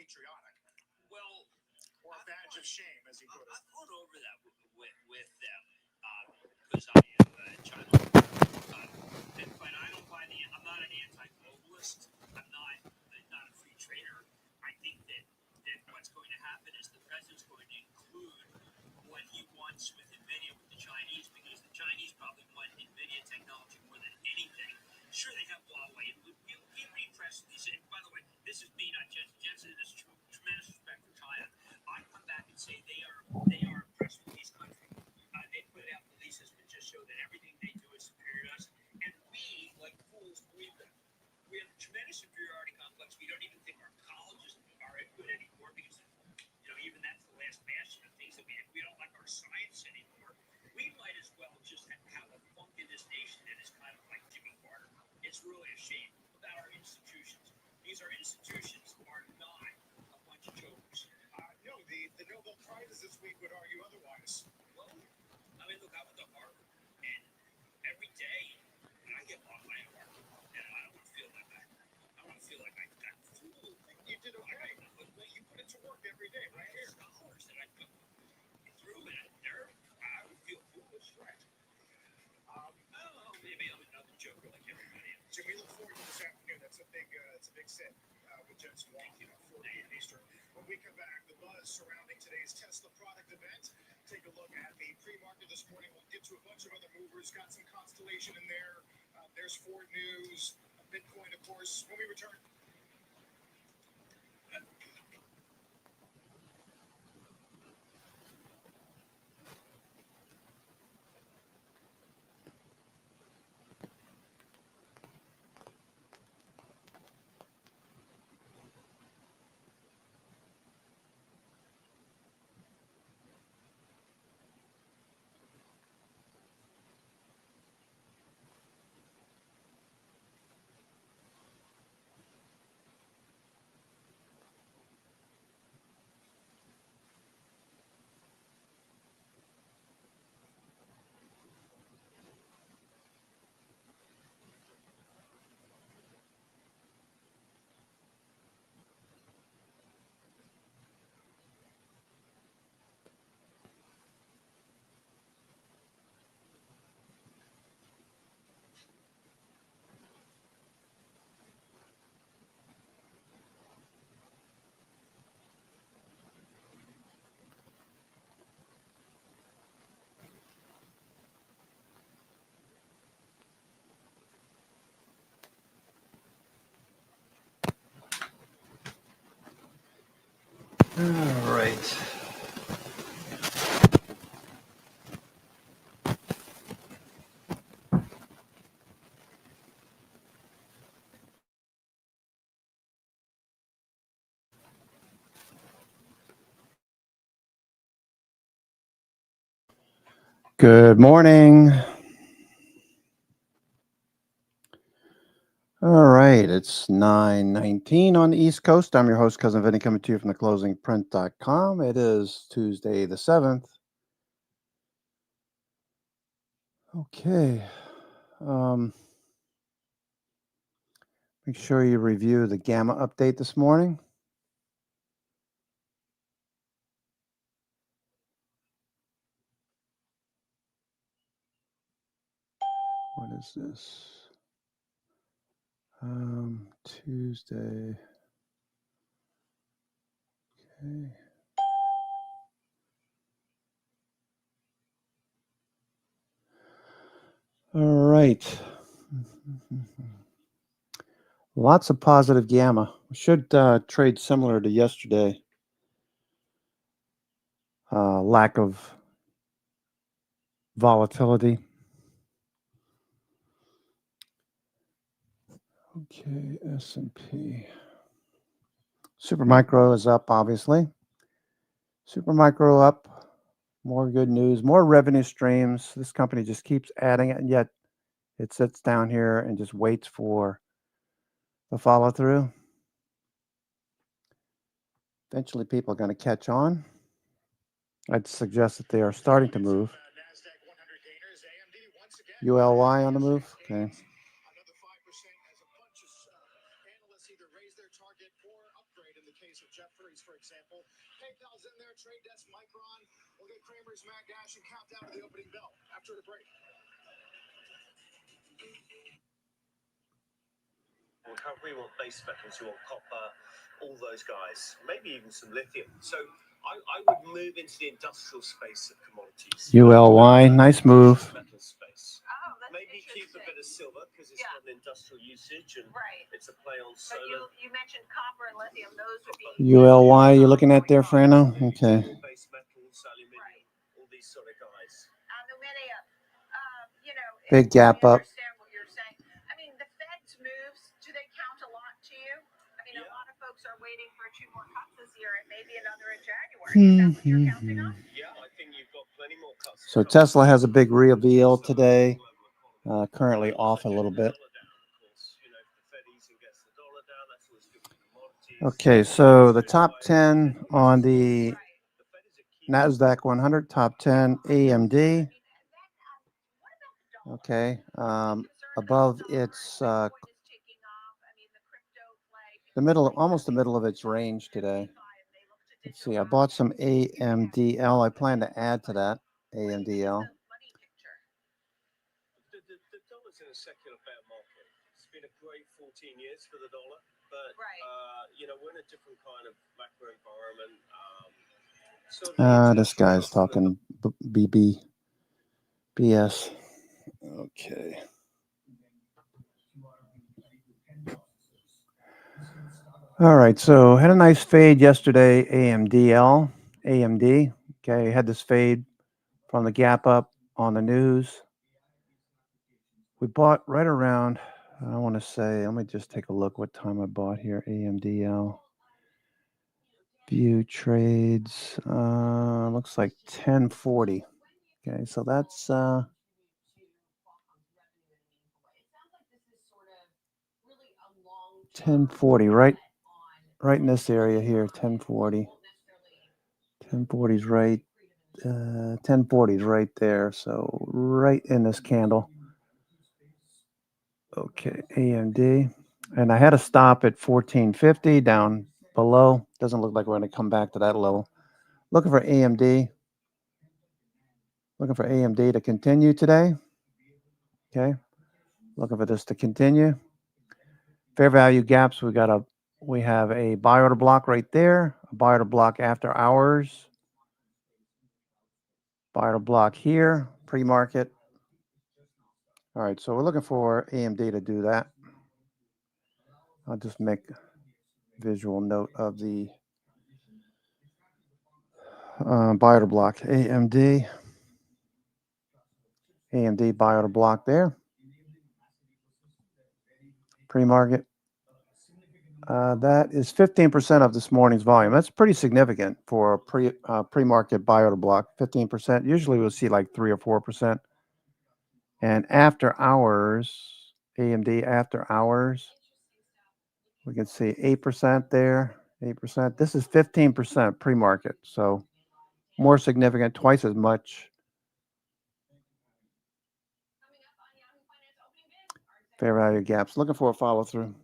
patriotic. Well, or a badge of shame, as he put it. I've gone over that with them because I am China. But I don't buy the. I'm not an anti-globalist. I'm not a free trader. I think that what's going to happen is the president's going to include what he wants with NVIDIA with the Chinese, because the Chinese probably want NVIDIA technology more than anything. Sure, they have Huawei. We read press. By the way, this is me, not Jensen. Jensen has tremendous respect for China. I come back and say they are a press release country. They put out releases that just show that everything they do is superior to us, and we, like fools, believe them. We have a tremendous superiority complex. We don't even think our colleges are good anymore because, even that's the last bastion of things that we don't like our science anymore. We might as well just have a funk in this nation that is kind of like Jimmy Carter. It's really a shame about our institutions. These are institutions are not a bunch of jokers. No, the Nobel Prizes this week would argue otherwise. Well, I mean, look, I went to Harvard, and every day, I get locked by Harvard, and I don't want to feel like that. I want to feel like I got fooled. You did okay. You put it to work every day, right here. Scholars that I put through, and I would feel foolish, right? I don't know, maybe I'm another joker like everybody else. Jim, we look forward to this afternoon. It's a big set with Jensen Wong, 4 p.m. Eastern. When we come back, the buzz surrounding today's Tesla product event. Take a look at the pre-market this morning. We'll get to a bunch of other movers. Got some Constellation in there. There's Ford News, Bitcoin, of course. When we return. All right. Good morning. All right, it's 9:19 on the East Coast. I'm your host, Cousin Vinny, coming to you from theclosingprint.com. It is Tuesday the 7th. Okay. Make sure you review the Gamma update this morning. What is this? Tuesday. Okay. All right. Lots of positive gamma. Should trade similar to yesterday. Lack of volatility. Okay, S&P. Supermicro is up, obviously. Supermicro up. More good news, more revenue streams. This company just keeps adding it, and yet it sits down here and just waits for the follow through. Eventually, people are going to catch on. I'd suggest that they are starting to move. ULY on the move. Okay. Another 5% as a bunch of analysts either raise their target or upgrade in the the case of Jefferies, for example. PayPal's in there, Trade Desk, Micron. We'll get Kramer's Mad Dash and countdown to the opening bell after the break. Recovery, you want base metals, you want copper, all those guys, maybe even some lithium. So I would move into the industrial space of commodities. ULY, nice move. Metal space. Oh, that's Maybe keep a interesting. bit of silver because it's Yeah. got an industrial usage and Right. it's a play on But solar. you mentioned copper and lithium. Those would be ULY, you looking at there, Frano? Okay. Base metals, aluminium, Right. all these sort of guys. Aluminium. You know, Big gap I up. understand what you're saying. I mean, the Fed's moves, do they count a lot to you? I mean, a lot of folks are waiting for 2 more cuts this year and maybe another in January. Is that what you're counting on? Yeah, I think you've got plenty more cuts. So Tesla has a big reveal today. Currently off a little bit. Okay, so the top 10 on the NASDAQ 100, top 10, AMD. Okay, above its the middle, almost the middle of its range today. Let's see, I bought some AMDL. I plan to add to that AMDL. The dollar's in a secular bear market. It's been a great 14 years for the dollar, but you know, we're in a different kind of macro environment. This guy's talking BS. Okay. All right, so had a nice fade yesterday, AMDL, AMD. Okay, had this fade from the gap up on the news. We bought right around, I want to say, let me just take a look what time I bought here, AMDL. View trades, looks like 1040. Okay, so that's 1040, right in this area here, 1040. 1040 is right, 1040 is right there, so right in this candle. Okay, AMD, and I had a stop at 1450 down below. Doesn't look like we're going to come back to that level. Looking for AMD. Looking for AMD to continue today. Okay, looking for this to continue. Fair value gaps. We have a buy order block right there. A buy order block after hours. Buy order block here. Pre-market. All right, so we're looking for AMD to do that. I'll just make visual note of the buy order block. AMD buy order block there. Pre-market. That is 15% of this morning's volume. That's pretty significant for a pre-market buy order block. 15%. Usually we'll see like 3 or 4%. And after hours, AMD after hours, we can see 8% there. 8%. This is 15% pre-market. So more significant, twice as much. Fair value gaps. Looking for a follow through.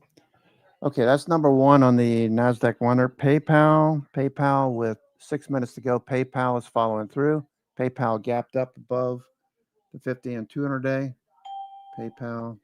Okay, that's number one on the NASDAQ 100. PayPal with 6 minutes to go. PayPal is following through. PayPal gapped up above the 50 and 200 day. PayPal.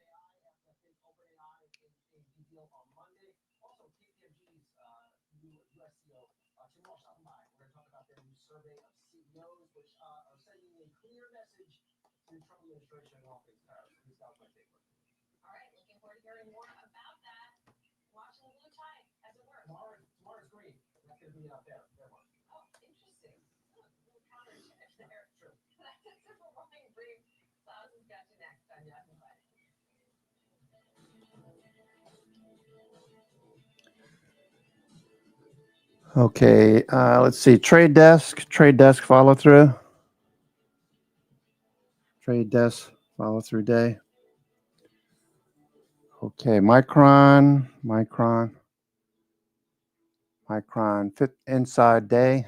Okay, let's see. Trade desk follow through. Trade desk follow through day. Okay, Micron fit inside day.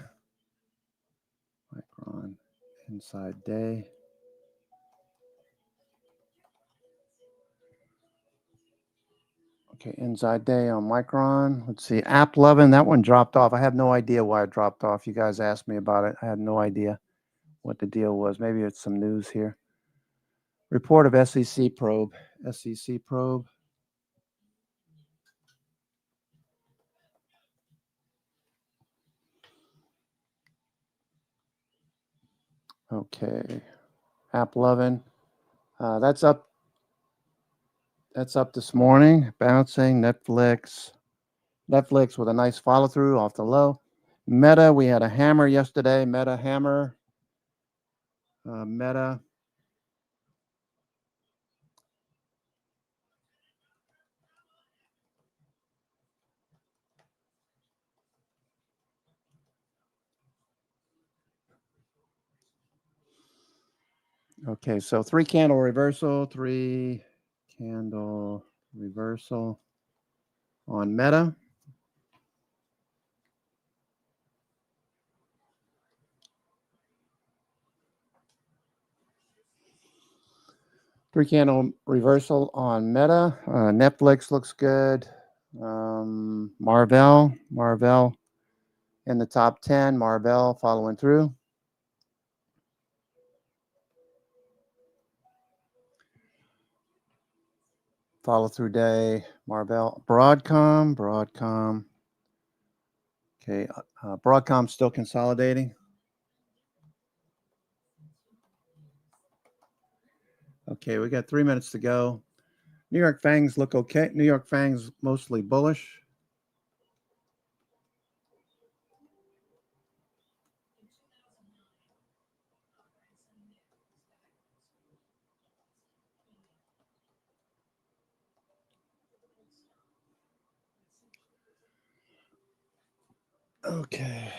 Micron inside day. Okay, inside day on Micron. Let's see, App Lovin', that one dropped off. I have no idea why it dropped off. You guys asked me about it. I had no idea what the deal was. Maybe it's some news here. Report of SEC probe. SEC probe. Okay, App Lovin'. That's up. That's up this morning. Bouncing. Netflix with a nice follow through off the low. Meta, we had a hammer yesterday. Meta hammer. Meta. Okay, so 3-candle reversal, 3-candle reversal on Meta. Three-candle reversal on Meta. Netflix looks good. Marvell in the top 10. Marvell following through. Follow through day. Marvell. Broadcom. Okay, Broadcom still consolidating. Okay, we got 3 minutes to go. New York Fangs look okay. New York Fangs mostly bullish. Okay.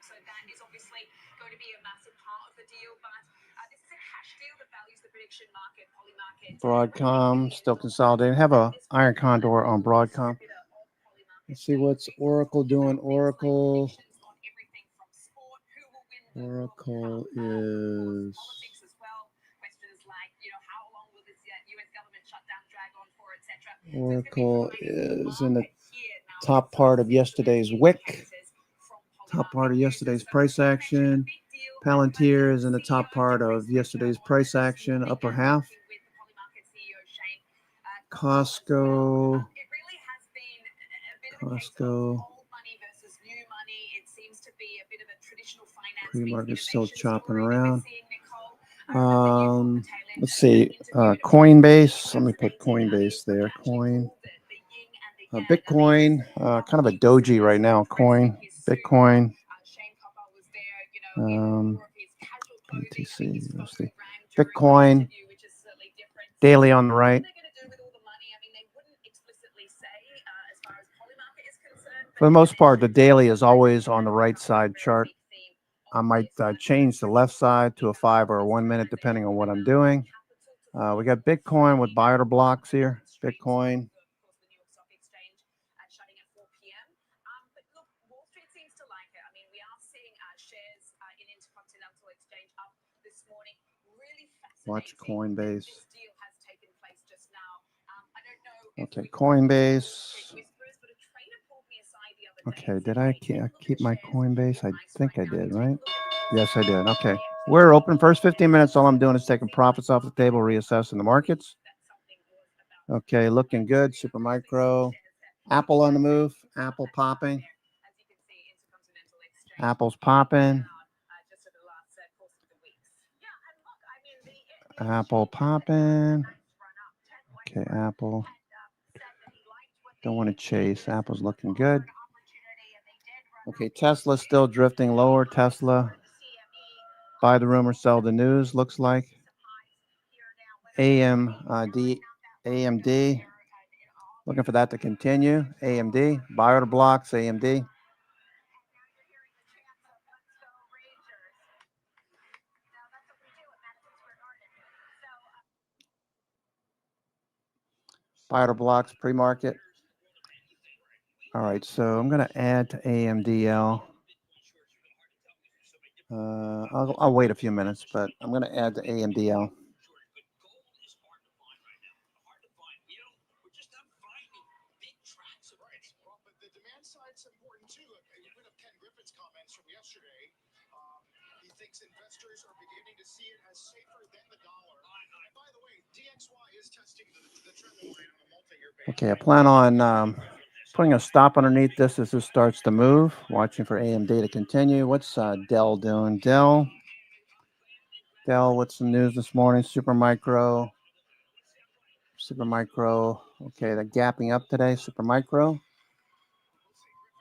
So that is obviously going to be a massive part of the deal, but this is a cash deal that values the prediction market, poly market. Broadcom still consolidating. Have a iron condor on Broadcom. Let's see what's Oracle doing. Oracle is in the top part of yesterday's wick. Top part of yesterday's price action. Palantir is in the top part of yesterday's price action, upper half. Costco. Pre-market's still chopping around. Let's see. Coinbase. Let me put Coinbase there. Bitcoin. Kind of a doji right now. Bitcoin. BTC. Bitcoin. Daily on the right. For the most part, the daily is always on the right side chart. I might change the left side to a 5 or a 1 minute, depending on what I'm doing. We got Bitcoin with buyer blocks here. Bitcoin. Watch Coinbase. Okay, Coinbase. Okay, did I keep my Coinbase? I think I did, right? Yes, I did. Okay. We're open first 15 minutes. All I'm doing is taking profits off the table, reassessing the markets. Okay, looking good. Supermicro. Apple on the move. Apple popping. Apple's popping. Apple popping. Okay, Apple. Don't want to chase. Apple's looking good. Okay, Tesla still drifting lower. Tesla. Buy the rumor, sell the news, looks like. AMD. Looking for that to continue. AMD. Buyer to blocks, AMD. Buyer to blocks, pre-market. All right, so I'm going to add to AMDL. I'll wait a few minutes, but I'm going to add the AMDL. But gold is hard to find right now. Hard to find. We're just not finding big tracks of it. Well, but the demand side's important too. You bring up Ken Griffin's comments from yesterday. He thinks investors are beginning to see it as safer than the dollar. By the way, DXY is testing the trend line on a multi-year basis. Okay, I plan on putting a stop underneath this as this starts to move. Watching for AMD to continue. What's Dell doing? Dell, what's the news this morning? Supermicro. Okay, they're gapping up today. Supermicro.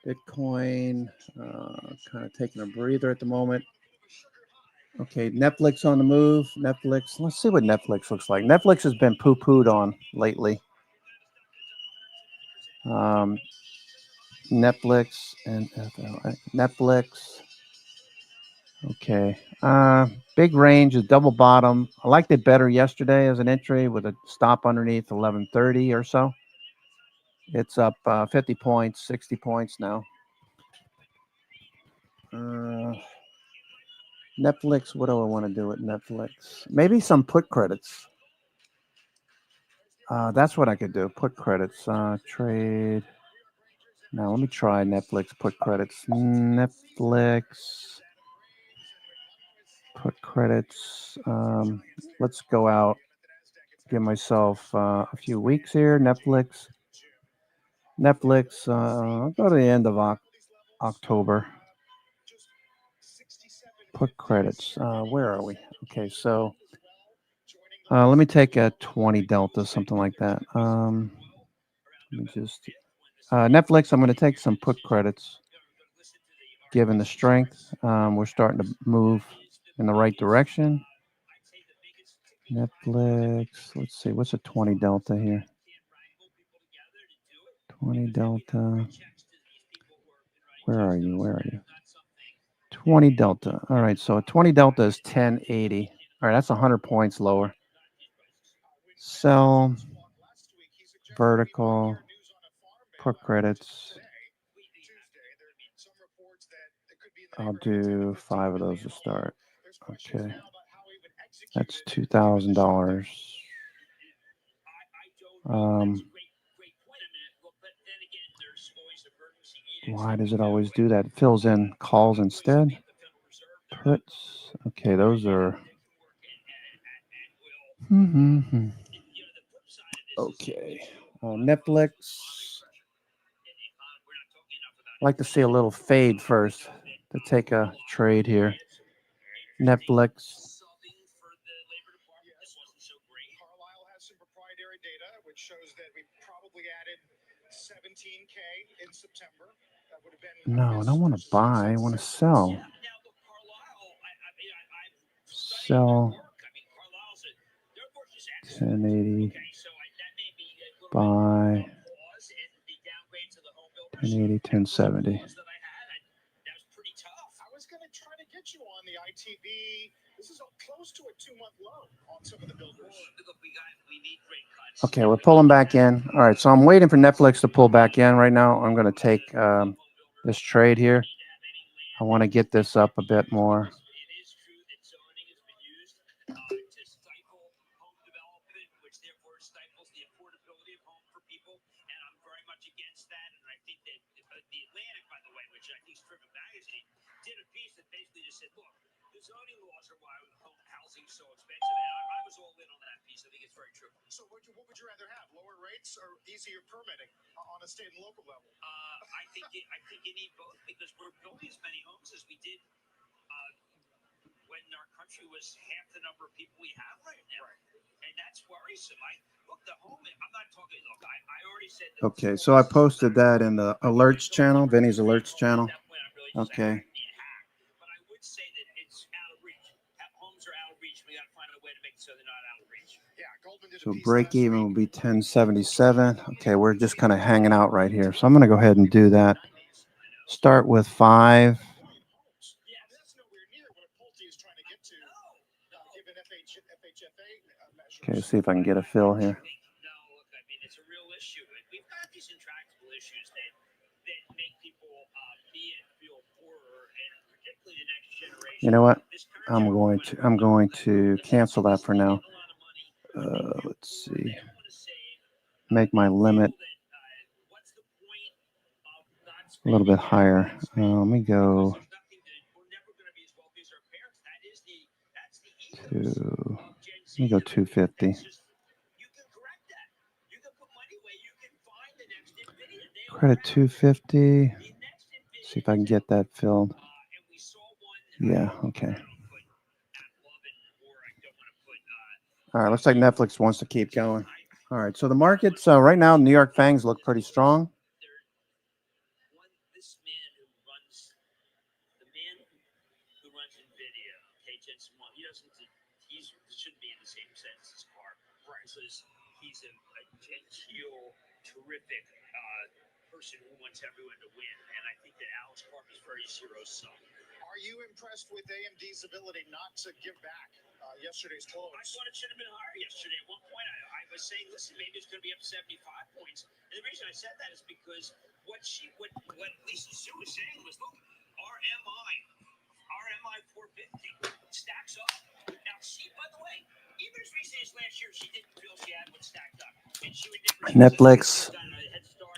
Bitcoin, kind of taking a breather at the moment. Okay, Netflix on the move. Netflix. Let's see what Netflix looks like. Netflix has been poo-pooed on lately. Netflix and Netflix. Okay. Big range, a double bottom. I liked it better yesterday as an entry with a stop underneath 1130 or so. It's up 50 points, 60 points now. Netflix, what do I want to do with Netflix? Maybe some put credits. That's what I could do. Put credits. Trade. Now, let me try Netflix put credits. Netflix put credits. Let's go out. Give myself a few weeks here. Netflix. I'll go to the end of October. Put credits. Where are we? Okay, so let me take a 20 delta, something like that. Let me just Netflix. I'm going to take some put credits. Given the strength, we're starting to move in the right direction. Netflix. Let's see. What's a 20 delta here? 20 delta. Where are you? 20 delta. All right. So a 20 delta is 1080. All right. That's 100 points lower. Sell. Vertical. Put credits. I'll do 5 of those to start. Okay. That's $2,000. Why does it always do that? It fills in calls instead. Puts. Okay, those are. Okay. Netflix. I'd like to see a little fade first to take a trade here. Netflix. Carlisle has some proprietary data which shows that we probably added 17K in September. That would have been No, I don't want to buy. I want to sell. Sell. 1080. Buy. 1080, 1070. I was going to try to get you on the ITB. This is close to a 2-month low on some of the builders. Okay, we're pulling back in. All right, so I'm waiting for Netflix to pull back in right now. I'm going to take this trade here. I want to get this up a bit more. Zoning laws are why housing is so expensive. And I was all in on that piece. I think it's very true. So what would you rather have? Lower rates or easier permitting on a state and local level? I think you need both because we're building as many homes as we did when our country was half the number of people we have right now. Right. And that's worrisome. Look, the home. I'm not talking. Look, I already said. Okay, so I posted that in the alerts channel, Vinny's alerts channel. Okay. But I would say that it's out of reach. Homes are out of reach. We got to find a way to make it so they're not out of reach. Yeah, Goldman did so break even will be 1077. Okay, we're just kind of hanging out right here. So I'm going to go ahead and do that. Start with 5. Okay, see if I can get a fill here. No, look, I mean, it's a real issue. We've got these intractable issues that make people feel poorer, and particularly the next generation. You know what? I'm going to cancel that for now. Let's see. Make my limit a little bit higher. Let me go to 250. Credit 250. See if I can get that filled. Yeah, okay. All right, looks like Netflix wants to keep going. All right, so the markets right now, New York Fangs look pretty strong. He's a genteel, terrific person who wants everyone to win, and I think that Alex Clark is very zero-sum. Are you impressed with AMD's ability not to give back yesterday's close? I thought it should have been higher yesterday. At one point, I was saying, listen, maybe it's going to be up 75 points. And the reason I said that is because what Lisa Sue was saying was, look, RMI 450 stacks up. Now, she, by the way, even as recently as last year, she didn't feel she had what stacked up. And she would never Netflix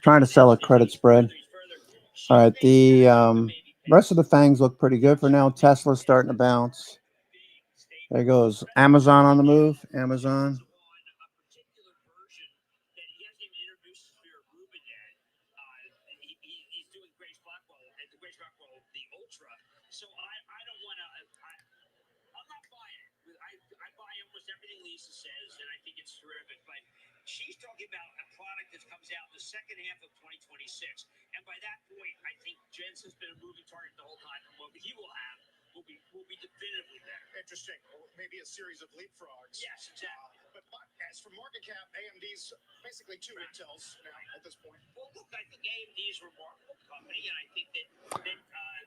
trying to sell a credit spread. All right, the rest of the Fangs look pretty good for now. Tesla's starting to bounce. There goes Amazon on the move. Amazon. So I don't want to. I'm not buying it. I buy almost everything Lisa says, and I think it's terrific. But she's talking about a product that comes out in the second half of 2026, and by that point, I think Jensen's been a moving target the whole time, and what he will have will be definitively there. Interesting. Or maybe a series of leapfrogs. Yes, exactly. But as for market cap, AMD's basically two Intels now at this point. Well, look, I think AMD is a remarkable company, and I think that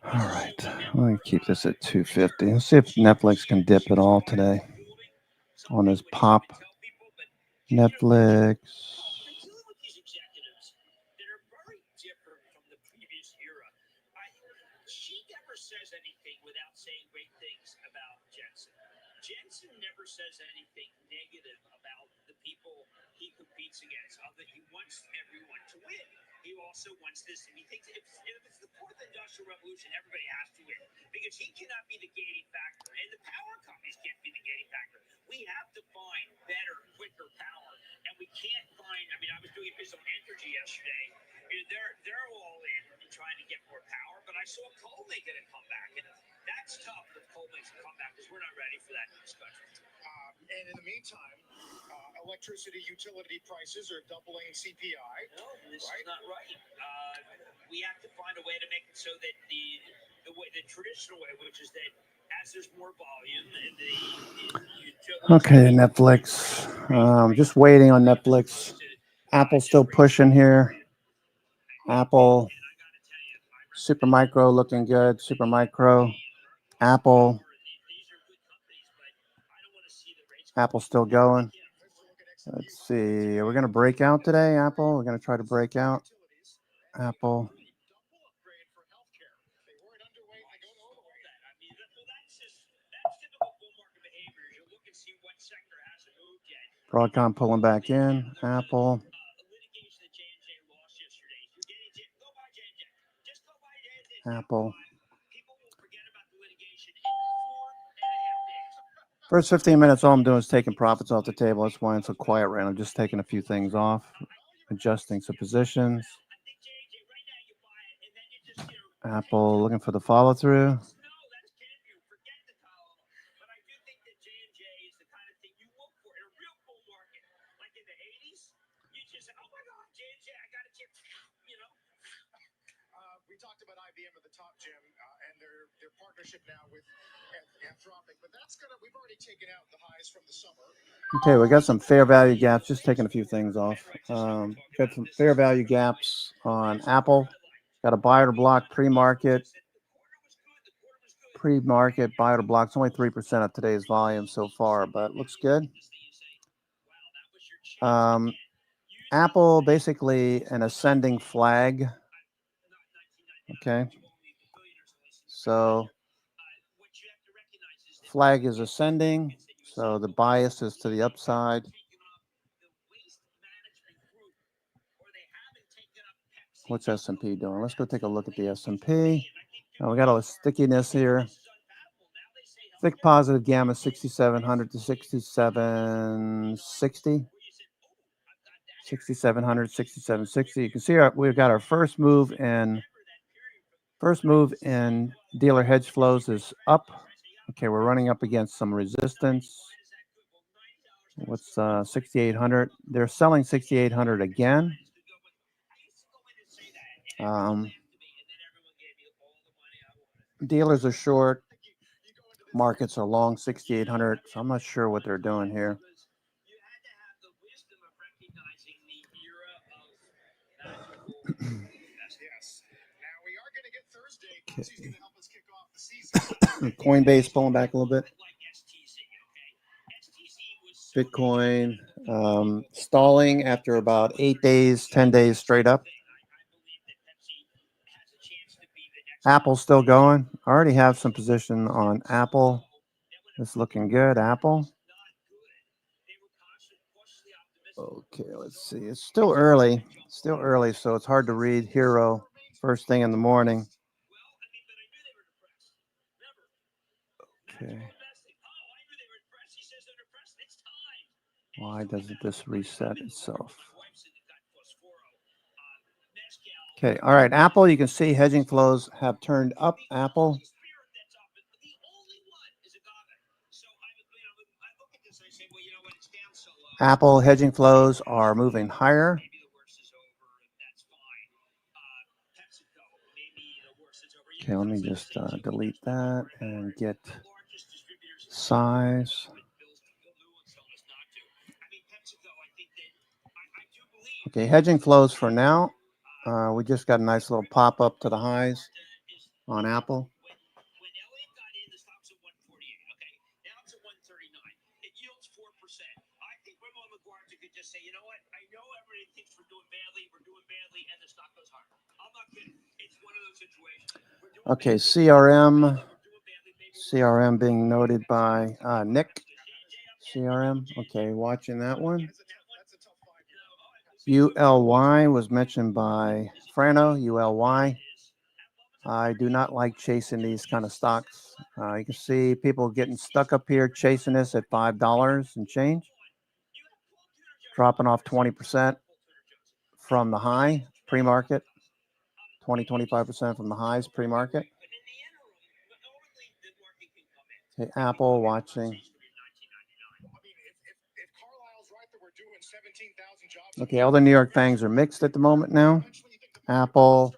all right, let me keep this at 250. Let's see if Netflix can dip at all today on this pop. Netflix. She never says anything without saying great things about Jensen. Jensen never says anything negative about the people he competes against. He wants everyone to win. He also wants this. He thinks if it's the fourth industrial revolution, everybody has to win because he cannot be the gating factor, and the power companies can't be the gating factor. We have to find better, quicker power, and we can't find. I mean, I was doing a business on energy yesterday. They're all in trying to get more power, but I saw coal making a comeback, and that's tough if coal makes a comeback because we're not ready for that in this country. And in the meantime, electricity utility prices are doubling CPI. No, this is not right. We have to find a way to make it so that the traditional way, which is that as there's more volume, and the Okay, Netflix. Just waiting on Netflix. Apple's still pushing here. Apple, Supermicro looking good. Supermicro, Apple. Apple's still going. Let's see. Are we going to break out today, Apple? We're going to try to break out. Apple. Broadcom pulling back in. Apple. Apple. First 15 minutes, all I'm doing is taking profits off the table. That's why it's so quiet right now. I'm just taking a few things off, adjusting some positions. Apple looking for the follow through. We talked about IBM at the top, Jim, and their partnership now with Anthropic, but we've already taken out the highs from the summer. Okay, we got some fair value gaps. Just taking a few things off. Got some fair value gaps on Apple. Got a buyer to block pre-market. Pre-market buyer to block. It's only 3% of today's volume so far, but looks good. Apple basically an ascending flag. Okay. So flag is ascending, so the bias is to the upside. What's S&P doing? Let's go take a look at the S&P. Now we got all the stickiness here. Thick positive gamma 6,700 to 6,760. 6,700, 6,760. You can see we've got our first move in dealer hedge flows is up. Okay, we're running up against some resistance. What's 6,800? They're selling 6,800 again. Dealers are short. Markets are long 6,800. So I'm not sure what they're doing here. Coinbase pulling back a little bit. Bitcoin stalling after about 8 days, 10 days straight up. Apple's still going. I already have some position on Apple. It's looking good, Apple. Okay, let's see. It's still early. So it's hard to read Hero first thing in the morning. Okay. Why doesn't this reset itself? Okay, all right. Apple, you can see hedging flows have turned up. Apple. Apple hedging flows are moving higher. Okay, let me just delete that and get size. Okay, hedging flows for now. We just got a nice little pop up to the highs on Apple. Okay, CRM being noted by Nick. CRM, okay, watching that one. ULY was mentioned by Frano, ULY. I do not like chasing these kind of stocks. You can see people getting stuck up here chasing this at $5 and change. Dropping off 20% from the high pre-market. 20-25% from the highs pre-market. Okay, Apple watching. Okay, all the New York FANGs are mixed at the moment now. Apple.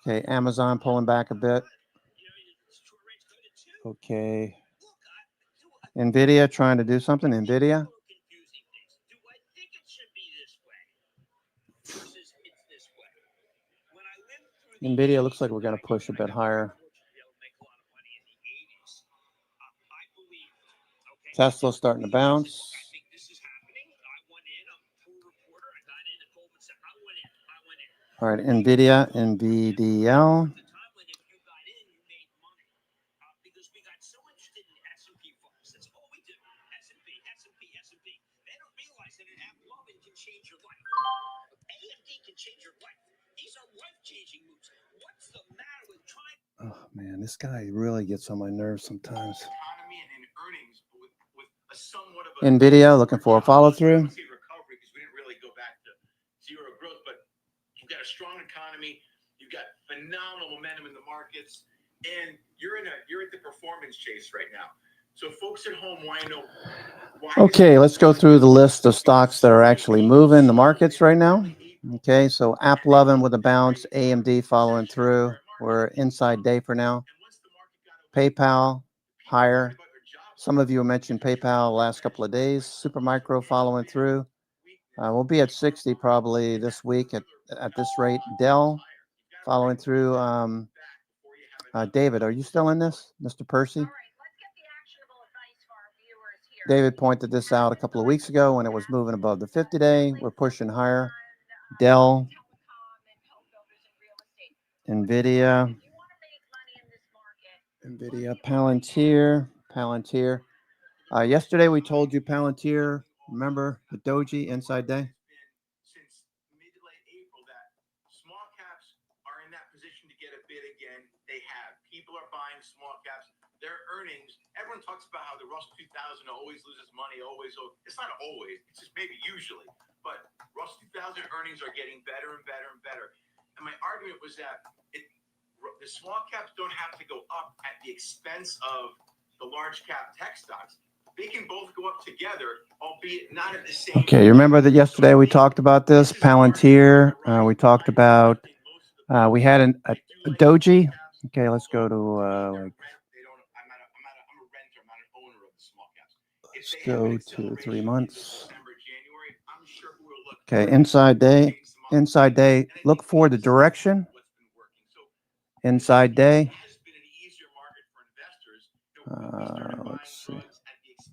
Okay, Amazon pulling back a bit. Okay. NVIDIA trying to do something. NVIDIA. NVIDIA looks like we're going to push a bit higher. Tesla's starting to bounce. All right, NVIDIA, NVDL. Oh man, this guy really gets on my nerves sometimes. NVIDIA looking for a follow through. Because we didn't really go back to zero growth, but you've got a strong economy, you've got phenomenal momentum in the markets, and you're at the performance chase right now. So folks at home want to know why. Okay, let's go through the list of stocks that are actually moving the markets right now. Okay, so AppLovin with a bounce, AMD following through. We're inside day for now. PayPal higher. Some of you mentioned PayPal the last couple of days. Supermicro following through. We'll be at 60 probably this week at this rate. Dell following through. David, are you still in this, Mr. Percy? David pointed this out a couple of weeks ago when it was moving above the 50-day. We're pushing higher. Dell, NVIDIA, Palantir Palantir. Yesterday we told you Palantir. Remember the Doji inside day? Since mid to late April that small caps are in that position to get a bid again. They have. People are buying small caps. Their earnings, everyone talks about how the Russell 2000 always loses money, always. It's not always, it's just maybe usually. But Russell 2000 earnings are getting better and better and better. And my argument was that the small caps don't have to go up at the expense of the large cap tech stocks. They can both go up together, albeit not at the same. Okay, you remember that yesterday we talked about this Palantir. We talked about we had a Doji. Okay, let's go to like. Let's go to 3 months. Okay, inside day. Inside day. Look for the direction. Inside day. Let's see.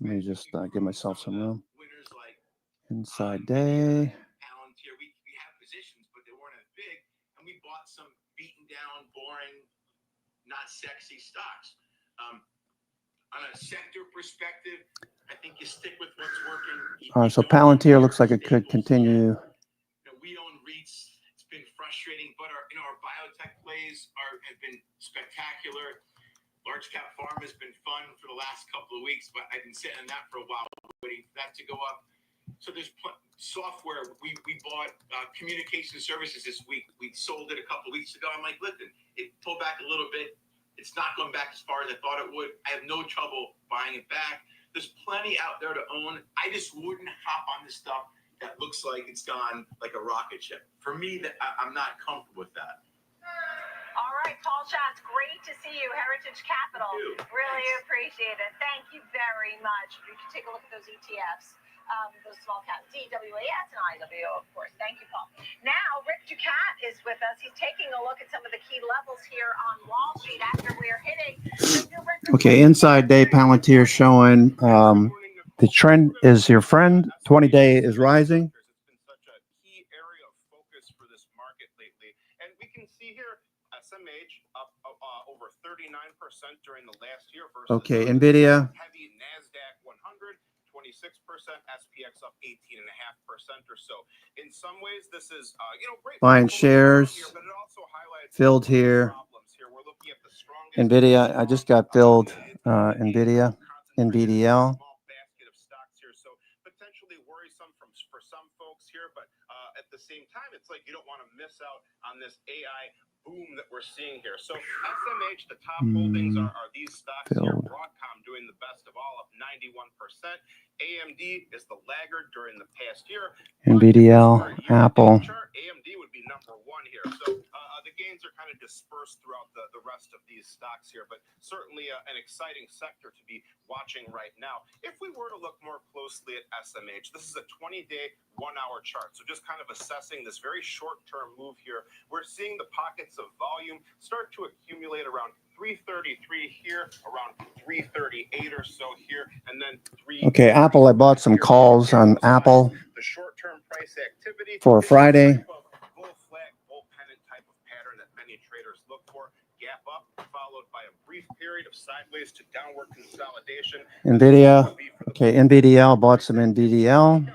Let me just give myself some room. Inside day. Palantir, we have positions, but they weren't as big, and we bought some beaten down, boring, not sexy stocks. On a sector perspective, I think you stick with what's working. So Palantir looks like it could continue. We own REITs. It's been frustrating, but our biotech plays have been spectacular. Large cap farm has been fun for the last couple of weeks, but I've been sitting on that for a while, waiting for that to go up. So there's software. We bought communication services this week. We sold it a couple of weeks ago. I'm like, listen, it pulled back a little bit. It's not going back as far as I thought it would. I have no trouble buying it back. There's plenty out there to own. I just wouldn't hop on this stuff that looks like it's gone like a rocket ship. For me, I'm not comfortable with that. All right, Paul Schatz, great to see you. Heritage Capital. Really appreciate it. Thank you very much. You can take a look at those ETFs. Those small caps, DWAS and IWO, of course. Thank you, Paul. Now, Rick Ducat is with us. He's taking a look at some of the key levels here on Wall Street after we're hitting. Okay, inside day Palantir showing the trend is your friend. 20-day is rising. It's been such a key area of focus for this market lately, and we can see here SMH up over 39% during the last year. Versus okay, Nvidia. Heavy Nasdaq 100. 26%, SPX up 18.5% or so. In some ways, this is great. Buying shares here, but it also highlights filled here. Here. We're looking at the strongest Nvidia, I just got filled. Nvidia, NVDL. Small basket of stocks here, so potentially worrisome for some folks here, but at the same time, it's like you don't want to miss out on this AI boom that we're seeing here. So SMH, the top holdings are these stocks here. Broadcom doing the best of all, up 91%. AMD is the laggard during the past year. NVDL, Apple. AMD would be number one here. So the gains are kind of dispersed throughout the rest of these stocks here, but certainly an exciting sector to be watching right now. If we were to look more closely at SMH, this is a 20-day, 1-hour chart. So just kind of assessing this very short-term move here. We're seeing the pockets of volume start to accumulate around 333 here, around 338 or so here, and then 3. Okay, Apple. I bought some calls on Apple the short-term price activity for Friday. Bull flag, bull pennant type of pattern that many traders look for. Gap up, followed by a brief period of sideways to downward consolidation. Nvidia. Okay, NVDL. Bought some NVDL.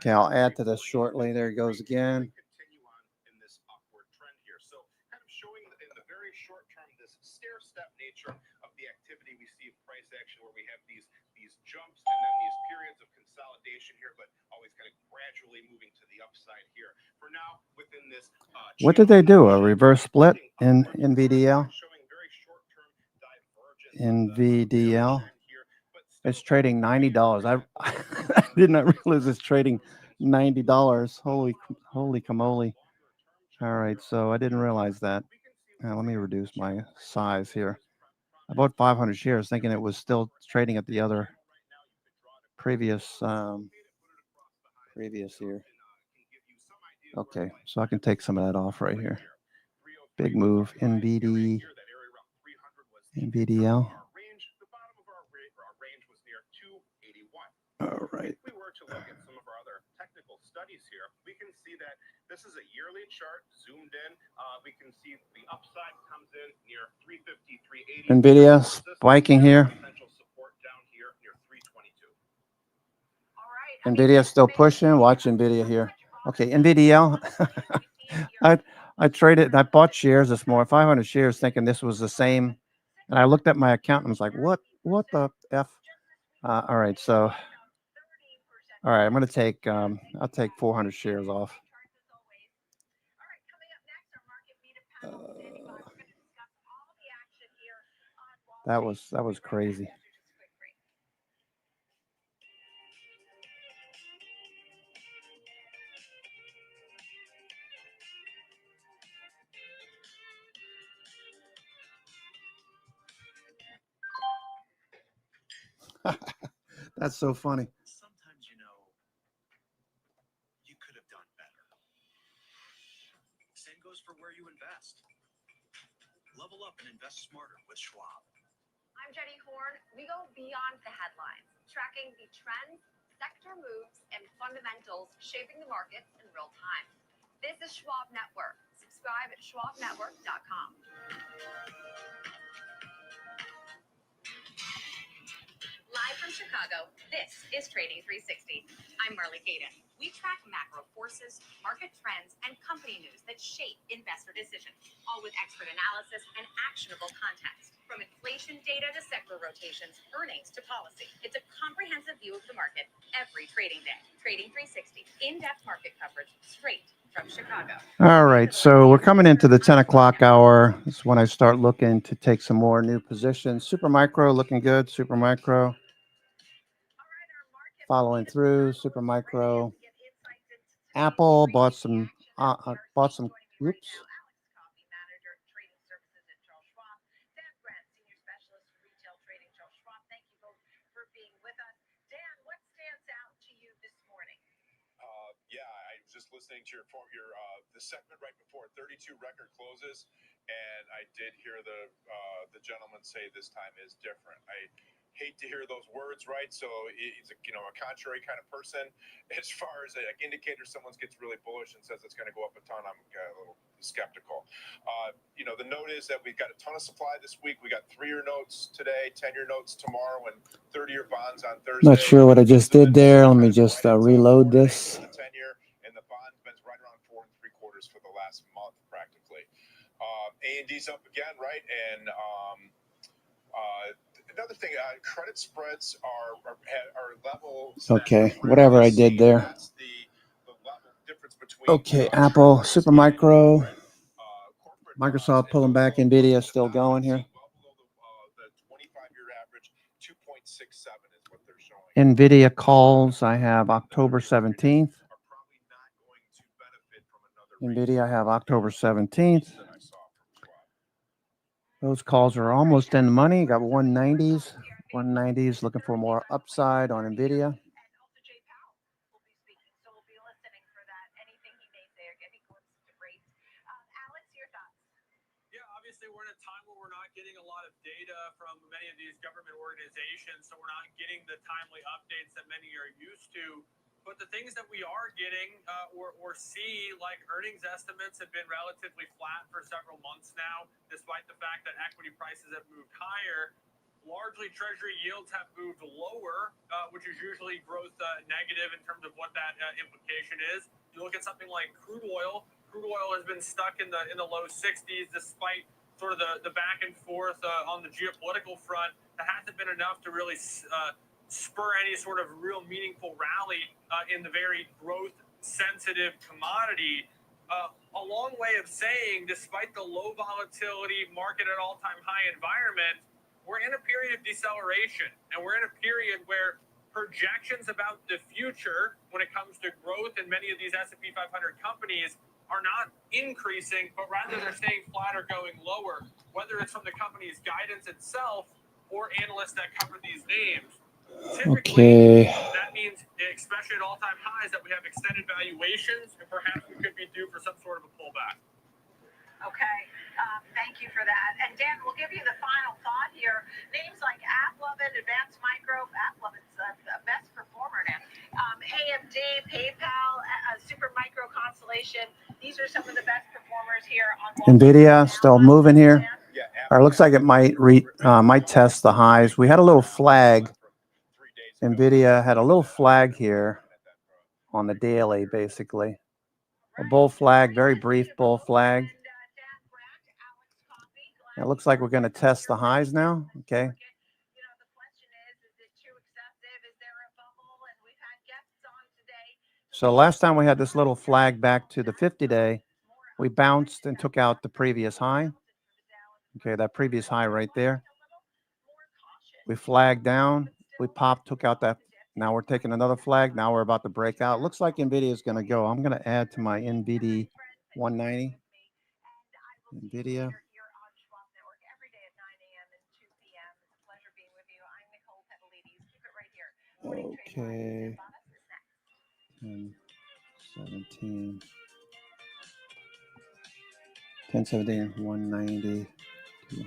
Okay, I'll add to this shortly. There it goes again. Continue on in this upward trend here. So kind of showing in the very short term this stair-step nature of the activity we see in price action, where we have these jumps and then these periods of consolidation here, but always kind of gradually moving to the upside here. For now, within this What did they do? A reverse split in NVDL? Showing very short-term divergence. NVDL. It's trading $90. I did not realize it's trading $90. Holy camoli. All right, so I didn't realize that. Let me reduce my size here. I bought 500 shares thinking it was still trading at the other previous here. Okay, so I can take some of that off right here. Big move, NVDL. All right. If we were to look at some of our other technical studies here, we can see that this is a yearly chart zoomed in. We can see the upside comes in near 350, 380. NVIDIA spiking here. Potential support NVIDIA still pushing. Watch NVIDIA here. Okay, NVIDIA. I traded. I bought shares this morning, 500 shares, thinking this was the same. And I looked at my account and was like, "What? What the f?" All right, so all right, I'm gonna take. I'll take 400 shares off. That was crazy. That's so funny. Sometimes, you could have done better. Same goes for where you invest. Level up and invest smarter with Schwab. I'm Jenny Horn. We go beyond the headlines, tracking the trends, sector moves, and fundamentals shaping the markets in real time. This is Schwab Network. Subscribe at schwabnetwork.com. Live from Chicago, this is Trading 360. I'm Marley Caden. We track macro forces, market trends, and company news that shape investor decisions, all with expert analysis and actionable context. From inflation data to sector rotations, earnings to policy, it's a comprehensive view of the market every trading day. Trading 360, in-depth market coverage straight from Chicago. All right, so we're coming into the 10 o'clock hour. This is when I start looking to take some more new positions. Super micro looking good. Super micro following through. Super micro. Apple bought some. Oops. Yeah, I was just listening to your the segment right before 32 record closes, and I did hear the gentleman say this time is different. I hate to hear those words, right? So he's a contrary kind of person. As far as like indicators, someone gets really bullish and says it's going to go up a ton. I'm a little skeptical. The note is that we've got a ton of supply this week. We got 3-year notes today, 10-year notes tomorrow, and 30-year bonds on Thursday. Not sure what I just did there. Let me just reload this. The 10-year and the bond's been right around 4 3/4 for the last month, practically. A&D's up again, right? And another thing, credit spreads are level. Okay, whatever I did there. That's the level difference between. Okay, Apple, Super Micro, Microsoft pulling back, NVIDIA still going here. Well below the 25-year average, 2.67 is what they're showing. NVIDIA calls, I have October 17th. Are probably not going to benefit from another NVIDIA, I have October 17th. Those calls are almost in the money. Got 190s. 190s, looking for more upside on NVIDIA. We're in a time where we're not getting a lot of data from many of these government organizations, so we're not getting the timely updates that many are used to. But the things that we are getting or see, like earnings estimates, have been relatively flat for several months now, despite the fact that equity prices have moved higher. Largely, Treasury yields have moved lower, which is usually growth negative in terms of what that implication is. You look at something like crude oil. Crude oil has been stuck in the low 60s, despite sort of the back and forth on the geopolitical front. That hasn't been enough to really spur any sort of real meaningful rally in the very growth-sensitive commodity. A long way of saying, despite the low volatility, market at all-time high environment, we're in a period of deceleration, and we're in a period where projections about the future when it comes to growth in many of these S&P 500 companies are not increasing, but rather they're staying flat or going lower, whether it's from the company's guidance itself or analysts that cover these names. Typically, that means, especially at all-time highs, that we have extended valuations, and perhaps we could be due for some sort of a pullback. Okay, thank you for that. And Dan, we'll give you the final thought here. Names like AppLovin, Advanced Micro, AppLovin's the best performer now. AMD, PayPal, Super Micro Constellation. These are some of the best performers here on NVIDIA still moving here. Or it looks like it might test the highs. We had a little flag. NVIDIA had a little flag here. on the daily, basically. A bull flag, very brief bull flag. It looks like we're going to test the highs now. Okay. So last time we had this little flag back to the 50-day, we bounced and took out the previous high. Okay, that previous high right there. We flagged down, we popped, took out that. Now we're taking another flag. Now we're about to break out. Looks like NVIDIA is going to go. I'm going to add to my NVIDIA 190. NVIDIA. Okay. 10, 17. 1017, 190. 200.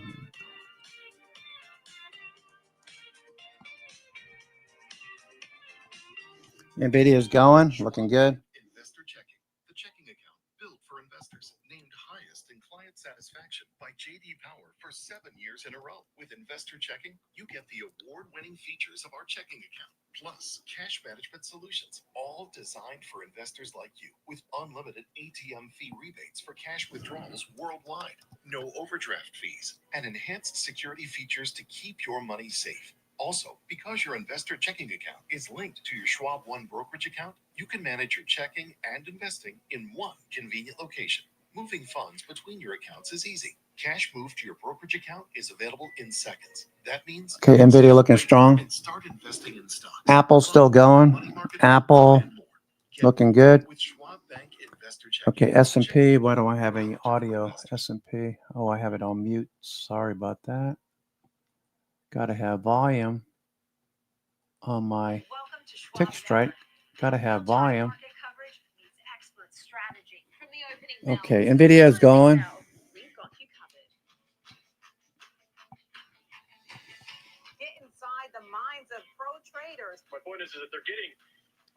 NVIDIA is going, looking good. Investor Checking, the checking account built for investors, named highest in client satisfaction by J.D. Power for 7 years in a row. With Investor Checking, you get the award-winning features of our checking account, plus cash management solutions, all designed for investors like you, with unlimited ATM fee rebates for cash withdrawals worldwide, no overdraft fees, and enhanced security features to keep your money safe. Also, because your investor checking account is linked to your Schwab One brokerage account, you can manage your checking and investing in one convenient location. Moving funds between your accounts is easy. Cash moved to your brokerage account is available in seconds. That means Okay, NVIDIA looking strong. and start investing in stocks. Apple still going. Apple looking good. With Schwab Bank Investor Checking. Okay, S&P. Why do I have any audio? S&P. Oh, I have it on mute. Sorry about that. Got to have volume on my tick strike. Got to have volume. Okay, NVIDIA is going. Get inside the minds of pro traders. My point is that they're getting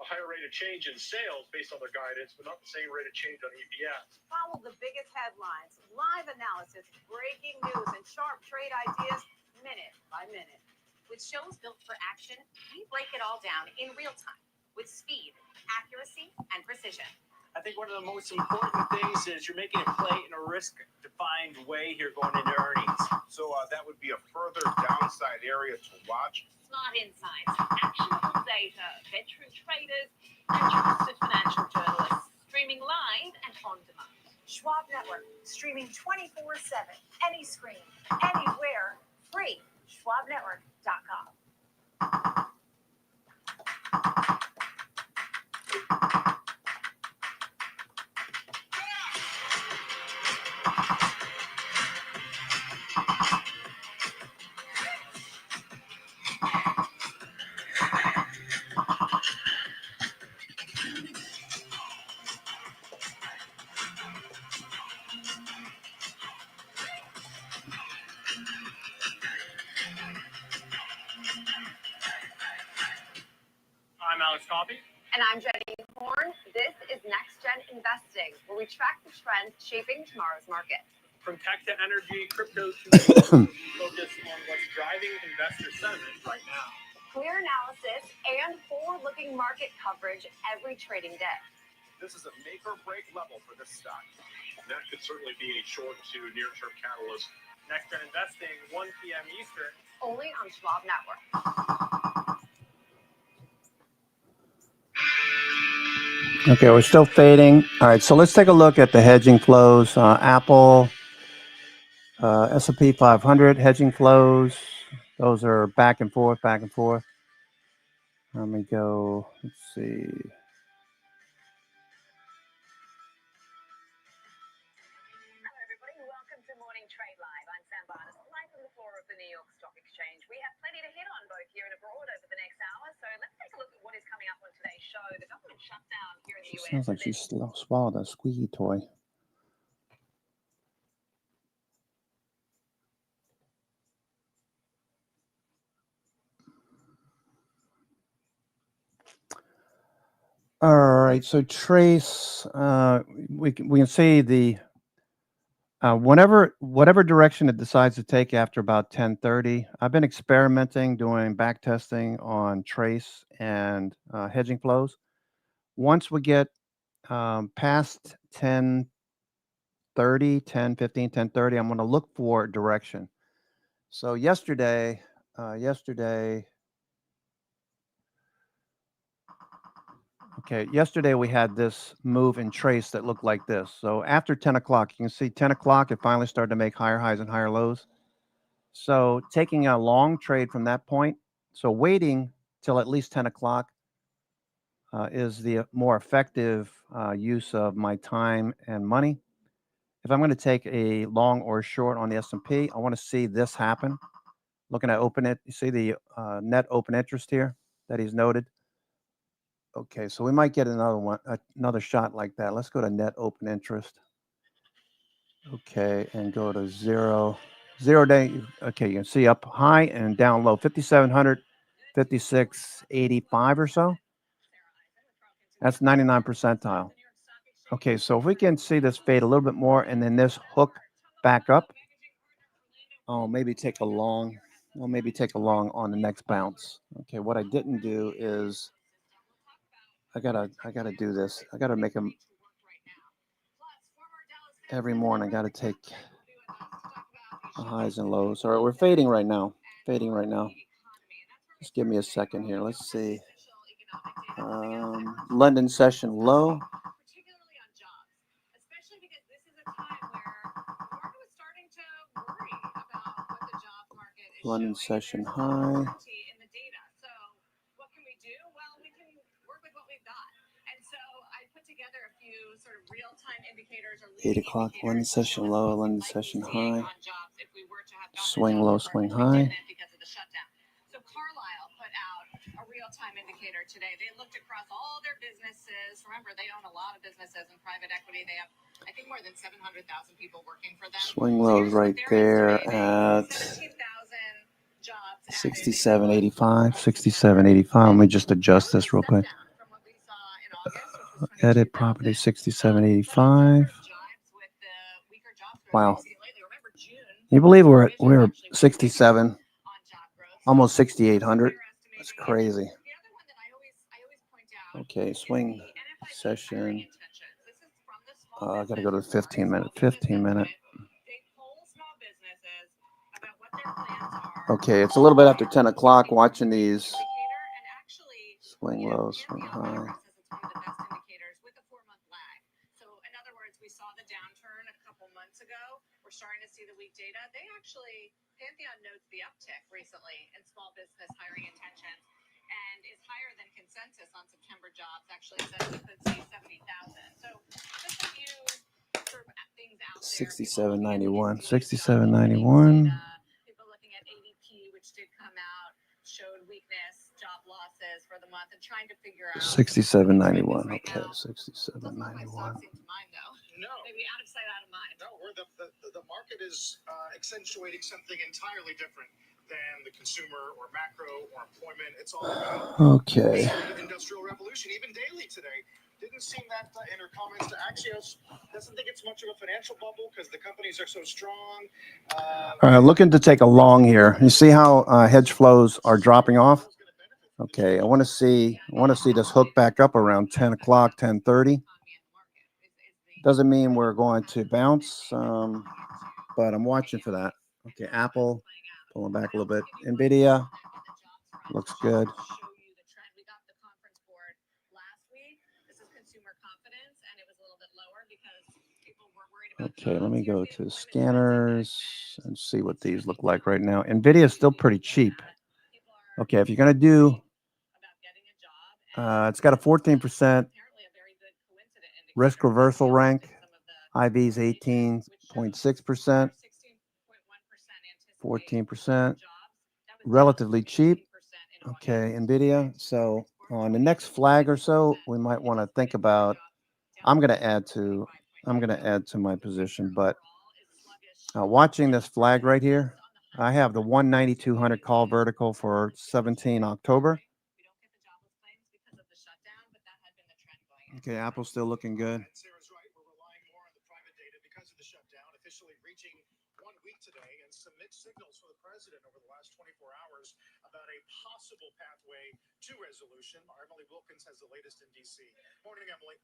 a higher rate of change in sales based on their guidance, but not the same rate of change on EPS. Follow the biggest headlines, live analysis, breaking news, and sharp trade ideas minute by minute. With shows built for action, we break it all down in real time with speed, accuracy, and precision. I think one of the most important things is you're making a play in a risk-defined way here going into earnings. So that would be a further downside area to watch. Smart insights, actionable data, veteran traders, and trusted financial journalists streaming live and on demand. Schwab Network, streaming 24/7, any screen, anywhere, free. SchwabNetwork.com. I'm Alex Coffey. And I'm Jenny Horn. This is Next Gen Investing, where we track the trends shaping tomorrow's market. From tech to energy, crypto to focus on what's driving investor sentiment right now. Clear analysis and forward-looking market coverage every trading day. This is a make or break level for this stock. That could certainly be a short to near-term catalyst. Next Gen Investing, 1 p.m. Eastern. Only on Schwab Network. Okay, we're still fading. All right, so let's take a look at the hedging flows. Apple, S&P 500 hedging flows. Those are back and forth, back and forth. Let me go, let's see. Hello, everybody. Welcome to Morning Trade Live. I'm Sam Barnes, live from the floor of the New York Stock Exchange. We have plenty to hit on both here and abroad over the next hour, so let's take a look at what is coming up on today's show. The government shutdown here in the US. Sounds like she swallowed a squeaky toy. All right, so trace, we can see the whatever direction it decides to take after about 10:30. I've been experimenting, doing back testing on trace and hedging flows. once we get past 10:30, 10:15, 10:30, I'm going to look for direction. So yesterday, yesterday we had this move and trace that looked like this. So after 10 o'clock, you can see 10 o'clock, it finally started to make higher highs and higher lows. So taking a long trade from that point, so waiting till at least 10 o'clock is the more effective use of my time and money. If I'm going to take a long or short on the S&P, I want to see this happen. Looking at open it, you see the net open interest here that he's noted. Okay, so we might get another one, another shot like that. Let's go to net open interest. Okay, and go to 0 day. Okay, you can see up high and down low, 5,700, 5685 or so. That's 99 percentile. Okay, so if we can see this fade a little bit more and then this hook back up, oh, maybe take a long, well, maybe take a long on the next bounce. Okay, what I didn't do is I gotta do this. I gotta make them every morning. I gotta take the highs and lows. All right, we're fading right now. Fading right now. Just give me a second here. Let's see. London session low. London session high. 8 o'clock, London session low, London session high. Swing low, swing high. So Carlisle put out a real-time indicator today. They looked across all their businesses. Remember, they own a lot of businesses in private equity. They have, I think, more than 700,000 people working for them. Swing low is right there at 67.85, 67.85. Let me just adjust this real quick. Edit property 67.85. Wow. Can you believe we're 67, almost 6,800? That's crazy. Okay, swing session. I got to go to the 15 minute. 15 minute. Okay, it's a little bit after 10 o'clock watching these swing low, swing high. We saw the downturn a couple months ago. We're starting to see the weak data. They actually, Pantheon notes the uptick recently in small business hiring intentions and is higher than consensus on September jobs. Actually says we could see 70,000. So just a few sort of things out there. 67.91. 67.91. People looking at ADP, which did come out, showed weakness, job losses for the month, and trying to figure out 67.91. Okay, 67.91. No. Maybe out of sight, out of mind. No, the market is accentuating something entirely different than the consumer or macro or employment. It's all about Okay. the industrial revolution. Even Daily today didn't seem that in her comments to Axios. Doesn't think it's much of a financial bubble because the companies are so strong. All right, looking to take a long here. You see how hedge flows are dropping off? Okay, I want to see this hook back up around 10 o'clock, 10:30. Doesn't mean we're going to bounce, but I'm watching for that. Okay, Apple pulling back a little bit. NVIDIA looks good. Okay, let me go to scanners and see what these look like right now. NVIDIA is still pretty cheap. Okay, if you're going to do, it's got a 14% risk reversal rank. IV's 18.6%, 14%, relatively cheap. Okay, NVIDIA. So on the next flag or so, we might want to think about. I'm going to add to my position, but watching this flag right here, I have the 19200 call vertical for 17 October. Okay, Apple's still looking good. Sarah's right. We're relying more on the private data because of the shutdown, officially reaching 1 week today, and some mixed signals for the president over the last 24 hours. about a possible pathway to resolution. Our Emily Wilkins has the latest in D.C. Morning, Emily.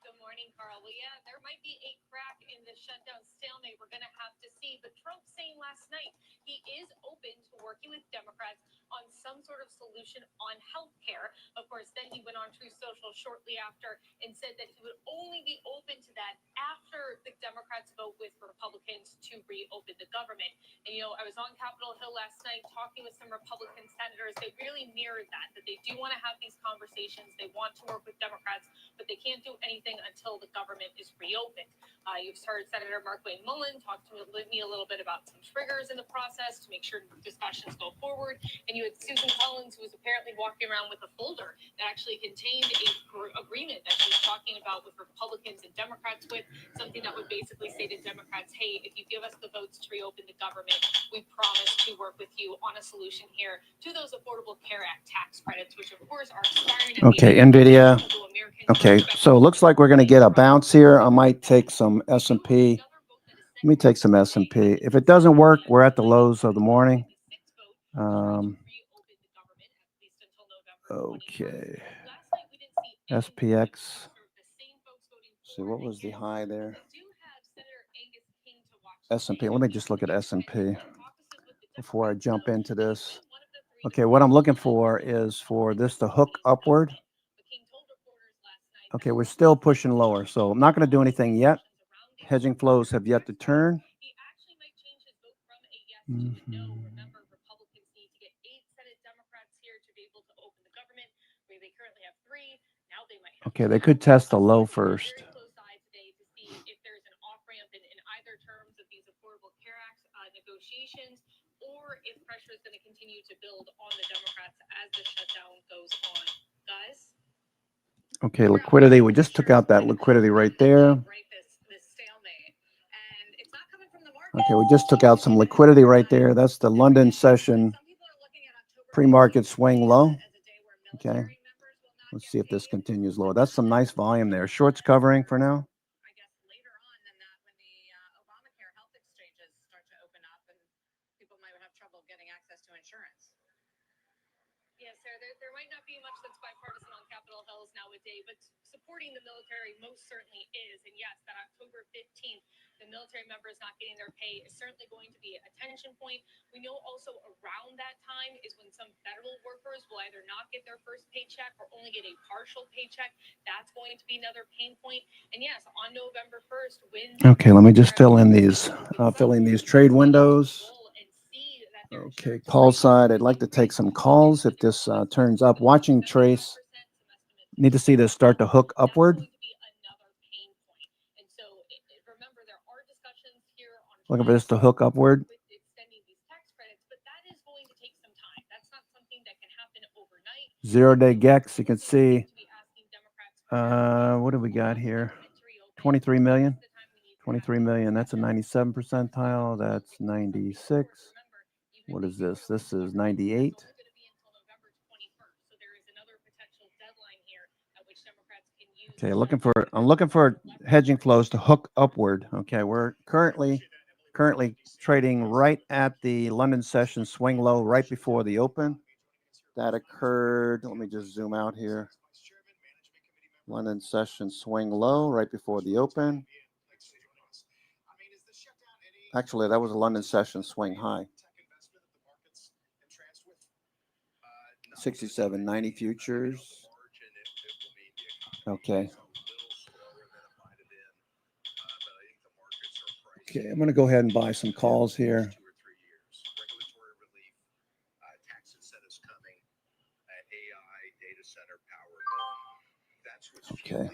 Good morning, Carl. Well, yeah, there might be a crack in the shutdown stalemate. We're going to have to see. But Trump saying last night he is open to working with Democrats on some sort of solution on health care. Of course, then he went on Truth Social shortly after and said that he would only be open to that after the Democrats vote with Republicans to reopen the government. And, you know, I was on Capitol Hill last night talking with some Republican senators. They really mirrored that they do want to have these conversations. They want to work with Democrats, but they can't do anything until the government is reopened. You've heard Senator Mark Wayne Mullen talk to me a little bit about some triggers in the process to make sure discussions go forward. And you had Susan Collins, who was apparently walking around with a folder that actually contained a agreement that she was talking about with Republicans and Democrats with, something that would basically say to Democrats, hey, if you give us the votes to reopen the government, we promise to work with you on a solution here to those Affordable Care Act tax credits, which of course are expiring. Okay, NVIDIA. Okay, so it looks like we're going to get a bounce here. I might take some S&P. Let me take some S&P. If it doesn't work, we're at the lows of the morning. Okay. SPX. So what was the high there? S&P. Let me just look at S&P before I jump into this. Okay, what I'm looking for is for this to hook upward. Okay, we're still pushing lower, so I'm not going to do anything yet. Hedging flows have yet to turn. Okay, they could test the low first. Or if pressure is going to continue to build on the Democrats as the shutdown goes on. Guys? Okay, liquidity. We just took out that liquidity right there. Okay, we just took out some liquidity right there. That's the London session pre-market swing low. Okay, let's see if this continues lower. That's some nice volume there. Shorts covering for now. Yes, sir. There might not be much that's bipartisan on Capitol Hill nowadays, but supporting the military most certainly is. And yes, that October 15th, the military members not getting their pay is certainly going to be a tension point. We know also around that time is when some federal workers will either not get their first paycheck or only get a partial paycheck. That's going to be another pain point. And yes, on November 1st, when okay, let me just fill in these trade windows. Okay, call side. I'd like to take some calls if this turns up. Watching trace. Need to see this start to hook upward. Looking for this to hook upward. 0-day GEX. You can see. What do we got here? 23 million. 23 million. That's a 97 percentile. That's 96. What is this? This is 98. Okay, I'm looking for hedging flows to hook upward. Okay, we're currently trading right at the London session swing low right before the open. That occurred. Let me just zoom out here. London session swing low right before the open. Actually, that was a London session swing high. 67.90 futures. Okay. Okay, I'm going to go ahead and buy some calls here. Okay.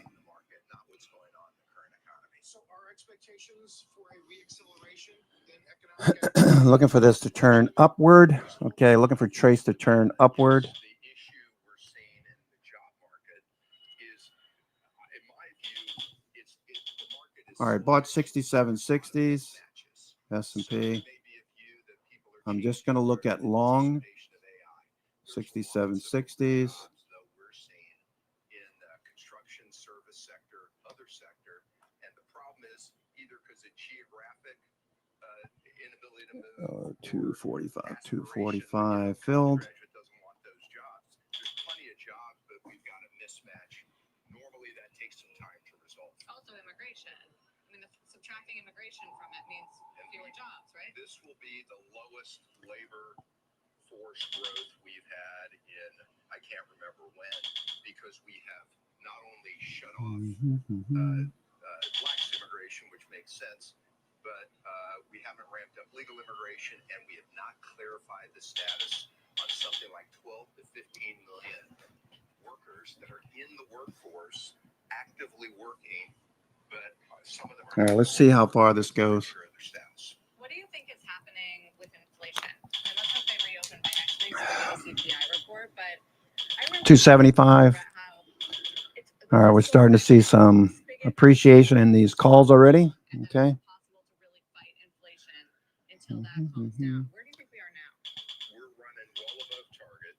Looking for this to turn upward. Okay, looking for trace to turn upward. All right, bought 67.60s, S&P. I'm just going to look at long 67.60s. inability to move. 245, 245 filled. Graduate doesn't want those jobs. There's plenty of jobs, but we've got a mismatch. Normally, that takes some time to resolve. Also immigration. I mean, subtracting immigration from it means fewer jobs, right? This will be the lowest labor force growth we've had in I can't remember when, because we have not only shut off blacks immigration, which makes sense, but we haven't ramped up legal immigration, and we have not clarified the status on something like 12 to 15 million workers that are in the workforce, actively working, but some of them are. All right, let's see how far this goes. What do you think is happening with inflation? And let's hope they reopen by next week so we get a CPI report. But I remember 275. All right, we're starting to see some appreciation in these calls already. Okay. Possible to really fight inflation until that calms down. Where do you think we are now? We're running well above target.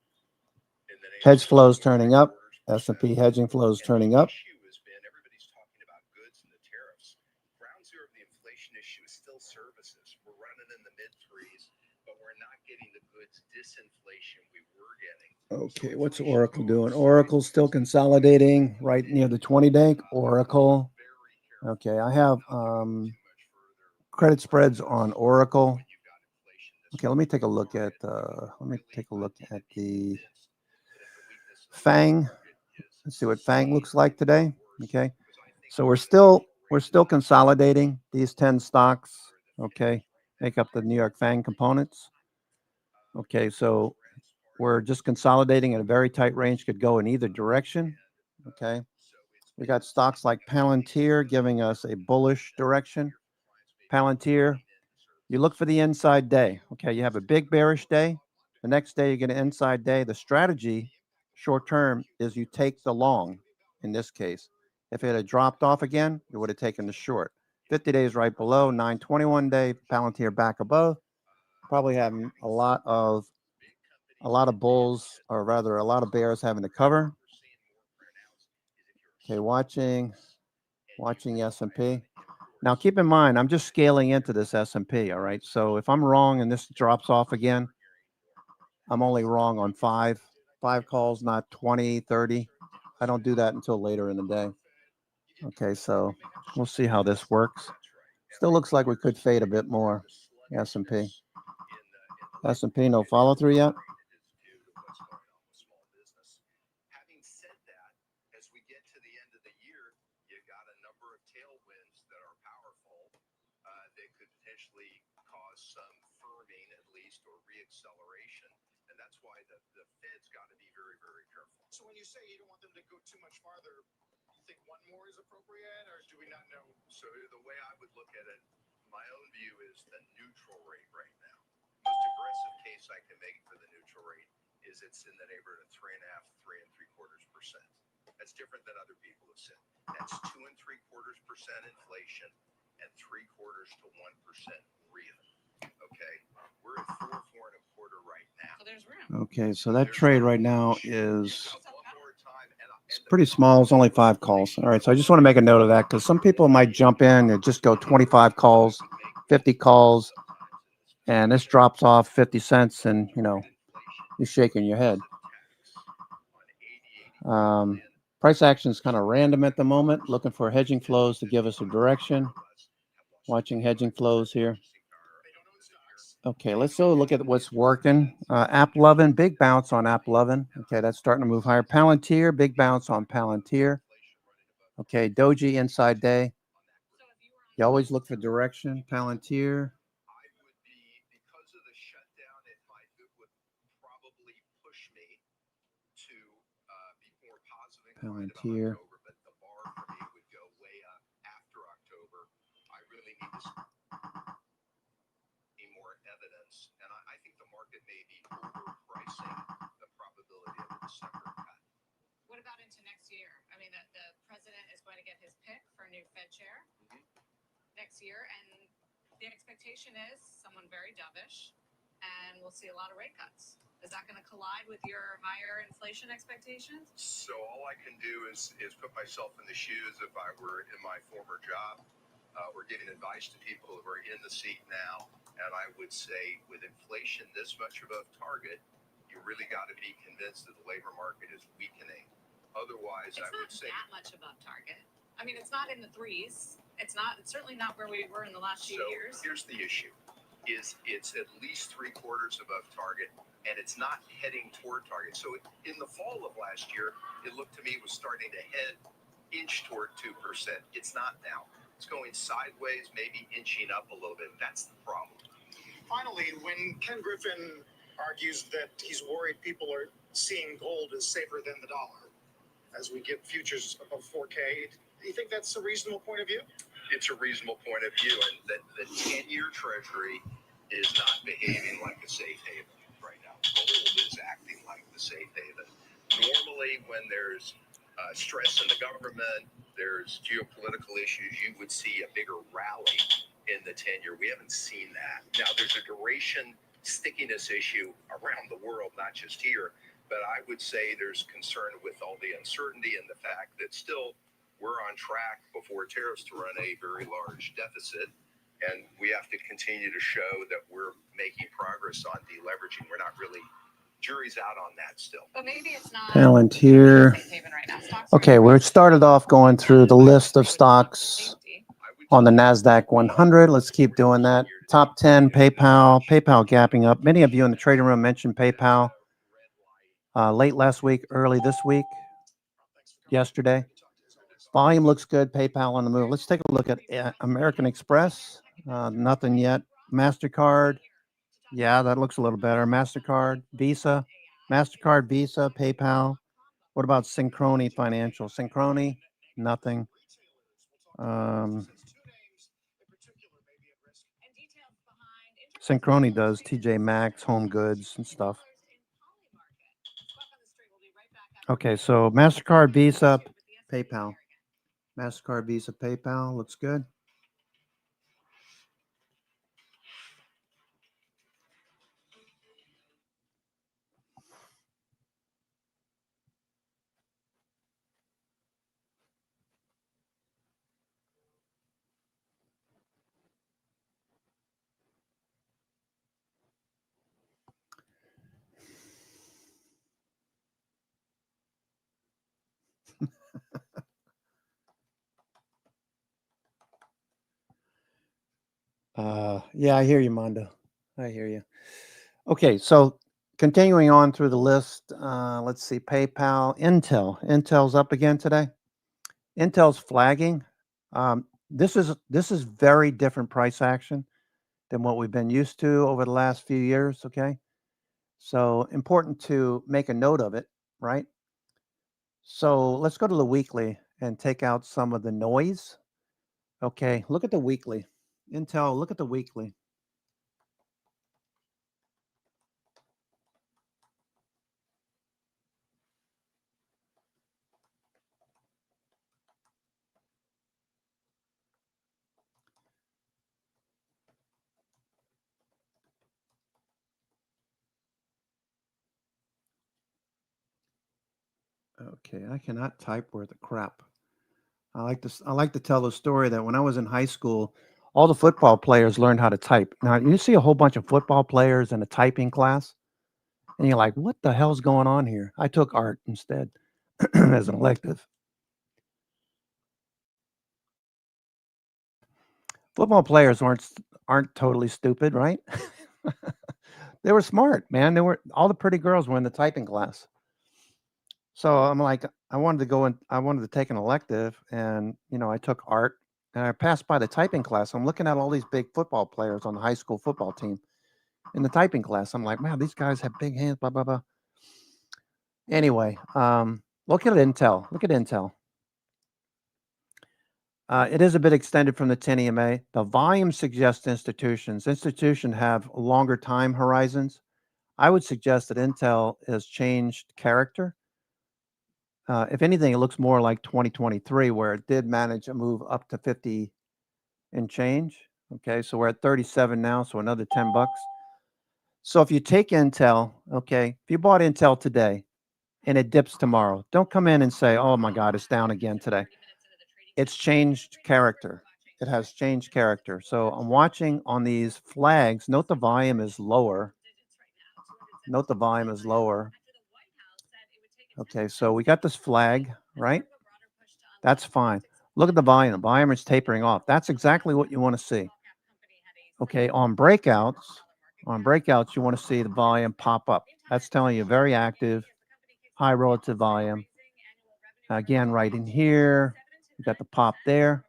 Hedge flows turning up. S&P hedging flows turning up. Issue has been everybody's talking about goods and the tariffs. Ground zero of the inflation issue is still services. We're running in the mid threes, but we're not getting the goods disinflation we were getting. Okay, what's Oracle doing? Oracle's still consolidating right near the 20-day. Oracle. Okay, I have credit spreads on Oracle. Okay, let me take a look at the FANG. Let's see what FANG looks like today. Okay, so we're still consolidating these 10 stocks. Okay, make up the New York FANG components. Okay, so we're just consolidating in a very tight range, could go in either direction. Okay, we got stocks like Palantir giving us a bullish direction. Palantir, you look for the inside day. Okay, you have a big bearish day. The next day you get an inside day. The strategy short term is you take the long in this case. If it had dropped off again, you would have taken the short. 50 days right below, 921 day, Palantir back above. Probably having a lot of bulls, or rather a lot of bears having to cover. Okay, watching S&P. Now keep in mind, I'm just scaling into this S&P, all right? So if I'm wrong and this drops off again, I'm only wrong on five calls, not 20, 30. I don't do that until later in the day. Okay, so we'll see how this works. Still looks like we could fade a bit more. S&P. S&P, no follow through yet. Having said that, as we get to the end of the year, you got a number of tailwinds that are powerful that could potentially cause some firming at least, or reacceleration. And that's why the Fed's got to be very, very careful. So when you say you don't want them to go too much farther, you think one more is appropriate, or do we not know? So the way I would look at it, my own view is the neutral rate right now. Most aggressive case I can make for the neutral rate is it's in the neighborhood of 3.5%, 3.75%. That's different than other people have said. That's 2.75% inflation and 0.75% to 1% real. Okay, we're at 4.25% right now. So there's room. Okay, so that trade right now is it's pretty small. It's only 5 calls. All right, so I just want to make a note of that because some people might jump in and just go 25 calls, 50 calls, and this drops off 50 cents, and you're shaking your head. Price action is kind of random at the moment. Looking for hedging flows to give us a direction. Watching hedging flows here. Okay, let's go look at what's working. App11, big bounce on App11. Okay, that's starting to move higher. Palantir, big bounce on Palantir. Okay, Doji inside day. You always look for direction. Palantir. I would be, because of the shutdown, it would probably push me to be more positive about Palantir. October, but the bar for me would go way up after October. I really need to see more evidence, and I think the market may be overpricing the probability of a December cut. What about into next year? I mean, the president is going to get his pick for a new Fed chair next year, and the expectation is someone very dovish, and we'll see a lot of rate cuts. Is that going to collide with your higher inflation expectations? So all I can do is put myself in the shoes if I were in my former job. We're giving advice to people who are in the seat now. And I would say with inflation this much above target, you really got to be convinced that the labor market is weakening. Otherwise, It's I would not say that much above target. I mean, it's not in the threes. It's certainly not where we were in the last few so. years. Here's the issue: is it's at least 3/4 above target, and it's not heading toward target. So in the fall of last year, it looked to me was starting to inch toward 2%. It's not now. It's going sideways, maybe inching up a little bit. That's the problem. Finally, when Ken Griffin argues that he's worried people are seeing gold as safer than the dollar as we get futures above 4K, do you think that's a reasonable point of view? It's a reasonable point of view, and that the 10-year Treasury is not behaving like a safe haven right now. Gold is acting like the safe haven. Normally, when there's stress in the government, there's geopolitical issues, you would see a bigger rally in the 10-year. We haven't seen that. Now, there's a duration stickiness issue around the world, not just here, but I would say there's concern with all the uncertainty and the fact that still we're on track before tariffs to run a very large deficit. And we have to continue to show that we're making progress on deleveraging. We're not really, jury's out on that still. But maybe it's not Palantir. safe haven right now. Stocks Okay, we started off going through the list of stocks on the NASDAQ 100. Let's keep doing that. Top 10, PayPal. PayPal gapping up. Many of you in the trading room mentioned PayPal late last week, early this week, yesterday. Volume looks good. PayPal on the move. Let's take a look at American Express. Nothing yet. MasterCard. Yeah, that looks a little better. MasterCard, Visa, MasterCard, Visa, PayPal. What about Synchrony Financial? Synchrony, nothing. Synchrony does TJ Maxx, Home Goods, and stuff. Okay, so MasterCard, Visa, PayPal. MasterCard, Visa, PayPal. Looks good. Yeah, I hear you, Mondo. I hear you. Okay, so continuing on through the list, let's see, PayPal, Intel. Intel's up again today. Intel's flagging. This is very different price action than what we've been used to over the last few years. Okay, so important to make a note of it, right? So let's go to the weekly and take out some of the noise. Okay, look at the weekly. Intel, look at the weekly. Okay, I cannot type worth a crap. I like to tell the story that when I was in high school, all the football players learned how to type. Now you see a whole bunch of football players in a typing class, and you're like, "What the hell's going on here?" I took art instead as an elective. Football players aren't totally stupid, right? They were smart, man. They were all the pretty girls were in the typing class. So I'm like, I wanted to take an elective, and I took art, and I passed by the typing class. I'm looking at all these big football players on the high school football team in the typing class. I'm like, man, these guys have big hands, blah blah blah. Anyway, look at Intel. Look at Intel. It is a bit extended from the 10 EMA. The volume suggests institutions have longer time horizons. I would suggest that Intel has changed character. If anything, it looks more like 2023, where it did manage a move up to 50 and change. Okay, so we're at 37 now, so another $10. So if you take Intel, okay, if you bought Intel today and it dips tomorrow, don't come in and say, oh my God, it's down again today. It's changed character. it has changed character. So I'm watching on these flags. Note the volume is lower. Note the volume is lower. Okay, so we got this flag, right? That's fine. Look at the volume. The volume is tapering off. That's exactly what you want to see. Okay, on breakouts, you want to see the volume pop up. That's telling you very active, high relative volume. Again, right in here, you got the pop there.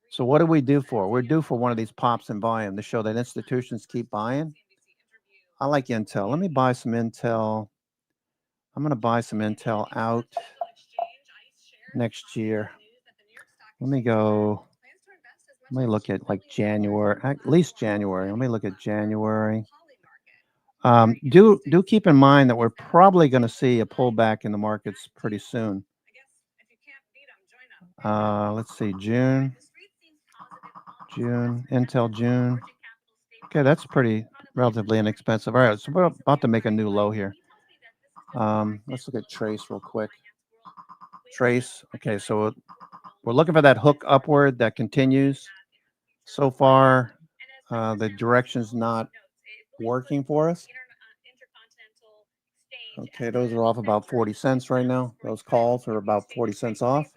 So what do we do for? We're due for one of these pops in volume to show that institutions keep buying. I like Intel. Let me buy some Intel. I'm going to buy some Intel out next year. Let me look at like January, at least January. Let me look at January. Do keep in mind that we're probably going to see a pullback in the markets pretty soon. Let's see, June, Intel June. Okay, that's pretty relatively inexpensive. All right, so we're about to make a new low here. Let's look at Trace real quick. Trace. Okay, so we're looking for that hook upward that continues. So far, the direction's not working for us. Okay, those are off about 40 cents right now. Those calls are about 40 cents off.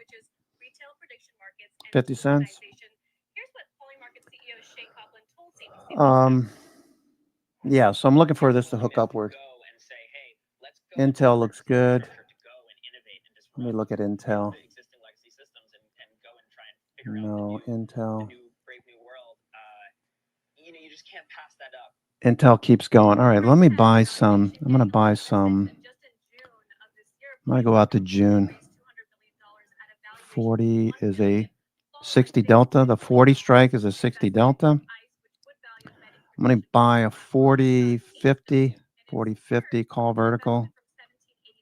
50 cents. Yeah, so I'm looking for this to hook upward. Intel looks good. Let me look at Intel. No, Intel. Intel keeps going. All right, let me buy some. I'm going to buy some. I'm going to go out to June. 40 is a 60 delta. The 40 strike is a 60 delta. I'm going to buy a 40-50 call vertical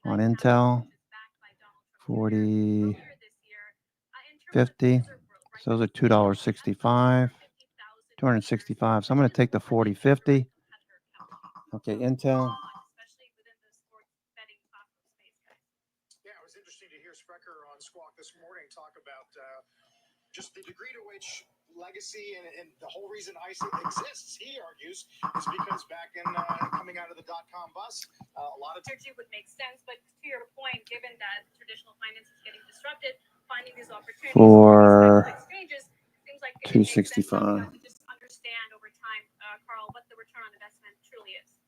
on Intel. 40-50. So those are $2.65. 265. So I'm going to take the 40-50. Okay, Intel. Yeah, it was interesting to hear Sprecher on Squawk this morning talk about just the degree to which legacy and the whole reason ICE exists, he argues, is because back in coming out of the .com bust, a lot of Energy would make sense, but to your point, given that traditional finance is getting disrupted, finding these opportunities for exchanges seems like 265. To just understand over time, Carl, what the return on investment truly is.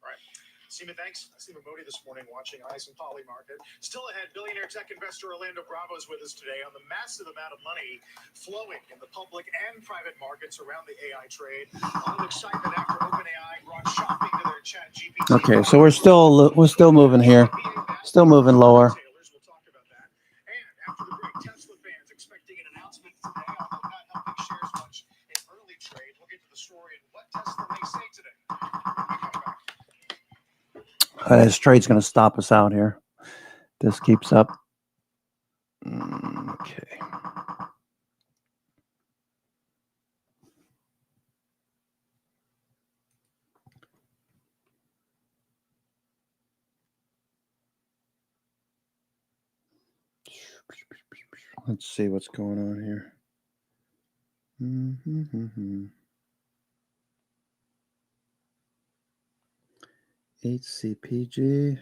Right. Seema, thanks. Seema Modi this morning watching ICE and Poly Market. Still ahead, billionaire tech investor Orlando Bravo is with us today on the massive amount of money flowing in the public and private markets around the AI trade. A lot of excitement after OpenAI brought shopping to their chat GPT. Okay, so we're still moving here. Still moving lower. We'll talk about that. And after the break, Tesla fans expecting an announcement today, although not helping shares much in early trade. We'll get to the story and what Tesla may say today. This trade's going to stop us out here. This keeps up. Okay. Let's see what's going on here. HCPG.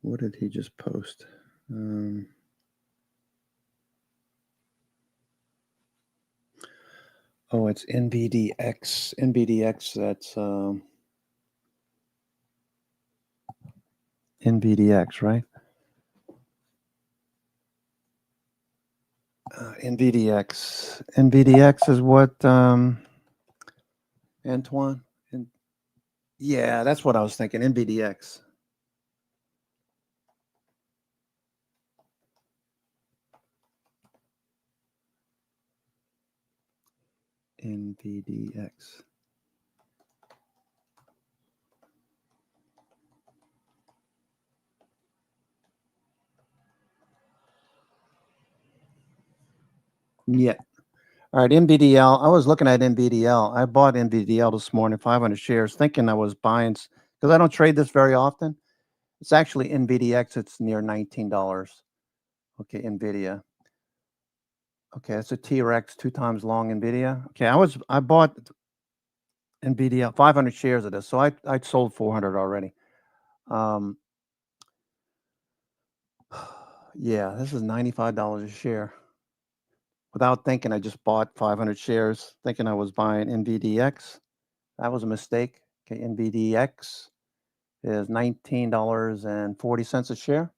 What did he just post? Oh, it's NVDX. NVDX, that's NVDX, right? NVDX. NVDX is what, Antoine? Yeah, that's what I was thinking, NVDX. NVDX. Yeah. All right, NVDL. I was looking at NVDL. I bought NVDL this morning, 500 shares, thinking I was buying, because I don't trade this very often. It's actually NVDX. It's near $19. Okay, NVIDIA. Okay, that's a T-Rex 2 times long NVIDIA. Okay, I bought NVIDIA 500 shares of this, so I sold 400 already. Yeah, this is $95 a share. Without thinking, I just bought 500 shares, thinking I was buying NVDX. That was a mistake. Okay, NVDX is $19.40 a share.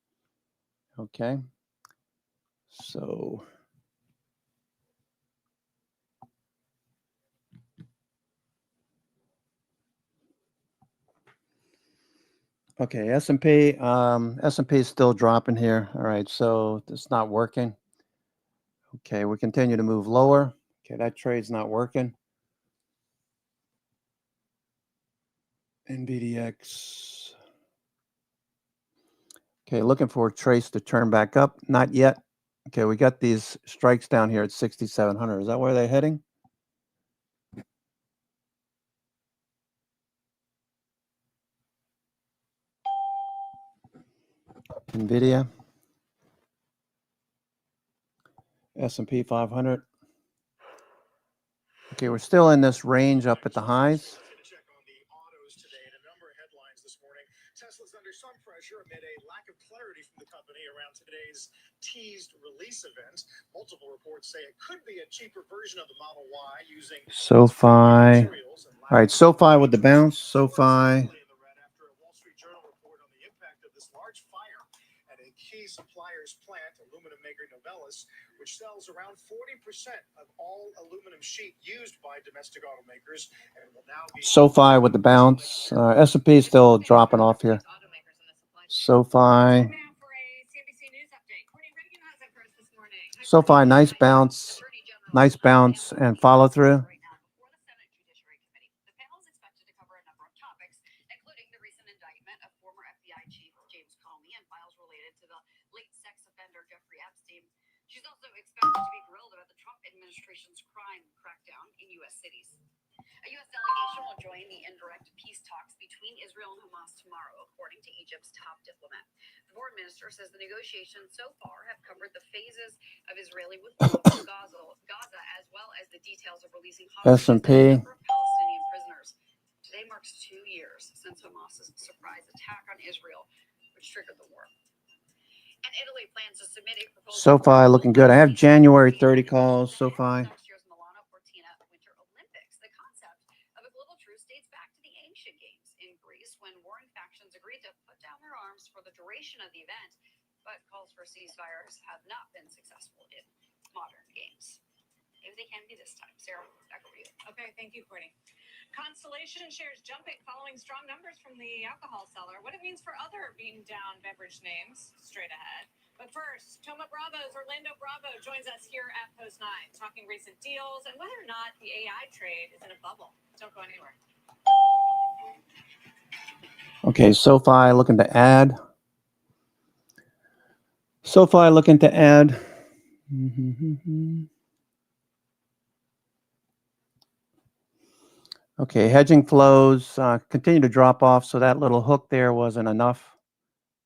Okay, so okay, S&P is still dropping here. All right, so it's not working. Okay, we continue to move lower. Okay, that trade's not working. NVDX. Okay, looking for Trace to turn back up. Not yet. Okay, we got these strikes down here at 6,700. Is that where they're heading? NVIDIA. S&P 500. Okay, we're still in this range up at the highs. Check on the autos today and a number of headlines this morning. Tesla's under some pressure amid a lack of clarity from the company around today's teased release event. Multiple reports say it could be a cheaper version of the Model Y using SoFi. materials. All right, SoFi with the bounce. SoFi. In the red after a Wall Street Journal report on the impact of this large fire at a key supplier's plant, aluminum maker Novelis, which sells around 40% of all aluminum sheet used by domestic automakers, and will now be SoFi with the bounce. S&P still dropping off here. SoFi. SoFi, nice bounce and follow through. She's also expected to be grilled about the Trump administration's crime crackdown in U.S. cities. A U.S. delegation will join the indirect peace talks between Israel and Hamas tomorrow, according to Egypt's top diplomat. The foreign minister says the negotiations so far have covered the phases of Israeli withdrawal from Gaza, as well as the details of releasing hostages and a number of Palestinian prisoners. Today marks 2 years since Hamas's surprise attack on Israel, which triggered the war. And Italy plans to submit a proposal. SoFi looking good. I have January 30 calls. SoFi. Next year's Milano-Cortina Winter Olympics. The concept of a global truce dates back to the ancient games in Greece, when warring factions agreed to put down their arms for the duration of the event, but calls for ceasefires have not been successful in modern games. Maybe they can be this time. Sarah, back over to you. Okay, thank you, Courtney. Constellation shares jumping following strong numbers from the alcohol seller. What it means for other beaten down beverage names straight ahead. But first, Toma Bravo's Orlando Bravo joins us here at Post 9, talking recent deals and whether or not the AI trade is in a bubble. Don't go anywhere. Okay, SoFi looking to add. SoFi looking to add. Okay, hedging flows continue to drop off, so that little hook there wasn't enough.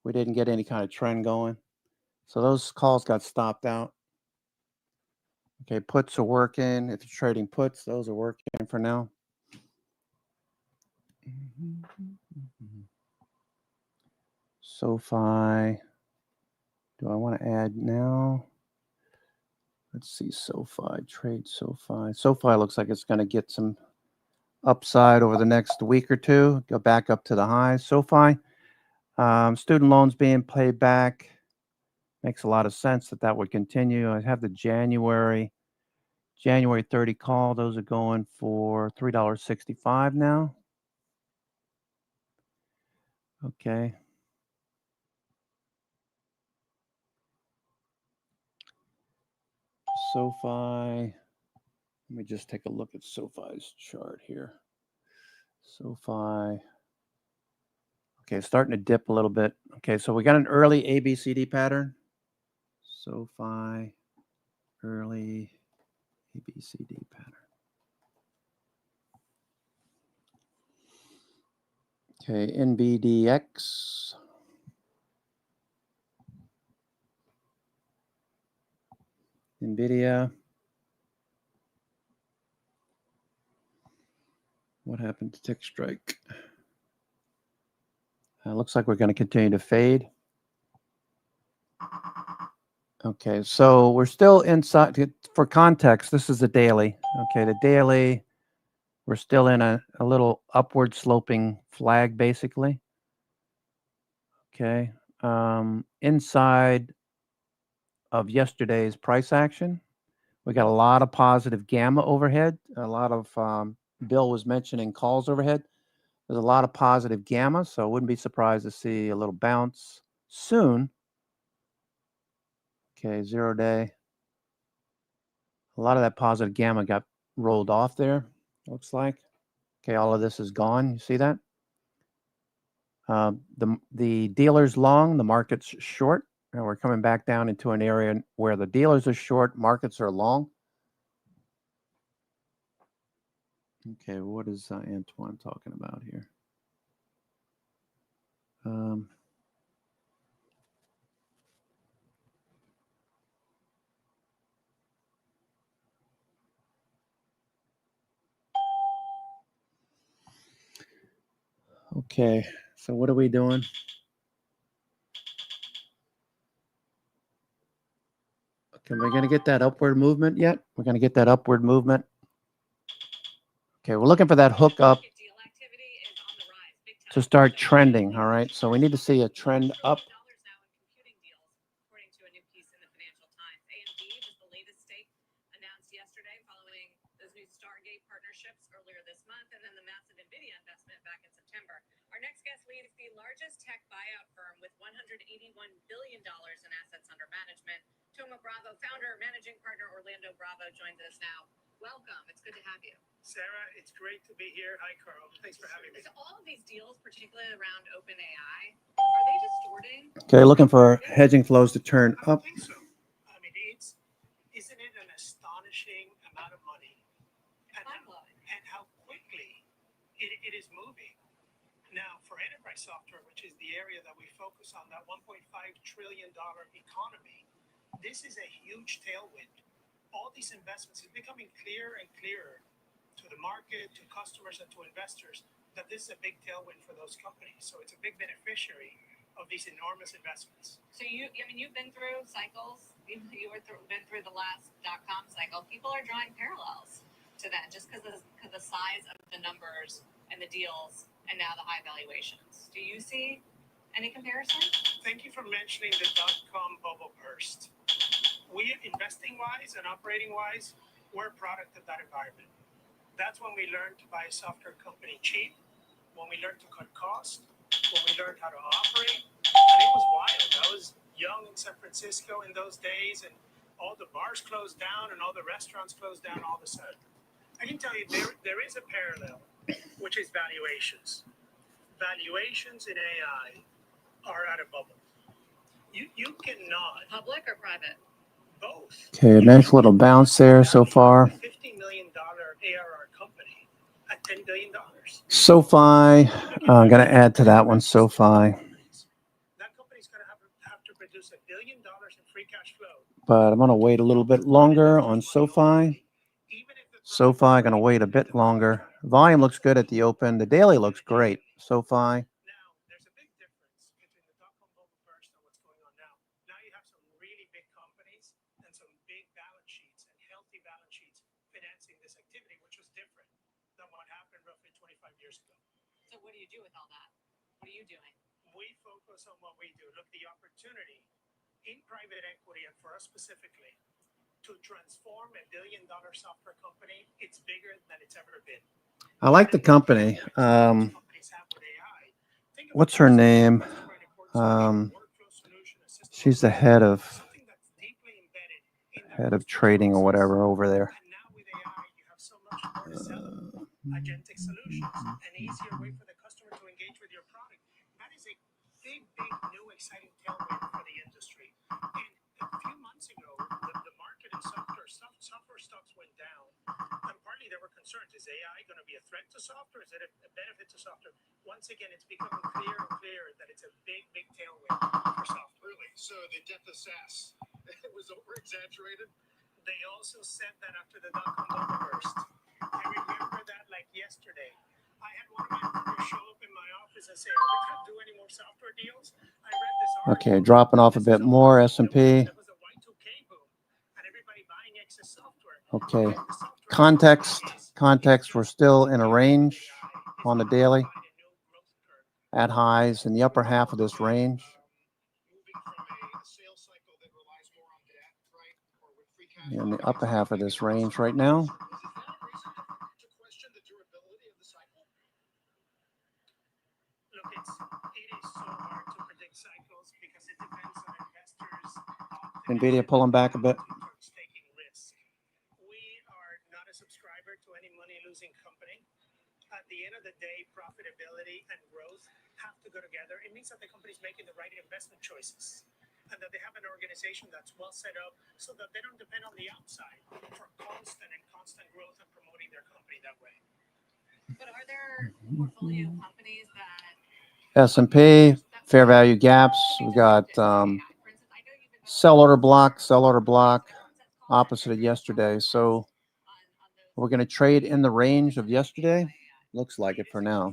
We didn't get any kind of trend going. So those calls got stopped out. Okay, puts are working. If you're trading puts, those are working for now. SoFi. Do I want to add now? Let's see, SoFi, trade SoFi. SoFi looks like it's going to get some upside over the next week or two, go back up to the highs. SoFi, student loans being paid back. Makes a lot of sense that would continue. I have the January 30 call. Those are going for $3.65 now. Okay. SoFi. Let me just take a look at SoFi's chart here. SoFi. Okay, starting to dip a little bit. Okay, so we got an early ABCD pattern. SoFi, early ABCD pattern. Okay, NBDX. NVIDIA. What happened to Tick Strike? Looks like we're going to continue to fade. Okay, so we're still inside. For context, this is the daily. Okay, the daily, we're still in a little upward sloping flag, basically. Okay, inside of yesterday's price action, we got a lot of positive gamma overhead. A lot of, Bill was mentioning calls overhead. There's a lot of positive gamma, so I wouldn't be surprised to see a little bounce soon. Okay, 0 day. A lot of that positive gamma got rolled off there, looks like. Okay, all of this is gone. You see that? The dealer's long, the market's short. And we're coming back down into an area where the dealers are short, markets are long. Okay, what is Antoine talking about here? Okay, so what are we doing? Okay, we're going to get that upward movement yet? We're going to get that upward movement. Okay, we're looking for that hook up to start trending, all right? So we need to see a trend up. Partnerships earlier this month, and then the massive NVIDIA investment back in September. Our next guest leads the largest tech buyout firm with $181 billion in assets under management. Toma Bravo founder, managing partner Orlando Bravo joins us now. Welcome. It's good to have you. Sarah, it's great to be here. Hi, Carl. Thanks for having me. So all of these deals, particularly around OpenAI, are they distorting? Okay, looking for hedging flows to turn up. I think so. I mean, isn't it an astonishing amount of money and how quickly it is moving? Now, for enterprise software, which is the area that we focus on, that $1.5 trillion economy, this is a huge tailwind. All these investments is becoming clearer and clearer to the market, to customers, and to investors that this is a big tailwind for those companies. So it's a big beneficiary of these enormous investments. So you've been through cycles. Been through the last .com cycle. People are drawing parallels to that just because of the size of the numbers and the deals, and now the high valuations. Do you see any comparison? Thank you for mentioning the .com bubble burst. We, investing wise and operating wise, we're a product of that environment. That's when we learned to buy a software company cheap, when we learned to cut costs, when we learned how to operate. And it was wild. I was young in San Francisco in those days, and all the bars closed down and all the restaurants closed down all of a sudden. I can tell you there is a parallel, which is valuations. Valuations in AI are at a bubble. You cannot. Public or private? Both. Okay, nice little bounce there so far. $50 million ARR company at $10 billion. SoFi, I'm going to add to that one, SoFi. That company's going to have to produce $1 billion in free cash flow. But I'm going to wait a little bit longer on SoFi. SoFi, going to wait a bit longer. Volume looks good at the open. The daily looks great. SoFi. Now, there's a big difference between the .com bubble burst and what's going on now. Now you have some really big companies and some big balance sheets and healthy balance sheets financing this activity, which was different than what happened roughly 25 years ago. So what do you do with all that? What are you doing? We focus on what we do. Look, the opportunity in private equity, and for us specifically, to transform $1 billion software company, it's bigger than it's ever been. I like the company. What's her name? She's the head of trading or whatever over there. And now with AI, you have so much more to sell. Agentic solutions, an easier way for the customer to engage with your product. That is a big, new, exciting tailwind for the industry. And a few months ago, the market in software stocks went down. And partly there were concerns. Is AI going to be a threat to software? Is it a benefit to software? Once again, it's becoming clearer and clearer that it's a big tailwind for software. Really? So the death of SaaS was over-exaggerated? They also said that after the dot-com bubble burst. I remember that like yesterday. I had one of my partners show up in my office and say, "Are we going to do any more software deals?" I read this article. Okay, dropping off a bit more, S&P. There was a Y2K boom, and everybody buying excess software. Okay, context, we're still in a range on the daily at highs in the upper half of this range. In the upper half of this range right now. Look, it is so hard to predict cycles because it depends on investors. Nvidia pulling back a bit. Taking risk. We are not a subscriber to any money-losing company. At the end of the day, profitability and growth have to go together. It means that the company is making the right investment choices and that they have an organization that's well set up so that they don't depend on the outside for constant growth and promoting their company that way. But are there portfolio companies that S&P, fair value gaps. We got sell order block, opposite of yesterday. So we're going to trade in the range of yesterday. Looks like it for now. I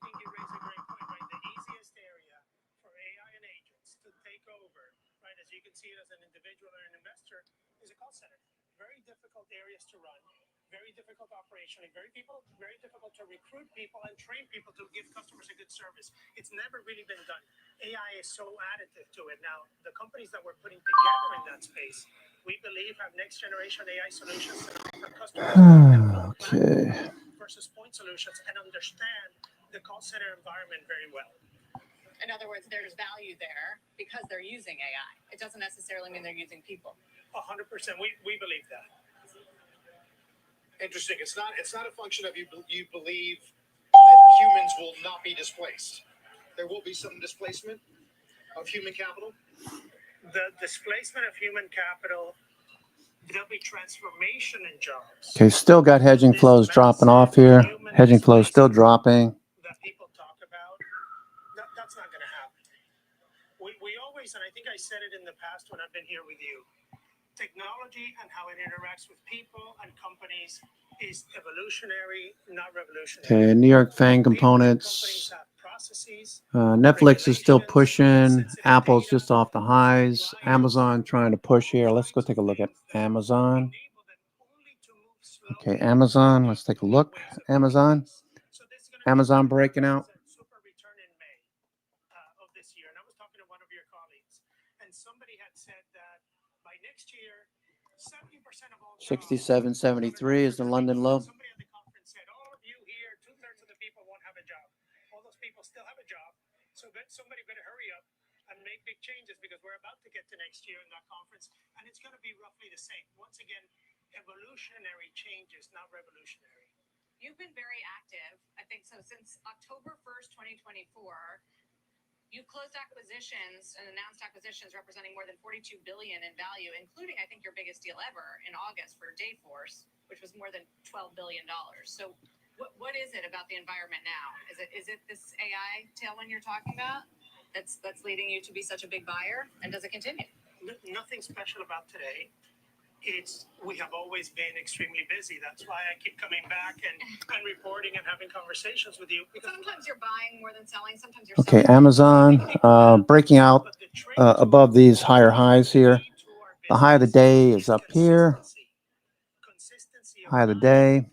think you raise a great point, right? The easiest area for AI and agents to take over, right, as you can see it as an individual or an investor, is a call center. Very difficult areas to run, very difficult operationally, very difficult to recruit people and train people to give customers a good service. It's never really been done. AI is so additive to it. Now, the companies that we're putting together in that space, we believe have next generation AI solutions for customers Okay. versus point solutions and understand the call center environment very well. In other words, there's value there because they're using AI. It doesn't necessarily mean they're using people. 100%. We believe that. Interesting. It's not a function of you believe that humans will not be displaced. There will be some displacement of human capital. The displacement of human capital, there'll be transformation in jobs. Okay, still got hedging flows dropping off here. Hedging flows still dropping. That people talk about, that's not going to happen. We always, and I think I said it in the past when I've been here with you, technology and how it interacts with people and companies is evolutionary, not revolutionary. Okay, New York FANG components. Netflix is still pushing. Apple's just off the highs. Amazon trying to push here. Let's go take a look at Amazon. Okay, Amazon. Let's take a look. Amazon breaking out. Super return in May of this year. And I was talking to one of your colleagues, and somebody had said that by next year, 70% of all 67.73 is the London low. Somebody at the conference said, all of you here, 2/3 of the people won't have a job. All those people still have a job. So somebody better hurry up and make big changes because we're about to get to next year in that conference, and it's going to be roughly the same. Once again, evolutionary changes, not revolutionary. You've been very active, I think so, since October 1st, 2024. You've closed acquisitions and announced acquisitions representing more than $42 billion in value, including, I think, your biggest deal ever in August for Dayforce, which was more than $12 billion. So what is it about the environment now? Is it this AI tailwind you're talking about that's leading you to be such a big buyer? And does it continue? Nothing special about today. We have always been extremely busy. That's why I keep coming back and reporting and having conversations with you. Because sometimes you're buying more than selling. Sometimes you're okay, Amazon breaking out above these higher highs here. The high of the day is up here. High of the day.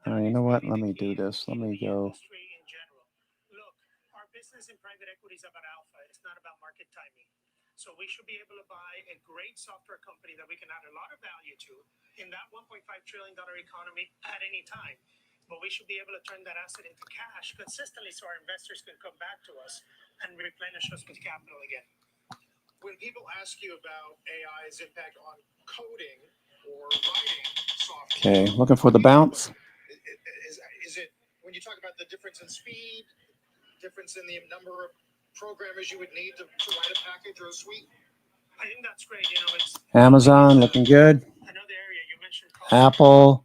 You know what? Let me do this. Let me go. Look, our business in private equity is about alpha. It's not about market timing. So we should be able to buy a great software company that we can add a lot of value to in that $1.5 trillion economy at any time. But we should be able to turn that asset into cash consistently so our investors can come back to us and replenish us with capital again. When people ask you about AI's impact on coding or writing software, okay, looking for the bounce. Is it when you talk about the difference in speed, difference in the number of programmers you would need to write a package or a suite? I think that's great. You know, it's Amazon looking good. Another area you mentioned. Apple.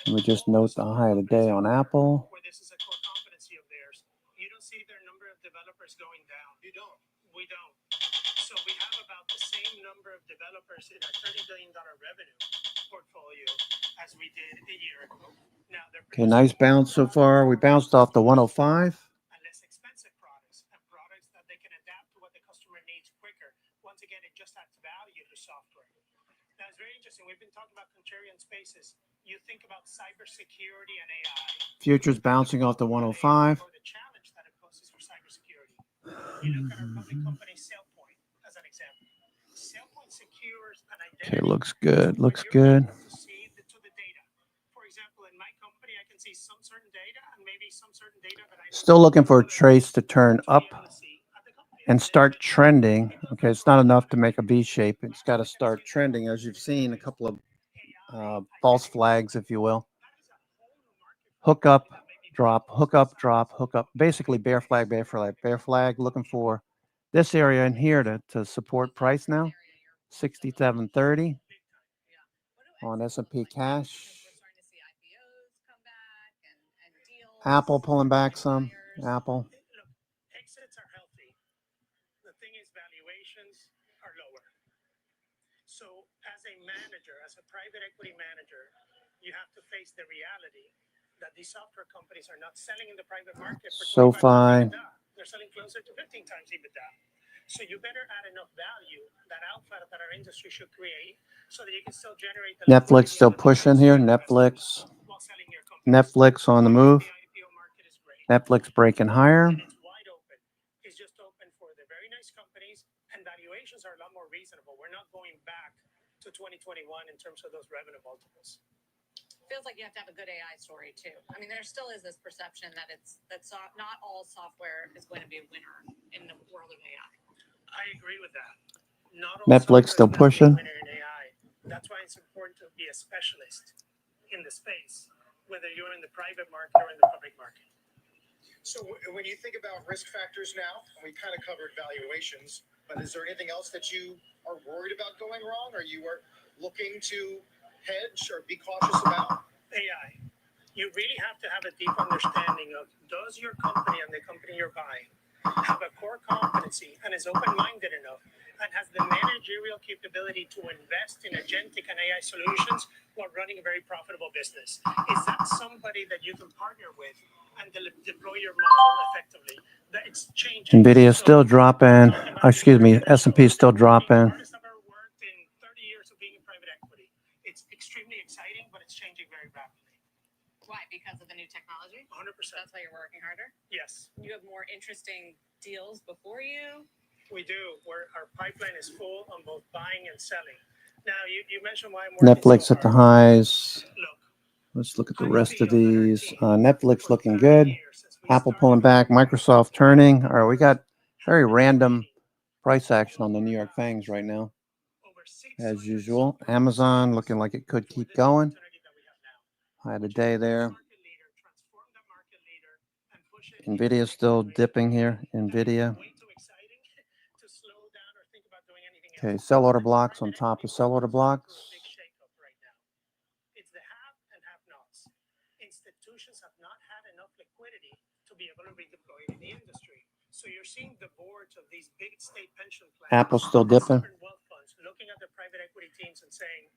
Let me just note the high of the day on Apple. Where this is a core competency of theirs. You don't see their number of developers going down. You don't. We don't. So we have about the same number of developers in our $30 billion revenue portfolio as we did a year ago. Now they're Okay, nice bounce so far. We bounced off the 105. and less expensive products and products that they can adapt to what the customer needs quicker. Once again, it just adds value to software. Now it's very interesting. We've been talking about contrarian spaces. You think about cybersecurity and AI. Futures bouncing off the 105. Or the challenge that it poses for cybersecurity. You look at our public company SailPoint as an example. SailPoint secures an identity. Okay, looks good. So Looks when you're good. able to see to the data. For example, in my company, I can see some certain data and maybe some certain data that I don't Still see looking for a others trace to turn to be up able to see at the company. and start trending. Okay, it's not enough to make a V shape. It's got to start trending, as you've seen a couple of false flags, if you will. Hook up, drop, hook up, drop, hook up. Basically, bear flag, bear flag, bear flag. Looking for this area in here to support price now. 67.30 on S&P cash. Apple pulling back some. Apple. Look, exits are healthy. The thing is, valuations are lower. So as a manager, as a private equity manager, you have to face the reality that these software companies are not selling in the private market for 25 times SoFi. EBITDA. They're selling closer to 15 times EBITDA. So you better add enough value, that alpha that our industry should create, so that you can still generate the Netflix still liquidity pushing here. Netflix. while selling your company. Netflix on the move. The IPO market is great. Netflix breaking higher. And it's wide open. It's just open for the very nice companies, and valuations are a lot more reasonable. We're not going back to 2021 in terms of those revenue multiples. Feels like you have to have a good AI story too. I mean, there still is this perception that not all software is going to be a winner in the world of AI. I agree with that. Not all Netflix still software is gonna pushing. be a winner in AI. That's why it's important to be a specialist in the space, whether you're in the private market or in the public market. So when you think about risk factors now, and we kind of covered valuations, but is there anything else that you are worried about going wrong, or you are looking to hedge or be cautious about? AI. You really have to have a deep understanding of, does your company and the company you're buying have a core competency and is open-minded enough and has the managerial capability to invest in agentic and AI solutions while running a very profitable business? Is that somebody that you can partner with and deploy your model effectively? It's changing. Nvidia is still dropping. Excuse me, S&P is still dropping. Hardest I've ever worked in 30 years of being in private equity. It's extremely exciting, but it's changing very rapidly. Why? Because of the new technology? 100%. That's why you're working harder? Yes, You have more interesting deals before you? we do. Our pipeline is full on both buying and selling. Now, you mentioned why I'm working Netflix so at the hard. highs. Look, Let's look at the I rest of feel that our these. team Netflix for the looking past good. year since we Apple started pulling back. working Microsoft turning. All right, we got very have been random trading price action on the New York Fangs right now, over 600 as usual. software Amazon companies looking like it could for keep this going. opportunity that we have now. High of the Which is day to be a there. market leader, transform the market leader, and push it Nvidia is still dipping here. And it's Nvidia. way too exciting to slow down or think about doing anything else. Okay, sell order Because blocks on private top of equity sell order markets are going through blocks. a big shakeup right now. It's the have and have-nots. Institutions have not had enough liquidity to be able to redeploy it in the industry. So you're seeing the boards of these big state pension plans, Apple's still the dipping. sovereign wealth funds, looking at their private equity teams and saying,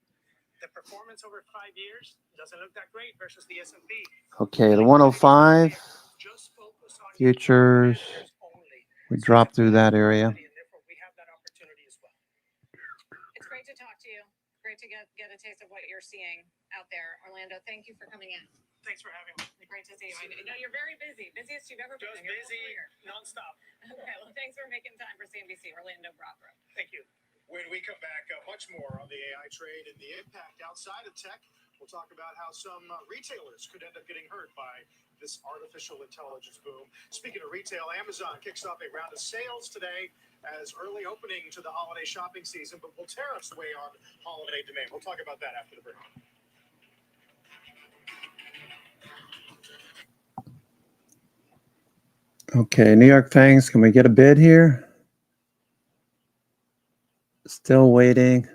the performance over 5 years doesn't look that great versus the S&P. Okay, the 105 Just focus on futures. managers only. We So dropped you have through that area. and therefore we have that opportunity as well. It's great to talk to you. Great to get a taste of what you're seeing out there. Orlando, thank you for coming in. Thanks for having me. Great to see you. I know you're very busy. Busiest you've ever been Just in your whole busy, career. nonstop. Okay, well, thanks for making time for CNBC. Orlando Bravo. Thank you. When we come back, much more on the AI trade and the impact outside of tech. We'll talk about how some retailers could end up getting hurt by this artificial intelligence boom. Speaking of retail, Amazon kicks off a round of sales today as early opening to the holiday shopping season, but will tariffs weigh on holiday demand? We'll talk about that after the break. Okay, New York Fangs, can we get a bid here? Still waiting.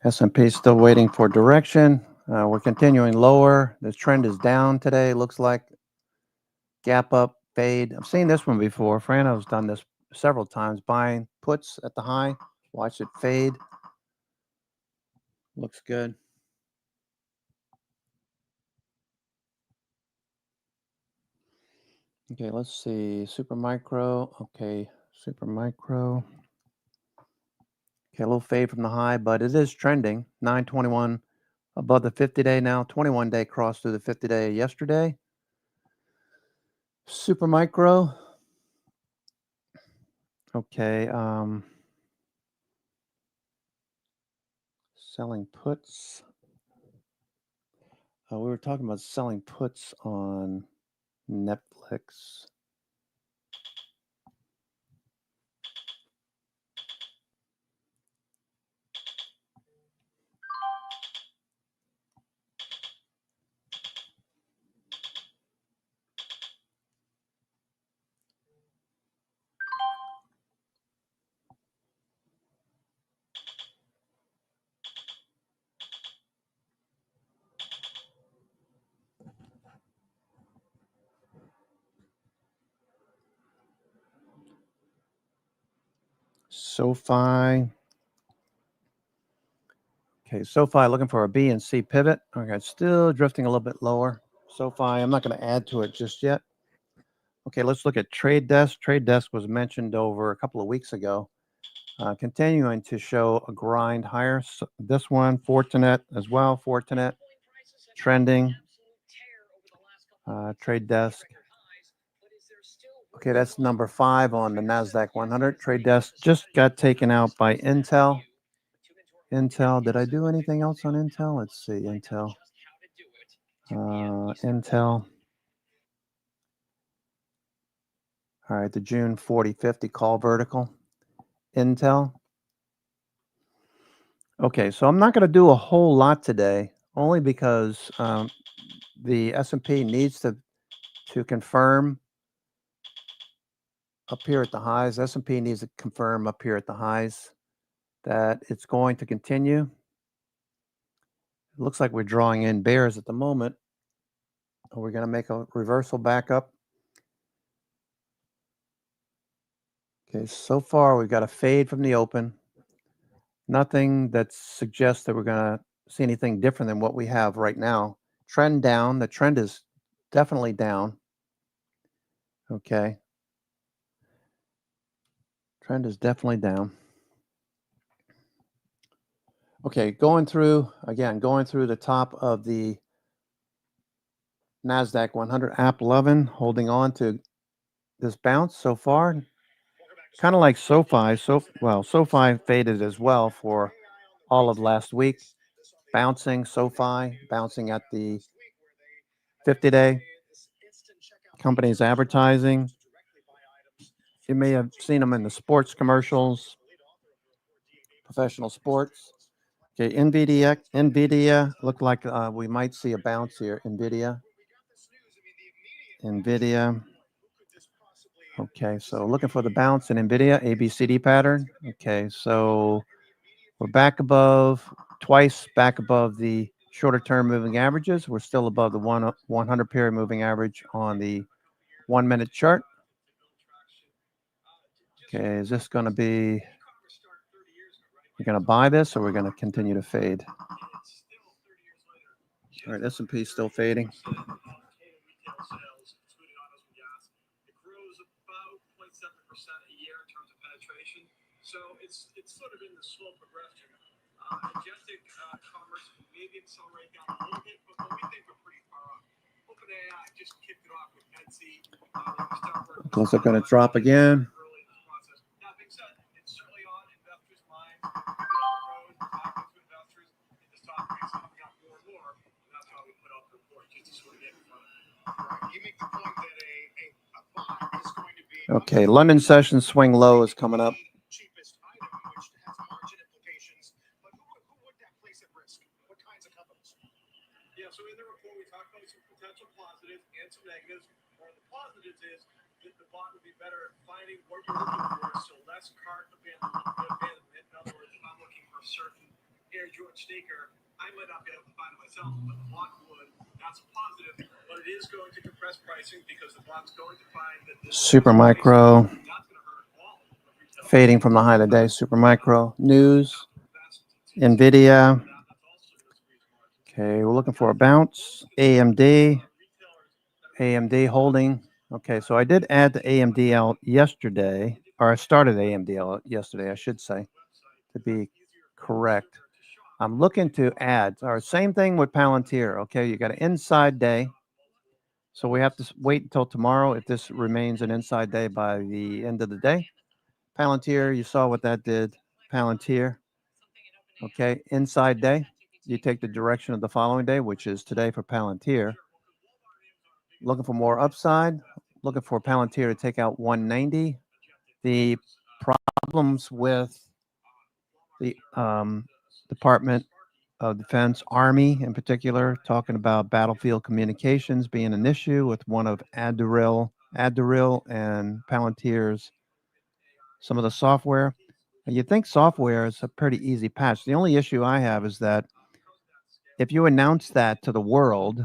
S&P still waiting for direction. We're continuing lower. The trend is down today. Looks like gap up, fade. I've seen this one before. Frano's done this several times, buying puts at the high. Watch it fade. Looks good. Okay, let's see. Super micro. Okay, super micro. Okay, a little fade from the high, but it is trending. 921 above the 50-day now. 21-day cross through the 50-day yesterday. Super micro. Okay. Selling puts. We were talking about selling puts on Netflix. SoFi. Okay, SoFi looking for a B and C pivot. Okay, still drifting a little bit lower. SoFi, I'm not going to add to it just yet. Okay, let's look at Trade Desk. Trade Desk was mentioned over a couple of weeks ago. Continuing to show a grind higher. So this one, Fortinet as well. Fortinet trending. Trade Desk. Okay, that's number 5 on the NASDAQ 100. Trade Desk just got taken out by Intel. Intel, did I do anything else on Intel? Let's see, Intel. Intel. All right, the June 40-50 call vertical. Intel. Okay, so I'm not going to do a whole lot today, only because the S&P needs to confirm up here at the highs. S&P needs to confirm up here at the highs that it's going to continue. It looks like we're drawing in bears at the moment. We're going to make a reversal back up. Okay, so far we've got a fade from the open. Nothing that suggests that we're going to see anything different than what we have right now. Trend down. The trend is definitely down. Okay. Trend is definitely down. Okay, going through the top of the NASDAQ 100 app 11, holding on to this bounce so far. Kind of like SoFi. SoFi faded as well for all of last week. Bouncing SoFi, bouncing at the 50-day. Companies advertising. You may have seen them in the sports commercials, professional sports. Okay, NVIDIA looked like we might see a bounce here. NVIDIA. Okay, so looking for the bounce in NVIDIA, ABCD pattern. Okay, so we're back above, twice back above the shorter term moving averages. We're still above the 100 period moving average on the 1 minute chart. Okay, is this going to be, we're going to buy this or we're going to continue to fade? All right, S&P still fading. So it's sort of in the slow progression. Agentic commerce maybe accelerate down a little bit, but we think we're pretty far off. OpenAI just kicked it off with Etsy. Looks like going to drop again. Early in this process. That being said, it's certainly on investors' minds. We've been on the road talking to investors. The stock rates have got more and more, and that's why we put out the report just to sort of get in front of it. You make the point that a bot is going to be Okay, London session swing low is coming up. cheapest item, which has margin implications. But who would that place at risk? What kinds of companies? Yeah, so in the report, we talked about some potential positives and some negatives. One of the positives is that the bot would be better at finding what you're looking for, so less cart abandonment. In other words, if I'm looking for a certain Air Jordan sneaker, I might not be able to find it myself, but the block would. That's a positive, but it is going to compress pricing because the block's going to find that this Super micro that's going to hurt all of retail. fading from the high today. Super micro news. Nvidia. Okay, we're looking for a bounce. AMD. AMD holding. Okay, so I did add the AMD out yesterday, or I started AMD out yesterday, I should say, to be correct. I'm looking to add, or same thing with Palantir. Okay, you got an inside day. So we have to wait until tomorrow if this remains an inside day by the end of the day. Palantir, you saw what that did. Palantir. Okay, inside day. You take the direction of the following day, which is today for Palantir. Looking for more upside. Looking for Palantir to take out 190. The problems with the Department of Defense, Army in particular, talking about battlefield communications being an issue with one of Adderall and Palantir's some of the software. And you think software is a pretty easy patch. The only issue I have is that if you announce that to the world,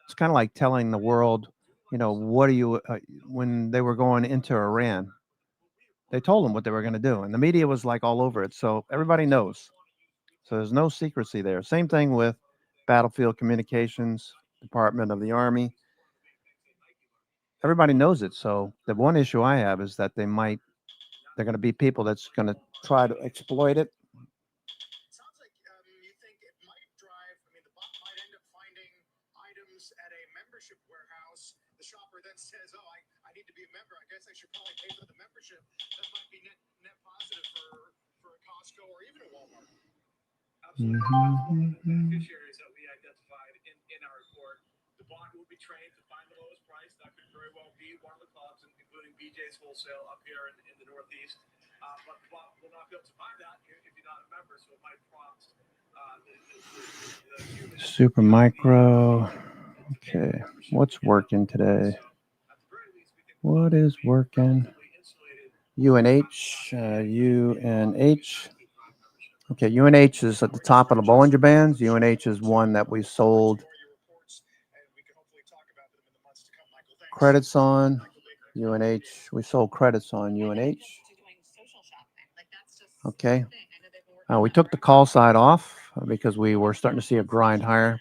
it's kind of like telling the world, what are you, when they were going into Iran, they told them what they were going to do. And the media was like all over it. So everybody knows. So there's no secrecy there. Same thing with Battlefield Communications, Department of the Army. Everybody knows it. So the one issue I have is that they're going to be people that's going to try to exploit it. It sounds like you think it might drive. I mean, the bot might end up finding items at a membership warehouse. The shopper then says, "Oh, I need to be a member. I guess I should probably pay for the membership." That might be net positive for a Costco or even a Walmart. Absolutely. That's one of the beneficiaries that we identified in our report. The bot will be trained to find the lowest price. That could very well be one of the clubs, including BJ's Wholesale up here in the Northeast. But the bot will not be able to find that if you're not a member, so it might prompt the human. Super micro. Okay. What's working today? What is working? UNH. UNH. Okay, UNH is at the top of the Bollinger Bands. UNH is one that we sold credits on. UNH, we sold credits on UNH. Okay. We took the call side off because we were starting to see a grind higher.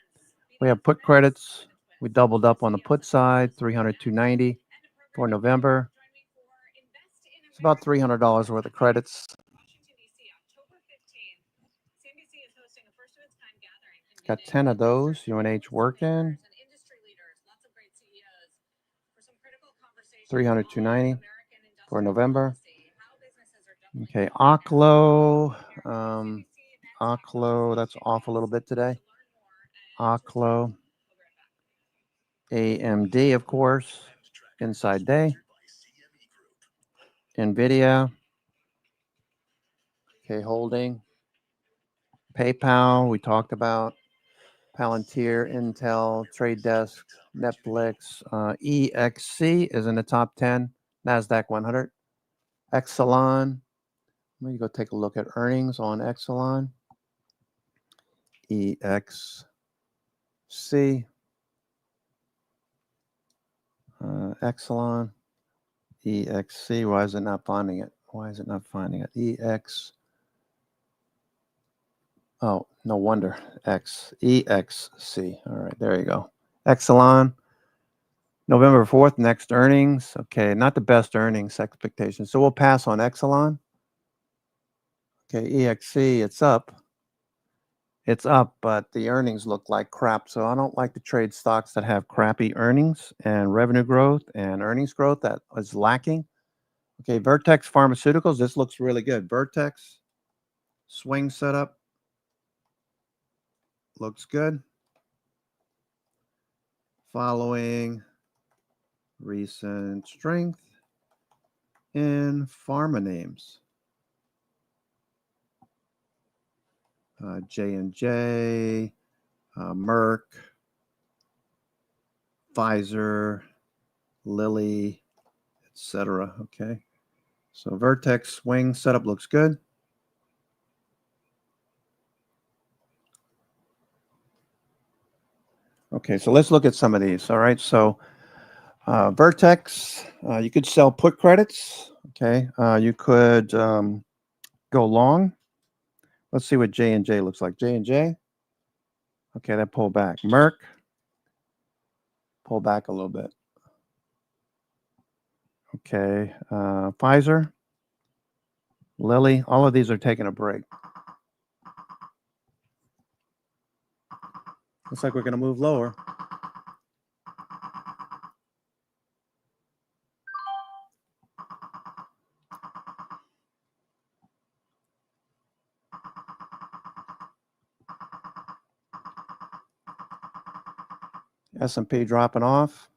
We have put credits. We doubled up on the put side, 300, 290 for November. It's about $300 worth of credits. Got 10 of those. UNH working. 300, 290 for November. Okay, Oklo. Oklo, that's off a little bit today. Oklo. AMD, of course. Inside day. Nvidia. Okay, holding. PayPal, we talked about. Palantir, Intel, Trade Desk, Netflix, EXC is in the top 10, NASDAQ 100. Exelon, let me go take a look at earnings on Exelon. EXC. Exelon. EXC, why is it not finding it? EX. Oh, no wonder. EXC. All right, there you go. Exelon. November 4th, next earnings. Okay, not the best earnings expectations. So we'll pass on Exelon. Okay, EXC, it's up. It's up, but the earnings look like crap. So I don't like to trade stocks that have crappy earnings and revenue growth and earnings growth that is lacking. Okay, Vertex Pharmaceuticals, this looks really good. Vertex, swing setup. Looks good. Following recent strength in pharma names. J&J, Merck, Pfizer, Lilly, etc. Okay. So Vertex swing setup looks good. Okay, so let's look at some of these. All right, so Vertex, you could sell put credits. Okay, you could go long. Let's see what J&J looks like. J&J. Okay, that pulled back. Merck, pull back a little bit. Okay, Pfizer, Lilly, all of these are taking a break. Looks like we're going to move lower. S&P dropping off.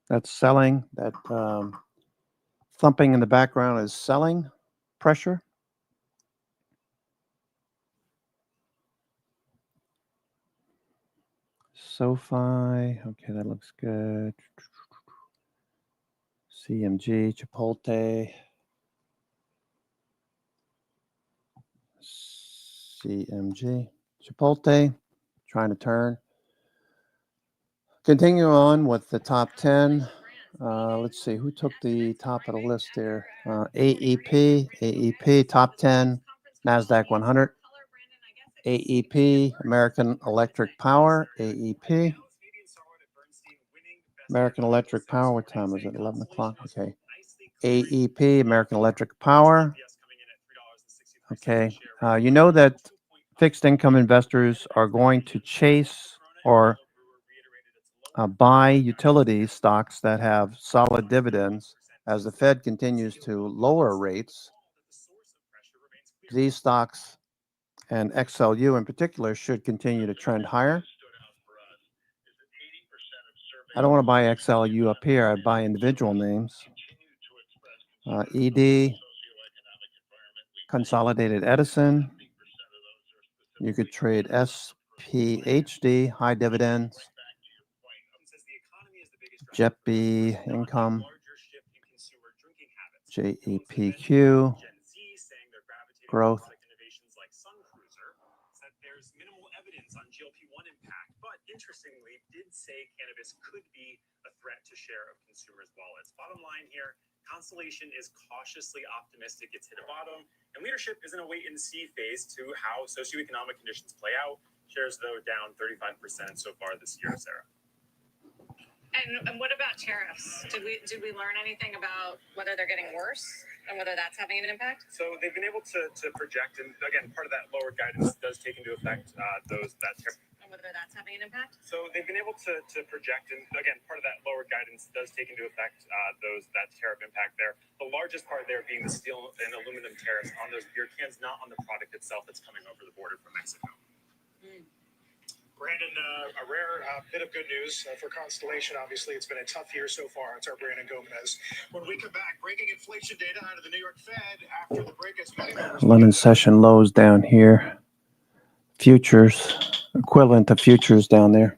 That's selling. That thumping in the background is selling pressure. SoFi. Okay, that looks good. CMG, Chipotle. CMG, Chipotle, trying to turn. Continue on with the top 10. Let's see, who took the top of the list there? AEP, top 10, NASDAQ 100. AEP, American Electric Power, AEP. American Electric Power, what time is it? 11 o'clock? Okay. AEP, American Electric Power. Okay. You know that fixed income investors are going to chase or buy utility stocks that have solid dividends as the Fed continues to lower rates. These stocks and XLU in particular should continue to trend higher. I don't want to buy XLU up here. I buy individual names. ED, Consolidated Edison. You could trade SPHD, high dividends. JEPB, income. JEPQ, growth. There's minimal evidence on GLP-1 impact, but interestingly, did say cannabis could be a threat to share of consumers' wallets. Bottom line here, Constellation is cautiously optimistic it's hit a bottom, and leadership is in a wait-and-see phase to how socioeconomic conditions play out. Shares, though, down 35% so far this year, Sarah. And what about tariffs? Did we learn anything about whether they're getting worse and whether that's having an impact? So they've been able to project, and again, part of that lower guidance does take into effect that tariff. And whether that's having an impact? So they've been able to project, and again, part of that lower guidance does take into effect that tariff impact there. The largest part there being the steel and aluminum tariffs on those beer cans, not on the product itself that's coming over the border from Mexico. Brandon, a rare bit of good news for Constellation. Obviously, it's been a tough year so far. It's our Brandon Gomez. When we come back, breaking inflation data out of the New York Fed after the break. London session lows down here. Futures, equivalent to futures down there.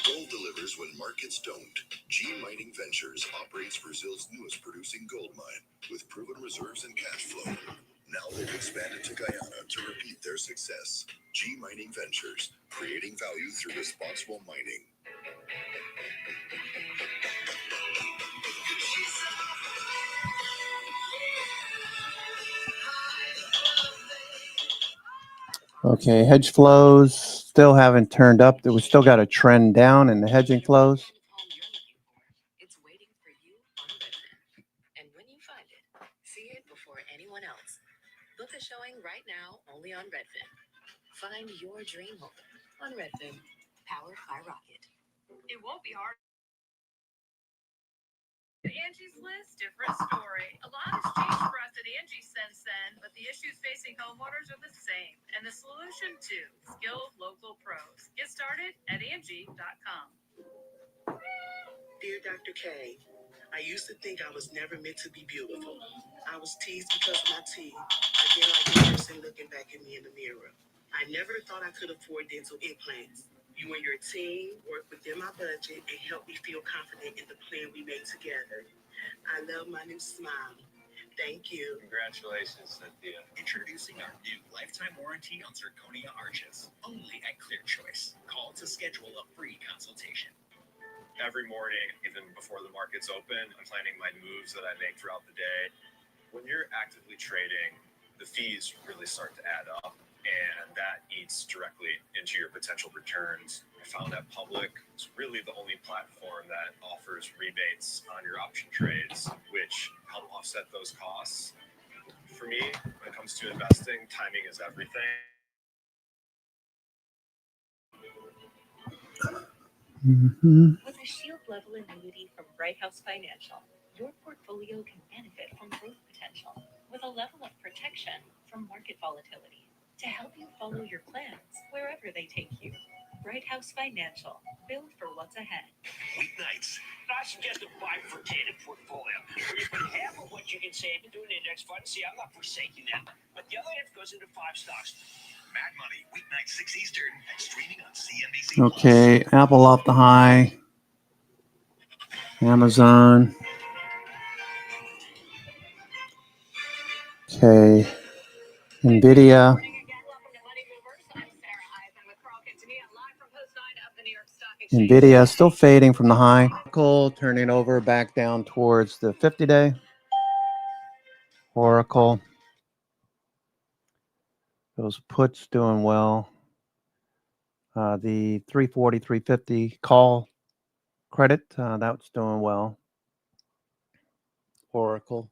Gold delivers when markets don't. G Mining Ventures operates Brazil's newest producing gold mine with proven reserves and cash flow. Now they've expanded to Guyana to repeat their success. G Mining Ventures, creating value through responsible mining. Okay, hedge flows still haven't turned up. We still got a trend down in the hedging flows. It's waiting for you on Redfin. And when you find it, see it before anyone else. Book a showing right now only on Redfin. Find your dream home on Redfin, powered by Rocket. It won't be hard. Angie's List, different story. A lot has changed for us at Angie since then, but the issues facing homeowners are the same. And the solution too, skilled local pros. Get started at Angie.com. Dear Dr. K, I used to think I was never meant to be beautiful. I was teased because of my teeth. I didn't like the person looking back at me in the mirror. I never thought I could afford dental implants. You and your team worked within my budget and helped me feel confident in the plan we made together. I love my new smile. Thank you. Congratulations, Cynthia. Introducing our new lifetime warranty on zirconia arches, only at Clear Choice. Call to schedule a free consultation. Every morning, even before the markets open, I'm planning my moves that I make throughout the day. When you're actively trading, the fees really start to add up, and that eats directly into your potential returns. I found that Public is really the only platform that offers rebates on your option trades, which help offset those costs. For me, when it comes to investing, timing is everything. With a shield level annuity from Bright House Financial, your portfolio can benefit from growth potential with a level of protection from market volatility to help you follow your plans wherever they take you. Bright House Financial, build for what's ahead. Weeknights. I suggest a bifurcated portfolio where you put half of what you can save into an index fund. See, I'm not forsaking that, but the other half goes into 5 stocks. Mad Money, weeknight 6 Eastern, and streaming on CNBC. Okay, Apple off the high. Amazon. Okay. Nvidia. Nvidia still fading from the high. Oracle turning over back down towards the 50-day. Oracle. Those puts doing well. The 340, 350 call credit, that's doing well. Oracle.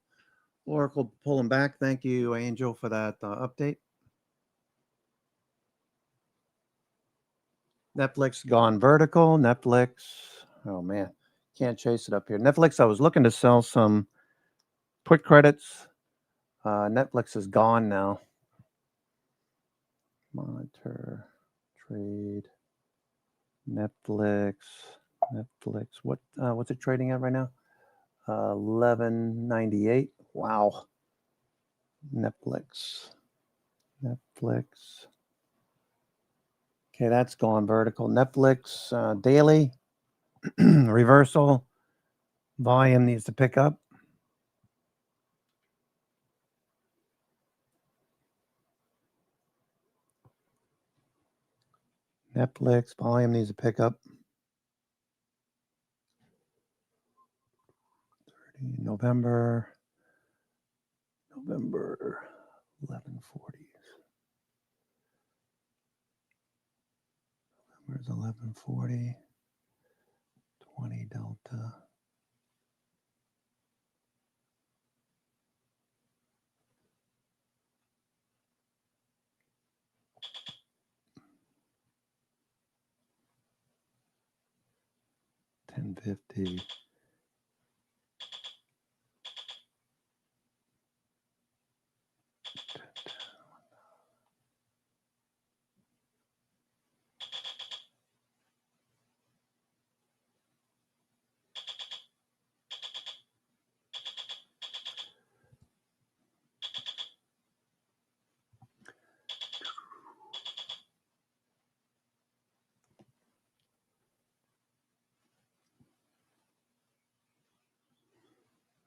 Oracle pulling back. Thank you, Angel, for that update. Netflix gone vertical. Netflix. Oh, man. Can't chase it up here. Netflix, I was looking to sell some put credits. Netflix is gone now. Monitor, trade, Netflix. What's it trading at right now? 11.98. Wow. Netflix. Okay, that's gone vertical. Netflix daily reversal. Volume needs to pick up. Netflix volume needs to pick up. 30 November 1140. Where's 1140? 20 delta. $10.50.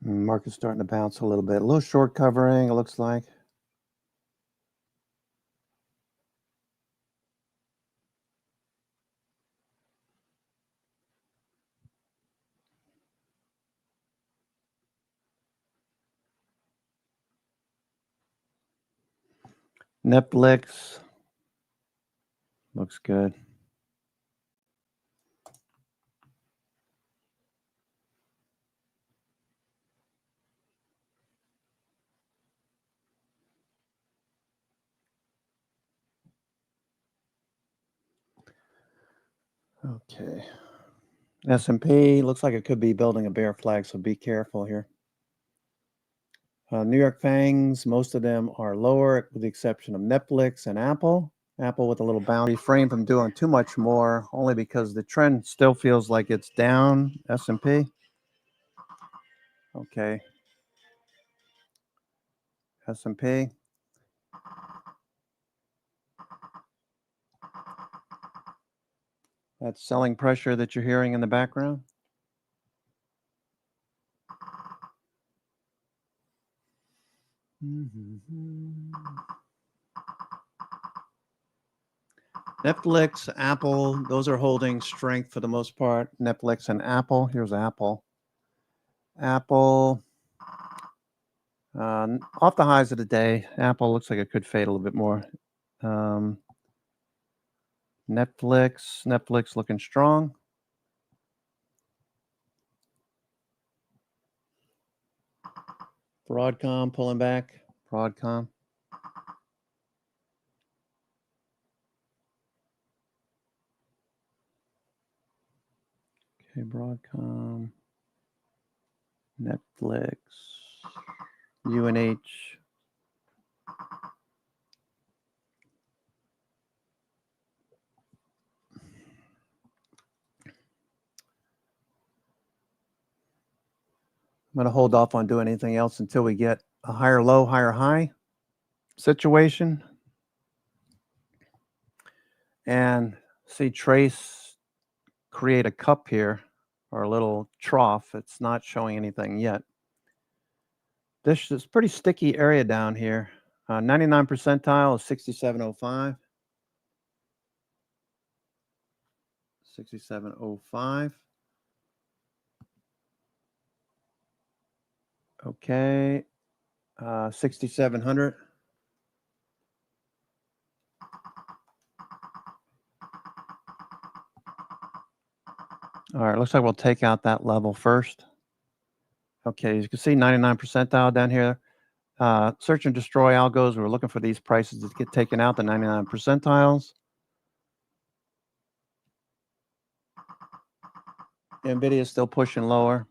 Market's starting to bounce a little bit. A little short covering, it looks like. Netflix looks good. Okay. S&P looks like it could be building a bear flag, so be careful here. New York Fangs, most of them are lower with the exception of Netflix and Apple. Apple with a little bounce. Refrain from doing too much more, only because the trend still feels like it's down. S&P. Okay. S&P. That selling pressure that you're hearing in the background. Netflix, Apple, those are holding strength for the most part. Netflix and Apple. Here's Apple. Apple, off the highs of the day. Apple looks like it could fade a little bit more. Netflix looking strong. Broadcom pulling back. Broadcom. Okay, Broadcom. Netflix. UNH. I'm going to hold off on doing anything else until we get a higher low, higher high situation. And see Trace create a cup here, or a little trough. It's not showing anything yet. This is pretty sticky area down here. 99 percentile is 6705. 6705. Okay. 6700. All right, looks like we'll take out that level first. Okay, as you can see, 99 percentile down here. Search and destroy algos. We're looking for these prices to get taken out, the 99 percentiles. NVIDIA is still pushing lower.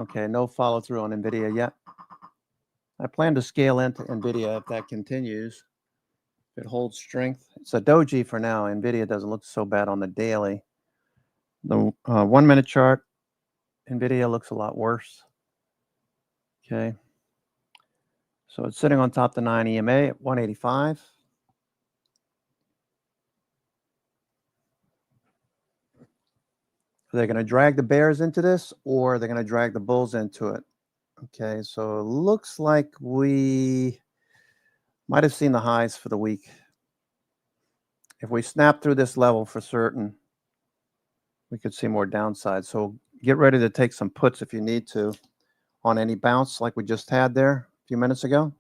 Okay, no follow through on NVIDIA yet. I plan to scale into NVIDIA if that continues. If it holds strength. It's a doji for now. NVIDIA doesn't look so bad on the daily. The 1 minute chart, NVIDIA looks a lot worse. Okay. So it's sitting on top of the 9 EMA at 185. Are they going to drag the bears into this, or are they going to drag the bulls into it? Okay, so it looks like we might have seen the highs for the week. If we snap through this level for certain, we could see more downside. So get ready to take some puts if you need to on any bounce like we just had there a few minutes ago.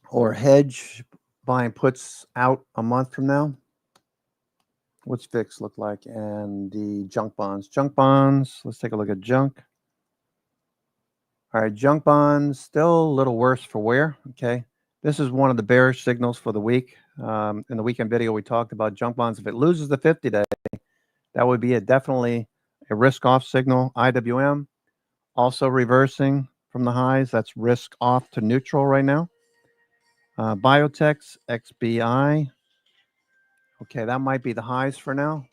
Or hedge buying puts out a month from now. What's VIX look like? And the junk bonds. Junk bonds, let's take a look at junk. All right, junk bonds, still a little worse for wear. Okay, this is one of the bearish signals for the week. In the weekend video, we talked about junk bonds. If it loses the 50-day, that would be definitely a risk-off signal. IWM also reversing from the highs. That's risk-off to neutral right now. Biotechs, XBI. Okay, that might be the highs for now.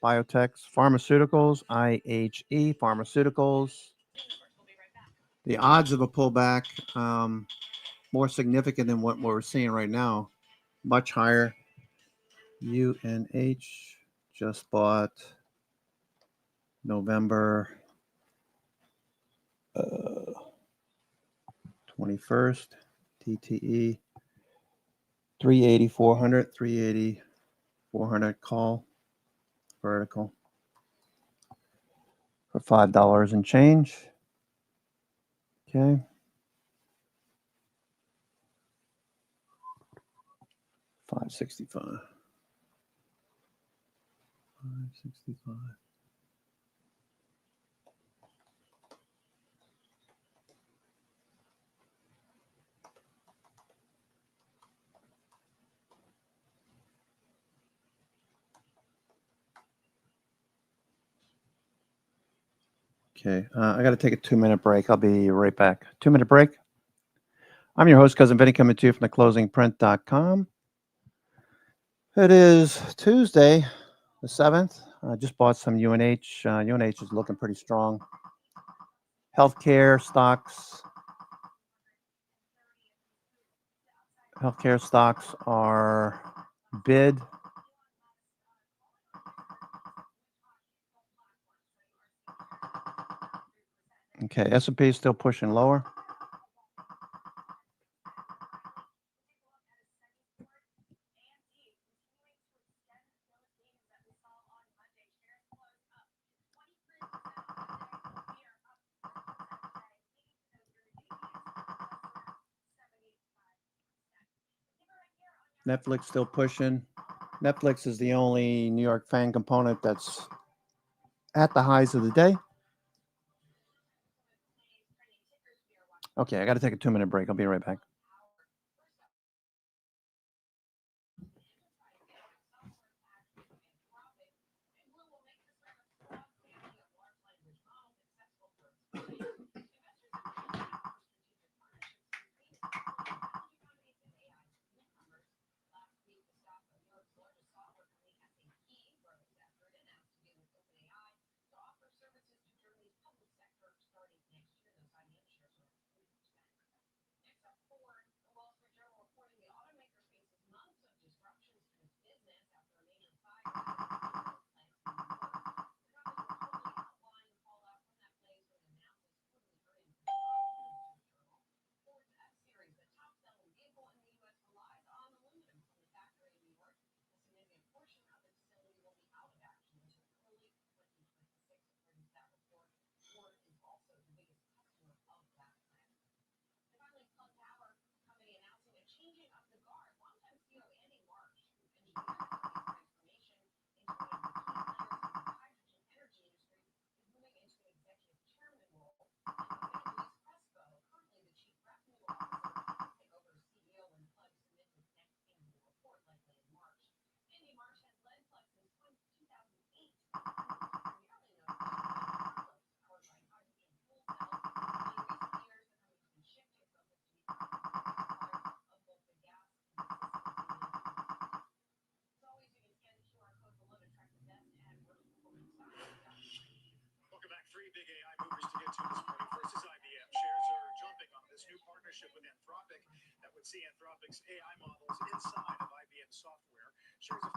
Biotechs, pharmaceuticals, IHE, pharmaceuticals. The odds of a pullback more significant than what we're seeing right now. Much higher. UNH just bought November 21st. TTE 380, 400, 380, 400 call vertical for $5 and change. Okay. 565. 565. Okay, I got to take a 2-minute break. I'll be right back. 2-minute break. I'm your host, Cousin Vinny, coming to you from theclosingprint.com. It is Tuesday, the 7th. I just bought some UNH. UNH is looking pretty strong. Healthcare stocks. Healthcare stocks are bid. Okay, S&P is still pushing lower. Netflix still pushing. Netflix is the only New York FANG component that's at the highs of the day. Okay, I got to take a 2-minute break. I'll be right back. Welcome back. Three big AI movers to get to this morning. First is IBM. Shares are jumping on this new partnership with Anthropic that would see Anthropic's AI models inside of IBM software. Shares of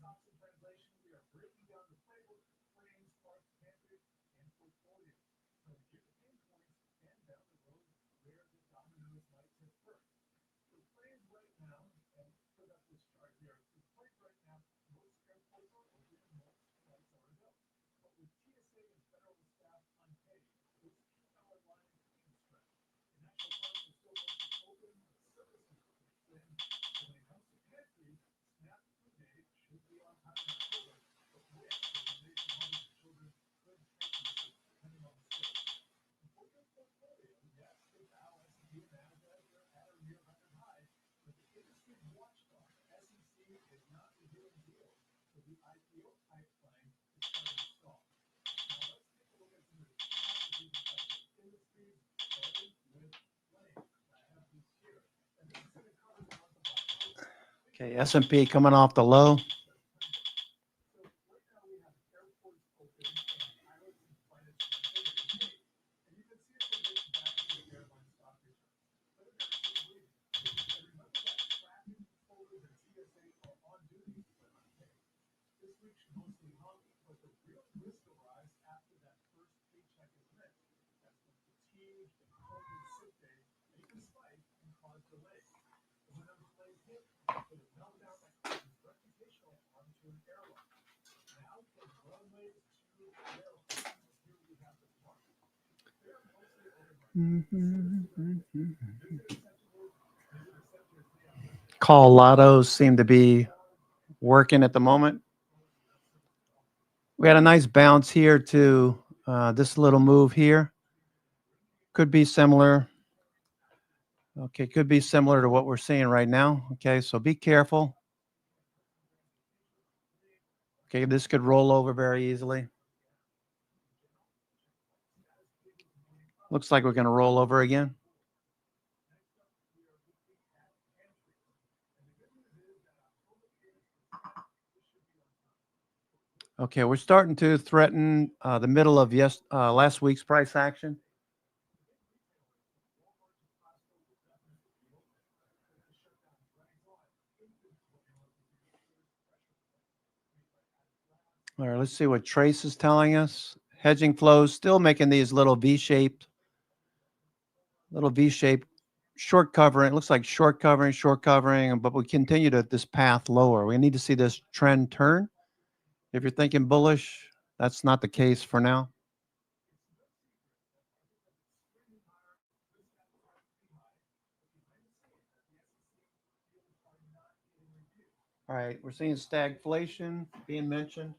Thompson translation, we are breaking down the playbook, frames, parts, mandate, and portfolio. So here are the pain points and down the road where the dominoes might tip first. So planes right now, and put up this chart here. The planes right now, most airports are open and most flights are available. But with TSA and federal staff unpaid, those peak-hour lines can stretch. The national parks are still mostly open, but services are thin. So when it comes to pantries, SNAP food aid should be on time in October, but with determination, hundreds of children could take usage depending on the state. And for your portfolio, yes, the Dow, S&P, and Nasdaq are at or near record highs, but the industry watchdog, SEC, is not revealing deals, so the IPO pipeline is starting to stall. Now let's take a look at some of the top of these affected industries, starting with planes. I have this here, and this is going to cover the month of October. Okay, S&P coming off the low. So right now we have airports open and pilots and flight attendants are paid. And you can see it's a mixed bag for the airline stock returns. But Americans leaving. And remember that traffic controllers and TSA are on duty but unpaid. This week should mostly hum, but the real risk arrives after that first paycheck is missed. That's when fatigue and COVID sick days make a spike and cause delays. And when unemployment hit, put a meltdown that causes reputational harm to an airline. Now from runways to airlines, here we have the market. They're mostly open right now. Call lottos seem to be working at the moment. We had a nice bounce here to this little move here. Could be similar. Okay, could be similar to what we're seeing right now. Okay, so be careful. Okay, this could roll over very easily. Looks like we're going to roll over again. Okay, we're starting to threaten the middle of last week's price action. All right, let's see what Trace is telling us. Hedging flows still making these little V-shaped short covering. It looks like short covering, but we continue to this path lower. We need to see this trend turn. If you're thinking bullish, that's not the case for now. All right, we're seeing stagflation being mentioned.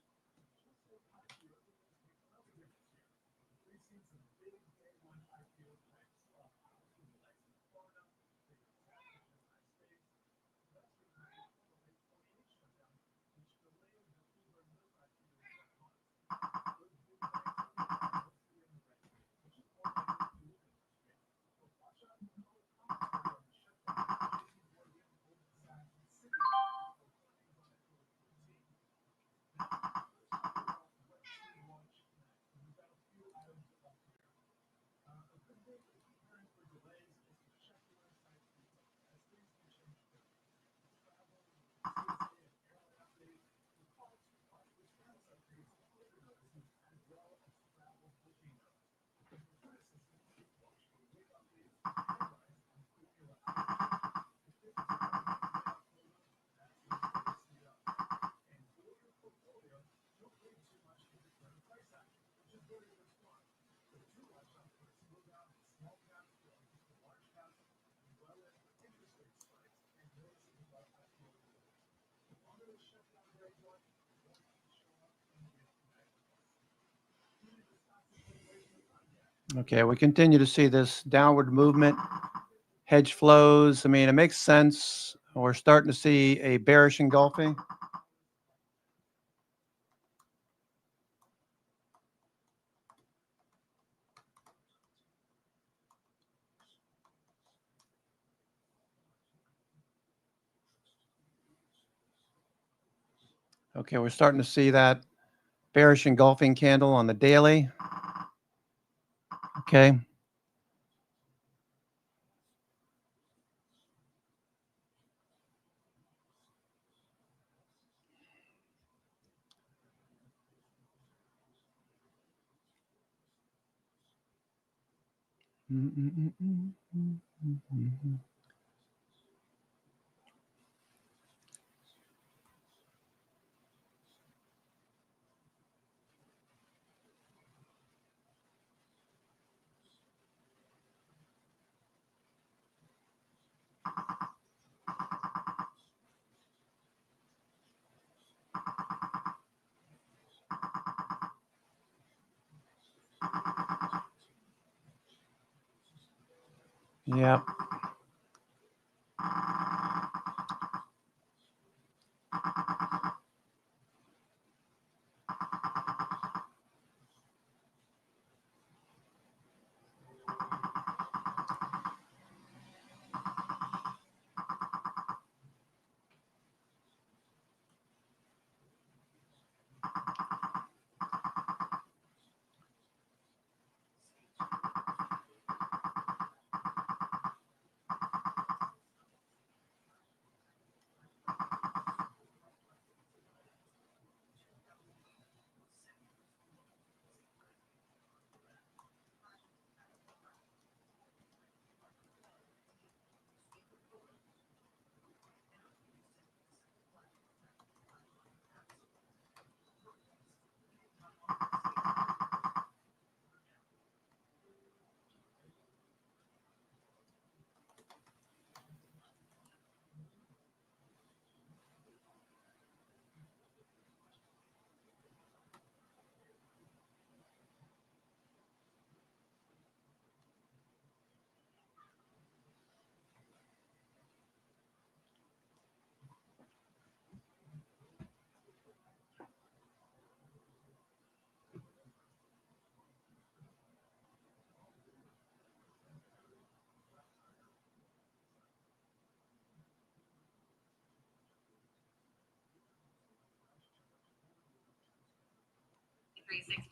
Okay, we continue to see this downward movement, hedge flows. I mean, it makes sense. We're starting to see a bearish engulfing. Okay, we're starting to see that bearish engulfing candle on the daily. Okay. Yep.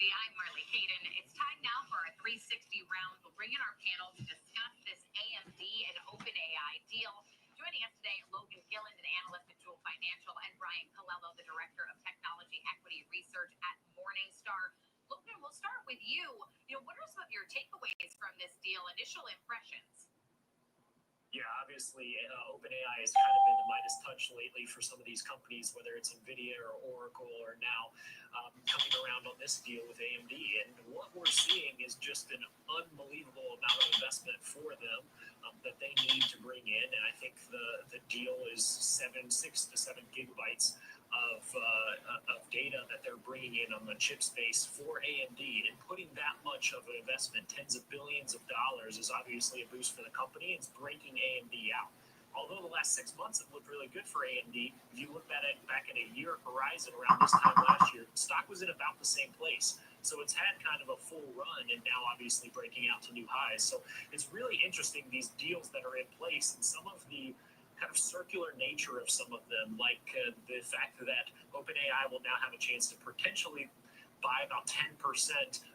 I'm Marley Hayden. It's time now for our 360 round. We'll bring in our panel to discuss this AMD and OpenAI deal. Joining us today, Logan Gilland, an analyst at Jewel Financial, and Brian Colello, the director of technology equity research at Morningstar. Logan, we'll start with you. What are some of your takeaways from this deal? Initial impressions. Yeah, obviously, OpenAI has kind of been the Midas touch lately for some of these companies, whether it's NVIDIA or Oracle or now coming around on this deal with AMD. And what we're seeing is just an unbelievable amount of investment for them that they need to bring in. And I think the deal is 6 to 7 gigabytes of data that they're bringing in on the chip space for AMD, and putting that much of an investment, tens of billions of dollars, is obviously a boost for the company. It's breaking AMD out. Although the last 6 months have looked really good for AMD, if you look back at a year horizon around this time last year, stock was in about the same place. So it's had kind of a full run, and now obviously breaking out to new highs. So it's really interesting, these deals that are in place, and some of the kind of circular nature of some of them, like the fact that OpenAI will now have a chance to potentially buy about 10%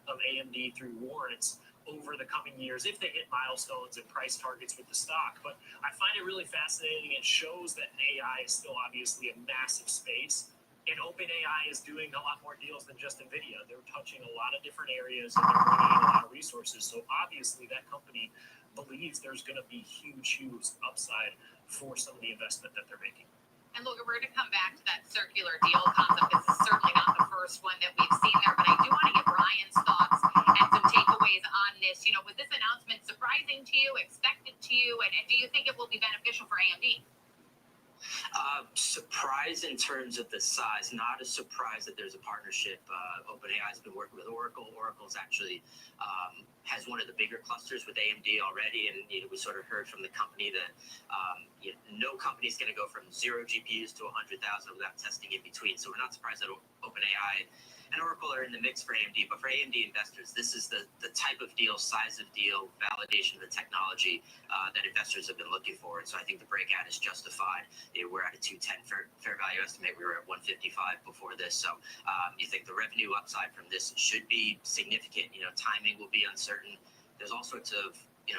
of AMD through warrants over the coming years if they hit milestones and price targets with the stock. But I find it really fascinating. It shows that AI is still obviously a massive space, and OpenAI is doing a lot more deals than just NVIDIA. They're touching a lot of different areas, and they're bringing in a lot of resources. So obviously that company believes there's going to be huge upside for some of the investment that they're making. And look, we're going to come back to that circular deal concept. This is certainly not the first one that we've seen there, but I do want to get Brian's thoughts and some takeaways on this. Was this announcement surprising to you, expected to you, and do you think it will be beneficial for AMD? Surprise in terms of the size, not a surprise that there's a partnership. OpenAI has been working with Oracle. Oracle's actually has one of the bigger clusters with AMD already, and we sort of heard from the company that no company's going to go from 0 GPUs to 100,000 without testing in between. So we're not surprised that OpenAI and Oracle are in the mix for AMD, but for AMD investors, this is the type of deal, size of deal, validation of the technology that investors have been looking for. And so I think the breakout is justified. We're at a 210 fair value estimate. We were at 155 before this. So you think the revenue upside from this should be significant. Timing will be uncertain. There's all sorts of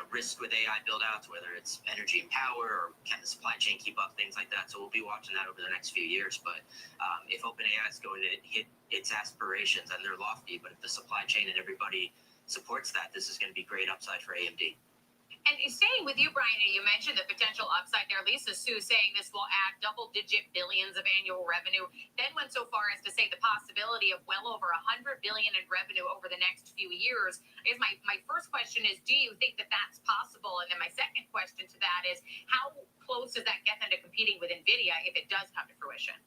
risk with AI build-outs, whether it's energy and power, or can the supply chain keep up, things like that. So we'll be watching that over the next few years. But if OpenAI is going to hit its aspirations, and they're lofty, but if the supply chain and everybody supports that, this is going to be great upside for AMD. And staying with you, Brian, you mentioned the potential upside there. Lisa Su saying this will add double-digit billions of annual revenue. Then went so far as to say the possibility of well over $100 billion in revenue over the next few years. I guess my first question is, do you think that that's possible? And then my second question to that is, how close does that get them to competing with NVIDIA if it does come to fruition?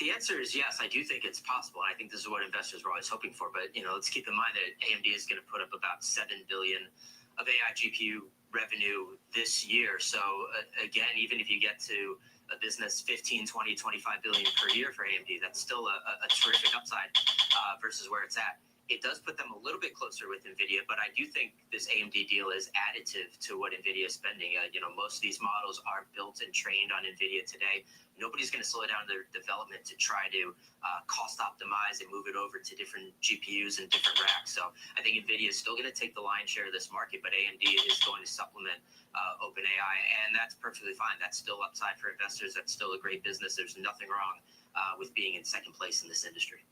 The answer is yes. I do think it's possible. I think this is what investors were always hoping for. But let's keep in mind that AMD is going to put up about $7 billion of AI GPU revenue this year. So again, even if you get to a business 15, 20, 25 billion per year for AMD, that's still a terrific upside versus where it's at. It does put them a little bit closer with NVIDIA, but I do think this AMD deal is additive to what NVIDIA is spending. Most of these models are built and trained on NVIDIA today. Nobody's going to slow down their development to try to cost optimize and move it over to different GPUs and different racks. So I think NVIDIA is still going to take the lion's share of this market, but AMD is going to supplement OpenAI, and that's perfectly fine. That's still upside for investors. That's still a great business. There's nothing wrong with being in second place in this industry.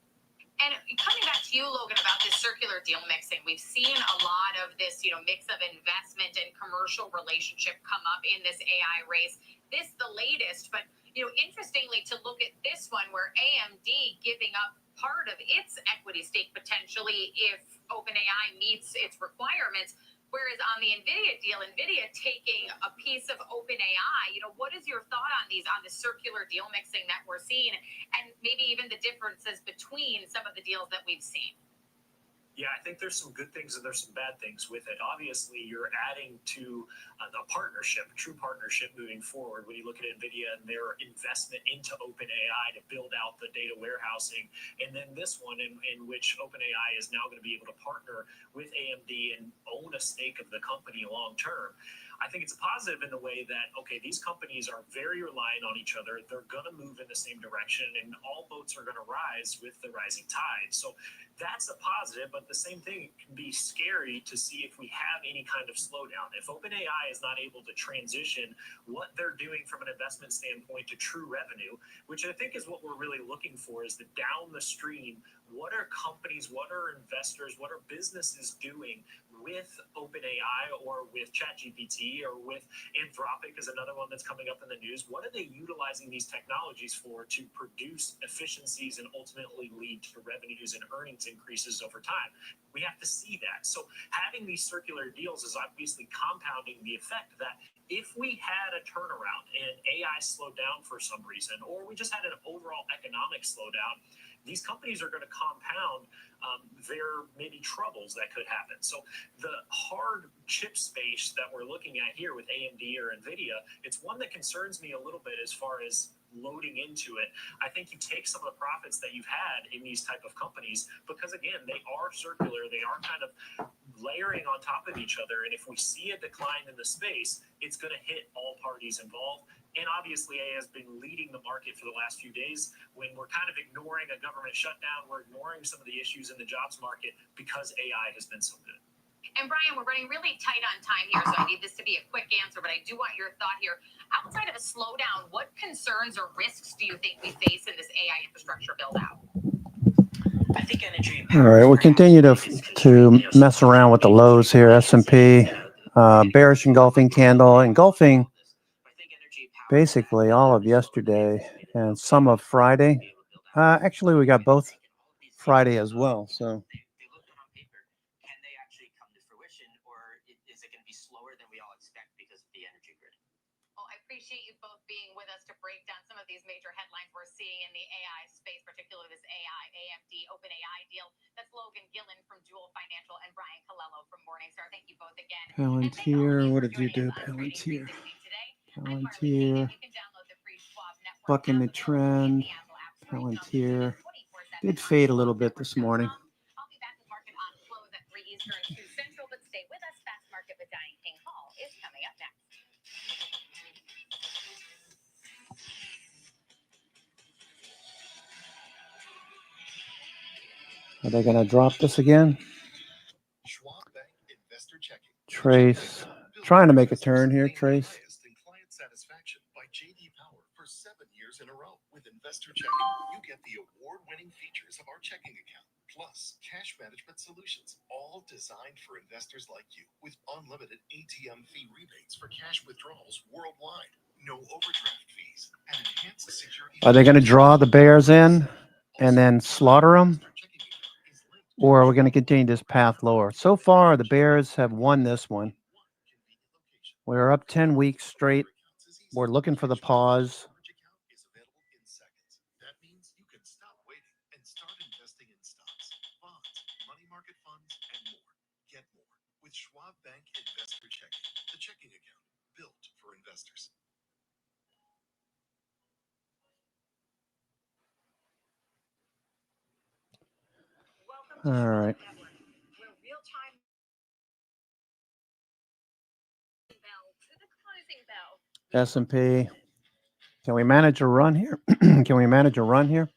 And coming back to you, Logan, about this circular deal mixing, we've seen a lot of this, mix of investment and commercial relationship come up in this AI race. This the latest, but interestingly to look at this one where AMD giving up part of its equity stake potentially if OpenAI meets its requirements. Whereas on the NVIDIA deal, NVIDIA taking a piece of OpenAI, what is your thought on the circular deal mixing that we're seeing, and maybe even the differences between some of the deals that we've seen? Yeah, I think there's some good things and there's some bad things with it. Obviously, you're adding to a partnership, a true partnership moving forward when you look at NVIDIA and their investment into OpenAI to build out the data warehousing. And then this one in which OpenAI is now going to be able to partner with AMD and own a stake of the company long term. I think it's a positive in the way that, okay, these companies are very reliant on each other. They're going to move in the same direction, and all boats are going to rise with the rising tide. So that's a positive, but the same thing can be scary to see if we have any kind of slowdown. If OpenAI is not able to transition what they're doing from an investment standpoint to true revenue, which I think is what we're really looking for, is the down the stream, what are companies, what are investors, what are businesses doing with OpenAI or with ChatGPT or with Anthropic is another one that's coming up in the news. What are they utilizing these technologies for to produce efficiencies and ultimately lead to revenues and earnings increases over time? We have to see that. So having these circular deals is obviously compounding the effect that if we had a turnaround and AI slowed down for some reason, or we just had an overall economic slowdown, these companies are going to compound their maybe troubles that could happen. So the hard chip space that we're looking at here with AMD or NVIDIA, it's one that concerns me a little bit as far as loading into it. I think you take some of the profits that you've had in these type of companies, because again, they are circular, they are kind of layering on top of each other. And if we see a decline in the space, it's going to hit all parties involved. And obviously, AI has been leading the market for the last few days when we're kind of ignoring a government shutdown. We're ignoring some of the issues in the jobs market because AI has been so good. And Brian, we're running really tight on time here, so I need this to be a quick answer, but I do want your thought here. Outside of a slowdown, what concerns or risks do you think we face in this AI infrastructure build-out? I think energy. All right, we continue to mess around with the lows here. S&P, bearish engulfing candle, engulfing basically all of yesterday and some of Friday. Actually, we got both Friday as well. So They look good on paper. Can they actually come to fruition, or is it going to be slower than we all expect because of the energy grid? Well, I appreciate you both being with us to break down some of these major headlines we're seeing in the AI space, particularly this AMD OpenAI deal. That's Logan Gillen from Jewel Financial and Brian Colello from Morningstar. Thank you both again. Palantir, what did you do? Palantir. Palantir. Bucking the trend. Palantir. Did fade a little bit this morning. I'll be back with market on close at 3 Eastern, 2 Central, but stay with us. Fast Market with Diane King Hall is coming up next. Are they going to drop this again? Trace. Trying to make a turn here, Trace. Client satisfaction by JD Power for 7 years in a row. With Investor Checking, you get the award-winning features of our checking account. plus cash management solutions, all designed for investors like you, with unlimited ATM fee rebates for cash withdrawals worldwide, no overdraft fees, and enhanced security. Are they going to draw the bears in and then slaughter them? Or are we going to continue this path lower? So far, the bears have won this one. We're up 10 weeks straight. We're looking for the pause. That means you can stop waiting and start investing in stocks, bonds, money market funds, and more. Get more with Schwab Bank Investor Checking, the checking account built for investors. All right. S&P. Can we manage a run here? Can we manage a run here?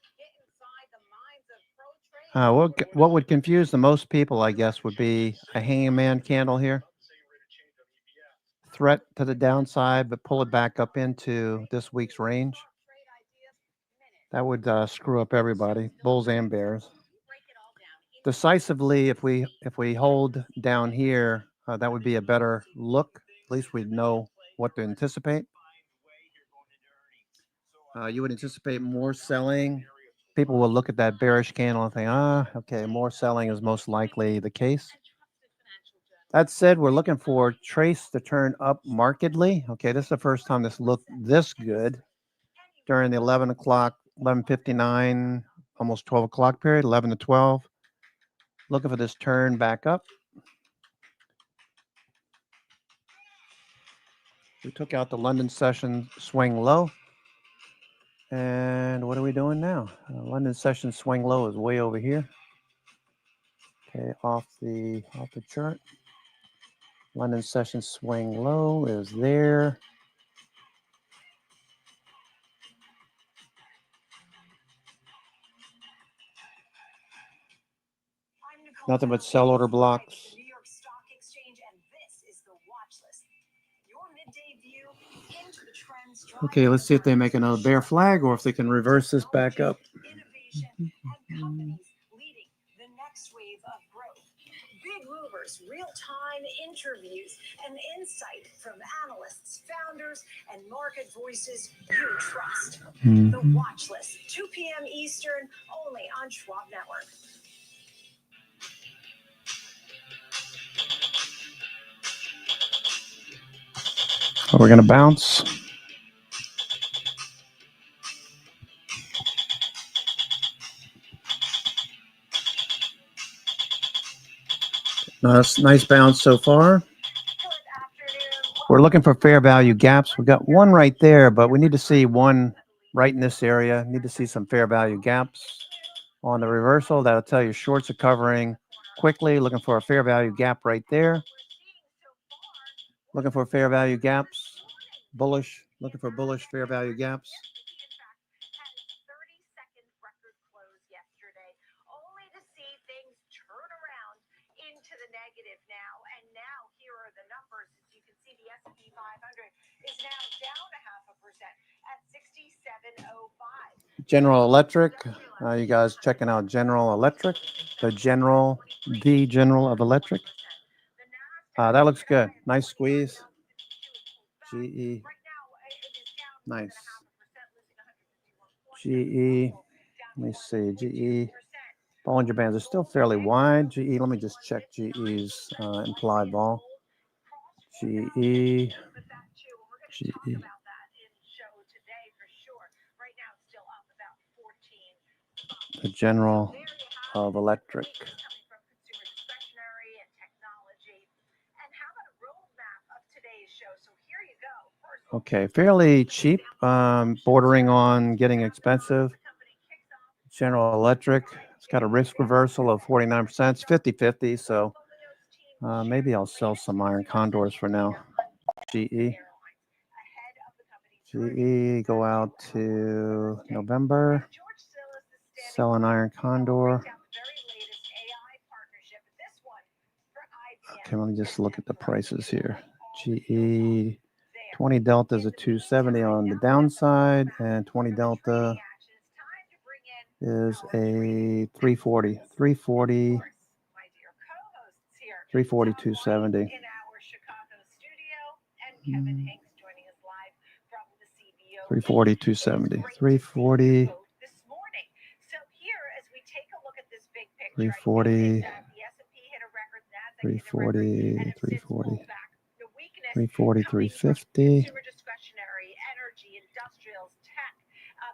What would confuse the most people, I guess, would be a hangman candle here. Threat to the downside, but pull it back up into this week's range. That would screw up everybody, bulls and bears. Decisively, if we hold down here, that would be a better look. At least we'd know what to anticipate. You would anticipate more selling. People will look at that bearish candle and think, okay, more selling is most likely the case. That said, we're looking for trace to turn up markedly. Okay, this is the first time this looked this good during the 11 o'clock, 11:59, almost 12 o'clock period, 11 to 12. Looking for this turn back up. We took out the London session swing low. And what are we doing now? London session swing low is way over here. Okay, off the chart. London session swing low is there. Nothing but sell order blocks. Okay, let's see if they make another bear flag or if they can reverse this back up. Big movers, real-time interviews, and insight from analysts, founders, and market voices you trust. The Watch List, 2 p.m. Eastern, only on Schwab Network. Are we going to bounce? Nice bounce so far. We're looking for fair value gaps. We got one right there, but we need to see one right in this area. Need to see some fair value gaps on the reversal. That'll tell you shorts are covering quickly. Looking for a fair value gap right there. Looking for fair value gaps. Bullish. Looking for bullish fair value gaps. General Electric. You guys checking out General Electric? The General of Electric. That looks good. Nice squeeze. GE. Nice. GE. Let me see. GE. Bollinger Bands are still fairly wide. GE. Let me just check GE's implied vol. GE. GE. The General of Electric. Okay, fairly cheap, bordering on getting expensive. General Electric, it's got a risk reversal of 49%. It's 50-50, so maybe I'll sell some iron condors for now. GE. GE, go out to November. Sell an iron condor. Okay, let me just look at the prices here. GE, 20 delta is a 270 on the downside, and 20 delta is a 340. 340. 340, 270. In our Chicago studio, and Kevin Hanks joining us live from the CBO. 340, 270. 340. This morning. So here, as we take a look at this big picture, 340. the S&P hit a record, Nasdaq 340. 340. the weakness 340, coming from 350. consumer discretionary, energy, industrials, tech,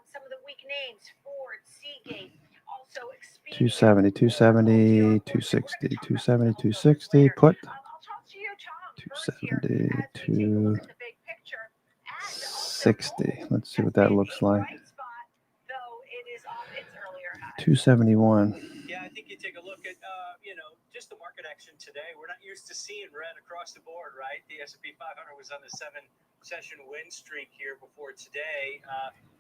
some of the weak names, Ford, Seagate, also Expedia. 270, 270, 260, 270, 260. Put. I'll talk to you, Tom, 270, as we take a look at the big picture. 260. Let's see what that looks like. Bright spot, though it is off its earlier high. 271. Yeah, I think you take a look at, just the market action today. We're not used to seeing red across the board, right? The S&P 500 was on a 7-session win streak here before today.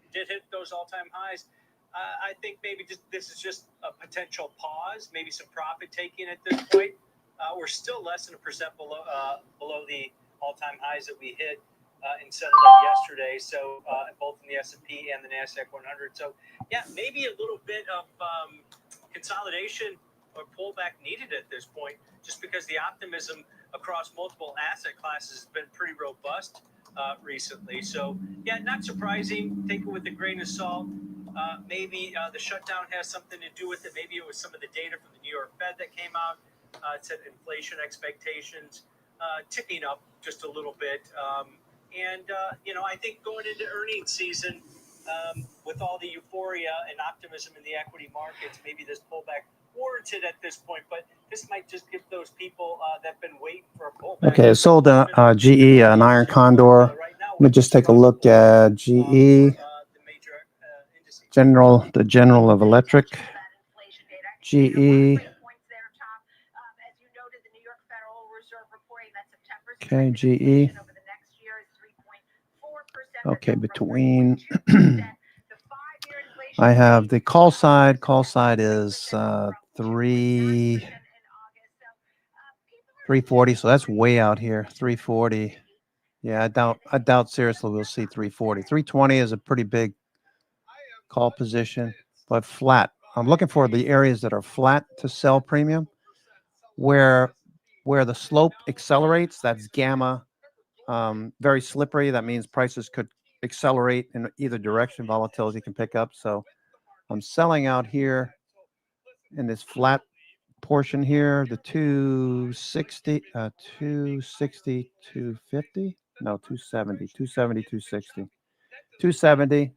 Did hit those all-time highs. I think maybe this is just a potential pause, maybe some profit taking at this point. We're still less than 1% below the all-time highs that we hit and settled out yesterday. So both in the S&P and the Nasdaq 100. So yeah, maybe a little bit of consolidation or pullback needed at this point, just because the optimism across multiple asset classes has been pretty robust recently. So yeah, not surprising. Take it with a grain of salt. Maybe the shutdown has something to do with it. Maybe it was some of the data from the New York Fed that came out. It said inflation expectations ticking up just a little bit. I think going into earnings season, with all the euphoria and optimism in the equity markets, maybe this pullback warranted at this point, but this might just give those people that have been waiting for a pullback. Okay, I sold GE, an iron condor. Let me just take a look at GE. The General of Electric. GE. Okay, GE. Okay, between I have the call side. Call side is 340. So that's way out here. 340. Yeah, I doubt seriously we'll see 340. 320 is a pretty big call position, but flat. I'm looking for the areas that are flat to sell premium, where the slope accelerates. That's gamma. Very slippery. That means prices could accelerate in either direction. Volatility can pick up. So I'm selling out here in this flat portion here, the 260, 260, 250. No, 270, 270, 260, 270.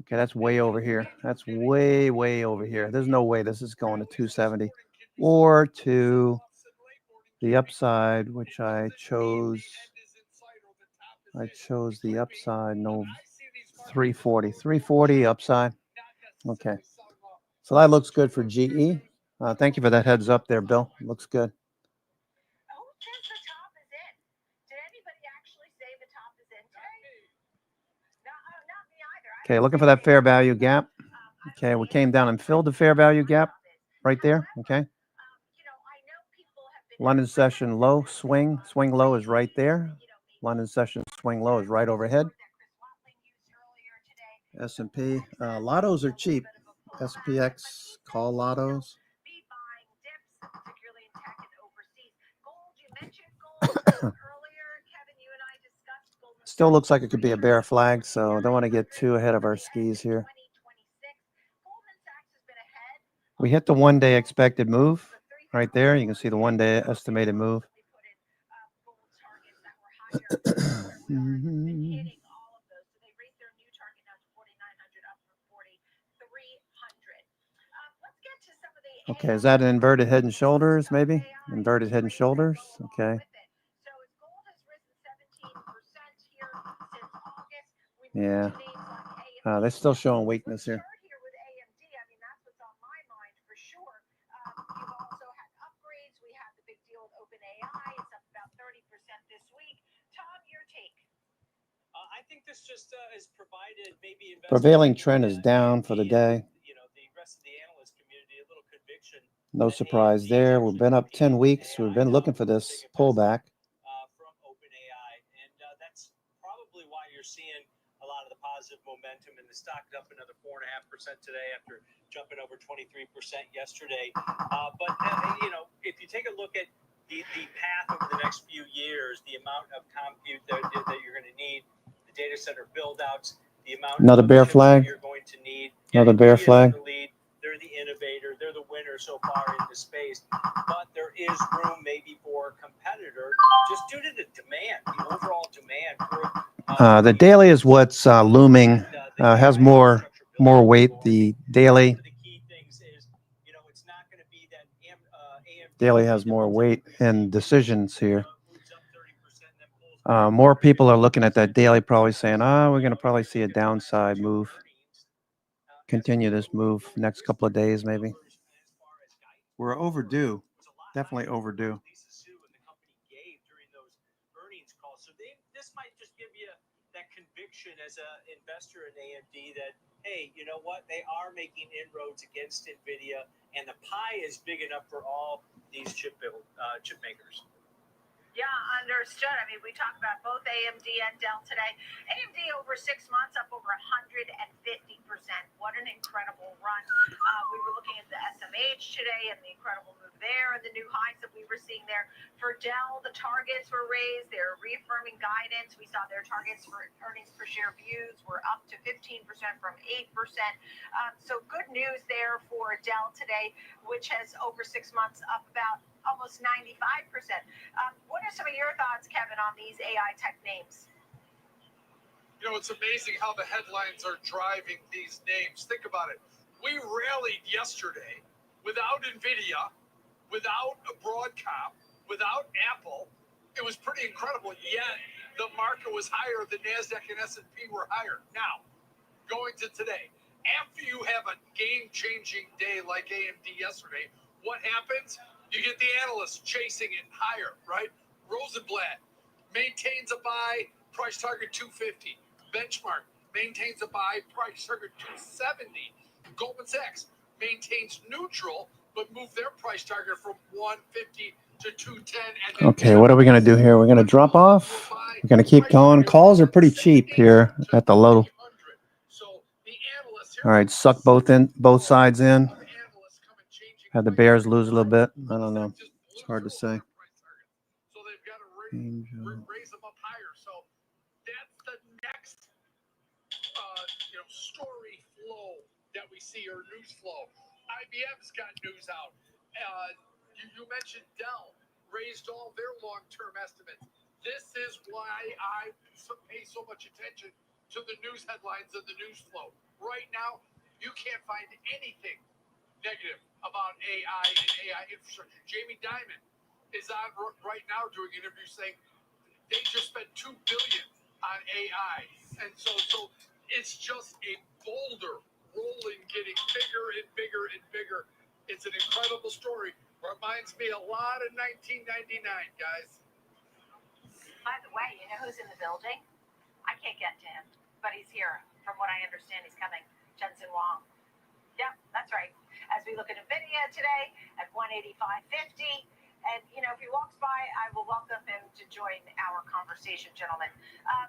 Okay, that's way over here. That's way, way over here. There's no way this is going to 270 or to the upside, which I chose the upside. No, 340 upside. Okay. So that looks good for GE. Thank you for that heads up there, Bill. Looks good. Okay, looking for that fair value gap. Okay, we came down and filled the fair value gap right there. Okay. London session low, swing low is right there. London session swing low is right overhead. S&P. Lottos are cheap. SPX call lottos. Still looks like it could be a bear flag, so don't want to get too ahead of our skis here. We hit the one-day expected move right there. You can see the one-day estimated move. Okay, is that an inverted head and shoulders, maybe? Inverted head and shoulders, okay. Yeah, they're still showing weakness here. I think this just has provided maybe Prevailing trend is down for the day. The rest of the analyst community a little conviction. No surprise there. We've been up 10 weeks. We've been looking for this pullback. From OpenAI, and that's probably why you're seeing a lot of the positive momentum momentum, and the stock is up another 4.5% today after jumping over 23% yesterday. If you take a look at the path over the next few years, the amount of compute that you're going to need, the data center build-outs, the amount Another of bear chips flag. that you're going to need. Another bear NVIDIA's flag. in the lead. They're the innovator. They're the winner so far in the space. But there is room maybe for a competitor just due to the demand, the overall demand for The daily is what's looming. Has more weight. The daily. Daily has more weight and decisions here. More people are looking at that daily, probably saying, we're going to probably see a downside move. Continue this move next couple of days, maybe. We're overdue. Definitely overdue. So this might just give you that conviction as an investor in AMD that, hey, you know what? They are making inroads against NVIDIA, and the pie is big enough for all these chip makers. Yeah, understood. I mean, we talked about both AMD and Dell today. AMD over 6 months up over 150%. What an incredible run. We were looking at the SMH today and the incredible move there and the new highs that we were seeing there. For Dell, the targets were raised. They're reaffirming guidance. We saw their targets for earnings per share views were up to 15% from 8%. So good news there for Dell today, which has over 6 months up about almost 95%. What are some of your thoughts, Kevin, on these AI tech names? You know, it's amazing how the headlines are driving these names. Think about it. We rallied yesterday without NVIDIA, without a Broadcom, without Apple. It was pretty incredible. Yet the market was higher. The NASDAQ and S&P were higher. Now, going to today, after you have a game-changing day like AMD yesterday, what happens? You get the analysts chasing it higher, right? Rosenblatt maintains a buy, price target 250. Benchmark maintains a buy, price target 270. Goldman Sachs maintains neutral, but moved their price target from 150 to 210. Okay, what are we going to do here? We're going to drop off. We're going to keep going. Calls are pretty cheap here at the low. All right, suck both sides in. Had the Bears lose a little bit. I don't know. It's hard to say. So they've got to raise them up higher. So that's the next story flow that we see, or news flow. IBM's got news out. You mentioned Dell raised all their long-term estimates. This is why I pay so much attention to the news headlines and the news flow. Right now, you can't find anything negative about AI and AI infrastructure. Jamie Dimon is on right now doing interviews saying they just spent $2 billion on AI, and so it's just a boulder rolling, getting bigger and bigger and bigger. It's an incredible story. Reminds me a lot of 1999, guys. By the way, you know who's in the building? I can't get to him, but he's here. From what I understand, he's coming. Jensen Huang. Yep, that's right. As we look at NVIDIA today at 185.50. And, if he walks by, I will welcome him to join our conversation, gentlemen.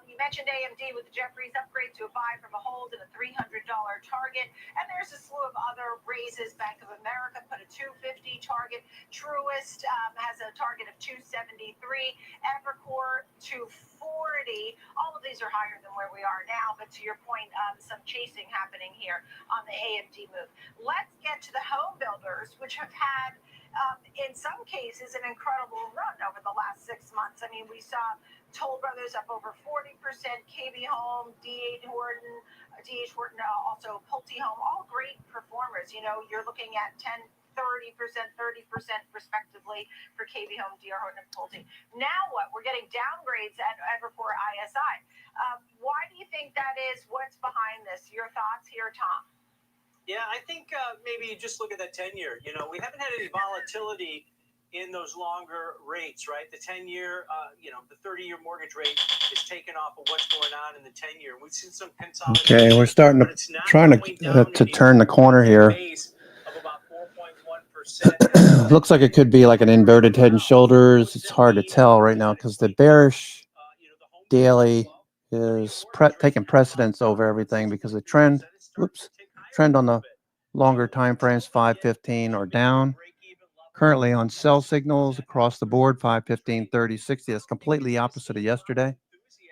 You mentioned AMD with the Jefferies upgrade to a buy from a hold and a $300 target. And there's a slew of other raises. Bank of America put a 250 target. Truist has a target of 273. Evercore 240. All of these are higher than where we are now. But to your point, some chasing happening here on the AMD move. Let's get to the home builders, which have had in some cases, an incredible run over the last 6 months. I mean, we saw Toll Brothers up over 40%, KB Home, DH Horton, also Pulte Home, all great performers. You're looking at 10, 30%, 30% respectively for KB Home, DR Horton, and Pulte. Now what? We're getting downgrades at Evercore ISI. Why do you think that is? What's behind this? Your thoughts here, Tom? Yeah, I think maybe you just look at that 10-year. We haven't had any volatility in those longer rates, right? The 10-year, the 30-year mortgage rate is taken off of what's going on in the 10-year. We've seen some consolidation. Okay, we're starting to trying to turn the corner here. Looks like it could be like an inverted head and shoulders. It's hard to tell right now because the bearish daily is taking precedence over everything because the trend on the longer time frames, 5, 15 or down. Currently on sell signals across the board, 5, 15, 30, 60. That's completely opposite of yesterday.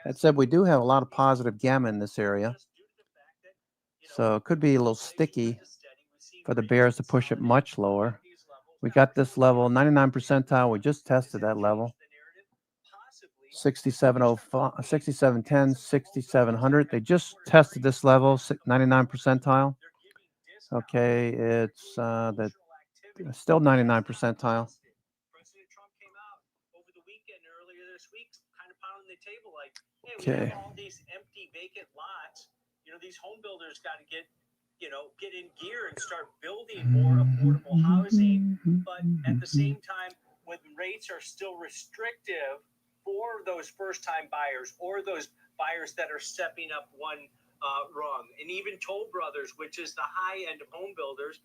That said, we do have a lot of positive gamma in this area. So it could be a little sticky for the bears to push it much lower. We got this level, 99 percentile. We just tested that level. 6705, 6710, 6700. They just tested this level, 99 percentile. Okay, it's still 99 percentile. President Trump came out over the weekend earlier this week, kind of pounding the table like, hey, we have all these empty vacant lots. These home builders got to get in gear and start building more affordable housing. But at the same time, when rates are still restrictive for those first-time buyers or those buyers that are stepping up one rung, and even Toll Brothers, which is the high end of home builders,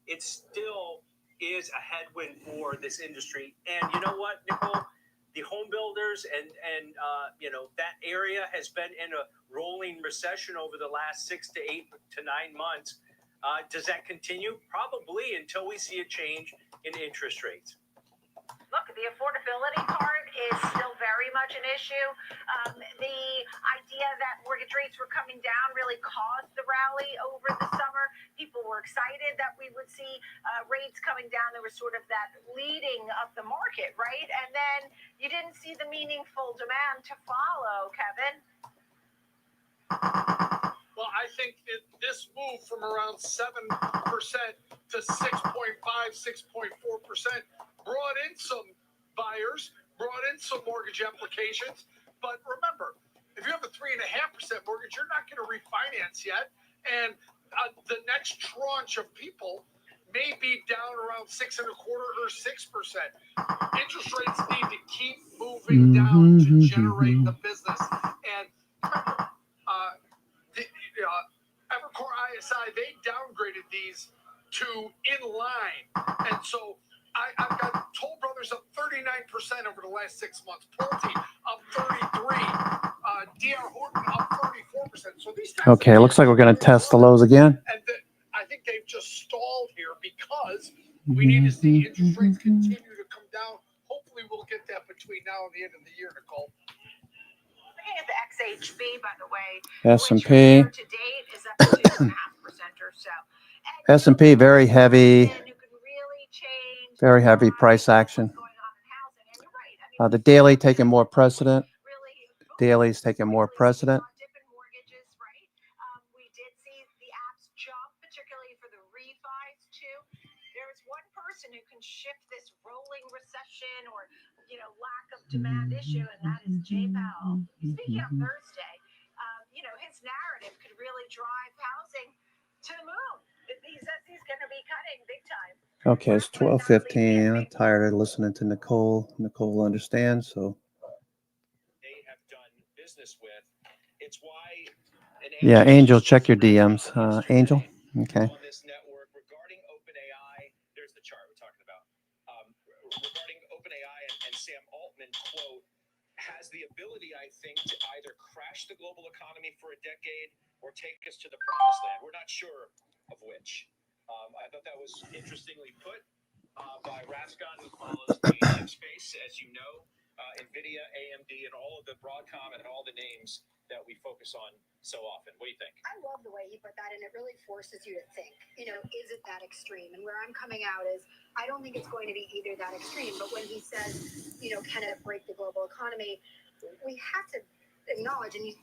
it still is a headwind for this industry. And you know what, Nicole? The home builders and that area has been in a rolling recession over the last 6 to 8 to 9 months. Does that continue? Probably, until we see a change in interest rates. Look, the affordability part is still very much an issue. The idea that mortgage rates were coming down really caused the rally over the summer. People were excited that we would see rates coming down. There was sort of that leading of the market, right? And then you didn't see the meaningful demand to follow, Kevin. Well, I think this move from around 7% to 6.5, 6.4% brought in some buyers, brought in some mortgage applications. But remember, if you have a 3.5% mortgage, you're not going to refinance yet. And the next tranche of people may be down around 6.25% or 6%. Interest rates need to keep moving down to generate the business. And Evercore ISI, they downgraded these to in line. And so I've got Toll Brothers up 39% over the last 6 months. Pulte up 33%. DR Horton up 34%. So these okay, looks like we're going to test the lows again. And I think they've just stalled here because we need to see interest rates continue to come down. Hopefully we'll get that between now and the end of the year, Nicole. Looking at the XHB, by the way, S&P. to date is up to 2.5% or so. S&P very heavy, very heavy price action. The daily taking more precedent. Daily's taking more precedent. We did see the apps jump, particularly for the refis too. There's one person who can shift this rolling recession or lack of demand issue, and that is Jay Powell. Speaking on Thursday, his narrative could really drive housing to the moon. He says he's going to be cutting big time. Okay, it's 12:15. I'm tired of listening to Nicole. Nicole understands, so. They have done business with. It's why. Yeah, Angel, check your DMs. Angel, okay. On this network regarding OpenAI, there's the chart we're talking about. Regarding OpenAI and Sam Altman, quote, has the ability, I think, to either crash the global economy for a decade or take us to the promised land. We're not sure of which. I thought that was interestingly put by Rascon, who follows the chip space, as you know, NVIDIA, AMD, and all of the Broadcom and all the names that we focus on so often. What do you think? I love the way he put that, and it really forces you to think, is it that extreme? And where I'm coming out is, I don't think it's going to be either that extreme, but when he says, can it break the global economy, we have to acknowledge, and you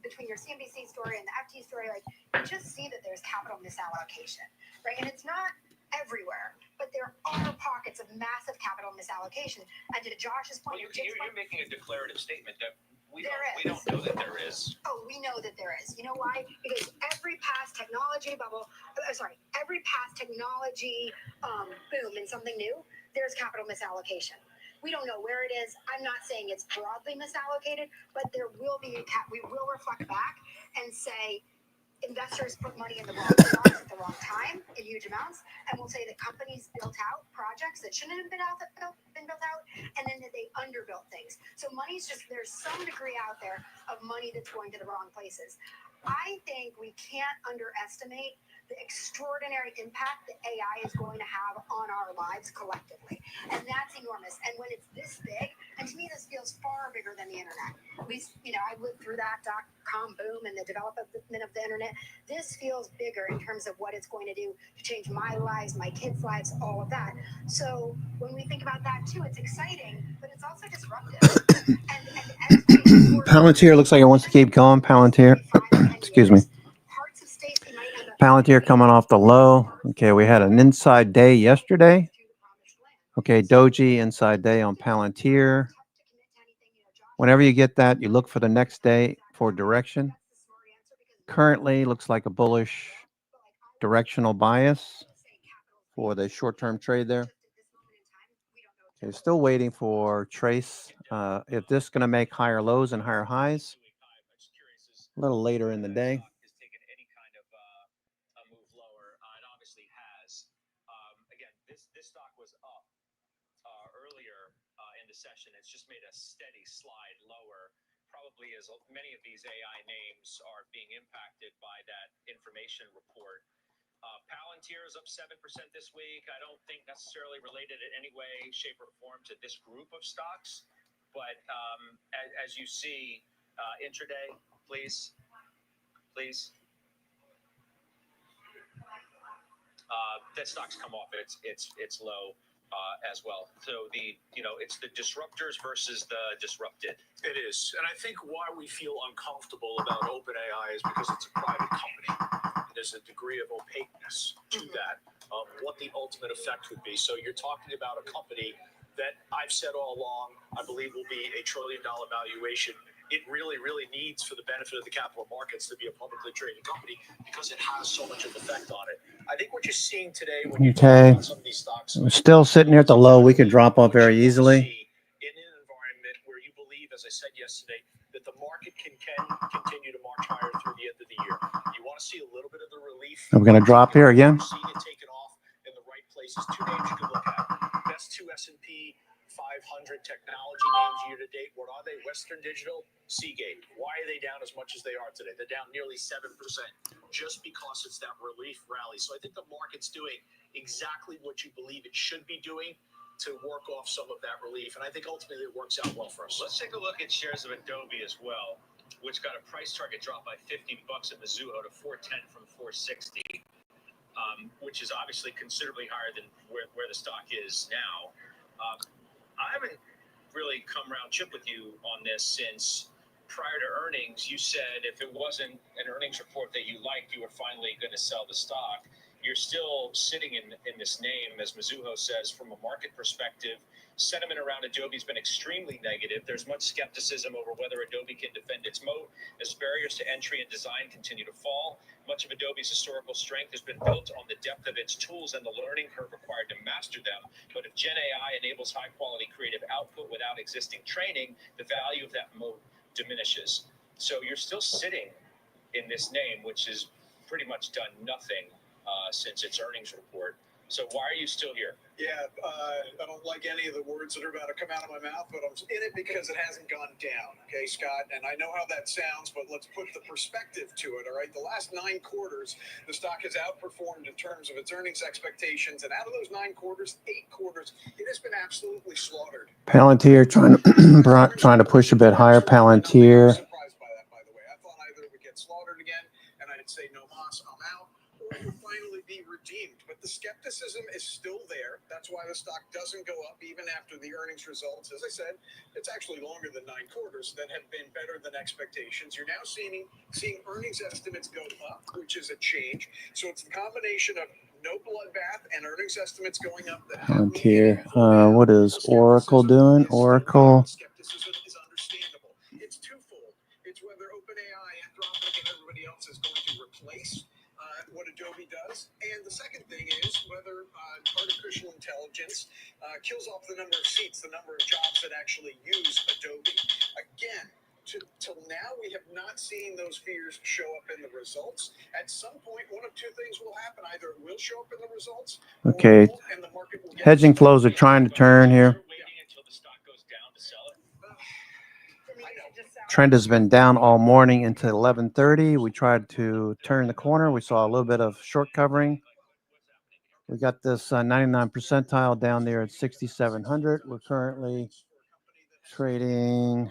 between your CNBC story and the FT story, you just see that there's capital misallocation, right? And it's not everywhere, but there are pockets of massive capital misallocation. And to Josh's point, you're making a declarative statement that we don't know that there is. Oh, we know that there is. You know why? Because every past technology every past technology boom in something new, there's capital misallocation. We don't know where it is. I'm not saying it's broadly misallocated, but there will be we will reflect back and say investors put money in the wrong stocks at the wrong time in huge amounts, and we'll say that companies built out projects that shouldn't have been built out, and then that they underbuilt things. So money's just, there's some degree out there of money that's going to the wrong places. I think we can't underestimate the extraordinary impact that AI is going to have on our lives collectively. And that's enormous. And when it's this big, and to me, this feels far bigger than the internet. I lived through that .com boom and the development of the internet. This feels bigger in terms of what it's going to do to change my lives, my kids' lives, all of that. So when we think about that too, it's exciting, but it's also disruptive. Palantir looks like it wants to keep going. Palantir, excuse me. Palantir coming off the low. Okay, we had an inside day yesterday. Okay, doji inside day on Palantir. Whenever you get that, you look for the next day for direction. Currently, looks like a bullish directional bias for the short-term trade there. Okay, still waiting for trace. If this is going to make higher lows and higher highs, a little later in the day. This stock was up earlier in the session. It's just made a steady slide lower, probably as many of these AI names are being impacted by that information report. Palantir is up 7% this week. I don't think necessarily related in any way, shape, or form to this group of stocks. But as you see, intraday, please. That stock's come off its low as well. So it's the disruptors versus the disrupted. It is, and I think why we feel uncomfortable about OpenAI is because it's a private company. There's a degree of opaqueness to that, of what the ultimate effect would be. So you're talking about a company that I've said all along, I believe will be a $1 trillion valuation. It really, really needs, for the benefit of the capital markets, to be a publicly traded company because it has so much of an effect on it. I think what you're seeing today when you talk about some of these stocks, we're still sitting here at the low. We could drop off very easily. In an environment where you believe, as I said yesterday, that the market can continue to march higher through the end of the year. You want to see a little bit of the relief. We're going to drop here again. Seeing it taken off in the right places. Two names you can look at. Best two S&P 500 technology names year to date. What are they? Western Digital, Seagate. Why are they down as much as they are today? They're down nearly 7% just because it's that relief rally. So I think the market's doing exactly what you believe it should be doing to work off some of that relief. And I think ultimately it works out well for us. Let's take a look at shares of Adobe as well, which got a price target drop by $50 at Mizuho to 410 from 460, which is obviously considerably higher than where the stock is now. I haven't really come round chip with you on this since prior to earnings. You said if it wasn't an earnings report that you liked, you were finally going to sell the stock. You're still sitting in this name, as Mizuho says, from a market perspective. Sentiment around Adobe has been extremely negative. There's much skepticism over whether Adobe can defend its moat as barriers to entry and design continue to fall. Much of Adobe's historical strength has been built on the depth of its tools and the learning curve required to master them. But if Gen AI enables high-quality creative output without existing training, the value of that moat diminishes. So you're still sitting in this name, which has pretty much done nothing since its earnings report. So why are you still here? Yeah, I don't like any of the words that are about to come out of my mouth, but I'm in it because it hasn't gone down. Okay, Scott? And I know how that sounds, but let's put the perspective to it, all right? The last 9 quarters, the stock has outperformed in terms of its earnings expectations. And out of those 9 quarters, 8 quarters, it has been absolutely slaughtered. Palantir trying to push a bit higher. Palantir. I'm surprised by that, by the way. I thought either it would get slaughtered again, and I'd say, no mas, I'm out, or it would finally be redeemed. But the skepticism is still there. That's why the stock doesn't go up even after the earnings results. As I said, it's actually longer than 9 quarters that have been better than expectations. You're now seeing earnings estimates go up, which is a change. So it's the combination of no bloodbath and earnings estimates going up. Palantir. What is Oracle doing? Oracle. Skepticism is understandable. It's twofold. It's whether OpenAI, Anthropic, and everybody else is going to replace what Adobe does. And the second thing is whether artificial intelligence kills off the number of seats, the number of jobs that actually use Adobe. Again, till now, we have not seen those fears show up in the results. At some point, one of two things will happen. Either it will show up in the results, okay. And the market will get hedging flows are trying to turn here. Waiting until the stock goes down to sell Trend has been down all morning into 11:30. We tried to turn the corner. We saw a little bit of short covering. We got this 99 percentile down there at 6,700. We're currently trading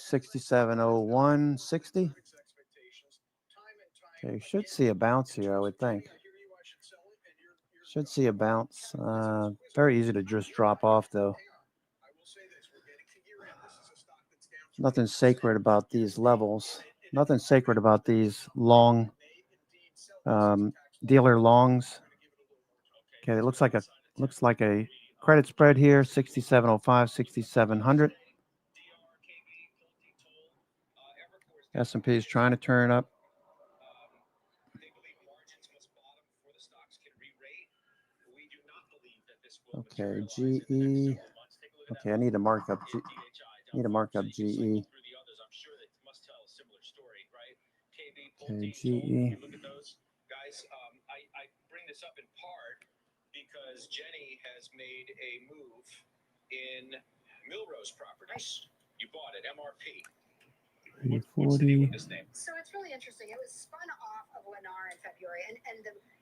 67.0160. Okay, should see a bounce here, I would think. Should see a bounce. Very easy to just drop off, though. Nothing sacred about these levels. Nothing sacred about these long dealer longs. Okay, it looks like a credit spread here, 6705, 6700. S&P is trying to turn up. Okay, GE. Okay, I need to mark up GE. Okay, GE. Guys, I bring this up in part because Jenny has made a move in Milrose Properties. You bought it, MRP. 340. So it's really interesting. It was spun off of Lennar in February, and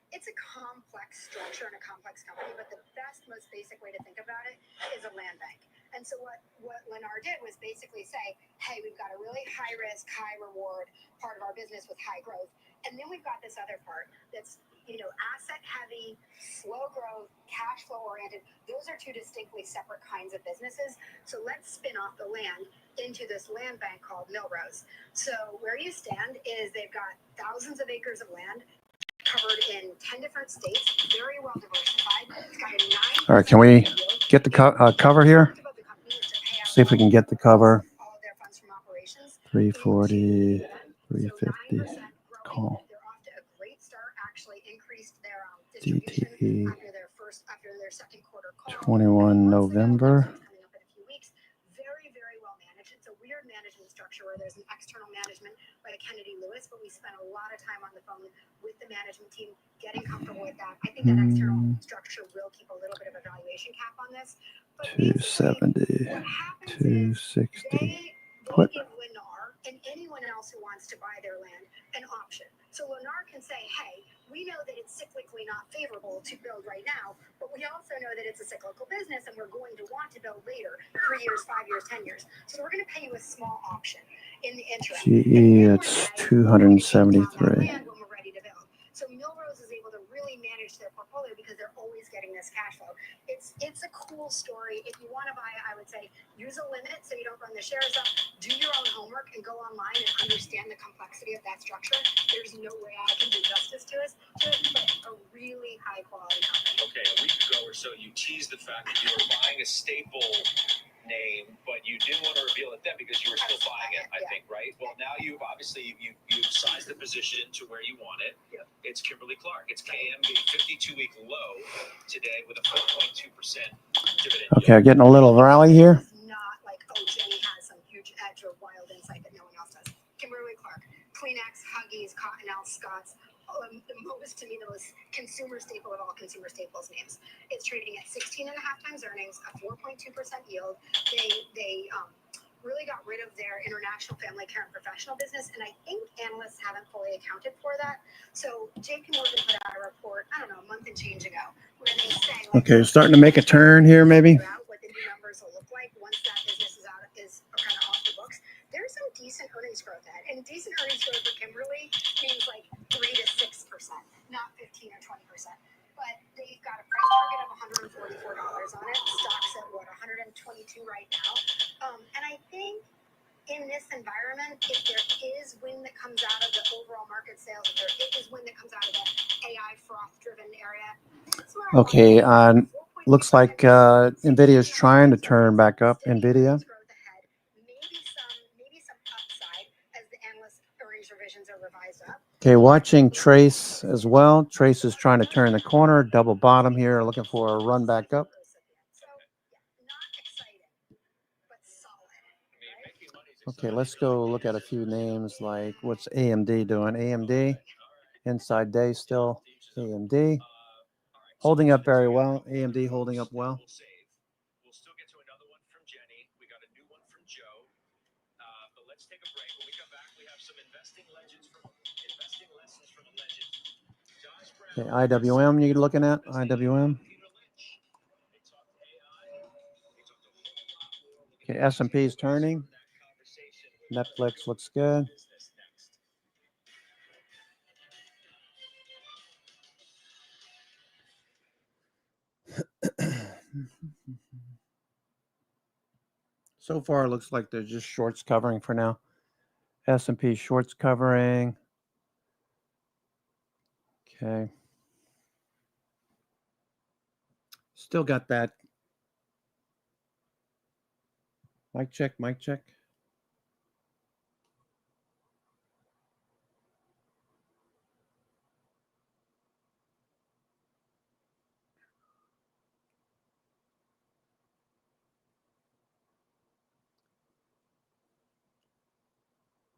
it's a complex structure and a complex company, but the best, most basic way to think about it is a land bank. And so what Lennar did was basically say, hey, we've got a really high risk, high reward part of our business with high growth. And then we've got this other part that's, asset heavy, slow growth, cash flow oriented. Those are two distinctly separate kinds of businesses. So let's spin off the land into this land bank called Milrose. So where you stand is they've got thousands of acres of land covered in 10 different states, very well diversified. It's got a 9%. All right, can we get the cover here? See if we can get the cover. 340, 350, call. DTE, 21 November. Structure where there's an external management by Kennedy Lewis, but we spent a lot of time on the phone with the management team getting comfortable with that. I think that external structure will keep a little bit of a valuation cap on this. But 270, 260. They give Lennar and anyone else who wants to buy their land an option. So Lennar can say, hey, we know that it's cyclically not favorable to build right now, but we also know that it's a cyclical business and we're going to want to build later, 3 years, 5 years, 10 years. So we're going to pay you a small option in the interim. GE, it's 273. When we're ready to build. So Milrose is able to really manage their portfolio because they're always getting this cash flow. It's a cool story. If you want to buy it, I would say use a limit so you don't run the shares up. Do your own homework and go online and understand the complexity of that structure. There's no way I can do justice to it, but a really high quality company. Okay, a week ago or so, you teased the fact that you were buying a staple name, but you didn't want to reveal it then because you were still buying it, I think, right? Well, now you've obviously you've sized the position to where you want it. Yep. It's Kimberly-Clark. It's KMB, 52-week low today with a 4.2% dividend. Okay, getting a little rally here. It's not like, oh, Jenny has some huge edge or wild insight that no one else does. Kimberly-Clark, Kleenex, Huggies, Cottonelle, Scott's. To me, the most consumer staple of all consumer staples names. It's trading at 16.5 times earnings, a 4.2% yield. They really got rid of their international family care and professional business, and I think analysts haven't fully accounted for that. So JP Morgan put out a report, I don't know, a month and change ago, where they say, okay, starting to make a turn here, maybe. What the new numbers will look like once that business is kind of off the books. There's some decent earnings growth ahead, and decent earnings growth for Kimberly means like 3 to 6%, not 15 or 20%. But they've got a price target of $144 on it. Stock's at what, 122 right now. And I think in this environment, if there is wind that comes out of the overall market sales, if there is wind that comes out of the AI froth-driven area. Okay, looks like NVIDIA is trying to turn back up. NVIDIA. Okay, watching Trace as well. Trace is trying to turn the corner, double bottom here, looking for a run back up. Okay, let's go look at a few names like what's AMD doing. AMD, inside day still. AMD holding up very well. AMD holding up well. another one from Jenny. We got a new one from Joe. But let's take a break. When we come back, we have some investing lessons from a legend. Okay, IWM you're looking at? IWM. Okay, S&P is turning. Netflix looks good. So far, it looks like they're just shorts covering for now. S&P shorts covering. Okay. Still got that. Mic check, mic check.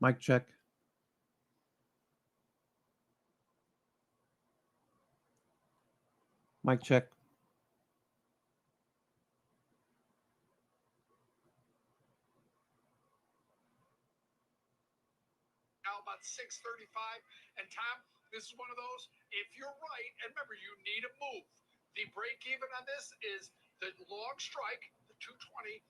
Mic check. Mic check. Now about 6:35, and Tom, this is one of those. If you're right, and remember, you need a move. The break even on this is the long strike, the 220,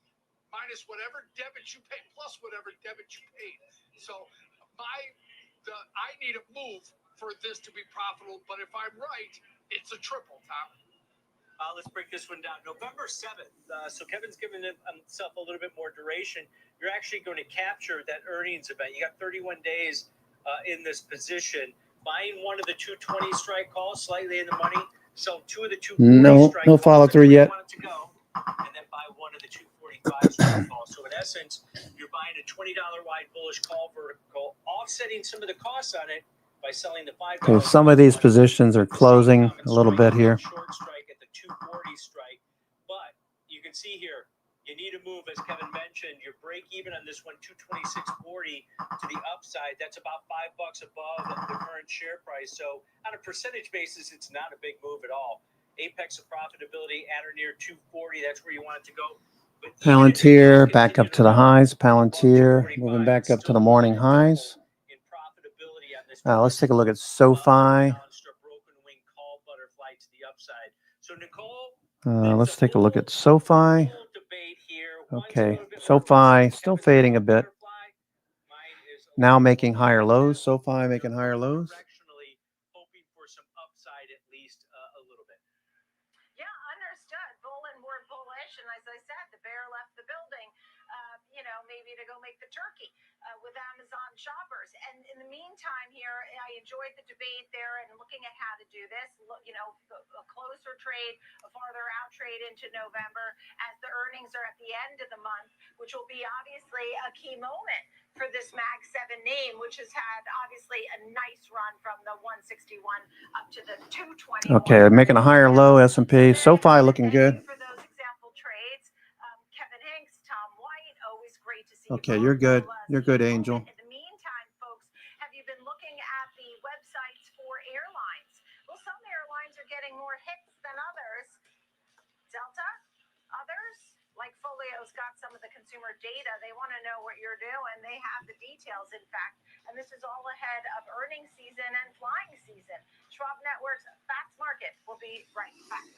minus whatever debit you pay, plus whatever debit you paid. So I need a move for this to be profitable. But if I'm right, it's a triple, Tom. Let's break this one down. November 7th. So Kevin's given himself a little bit more duration. You're actually going to capture that earnings event. You got 31 days in this position. Buying one of the 220 strike calls, slightly in the money. Sell two of the 240 strike No calls. follow through yet. Want it to go, and then buy one of the 245 strike calls. So in essence, you're buying a $20 wide bullish call vertical, offsetting some of the costs on it by selling the $5. Okay, some of these positions are closing a little bit here. Short strike at the 240 strike, but you can see here, you need a move, as Kevin mentioned. Your break even on this one, 226.40 to the upside. That's about $5 above the current share price. So on a percentage basis, it's not a big move at all. Apex of profitability at or near 240. That's where you want it to go. But Palantir back up to the highs. Palantir moving back up to the morning highs. Let's take a look at SoFi. Let's take a look at SoFi. Okay, SoFi still fading a bit. Now making higher lows. SoFi making higher lows. Hoping for some upside at least a little bit. Yeah, understood. Bull and more bullish. And as I said, the bear left the building, maybe to go make the turkey with Amazon shoppers. And in the meantime here, I enjoyed the debate there and looking at how to do this, a closer trade, a farther out trade into November as the earnings are at the end of the month, which will be obviously a key moment for this Mag 7 name, which has had obviously a nice run from the 161 up to the 220. Okay, making a higher low, S&P. SoFi looking good. For those example trades, Kevin Hanks, Tom White, always great to see. Okay, you're good. You're good, Angel. In the meantime, folks, have you been looking at the websites for airlines? Well, some airlines are getting more hits than others. Delta, others, like Folio's got some of the consumer data. They want to know what you're doing. They have the details, in fact. And this is all ahead of earnings season and flying season. Schwab Network's Facts Market will be right back.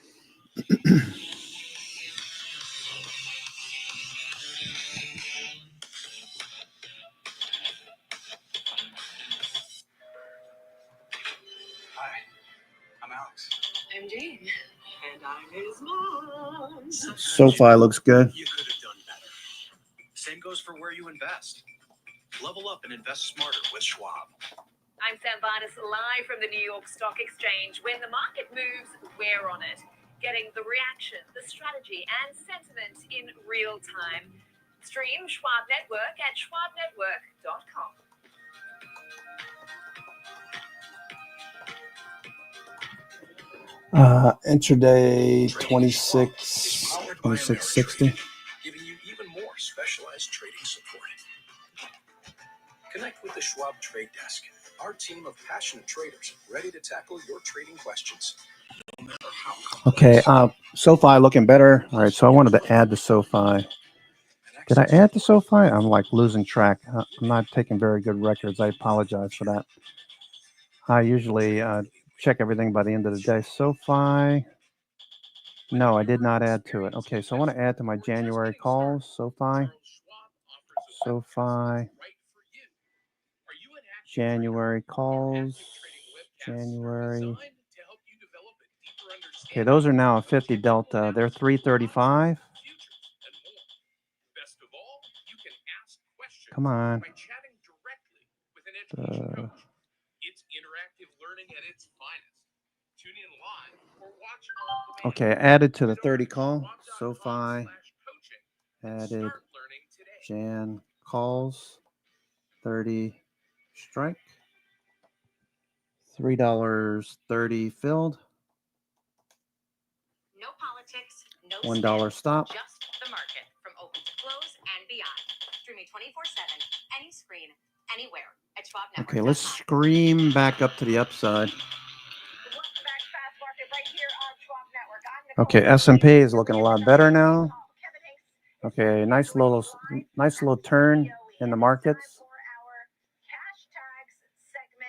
Hi, I'm Alex. I'm Jane. And I'm his mom. SoFi looks good. You could have done better. Same goes for where you invest. Level up and invest smarter with Schwab. I'm Sam Barnes, live from the New York Stock Exchange. When the market moves, we're on it. Getting the reaction, the strategy, and sentiment in real time. Stream Schwab Network at schwabnetwork.com. Intraday 2660. Giving you even more specialized trading support. Connect with the Schwab Trade Desk, our team of passionate traders ready to tackle your trading questions. Okay, SoFi looking better. All right, so I wanted to add the SoFi. Did I add the SoFi? I'm like losing track. I'm not taking very good records. I apologize for that. I usually check everything by the end of the day. SoFi. No, I did not add to it. Okay, so I want to add to my January calls. SoFi. January calls. January. Okay, those are now a 50 delta. They're 335. Come on. Okay, added to the 30 call. SoFi added Jan calls 30 strike. $3.30 filled. No politics, no $1 stop. just the market from open to close and beyond. Streaming 24/7, any screen, anywhere at SchwabNetwork.com. Okay, let's scream back up to the upside. Okay, S&P is looking a lot better now. Okay, nice little turn in the markets.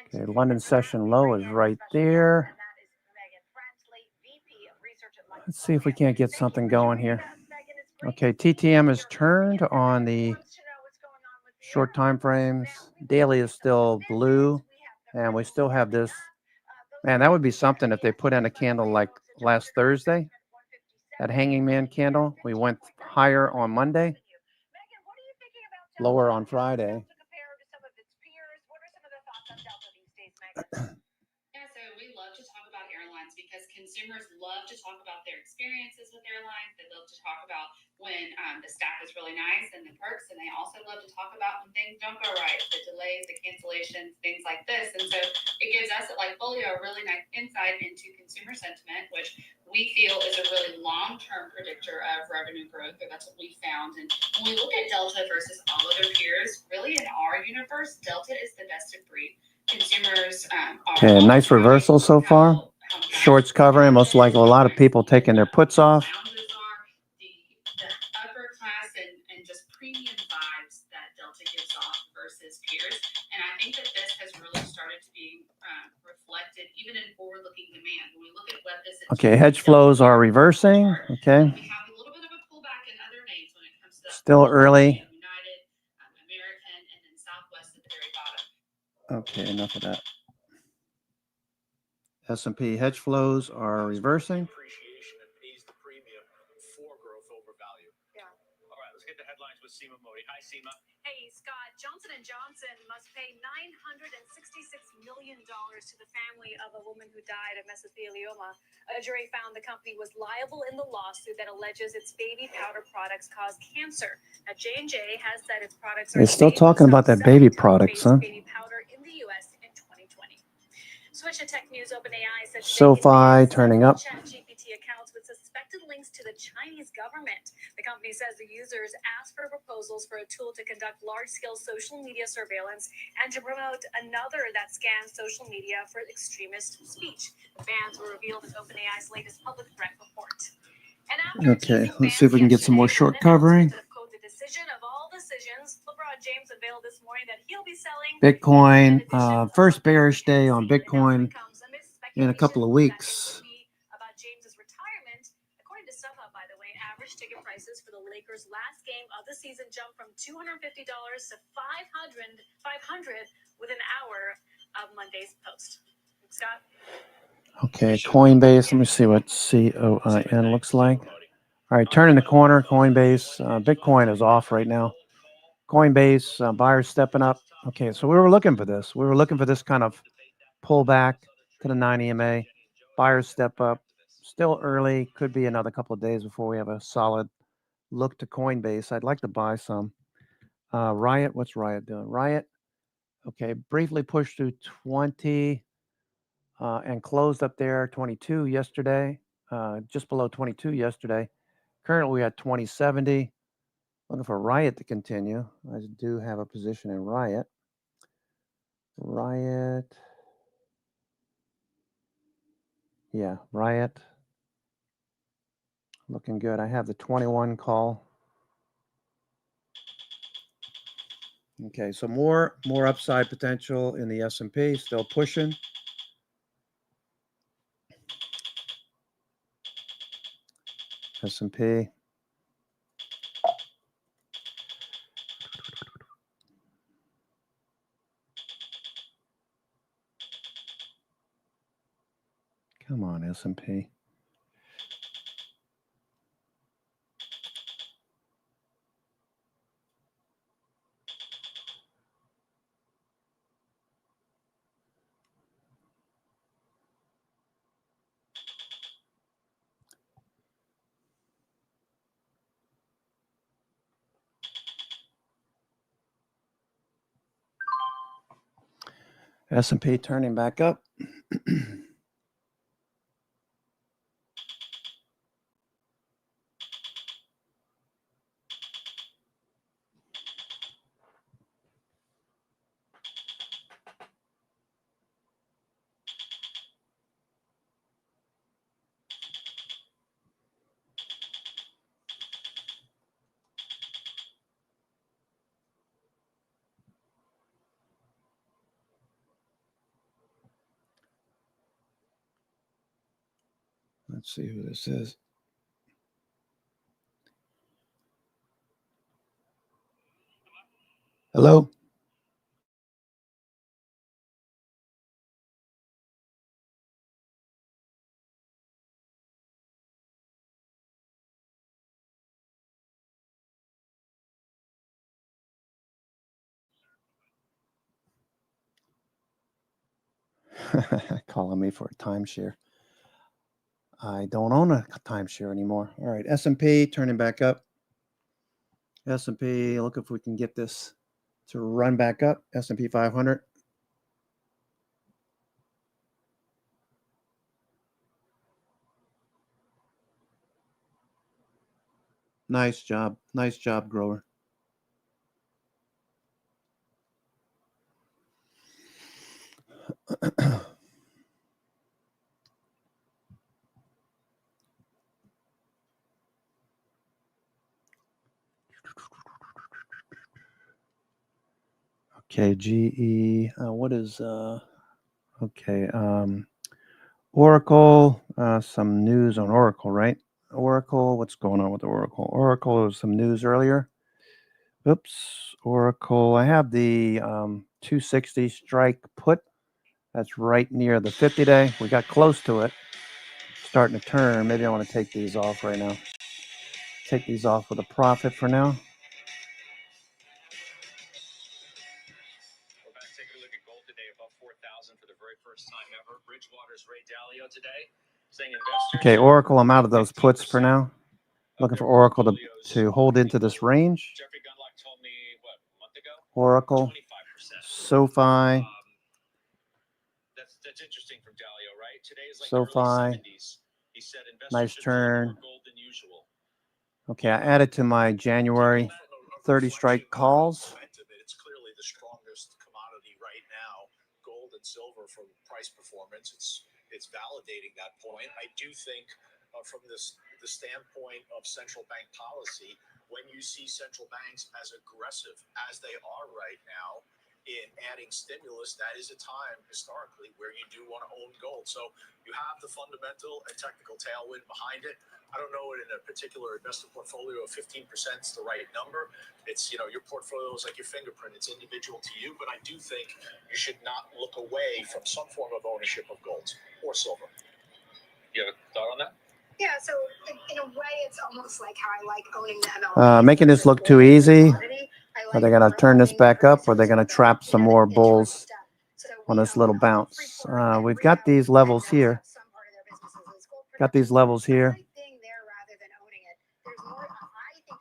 Okay, London session low is right there. Let's see if we can't get something going here. Okay, TTM is turned on the short time frames. Daily is still blue, and we still have this. Man, that would be something if they put in a candle like last Thursday. That hanging man candle. We went higher on Monday, lower on Friday. Yeah, so we love to talk about airlines because consumers love to talk about their experiences with airlines. They love to talk about when the staff is really nice and the perks, and they also love to talk about when things don't go right, the delays, the cancellations, things like this. And so it gives us at Lightfolio a really nice insight into consumer sentiment, which we feel is a really long-term predictor of revenue growth, or that's what we found. And when we look at Delta versus all other peers, really in our universe, Delta is the best of breed. Consumers Okay, nice reversal so far. Shorts covering, most likely a lot of people taking their puts off. The upper class and just premium vibes that Delta gives off versus peers. And I think that this has really started to be reflected even in forward-looking demand. When we look at what this is. Okay, hedge flows are reversing. Okay. We have a little bit of a pullback in other names when it comes to still early. United, American, and then Southwest at the very bottom. Okay, enough of that. S&P hedge flows are reversing. Appreciation that pays the premium for growth over value. Yeah. All right, let's get the headlines with Seema Modi. Hi, Seema. Hey, Scott. Johnson & Johnson must pay $966 million to the family of a woman who died of mesothelioma. A jury found the company was liable in the lawsuit that alleges its baby powder products cause cancer. Now, J&J has said its products are They're still talking about that baby products, huh? baby powder in the U.S. in 2020. Switch to Tech News. OpenAI said SoFi turning up. ChatGPT accounts with suspected links to the Chinese government. The company says the users asked for proposals for a tool to conduct large-scale social media surveillance and to promote another that scans social media for extremist speech. The bans were revealed in OpenAI's latest public threat report. And after Okay, let's see if we can get some more short covering. The decision of all decisions, LeBron James unveiled this morning that he'll be selling Bitcoin, first bearish day on Bitcoin in a couple of weeks. About James's retirement, according to StubHub, by the way, average ticket prices for the Lakers' last game of the season jumped from $250 to $500 within an hour of Monday's post. Scott? Okay, Coinbase. Let me see what COIN looks like. All right, turning the corner. Coinbase. Bitcoin is off right now. Coinbase, buyers stepping up. Okay, so we were looking for this. We were looking for this kind of pullback to the 9 EMA. Buyers step up. Still early. Could be another couple of days before we have a solid look to Coinbase. I'd like to buy some. Riot. What's Riot doing? Riot. Okay, briefly pushed to 20 and closed up there 22 yesterday. Just below 22 yesterday. Currently we at 2070. Looking for Riot to continue. I do have a position in Riot. Riot. Yeah, Riot. Looking good. I have the 21 call. Okay, so more upside potential in the S&P, still pushing. S&P. Come on, S&P. S&P turning back up. Let's see who this is. Hello? Calling me for a timeshare. I don't own a timeshare anymore. All right, S&P turning back up. S&P, look if we can get this to run back up. S&P 500. Nice job. Nice job, grower. Okay, GE. What is okay, Oracle, some news on Oracle, right? Oracle, what's going on with Oracle? Oracle, there was some news earlier. Oops, Oracle. I have the 260 strike put. That's right near the 50-day. We got close to it. Starting to turn. Maybe I want to take these off right now. Take these off with a profit for now. We're back taking a look at gold today, above 4,000 for the very first time ever. Bridgewater's Ray Dalio today saying investors. Okay, Oracle, I'm out of those puts for now. Looking for Oracle to hold into this range. Jeffrey Gunlock told me, what, a month ago? Oracle, 25%. SoFi. That's interesting from Dalio, right? Today is like SoFi. the early 70s. He said investors Nice should trade turn. more gold than usual. Okay, I added to my January 30 strike calls. It's clearly the strongest commodity right now, gold and silver from price performance. It's validating that point. I do think from the standpoint of central bank policy, when you see central banks as aggressive as they are right now in adding stimulus, that is a time historically where you do want to own gold. So you have the fundamental and technical tailwind behind it. I don't know it in a particular investor portfolio of 15% is the right number. It's, your portfolio is like your fingerprint. It's individual to you, but I do think you should not look away from some form of ownership of gold or silver. You have a thought on that? Yeah, so in a way, it's almost like how I like owning the MLB. Making this look too easy. Are they going to turn this back up, or are they going to trap some more bulls on this little bounce? We've got these levels here. Got these levels here. I think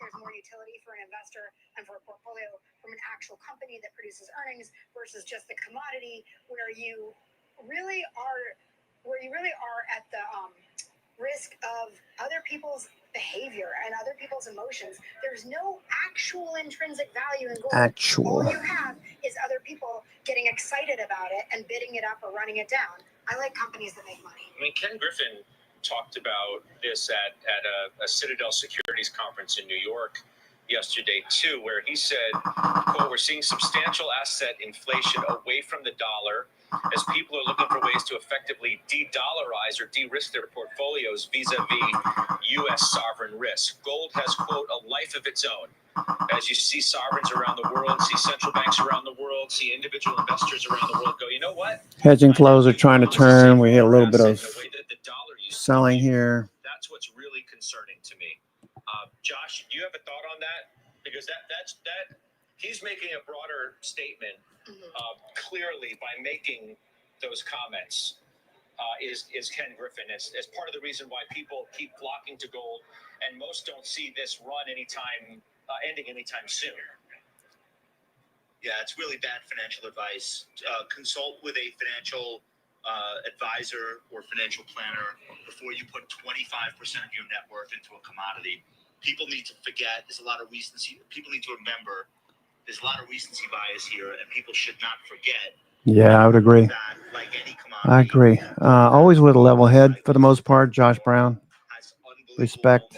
there's more utility for an investor and for a portfolio from an actual company that produces earnings versus just the commodity where you really are at the risk of other people's behavior and other people's emotions. There's no actual intrinsic value in gold. All you have is other people getting excited about it and bidding it up or running it down. I like companies that make money. I mean, Ken Griffin talked about this at a Citadel Securities conference in New York yesterday too, where he said, quote, "We're seeing substantial asset inflation away from the dollar as people are looking for ways to effectively de-dollarize or de-risk their portfolios vis-a-vis U.S. sovereign risk. Gold has, quote, a life of its own. As you see sovereigns around the world, see central banks around the world, see individual investors around the world go, you know what? Hedging flows are trying to turn. We hit a little bit of selling here. That's what's really concerning to me. Josh, do you have a thought on that? Because that he's making a broader statement clearly by making those comments. Is Ken Griffin as part of the reason why people keep flocking to gold, and most don't see this run ending anytime soon. Yeah, it's really bad financial advice. Consult with a financial advisor or financial planner before you put 25% of your net worth into a commodity. People need to forget. There's a lot of recency. People need to remember there's a lot of recency bias here, and people should not forget. Yeah, I would agree. I agree. Always with a level head for the most part. Josh Brown. Respect.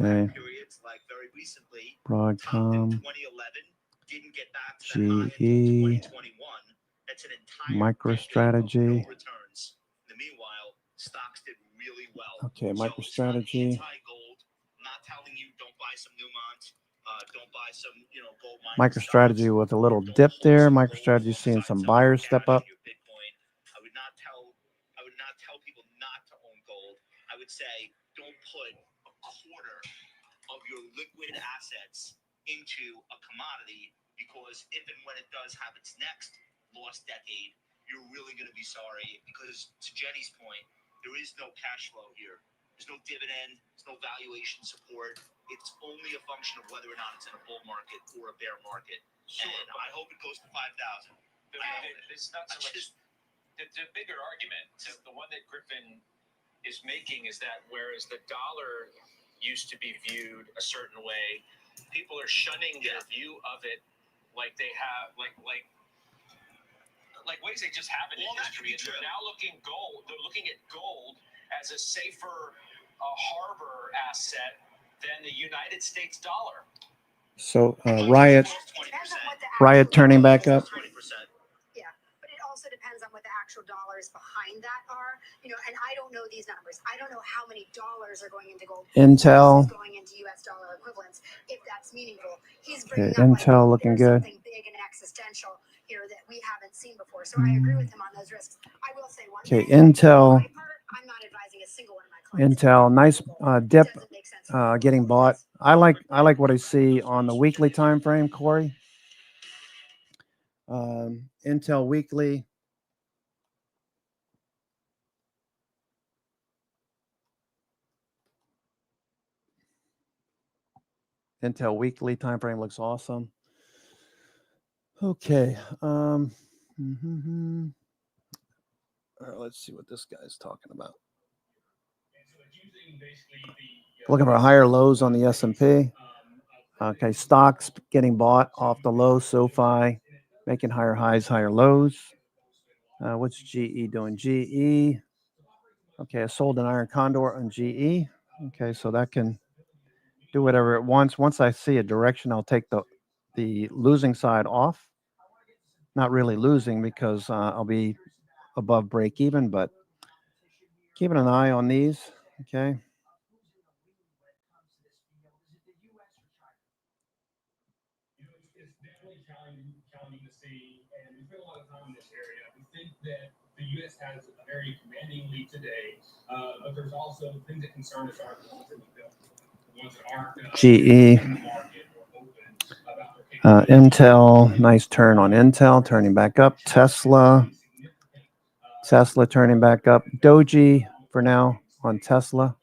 Okay. Broadcom. GE. MicroStrategy. Okay, MicroStrategy. MicroStrategy with a little dip there. MicroStrategy seeing some buyers step up. I would not tell people not to own gold. I would say don't put a quarter of your liquid assets into a commodity, because if and when it does have its next lost decade, you're really going to be sorry. Because to Jenny's point, there is no cash flow here. There's no dividend. There's no valuation support. It's only a function of whether or not it's in a bull market or a bear market. Sure, and I hope it goes to 5,000. It's not so much. The bigger argument, the one that Griffin is making, is that whereas the dollar used to be viewed a certain way, people are shunning their view of it like they have, like ways they just haven't in history. And they're now they're looking at gold as a safer harbor asset than the United States dollar. So Riot turning back up. Yeah, but it also depends on what the actual dollars behind that are. You know, and I don't know these numbers. I don't know how many dollars are going into gold. Intel. Going into U.S. dollar equivalents, if that's meaningful. He's Okay, bringing up Intel looking good. Something big and existential here that we haven't seen before. So I agree with him on those risks. I will say one thing. Intel. I'm not advising a single one of my clients. Intel, nice dip, getting bought. I like what I see on the weekly time frame, Corey. Intel weekly. Intel weekly time frame looks awesome. Okay. Let's see what this guy's talking about. Looking for higher lows on the S&P. Okay, stocks getting bought off the low. SoFi making higher highs, higher lows. What's GE doing? GE. Okay, I sold an iron condor on GE. Okay, so that can do whatever it wants. Once I see a direction, I'll take the losing side off. Not really losing because I'll be above break even, but keeping an eye on these. Okay. Challenging to see, and we spent a lot of time in this area. We think that the U.S. has a very commanding lead today, but there's also things that concern us are the ones that we built, the ones that aren't GE, in the market or open about their Intel, nice turn on Intel, turning back up. Tesla turning back up. Doji for now on Tesla.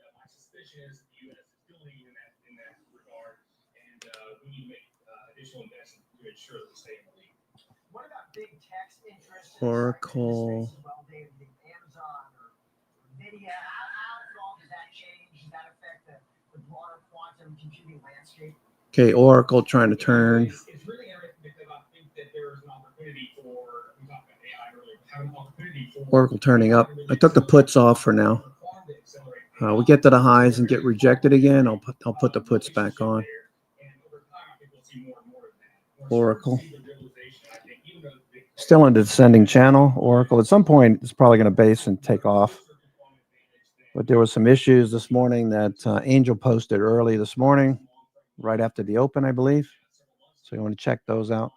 Oracle. Okay, Oracle trying to turn. It's really interesting because I think that there is an opportunity for, we talked about AI earlier, Oracle turning up. I took the puts off for now. We get to the highs and get rejected again. I'll put the puts back on. Oracle. Still in the descending channel. Oracle. At some point, it's probably going to base and take off. But there were some issues this morning that Angel posted early this morning, right after the open, I believe. So you want to check those out.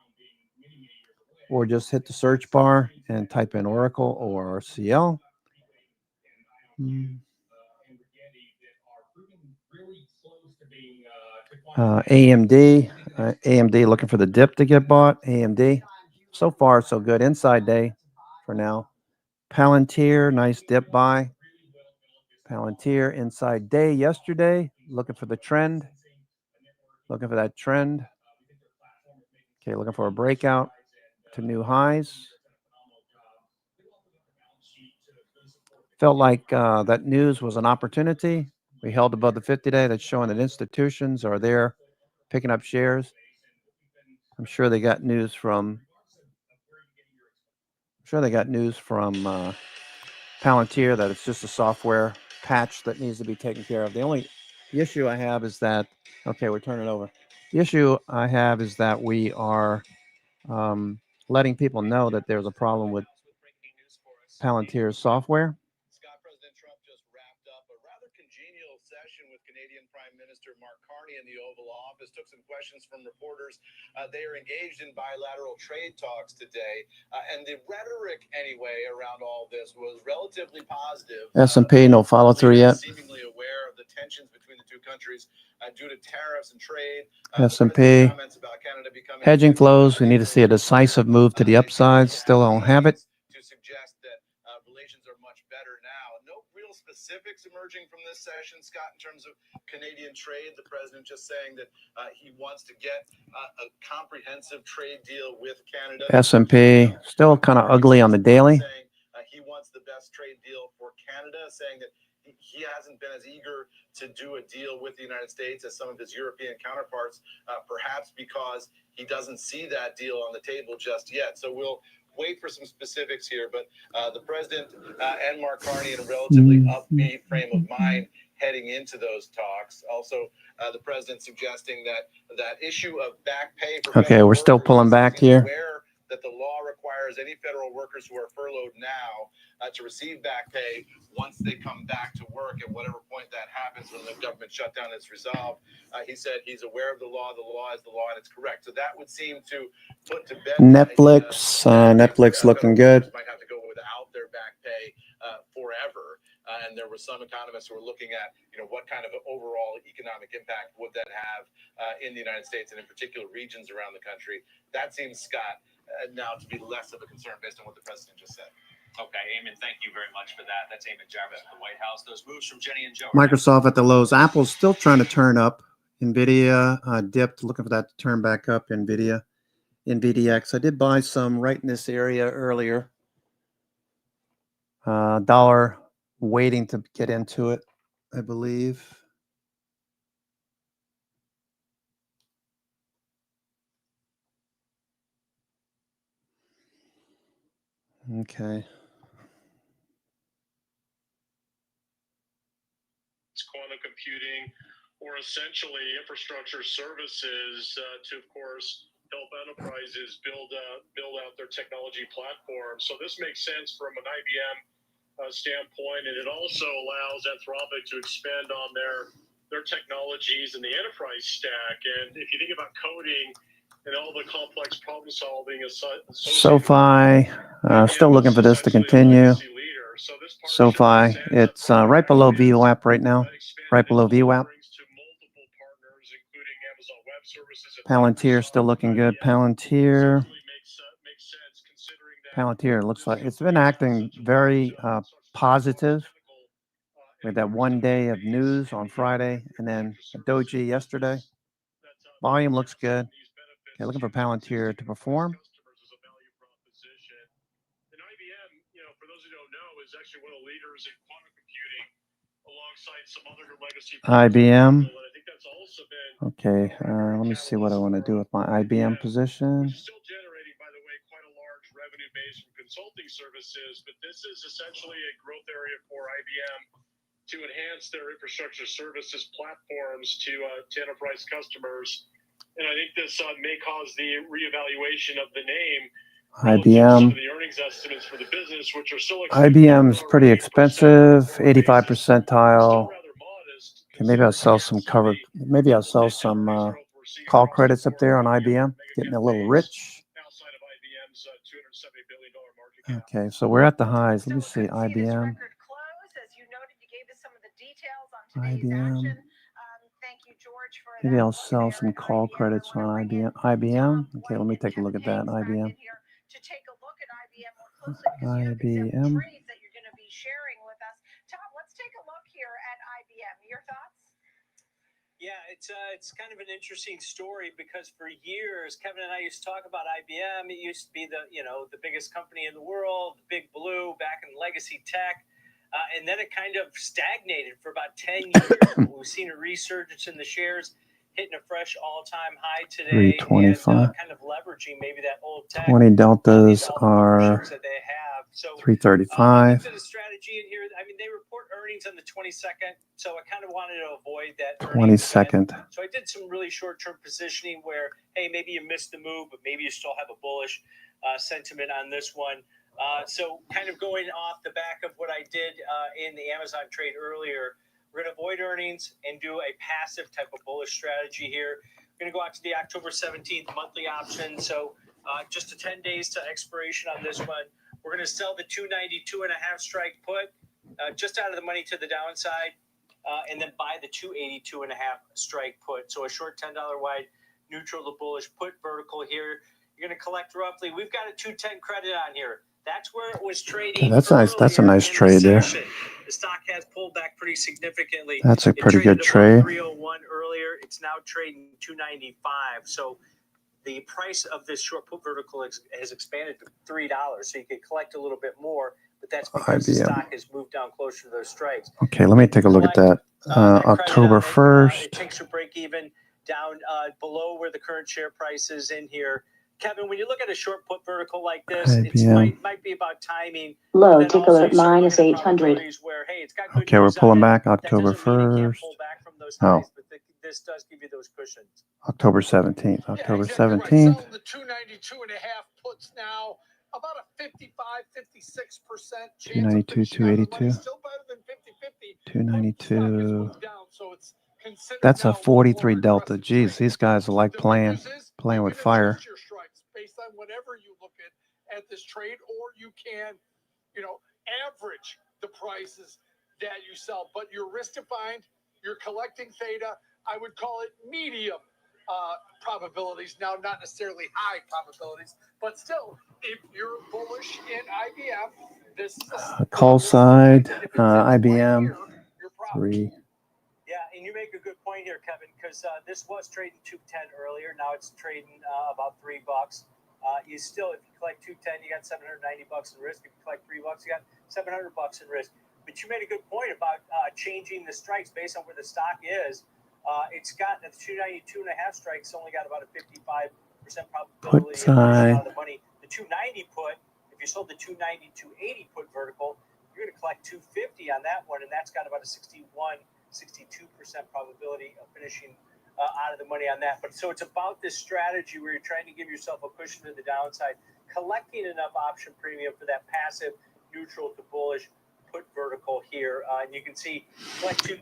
Or just hit the search bar and type in Oracle or RCL. AMD. AMD looking for the dip to get bought. AMD. So far, so good. Inside day for now. Palantir, nice dip buy. Palantir, inside day yesterday. Looking for the trend. Looking for that trend. Okay, looking for a breakout to new highs. Felt like that news was an opportunity. We held above the 50-day. That's showing that institutions are there picking up shares. I'm sure they got news from Palantir that it's just a software patch that needs to be taken care of. The issue I have is that, okay, we're turning over. The issue I have is that we are letting people know that there's a problem with Palantir's software. Scott, President Trump just wrapped up a rather congenial session with Canadian Prime Minister Mark Carney in the Oval Office. Took some questions from reporters. They are engaged in bilateral trade talks today. And the rhetoric, anyway, around all this was relatively positive. S&P, no follow through yet. Seemingly aware of the tensions between the two countries due to tariffs and trade. S&P. Hedging flows. We need to see a decisive move to the upside. Still don't have it. To suggest that relations are much better now. No real specifics emerging from this session, Scott, in terms of Canadian trade. The president just saying that he wants to get a comprehensive trade deal with Canada. S&P still kind of ugly on the daily. Saying he wants the best trade deal for Canada, saying that he hasn't been as eager to do a deal with the United States as some of his European counterparts, perhaps because he doesn't see that deal on the table just yet. So we'll wait for some specifics here, but the president and Mark Carney in a relatively upbeat frame of mind heading into those talks. Also, the president suggesting that issue of back pay for okay, we're still pulling back here. That the law requires any federal workers who are furloughed now to receive back pay once they come back to work at whatever point that happens when the government shutdown is resolved. He said he's aware of the law is the law, and it's correct. So that would seem to put to bed Netflix, Netflix looking good. Might have to go without their back pay forever. And there were some economists who were looking at, what kind of overall economic impact would that have in the United States and in particular regions around the country. That seems, Scott, now to be less of a concern based on what the president just said. Okay, Eamon, thank you very much for that. That's Eamon Jarvis at the White House. Those moves from Jenny and Joe. Microsoft at the lows. Apple's still trying to turn up. NVIDIA dipped, looking for that to turn back up. NVIDIA, NVDX. I did buy some right in this area earlier. Dollar waiting to get into it, I believe. Okay. It's quantum computing, or essentially infrastructure services to, of course, help enterprises build out their technology platform. So this makes sense from an IBM standpoint, and it also allows Anthropic to expand on their technologies in the enterprise stack. And if you think about coding and all the complex problem solving, SoFi, still looking for this to continue. SoFi, it's right below VWAP right now, right below VWAP. Palantir still looking good. Palantir looks like it's been acting very positive. We had that one day of news on Friday and then a doji yesterday. Volume looks good. Okay, looking for Palantir to perform. And IBM, for those who don't know, is actually one of the leaders in quantum computing alongside some other legacy. IBM. And I think that's also been Okay, let me see what I want to do with my IBM position. still generating, by the way, quite a large revenue base from consulting services, but this is essentially a growth area for IBM to enhance their infrastructure services platforms to enterprise customers. And I think this may cause the reevaluation of the name. IBM. The earnings estimates for the business, which are still IBM's pretty expensive, 85 percentile. Okay, maybe I'll sell some cover. Maybe I'll sell some call credits up there on IBM. Getting a little rich. Okay, so we're at the highs. Let me see IBM. IBM. Maybe I'll sell some call credits on IBM. IBM. Okay, let me take a look at that. IBM. IBM. That you're going to be sharing with us. Tom, let's take a look here at IBM. Your thoughts? Yeah, it's kind of an interesting story because for years Kevin and I used to talk about IBM. It used to be the biggest company in the world, Big Blue, back in legacy tech, and then it kind of stagnated for about 10 years. We've seen a resurgence in the shares, hitting a fresh all-time high today, 325. and kind of leveraging maybe that old tech. 20 deltas are that they have. So 335. the strategy in here. I mean, they report earnings on the 22nd, so I kind of wanted to avoid that. 22nd. So I did some really short-term positioning where, hey, maybe you missed the move, but maybe you still have a bullish sentiment on this one. So kind of going off the back of what I did in the Amazon trade earlier, we're going to avoid earnings and do a passive type of bullish strategy here. We're going to go out to the October 17th monthly option. So just 10 days to expiration on this one. We're going to sell the 292.5 strike put just out of the money to the downside, and then buy the 282.5 strike put. So a short $10 wide, neutral to bullish put vertical here. You're going to collect roughly. We've got a 210 credit on here. That's where it was trading. Okay, that's nice. That's a nice trade there. The stock has pulled back pretty significantly. That's a pretty good trade. 301 earlier. It's now trading 295. So the price of this short put vertical has expanded to $3, so you could collect a little bit more, but that's because the stock has moved down closer to those strikes. Okay, let me take a look at that. October 1st. It takes your break even down below where the current share price is in here. Kevin, when you look at a short put vertical like this, it might be about timing. Low tickle at minus 800. Where, hey, it's got good Okay, we're news pulling on it. back October 1st. Oh. But this does give you those cushions. October 17th. October 17th. Selling the 292.5 puts now about a 55, 56% chance of 292, 282. Still better than 50-50. 292. So it's That's a 43 delta. Geez, these guys are like playing with fire. Your strikes based on whatever you look at this trade, or you can, average the prices that you sell. But you're risk defined. You're collecting theta. I would call it medium probabilities. Now, not necessarily high probabilities, but still, if you're bullish in IBM, this is a call side, IBM, 3. Yeah, and you make a good point here, Kevin, because this was trading 210 earlier. Now it's trading about $3. You still, if you collect 210, you got $790 in risk. If you collect $3, you got $700 in risk. But you made a good point about changing the strikes based on where the stock is. It's got the 292.5 strikes only got about a 55% probability put side. Out of the money. The 290 put, if you sold the 290, 280 put vertical, you're going to collect 250 on that one, and that's got about a 62% probability of finishing out of the money on that. But so it's about this strategy where you're trying to give yourself a cushion to the downside, collecting enough option premium for that passive neutral to bullish put vertical here. And you can see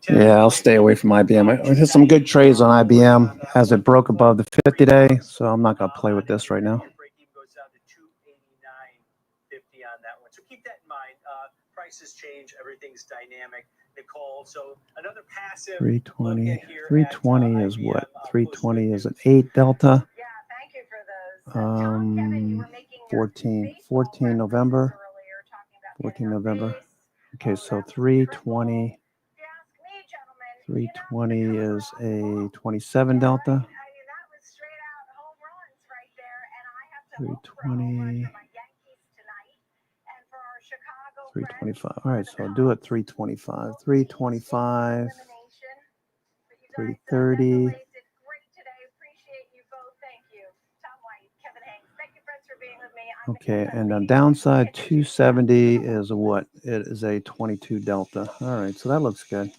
yeah, I'll stay away from IBM. I did some good trades on IBM as it broke above the 50-day, so I'm not going to play with this right now. Break-even goes down to 289.50 on that one. So keep that in mind. Prices change. Everything's dynamic. Nicole, so another passive 320. 320 is what? 320 is an 8 delta. Yeah, thank you for those. Kevin, you were making 14 November. 14 November. Okay, so 320. 320 is a 27 delta. 320. 325. All right, so I'll do it 325. 325. 330. Okay, and the downside 270 is a what? It is a 22 delta. All right, so that looks good.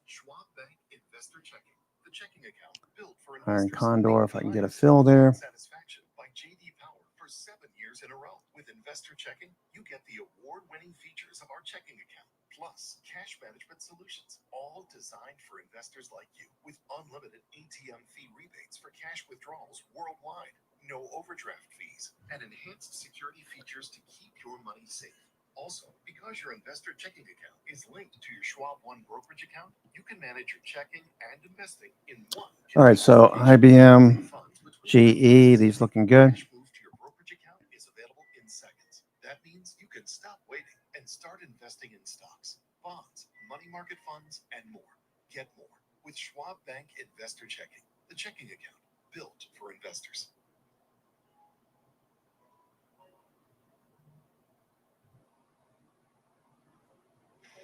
Schwab Bank Investor Checking, the checking account built for Iron investors. Condor, if I can get a Highest fill there. satisfaction by JD Power for 7 years in a row. With Investor Checking, you get the award-winning features of our checking account, plus cash management solutions, all designed for investors like you, with unlimited ATM fee rebates for cash withdrawals worldwide, no overdraft fees, and enhanced security features to keep your money safe. Also, because your investor checking account is linked to your Schwab One brokerage account, you can manage your checking and investing in one. All right, so IBM, GE, these looking good. Cash moved to your brokerage account is available in seconds. That means you can stop waiting and start investing in stocks, bonds, money market funds, and more. Get more with Schwab Bank Investor Checking, the checking account built for investors.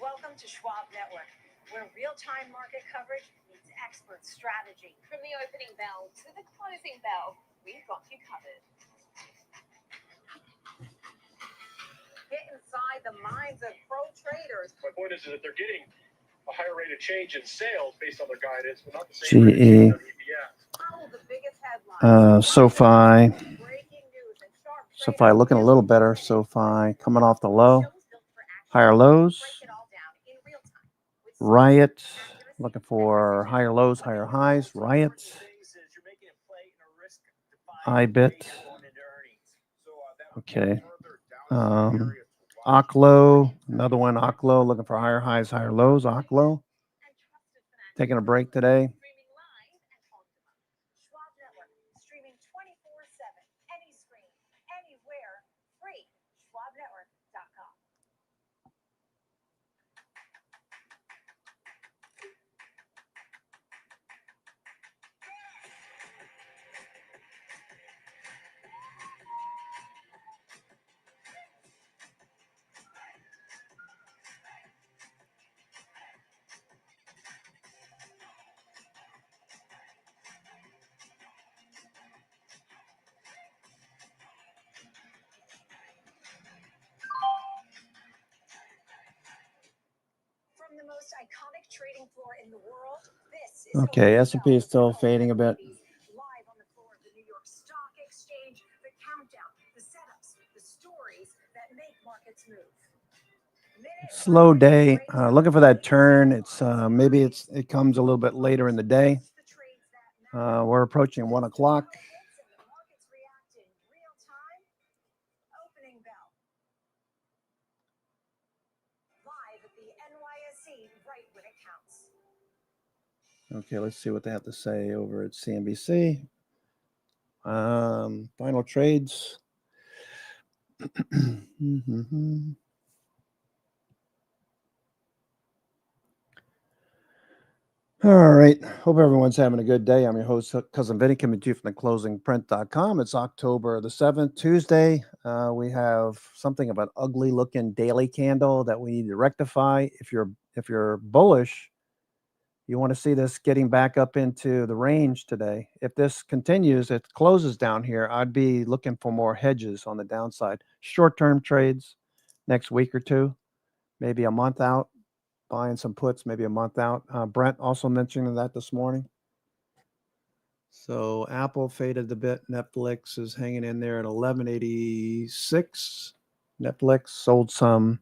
Welcome to Schwab Network, where real-time market coverage meets expert strategy. From the opening bell to the closing bell, we've got you covered. Get inside the minds of pro traders. My point is that they're getting a higher rate of change in sales based on their guidance, but not the same rate of change on EPS. Follow the biggest headlines. SoFi. Breaking news and sharp SoFi looking a little better. SoFi coming off the low. Higher lows. Riot. Looking for higher lows, higher highs. Riot. IBIT. Okay. Oklo. Another one. Oklo. Looking for higher highs, higher lows. Oklo. Taking a break today. Streaming live and on demand. Schwab Network, streaming 24/7, any screen, anywhere, free. SchwabNetwork.com. From the most iconic trading floor in the world, this is Okay, S&P is still fading a bit. live on the floor of the New York Stock Exchange. The countdown, the setups, the stories that make markets move. Slow day. Looking for that turn. It's maybe it comes a little bit later in the day. We're approaching 1 o'clock. The markets react in real time. Opening bell. Live at the NYSE, right when it counts. Okay, let's see what they have to say over at CNBC. Final trades. All right. Hope everyone's having a good day. I'm your host, Cousin Vinny, coming to you from theclosingprint.com. It's October the 7th, Tuesday. We have something of an ugly looking daily candle that we need to rectify. If you're bullish, you want to see this getting back up into the range today. If this continues, it closes down here, I'd be looking for more hedges on the downside. Short-term trades next week or two, maybe a month out. Buying some puts, maybe a month out. Brent also mentioned that this morning. So Apple faded a bit. Netflix is hanging in there at 1186. Netflix sold some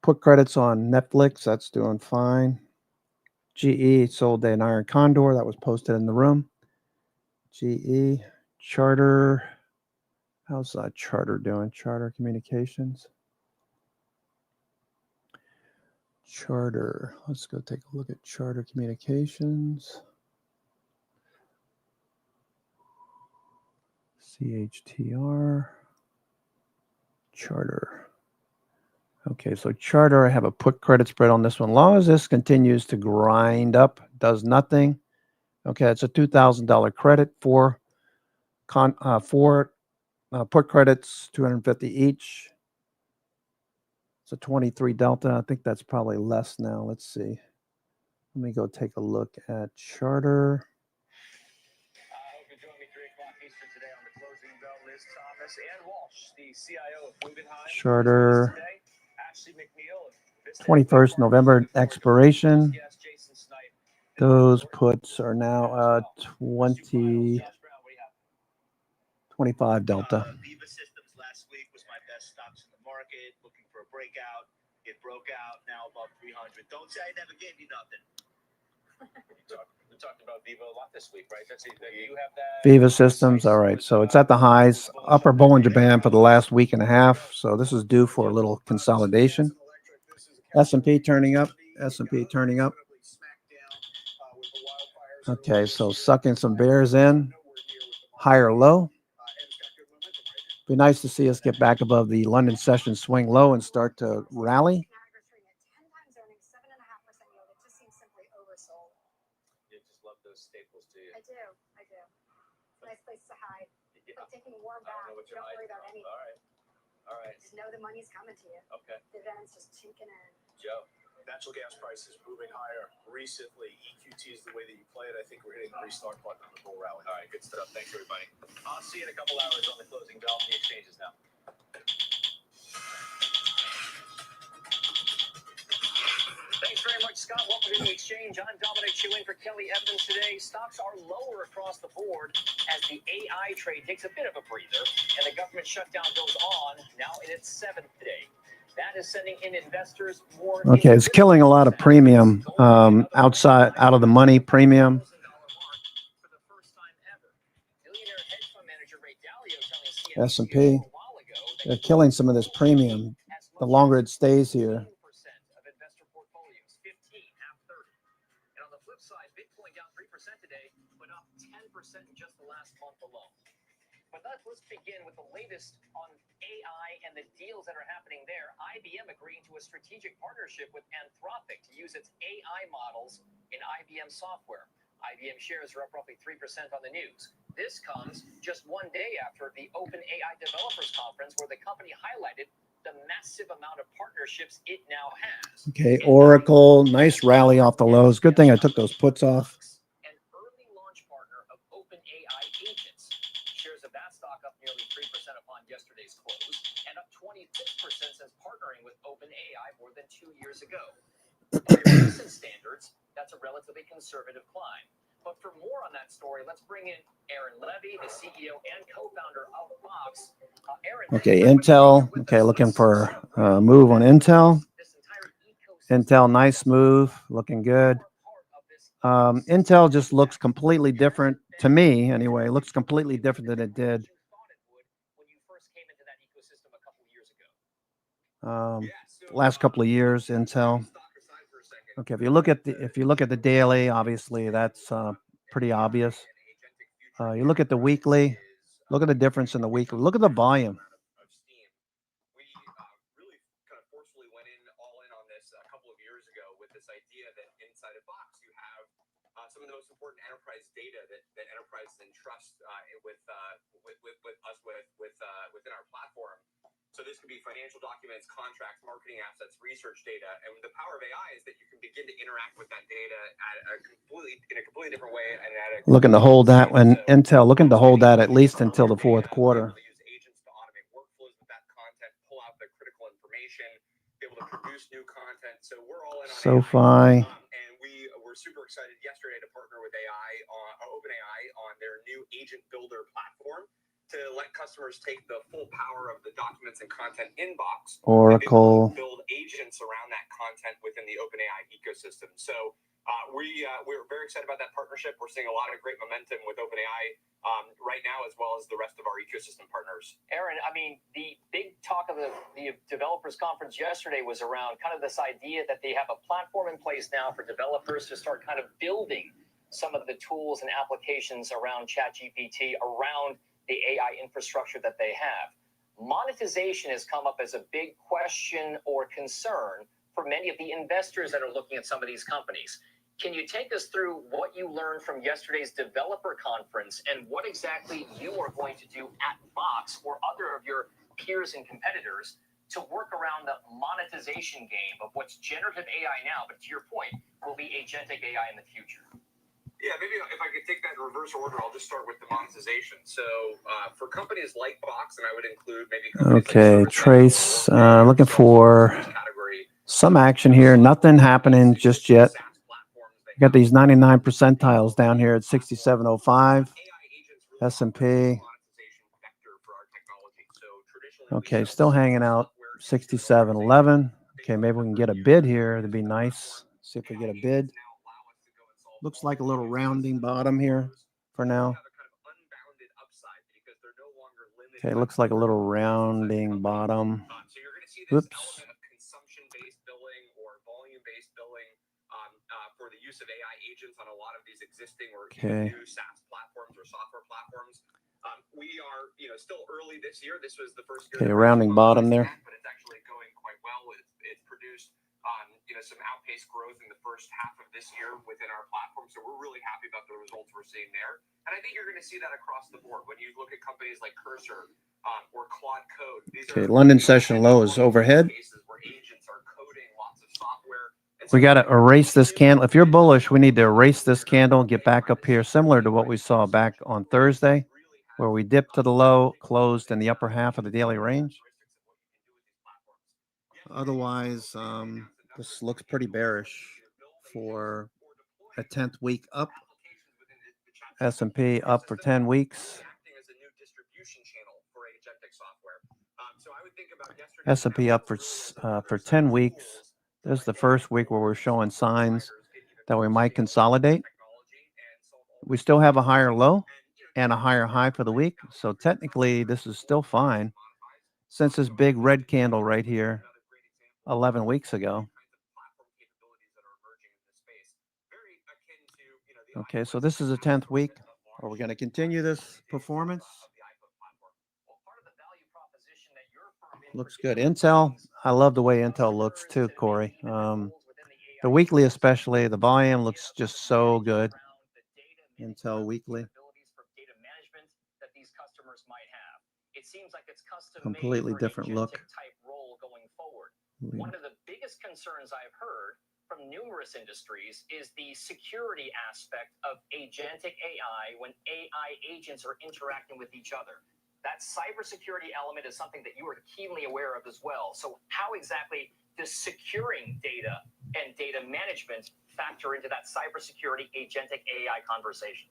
put credits on Netflix. That's doing fine. GE sold an Iron Condor. That was posted in the room. GE. Charter. How's Charter doing? Charter Communications. Charter. Let's go take a look at Charter Communications. CHTR. Charter. Okay, so Charter, I have a put credit spread on this one. As long as this continues to grind up, does nothing. Okay, it's a $2,000 credit for put credits, 250 each. It's a 23 delta. I think that's probably less now. Let's see. Let me go take a look at Charter. Shorter 21st November expiration. Those puts are now 20, 25 delta. Viva Systems last week was my best stocks in the market, looking for a breakout. It broke out, now above 300. Don't say I never gave you nothing. We talked about Viva a lot this week, right? You have that. Viva Systems, all right. So it's at the highs, upper Bollinger Band for the last week and a half. So this is due for a little consolidation. S&P turning up, S&P turning up. Okay, so sucking some bears in, higher low. Be nice to see us get back above the London session swing low and start to rally. You just love those staples, do you? I do. It's a nice place to hide. It's like taking a warm bath. You don't worry about anything. All right. Just know the money's coming to you. Okay. Dividends just chinking in. Joe. Natural gas prices moving higher recently. EQT is the way that you play it. I think we're hitting the restart button on the bull rally. All right, good stuff. Thanks, everybody. I'll see you in a couple hours on the closing bell on the exchanges now. Thanks very much, Scott. Welcome to the exchange. I'm Dominic Chewin for Kelly Evans today. Stocks are lower across the board as the AI trade takes a bit of a breather, and the government shutdown goes on, now in its 7th day. That is sending in investors more. Okay, it's killing a lot of premium outside, out of the money premium. S&P, they're killing some of this premium. The longer it stays here. And on the flip side, Bitcoin down 3% today, but up 10% in just the last month alone. But let's begin with the latest on AI and the deals that are happening there. IBM agreeing to a strategic partnership with Anthropic to use its AI models in IBM software. IBM shares are up roughly 3% on the news. This comes just one day after the Open AI Developers Conference, where the company highlighted the massive amount of partnerships it now has. Okay, Oracle, nice rally off the lows. Good thing I took those puts off. An early launch partner of Open AI agents. Shares of that stock up nearly 3% upon yesterday's close, and up 26% since partnering with Open AI more than 2 years ago. By recent standards, that's a relatively conservative climb. But for more on that story, let's bring in Aaron Levy, the CEO and co-founder of Fox. Aaron, Okay, Intel. Okay, looking for a move on Intel. Intel, nice move, looking good. Intel just looks completely different to me, anyway. Looks completely different than it did last couple of years. Intel. Okay, if you look at the daily, obviously that's pretty obvious. You look at the weekly. Look at the difference in the weekly. Look at the volume. We really kind of forcefully went all in on this a couple of years ago with this idea that inside of Fox you have some of the most important enterprise data that enterprises entrust with us within our platform. So this could be financial documents, contracts, marketing assets, research data, and the power of AI is that you can begin to interact with that data in a completely different way. And looking to hold that when Intel looking to hold that at least until the fourth quarter. Use agents to automate workflows with that content, pull out the critical information, be able to produce new content. So we're all in on SoFi. and we were super excited yesterday to partner with OpenAI on their new agent builder platform to let customers take the full power of the documents and content inbox. Oracle. And build agents around that content within the OpenAI ecosystem. So we're very excited about that partnership. We're seeing a lot of great momentum with OpenAI right now, as well as the rest of our ecosystem partners. Aaron, I mean, the big talk of the developers conference yesterday was around kind of this idea that they have a platform in place now for developers to start kind of building some of the tools and applications around ChatGPT, around the AI infrastructure that they have. Monetization has come up as a big question or concern for many of the investors that are looking at some of these companies. Can you take us through what you learned from yesterday's developer conference and what exactly you are going to do at Fox or other of your peers and competitors to work around the monetization game of what's generative AI now, but to your point, will be agentic AI in the future? Yeah, maybe if I could take that in reverse order, I'll just start with the monetization. So for companies like Box, and I would include maybe companies Okay, like Trace, looking for some action here. Nothing happening just yet. You got these 99 percentiles down here at 6705. S&P. Okay, still hanging out 6711. Okay, maybe we can get a bid here. That'd be nice. See if we get a bid. Looks like a little rounding bottom here for now. Okay, looks like a little rounding bottom. Oops. Consumption-based billing or volume-based billing for the use of AI agents on a lot of these existing or new SaaS platforms or software platforms. We are, still early this year. This was the first year. Okay, rounding bottom there. But it's actually going quite well. It's produced, some outpaced growth in the first half of this year within our platform. So we're really happy about the results we're seeing there. And I think you're going to see that across the board when you look at companies like Cursor or Claude Code. Okay, London session low is overhead. Where agents are coding lots of software. We got to erase this candle. If you're bullish, we need to erase this candle and get back up here, similar to what we saw back on Thursday, where we dipped to the low, closed in the upper half of the daily range. Otherwise, this looks pretty bearish for a 10th week up. S&P up for 10 weeks. S&P up for 10 weeks. This is the first week where we're showing signs that we might consolidate. We still have a higher low and a higher high for the week. So technically, this is still fine since this big red candle right here 11 weeks ago. Okay, so this is the 10th week. Are we going to continue this performance? Looks good. Intel, I love the way Intel looks too, Corey. The weekly especially, the volume looks just so good. Intel weekly. It seems like it's custom Completely made for different look. type role going forward. One of the biggest concerns I've heard from numerous industries is the security aspect of agentic AI when AI agents are interacting with each other. That cybersecurity element is something that you are keenly aware of as well. So how exactly does securing data and data management factor into that cybersecurity agentic AI conversation?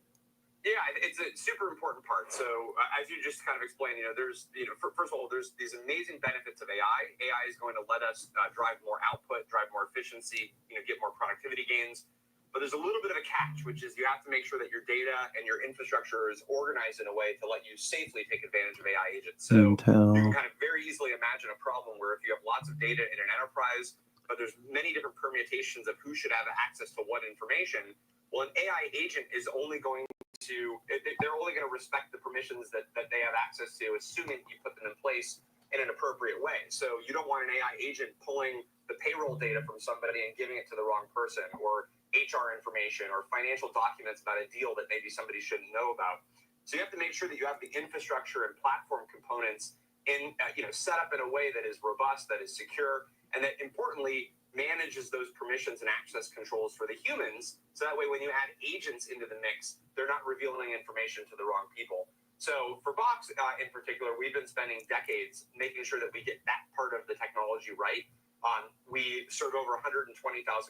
Yeah, it's a super important part. So as you just kind of explained, there's, first of all, there's these amazing benefits of AI. AI is going to let us drive more output, drive more efficiency, get more productivity gains. But there's a little bit of a catch, which is you have to make sure that your data and your infrastructure is organized in a way to let you safely take advantage of AI agents. So you can kind of very easily imagine a problem where if you have lots of data in an enterprise, but there's many different permutations of who should have access to what information, well, an AI agent is only going to, they're only going to respect the permissions that they have access to, assuming you put them in place in an appropriate way. So you don't want an AI agent pulling the payroll data from somebody and giving it to the wrong person, or HR information or financial documents about a deal that maybe somebody shouldn't know about. So you have to make sure that you have the infrastructure and platform components in, set up in a way that is robust, that is secure, and that importantly manages those permissions and access controls for the humans. So that way, when you add agents into the mix, they're not revealing information to the wrong people. So for Box in particular, we've been spending decades making sure that we get that part of the technology right. We serve over 120,000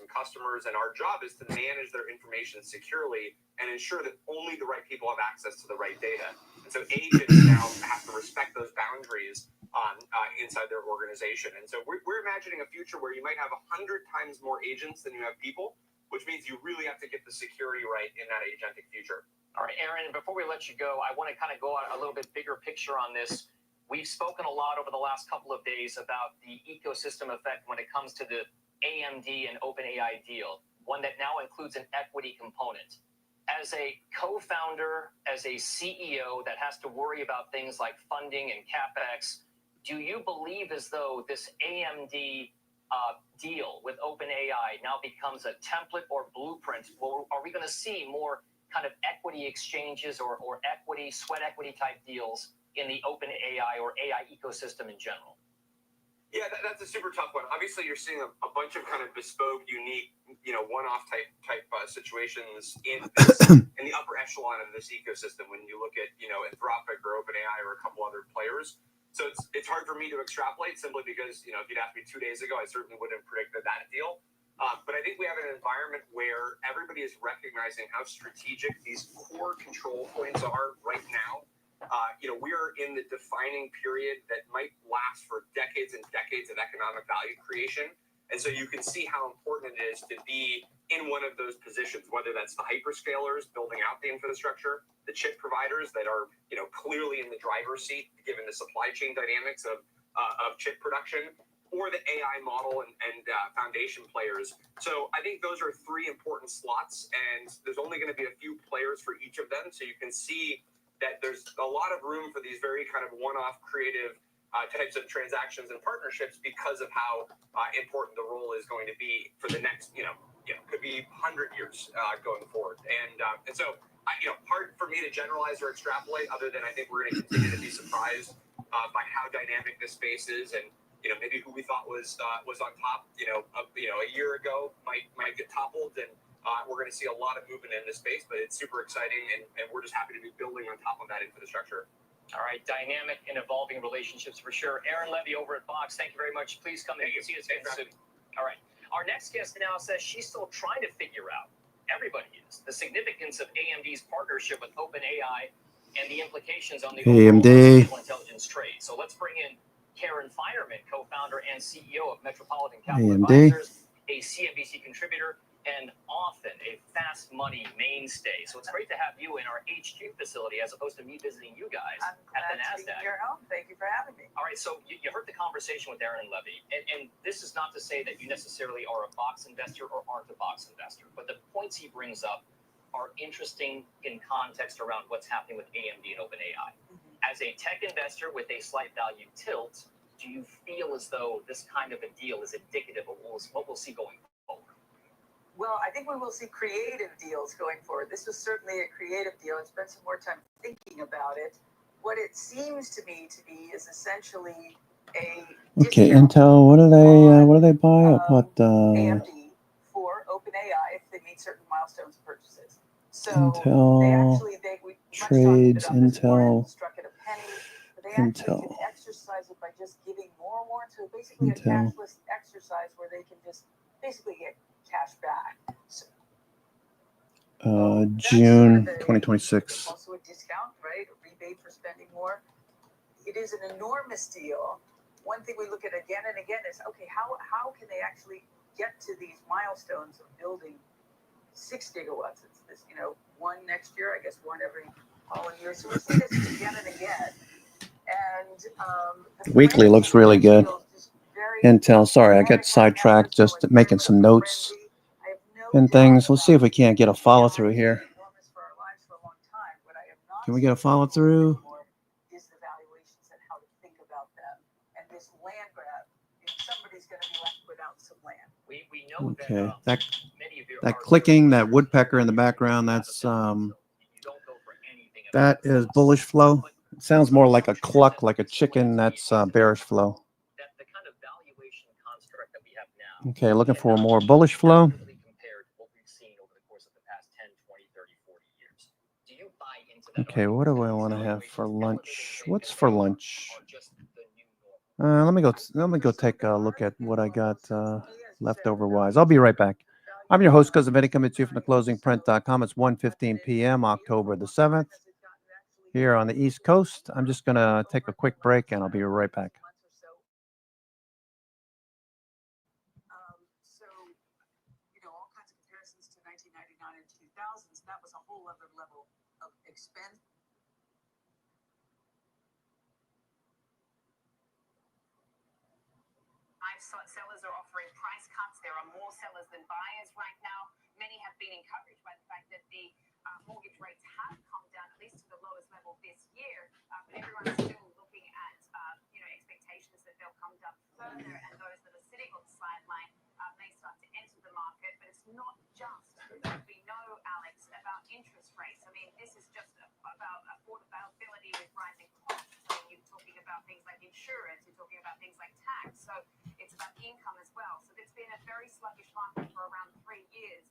customers, and our job is to manage their information securely and ensure that only the right people have access to the right data. And so agents now have to respect those boundaries inside their organization. And so we're imagining a future where you might have 100 times more agents than you have people, which means you really have to get the security right in that agentic future. All right, Aaron, before we let you go, I want to kind of go out a little bit bigger picture on this. We've spoken a lot over the last couple of days about the ecosystem effect when it comes to the AMD and OpenAI deal, one that now includes an equity component. As a co-founder, as a CEO that has to worry about things like funding and CapEx, do you believe as though this AMD deal with OpenAI now becomes a template or blueprint? Or are we going to see more kind of equity exchanges or sweat equity type deals in the OpenAI or AI ecosystem in general? Yeah, that's a super tough one. Obviously, you're seeing a bunch of kind of bespoke, unique, one-off type situations in the upper echelon of this ecosystem. When you look at Anthropic or OpenAI or a couple other players, so it's hard for me to extrapolate simply because if you'd asked me 2 days ago, I certainly wouldn't have predicted that deal. But I think we have an environment where everybody is recognizing how strategic these core control points are right now. We are in the defining period that might last for decades and decades of economic value creation. And so you can see how important it is to be in one of those positions, whether that's the hyperscalers building out the infrastructure, the chip providers that are, clearly in the driver's seat, given the supply chain dynamics of chip production, or the AI model and foundation players. So I think those are 3 important slots, and there's only going to be a few players for each of them. So you can see that there's a lot of room for these very kind of one-off creative types of transactions and partnerships because of how important the role is going to be for the next, could be 100 years going forward. And so, hard for me to generalize or extrapolate other than I think we're going to continue to be surprised by how dynamic this space is. And, maybe who we thought was on top, a year ago might get toppled, and we're going to see a lot of movement in this space, but it's super exciting, and we're just happy to be building on top of that infrastructure. All right, dynamic and evolving relationships for sure. Aaron Levy over at Fox, thank you very much. Please come in and see us soon. All right, our next guest now says she's still trying to figure out, everybody is, the significance of AMD's partnership with OpenAI and the implications on the AMD artificial intelligence trade. So let's bring in Karen Finerman, co-founder and CEO of Metropolitan Capital Advisors, a CNBC contributor, and often a fast money mainstay. So it's great to have you in our HQ facility as opposed to me visiting you guys at the NASDAQ. Your home. Thank you for having me. All right, so you heard the conversation with Aaron Levy, and this is not to say that you necessarily are a box investor or aren't a box investor, but the points he brings up are interesting in context around what's happening with AMD and OpenAI. As a tech investor with a slight value tilt, do you feel as though this kind of a deal is indicative of what we'll see going forward? Well, I think we will see creative deals going forward. This was certainly a creative deal. I spent some more time thinking about it. What it seems to me to be is essentially a Intel. What do they buy? AMD for OpenAI if they meet certain milestones purchases. So Intel we trades Intel. Struck at a penny. But they actually can exercise it by just giving more warrants. So basically a cashless exercise where they can just basically get cash back. So, June 2026. Also a discount, right? A rebate for spending more. It is an enormous deal. One thing we look at again and again is, okay, how can they actually get to these milestones of building 6 gigawatts? It's this, one next year, I guess one every following year. So we see this again and again. And Weekly looks really good. Intel, sorry, I got sidetracked just making some notes and things. Let's see if we can't get a follow through here. Can we get a follow through? Is the valuations and how to think about them. And this land grab, if somebody's going to be left without some land. We know Okay, that clicking, that woodpecker in the background, that is bullish flow. It sounds more like a cluck, like a chicken. That's bearish flow. The kind of valuation construct that we have now. Okay, looking for more bullish flow. Compared to what we've seen over the course of the past 10, 20, 30, 40 years. Do you buy into that? Okay, what do I want to have for lunch? What's for lunch? Let me go take a look at what I got leftover wise. I'll be right back. I'm your host, Cousin Vinny, coming to you from theclosingprint.com. It's 1:15 p.m. October the 7th here on the East Coast. I'm just going to take a quick break and I'll be right back. So, all kinds of comparisons to 1999 and 2000s. That was a whole other level of expense. Sellers are offering price cuts. There are more sellers than buyers right now. Many have been encouraged by the fact that the mortgage rates have come down, at least to the lowest level this year. But everyone's still looking at, expectations that they'll come down further, and those that are sitting on the sideline may start to enter the market. But it's not just what we know, Alex, about interest rates. I mean, this is just about affordability with rising costs. So you're talking about things like insurance, you're talking about things like tax. So it's about income as well. So it's been a very sluggish market for around 3 years.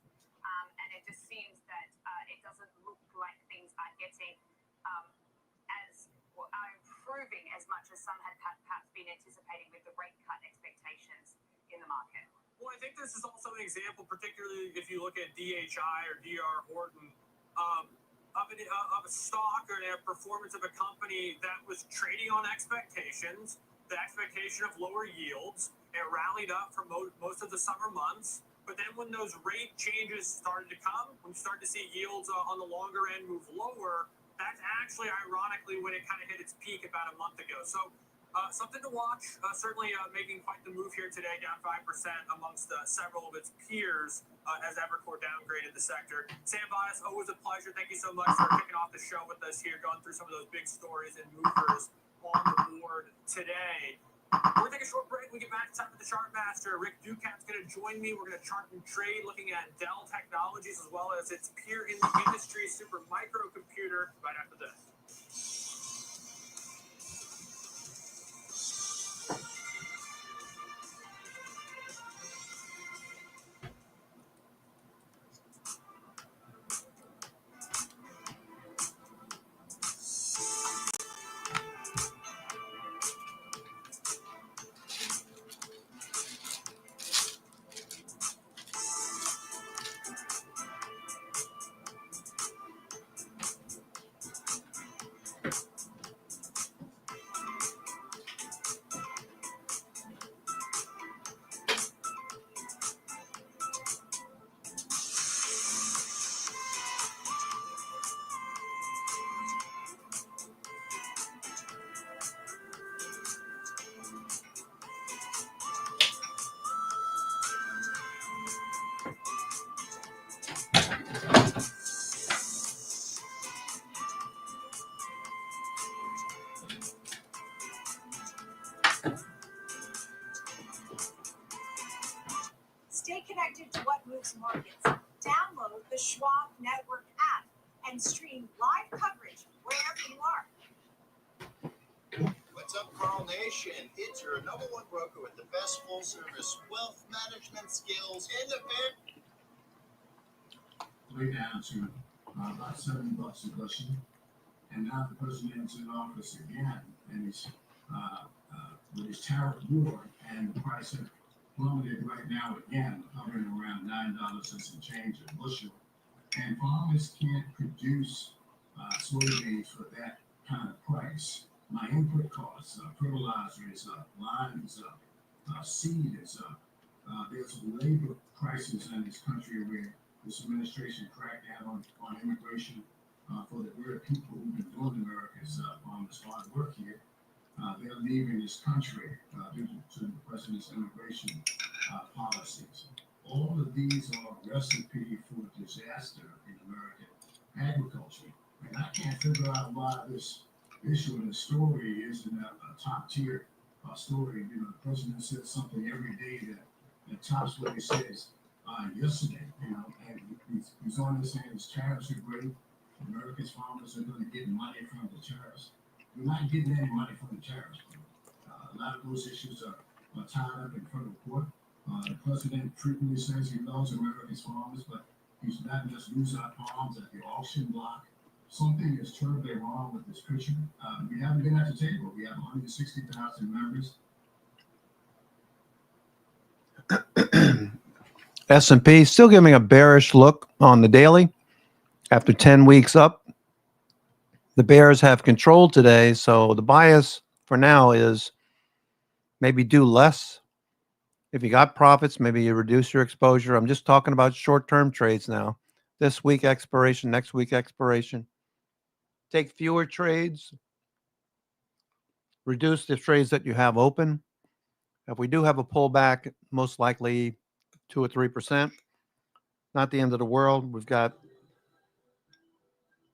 And it just seems that it doesn't look like things are getting are improving as much as some had perhaps been anticipating with the rate cut expectations in the market. Well, I think this is also an example, particularly if you look at DHI or DR Horton, of a stock or a performance of a company that was trading on expectations, the expectation of lower yields. It rallied up for most of the summer months. But then when those rate changes started to come, when you start to see yields on the longer end move lower, that's actually ironically when it kind of hit its peak about a month ago. So something to watch. Certainly making quite the move here today, down 5% amongst several of its peers as Evercore downgraded the sector. Sam Bias, always a pleasure. Thank you so much for kicking off the show with us here, going through some of those big stories and movers on the board today. We're going to take a short break. We get back to time with the chart master. Rick Ducat's going to join me. We're going to chart and trade looking at Dell Technologies as well as its peer in the industry, Super Microcomputer, right after this. Stay connected to what moves markets. Download the Schwab Network app and stream live coverage wherever you are. What's up, Carl Nation? It's your #1 broker with the best full-service wealth management skills in the biz. Way down to about $7 a bushel, and now the president's in office again, and he's with his tariff war, and the price of plummeted right now again, hovering around $9 and some change a bushel. And farmers can't produce soybeans for that kind of price. My input costs, fertilizer is up, lime is up, seed is up. There's labor crisis in this country where this administration cracked down on immigration for the very people who've been doing America's farmers' hard work here. They're leaving this country due to the president's immigration policies. All of these are a recipe for disaster in American agriculture. And I can't figure out why this issue in the story isn't a top tier story. You know, the president says something every day that tops what he says yesterday, you know, and he's on this saying his tariffs are great. America's farmers are going to get money from the tariffs. We're not getting any money from the tariffs. A lot of those issues are tied up in federal court. The president frequently says he loves America's farmers, but he's letting us lose our farms at the auction block. Something is terribly wrong with this picture. We haven't been at the table. We have 160,000 members. S&P still giving a bearish look on the daily after 10 weeks up. The bears have control today, so the bias for now is maybe do less. If you got profits, maybe you reduce your exposure. I'm just talking about short-term trades now. This week expiration, next week expiration. Take fewer trades. Reduce the trades that you have open. If we do have a pullback, most likely 2 or 3%. Not the end of the world. We've got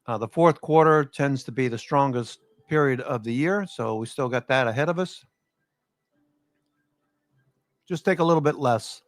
the fourth quarter tends to be the strongest period of the year, so we still got that ahead of us. Just take a little bit less.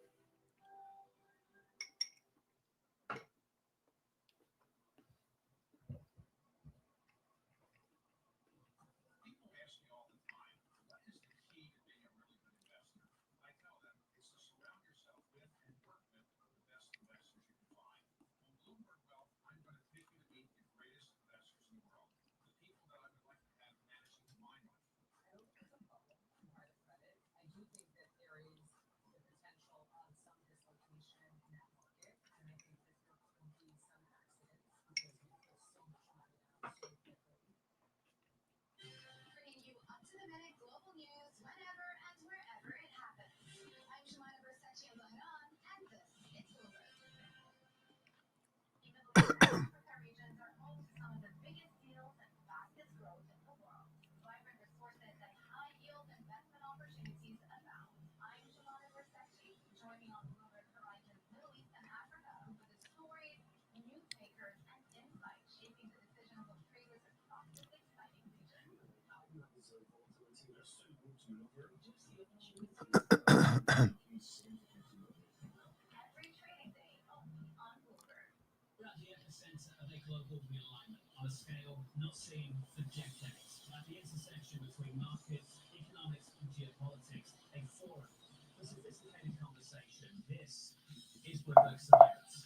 On a scale not seen for decades, at the intersection between market, economics, and geopolitics, a forum for sophisticated conversation. This is Bloomberg Surveillance.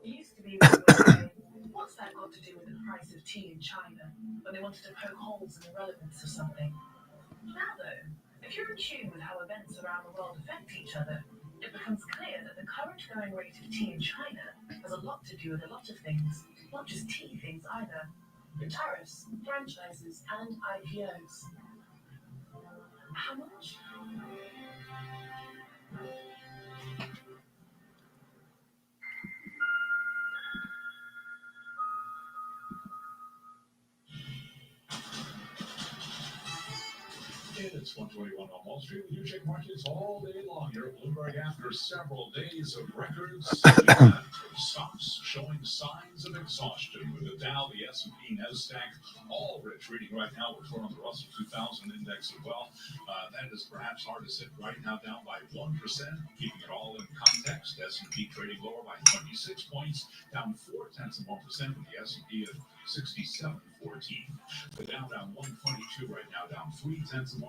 It used to be that we would say, what's that got to do with the price of tea in China? When they wanted to poke holes in the relevance of something. Now though, if you're in tune with how events around the world affect each other, it becomes clear that the current going rate of tea in China has a lot to do with a lot of things, not just tea things either. The tariffs, franchises, and IPOs. How much? It's 121 on Wall Street. You check markets all day long here at Bloomberg after several days of records. Stocks showing signs of exhaustion with the Dow, the S&P, NASDAQ, all retreating right now. We're on the Russell 2000 index as well. That is perhaps hard to sit right now, down by 1%. Keeping it all in context, S&P trading lower by 26 points, down 0.4%, with the S&P at 67.14. The Dow down 122 right now, down 0.3%.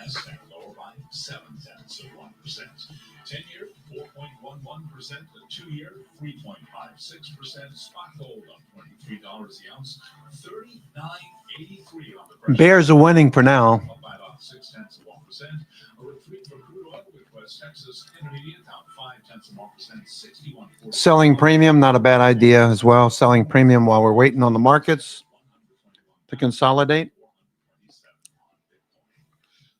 NASDAQ lower by 0.7%. 10-year 4.11%. The 2-year 3.56%. Spot gold up $23 the ounce. 39.83 on the. Bears are winning for now. Up by about 0.6%. A retreat for crude oil with West Texas Intermediate down 0.5%. 61. Selling premium, not a bad idea as well. Selling premium while we're waiting on the markets to consolidate.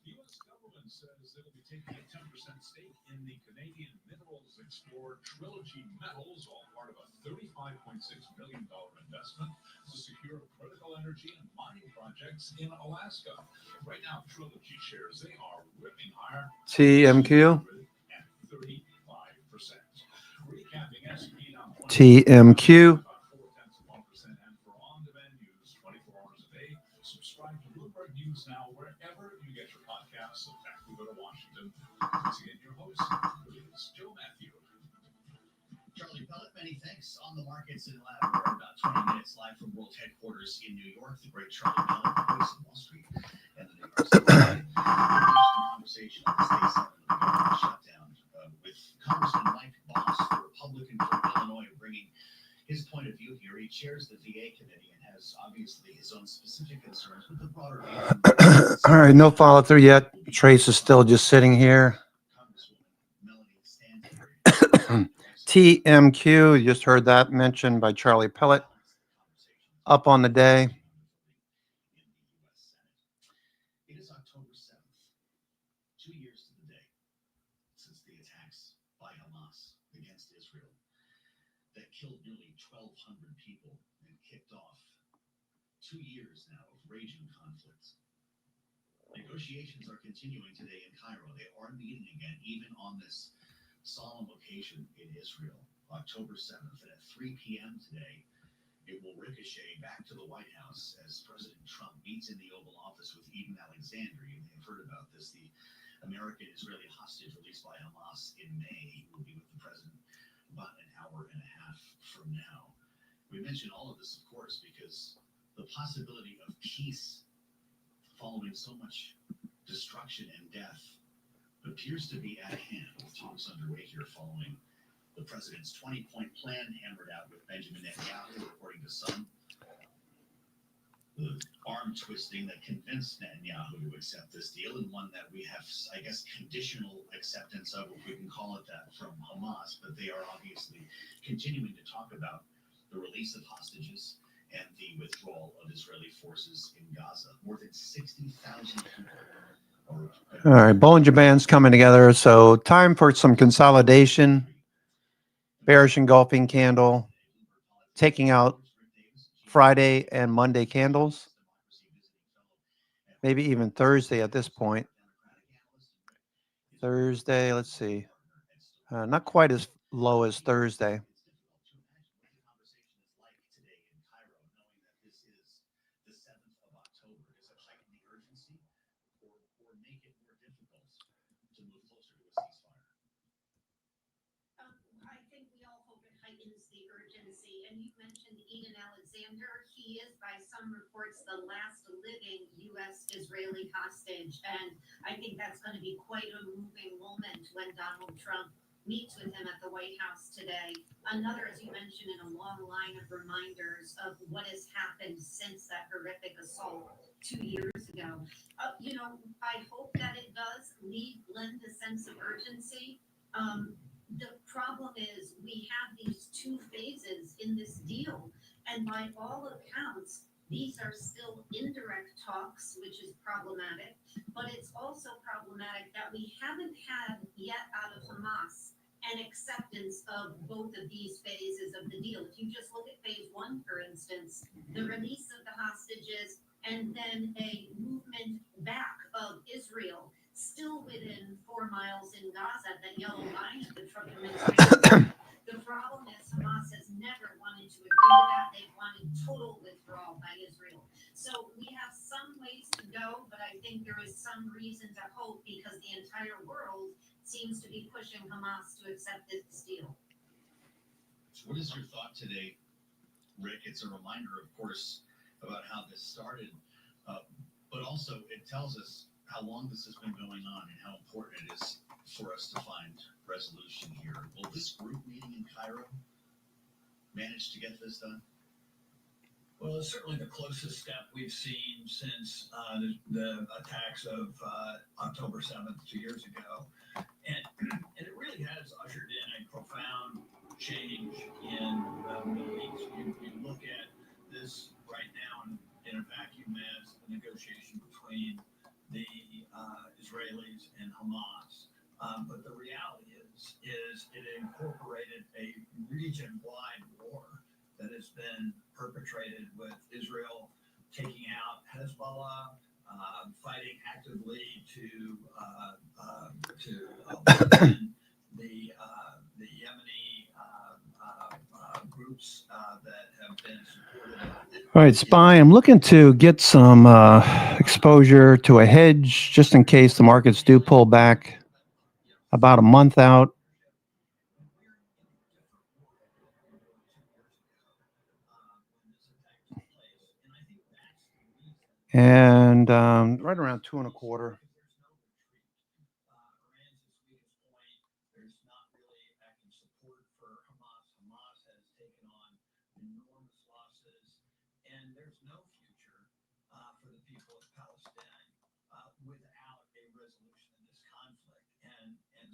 The U.S. government says it'll be taking a 10% stake in the Canadian minerals explorer Trilogy Metals, all part of a $35.6 million investment to secure critical energy and mining projects in Alaska. Right now, Trilogy shares, they are ripping higher. TMQ. At 35%. Recapping S&P down TMQ. Subscribe to Bloomberg News now wherever you get your podcasts. In fact, we go to Washington. Once again, your host is Joe Matthew. Charlie Pellet, many thanks. On the markets in lab for about 20 minutes live from world headquarters in New York. The great Charlie Pellet, the voice of Wall Street and the New York Stock Market. Conversation on this day 7 of the government shutdown with Congressman Mike Boss, the Republican from Illinois, bringing his point of view here. He chairs the VA committee and has obviously his own specific concerns with the broader view. All right, no follow through yet. Trace is still just sitting here. TMQ, you just heard that mentioned by Charlie Pellet. Up on the day. It is October 7th, 2 years to the day since the attacks by Hamas against Israel that killed nearly 1,200 people and kicked off 2 years now of raging conflicts. Negotiations are continuing today in Cairo. They are meeting again, even on this solemn occasion in Israel, October 7th. And at 3 p.m. today, it will ricochet back to the White House as President Trump meets in the Oval Office with Eden Alexander. You may have heard about this. The American-Israeli hostage released by Hamas in May will be with the president about an hour and a half from now. We mention all of this, of course, because the possibility of peace following so much destruction and death appears to be at hand, with talks underway here following the president's 20-point plan hammered out with Benjamin Netanyahu, according to some. The arm twisting that convinced Netanyahu to accept this deal, and one that we have, I guess, conditional acceptance of, if we can call it that, from Hamas. But they are obviously continuing to talk about the release of hostages and the withdrawal of Israeli forces in Gaza. More than 60,000 people. All right, Bollinger Band's coming together. So time for some consolidation. Bearish engulfing candle. Taking out Friday and Monday candles. maybe even Thursday at this point. Thursday, let's see. Not quite as low as Thursday. I think we all hope it heightens the urgency. And you mentioned Eden Alexander. He is, by some reports, the last living U.S.-Israeli hostage. And I think that's going to be quite a moving moment when Donald Trump meets with him at the White House today. Another, as you mentioned, in a long line of reminders of what has happened since that horrific assault 2 years ago. I hope that it does lend a sense of urgency. The problem is we have these two phases in this deal, and by all accounts, these are still indirect talks, which is problematic, but it's also problematic that we haven't had yet out of Hamas an acceptance of both of these phases of the deal. If you just look at phase one, for instance, the release of the hostages and then a movement back of Israel still within 4 miles in Gaza, that yellow line of the Trump administration. The problem is Hamas has never wanted to agree to that. They've wanted total withdrawal by Israel. So we have some ways to go, but I think there is some reason to hope because the entire world seems to be pushing Hamas to accept this deal. So what is your thought today, Rick? It's a reminder, of course, about how this started, but also it tells us how long this has been going on and how important it is for us to find resolution here. Will this group meeting in Cairo manage to get this done? Well, it's certainly the closest step we've seen since the attacks of October 7th 2 years ago. And it really has ushered in a profound change in the Middle East. You look at this right now in a vacuum as a negotiation between the Israelis and Hamas. But the reality is it incorporated a region-wide war that has been perpetrated with Israel taking out Hezbollah, fighting actively to weaken the Yemeni groups that have been supported. All right, SPY, I'm looking to get some exposure to a hedge just in case the markets do pull back about a month out. And right around 2.25.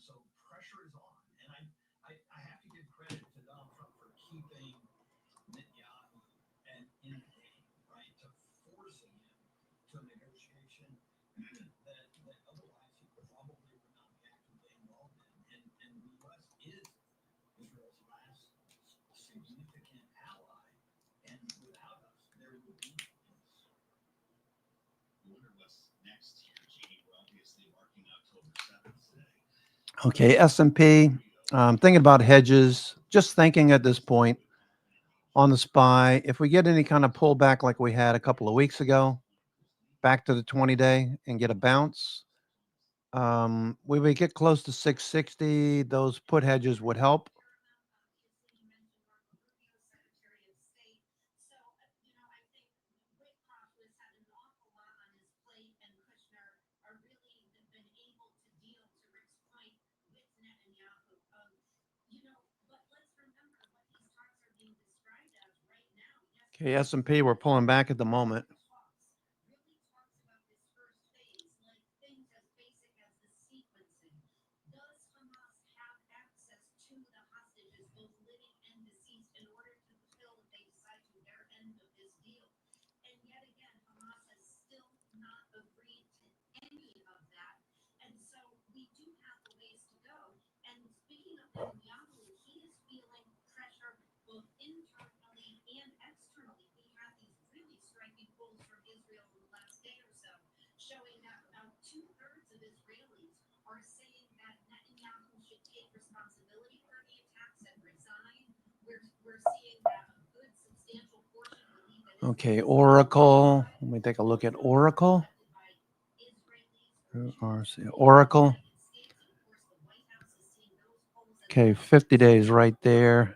So pressure is on, and I have to give credit to Donald Trump for keeping Netanyahu and in the game, right, to forcing him to a negotiation that otherwise he probably would not be actively involved in. And the U.S. is Israel's last significant ally, and without us, there would be no peace. I wonder what's next here, Gene. We're obviously marking October 7th today. Okay, S&P, thinking about hedges, just thinking at this point on the SPY, if we get any kind of pullback like we had a couple of weeks ago, back to the 20-day and get a bounce, we would get close to 660. Those put hedges would help. Okay, S&P, we're pulling back at the moment. Okay, Oracle. Let me take a look at Oracle. Oracle. Okay, 50 days right there.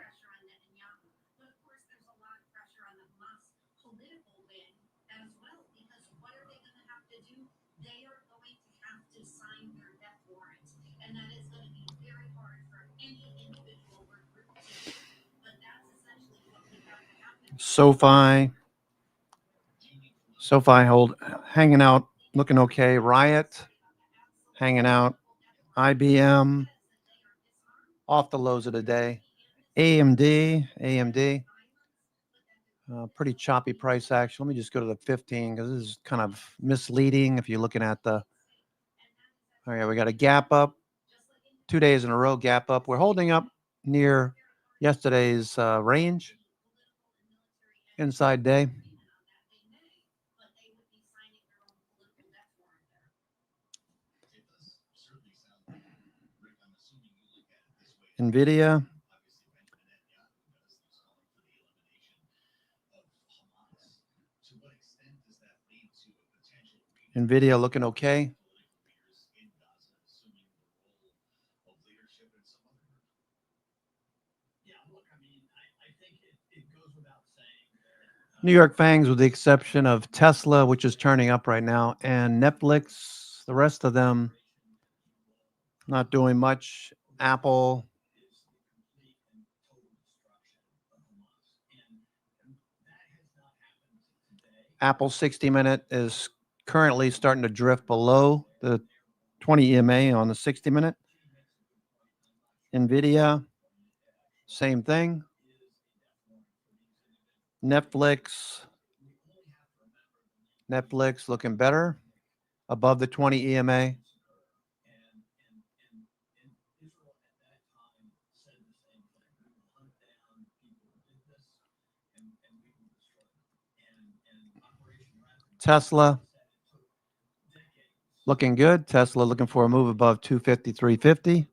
SoFi hanging out, looking okay. Riot hanging out. IBM off the lows of the day. AMD, pretty choppy price action. Let me just go to the 15 because this is kind of misleading if you're looking at the. All right, we got a gap up, 2 days in a row gap up. We're holding up near yesterday's range, inside day. NVIDIA. NVIDIA looking okay. New York Fangs, with the exception of Tesla, which is turning up right now, and Netflix. The rest of them not doing much. Apple. Apple 60-minute is currently starting to drift below the 20 EMA on the 60-minute. NVIDIA, same thing. Netflix looking better, above the 20 EMA. Tesla looking good. Tesla looking for a move above 250, 350.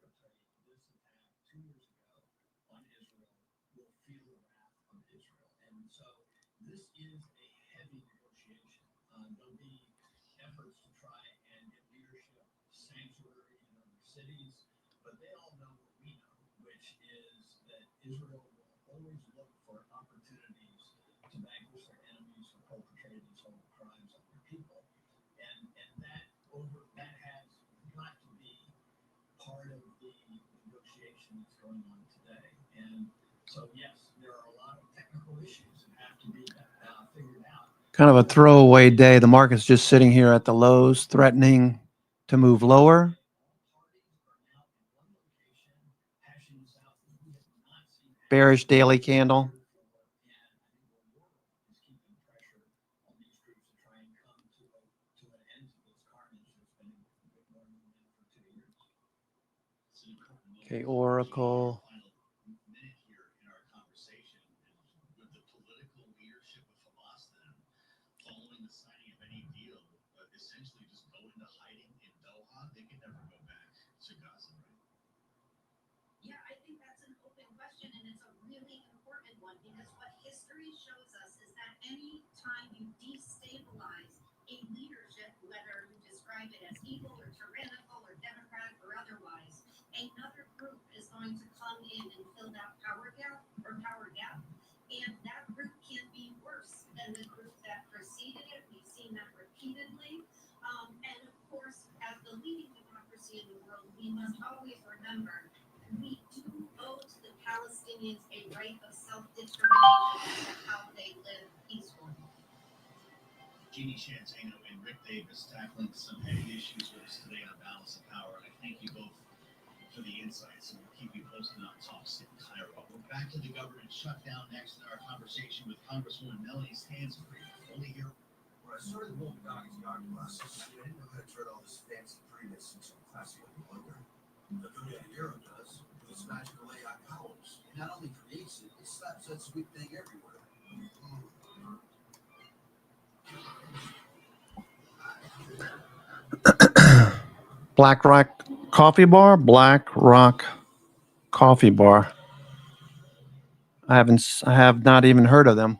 Kind of a throwaway day. The market's just sitting here at the lows, threatening to move lower. Bearish daily candle. Okay, Oracle. Jeannie Shantano and Rick Davis tackling some heavy issues with us today on Balance of Power. And I thank you both for the insights, and we'll keep you posted on talks in Cairo. We're back to the government shutdown next in our conversation with Congresswoman Melanie Stansbury. Only here. When I started the Doggins yard process, I didn't know how to turn all this fancy prettiness into classy looking wonder. The Duda Hero does with its magical AI powers. It not only creates it, it slaps that sweet thing everywhere. Black Rock Coffee Bar. I have not even heard of them.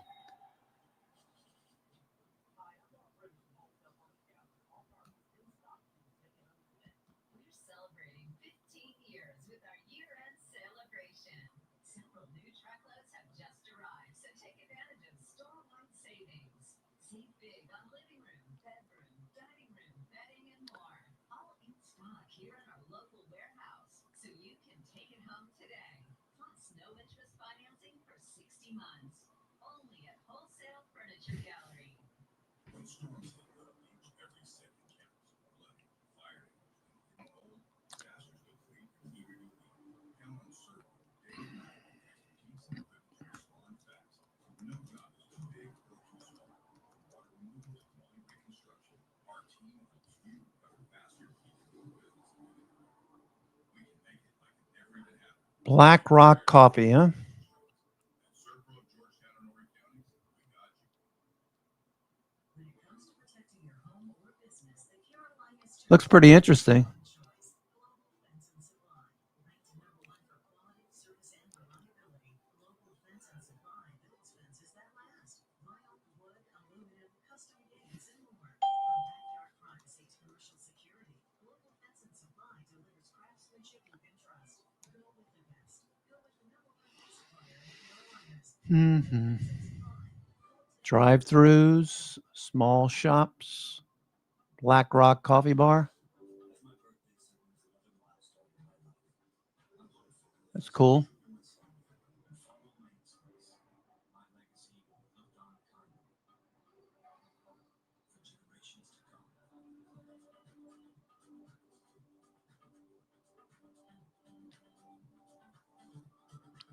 Black Rock Coffee, huh? Looks pretty interesting. Mm-hmm. Drive-throughs, small shops, Black Rock Coffee Bar. That's cool.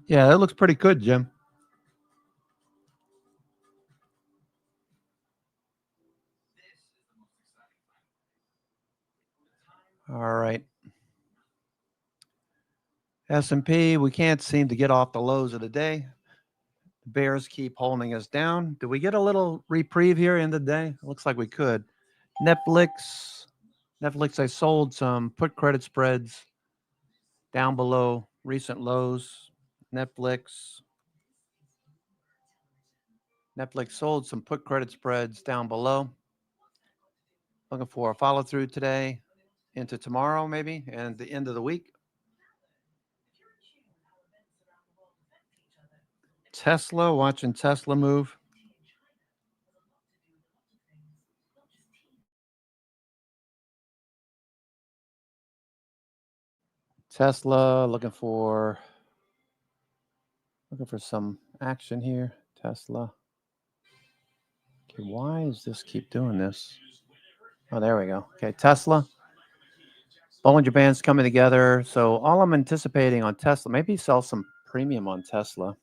Yeah, that looks pretty good, Jim. All right. S&P, we can't seem to get off the lows of the day. The bears keep holding us down. Do we get a little reprieve here in the day? Looks like we could. Netflix, I sold some put credit spreads down below recent lows. Netflix sold some put credit spreads down below. Looking for a follow through today into tomorrow, maybe, and the end of the week. Tesla, watching Tesla move. Tesla looking for some action here. Tesla. Okay, why does this keep doing this? Oh, there we go. Okay, Tesla. Bollinger Bands coming together. So all I'm anticipating on Tesla, maybe sell some premium on Tesla.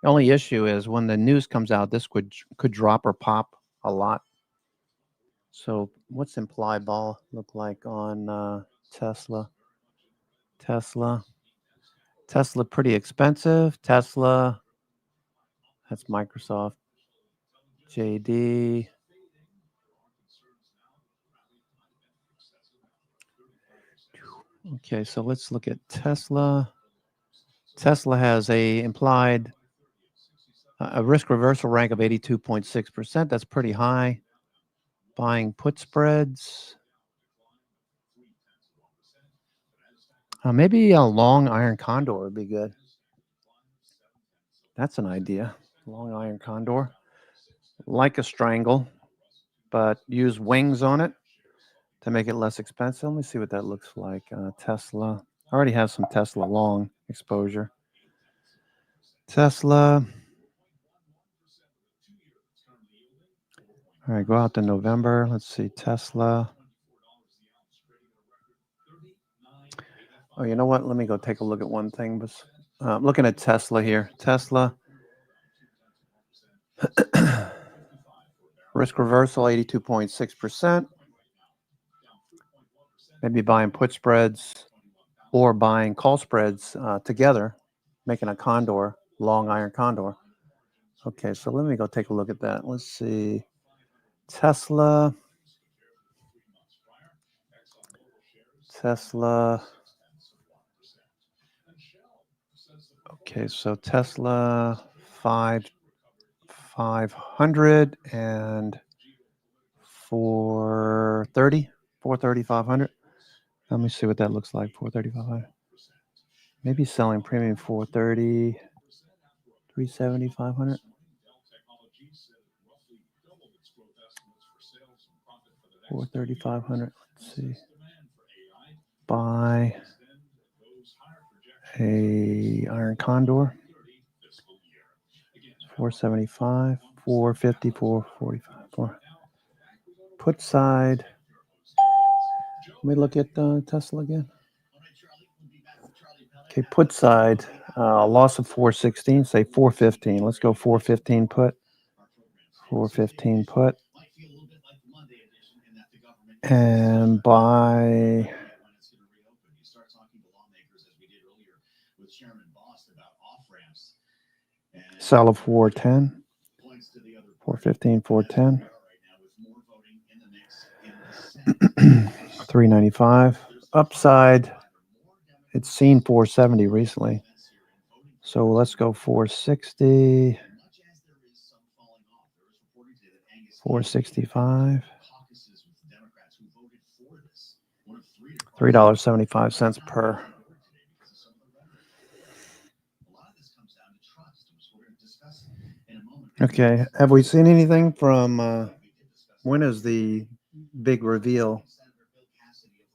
The only issue is when the news comes out, this could drop or pop a lot. So what's implied ball look like on Tesla? Tesla pretty expensive. Tesla, that's Microsoft. JD. Okay, so let's look at Tesla. Tesla has a implied a risk reversal rank of 82.6%. That's pretty high. Buying put spreads. Maybe a long iron condor would be good. That's an idea. Long iron condor. Like a strangle, but use wings on it to make it less expensive. Let me see what that looks like. Tesla. I already have some Tesla long exposure. Tesla. All right, go out to November. Let's see, Tesla. Oh, you know what? Let me go take a look at one thing. I'm looking at Tesla here. Tesla. Risk reversal, 82.6%. Maybe buying put spreads or buying call spreads together, making a condor, long iron condor. Okay, so let me go take a look at that. Let's see. Tesla. Okay, so Tesla 500 and 430, 430, 500. Let me see what that looks like. 430, 500. Maybe selling premium 430, 370, 500. 430, 500. Let's see. Buy a Iron Condor. 475, 450, 445. 4. Put side. Let me look at Tesla again. Okay, put side. Loss of 416. Say 415. Let's go 415 put. 415 put. And buy. Sell of 410. 415, 410. 395. Upside. It's seen 470 recently. So let's go 460. 465. $3.75 per. Okay. Have we seen anything from when is the big reveal?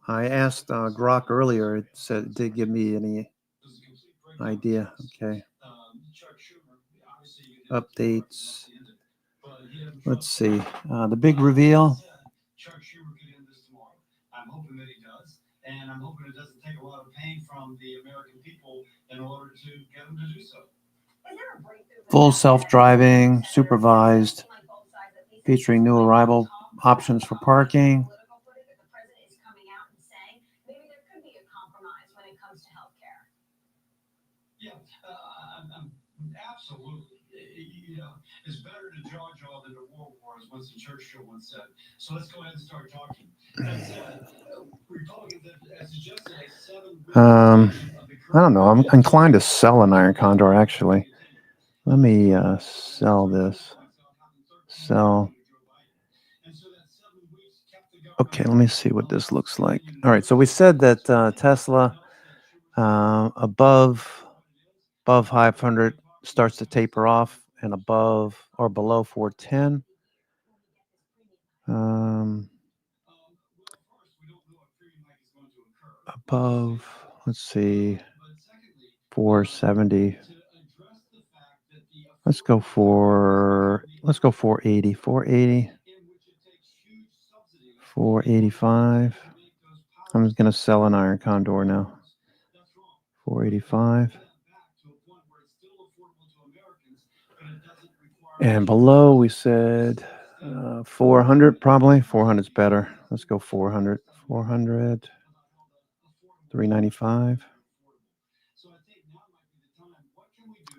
I asked Grok earlier. It said it did give me any idea. Okay. Updates. Let's see. The big reveal. I'm hoping that he does, and I'm hoping it doesn't take a lot of pain from the American people in order to get him to do so. Full self-driving, supervised, featuring new arrival options for parking. Yeah, absolutely. You know, it's better to jaw than to war, as Winston Churchill once said. So let's go ahead and start talking. That said, Republicans have suggested a 7-week I don't know. I'm inclined to sell an Iron Condor, actually. Let me sell this. Sell. Okay, let me see what this looks like. All right, so we said that Tesla above 500 starts to taper off, and above or below 410. Above, let's see, 470. Let's go 480. 480. 485. I'm just going to sell an Iron Condor now. 485. And below we said 400 probably. 400 is better. Let's go 400. 400. 395.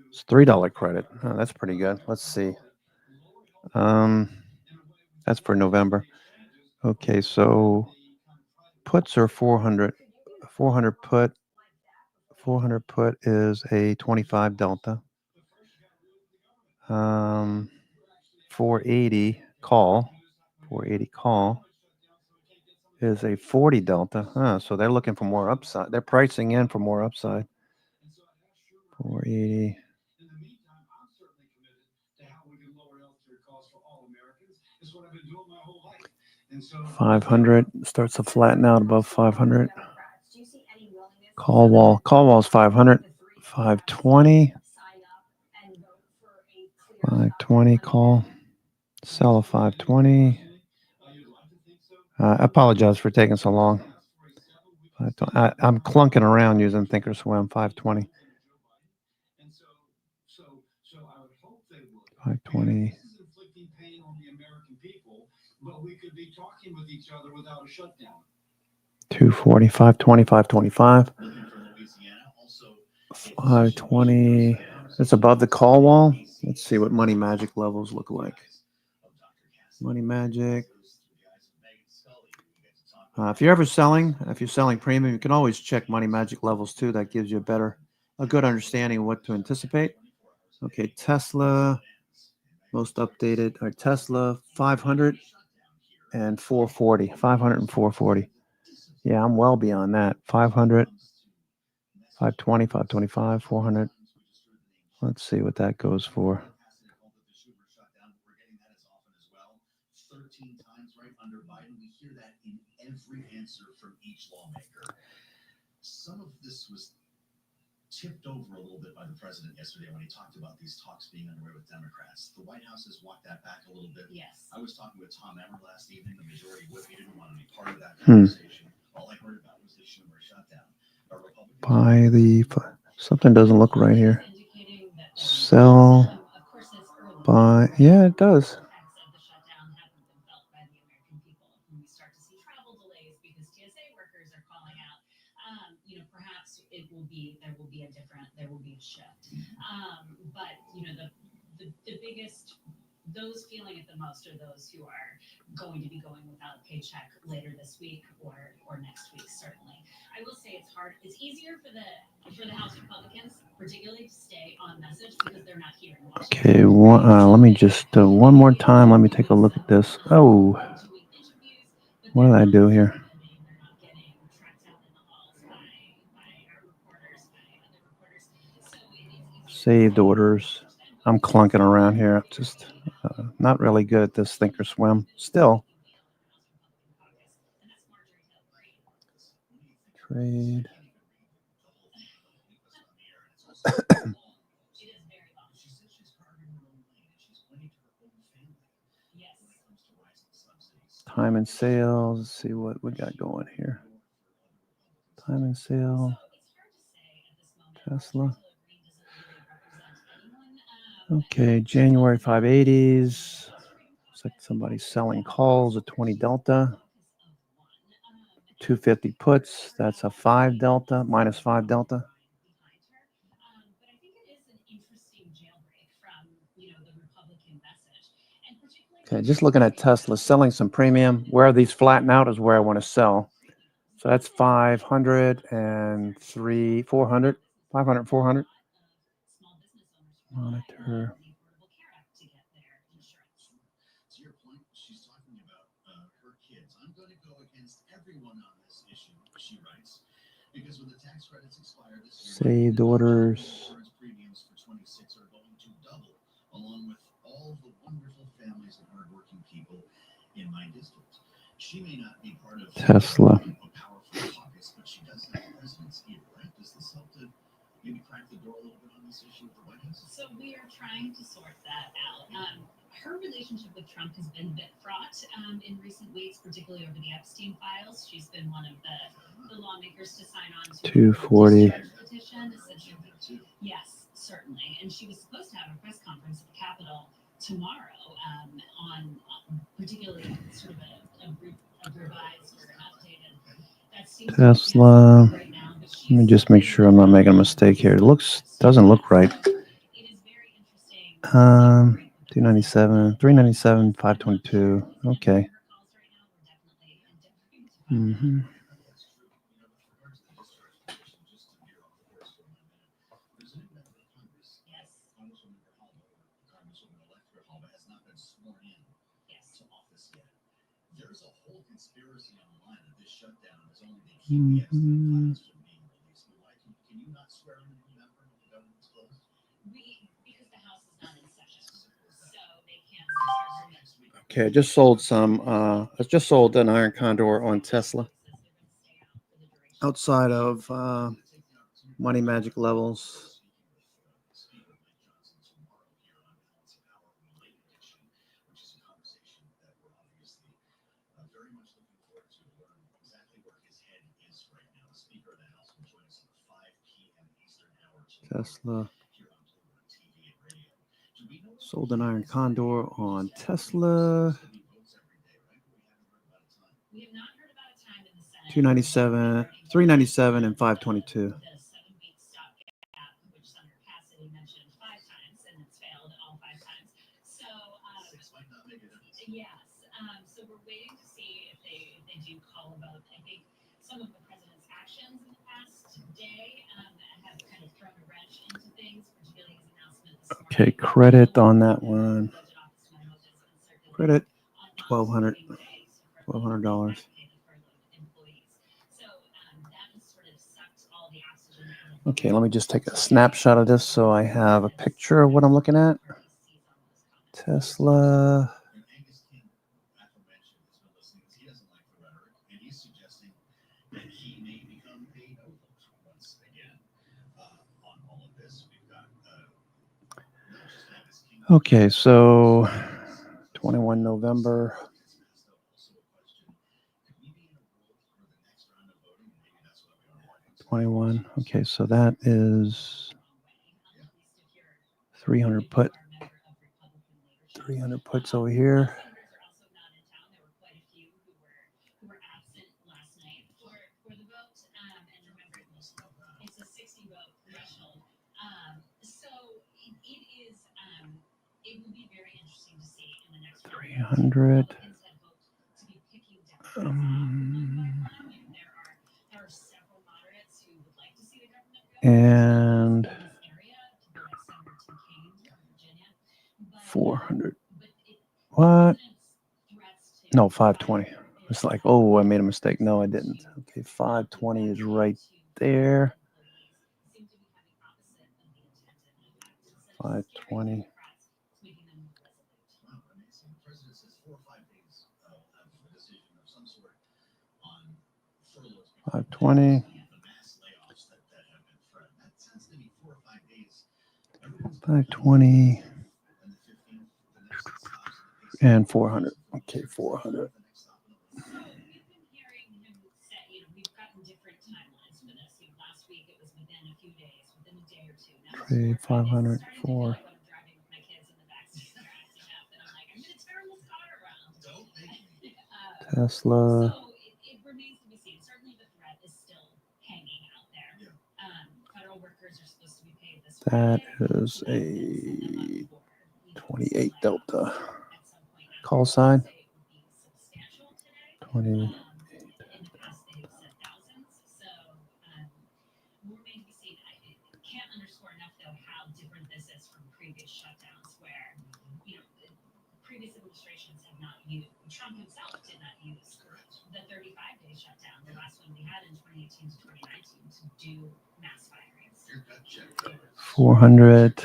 It's $3 credit. Oh, that's pretty good. Let's see. That's for November. Okay, so puts are 400. 400 put. 400 put is a 25 delta. 480 call. 480 call is a 40 delta. So they're looking for more upside. They're pricing in for more upside. 480. 500 starts to flatten out above 500. Call wall is 500. 520. 520 call. Sell a 520. I apologize for taking so long. I'm clunking around using Thinkorswim. 520. 520. But we could be talking with each other without a shutdown. 240, 520, 525. 520. It's above the call wall. Let's see what Money Magic levels look like. Money Magic. If you're selling premium, you can always check Money Magic levels too. That gives you a better a good understanding of what to anticipate. Okay, Tesla, most updated are Tesla 500 and 440. 500 and 440. Yeah, I'm well beyond that. 500, 520, 525, 400. Let's see what that goes for. 13 times right under Biden. We hear that in every answer from each lawmaker. Some of this was tipped over a little bit by the president yesterday when he talked about these talks being underway with Democrats. The White House has walked that back a little bit. Yes. I was talking with Tom Emmer last evening, the majority whip. He didn't want to be part of that conversation. All I heard about was the Schumer shutdown. By the something doesn't look right here. Sell by it does. Perhaps there will be a shift. But the biggest, those feeling it the most are those who are going to be going without a paycheck later this week or next week, certainly. I will say it's easier for the House Republicans, particularly, to stay on message because they're not here in Washington. Okay, let me just one more time. Let me take a look at this. Oh, what did I do here? Saved orders. I'm clunking around here. Just not really good at this Thinkorswim. Still. Trade. Time and sales. Let's see what we got going here. Time and sale. Tesla. Okay, January 580s. Looks like somebody's selling calls at 20 delta. 250 puts. That's a 5 delta, minus 5 delta. Okay, just looking at Tesla, selling some premium. Where these flatten out is where I want to sell. So that's 500 and 400. 500, 400. Monitor. To your point, she's talking about her kids. I'm going to go against everyone on this issue, she writes, because when the tax credits expire this year, Saved orders. Insurance premiums for 26 are going to double, along with all the wonderful families and hardworking people in my district. She may not be part of Tesla. a powerful caucus, but she does have the president's ear, right? Does this help to maybe crack the door a little bit on this issue with the White House? So we are trying to sort that out. Her relationship with Trump has been a bit fraught in recent weeks, particularly over the Epstein files. She's been one of the lawmakers to sign on to 240. the petition. Yes, certainly. And she was supposed to have a press conference at the Capitol tomorrow on particularly sort of a revised or an updated. That seems Tesla. right now, but Let me just make sure I'm not making a mistake here. It doesn't look right. 297, 397, 522. Okay. Mm-hmm. There's a whole conspiracy online that this shutdown is only the key files from being released. Why can you not swear in any member of the government's closed? Because the House is not in session, so they can't. Okay, I just sold an iron condor on Tesla. Outside of money magic levels. Tesla. Sold an iron condor on Tesla. 297, 397, and 522. Yes. So we're waiting to see if they do call about. I think some of the president's actions in the past day have kind of Okay, credit on that one. Credit $1,200. Okay, let me just take a snapshot of this so I have a picture of what I'm looking at. Tesla. Okay, so 21 November. 21. Okay, so that is 300 put. 300 puts over here. $300. And 400. What? No, 520. It's like, oh, I made a mistake. No, I didn't. Okay, 520 is right there. 520. 520. 520. And 400. Okay, 400. Trade 500 for Tesla. That is a 28 delta. Call sign. 28. Previous administrations have not used. Trump himself did not use the 35-day shutdown, the last one we had in 2018 to 2019, to do mass firings. 400.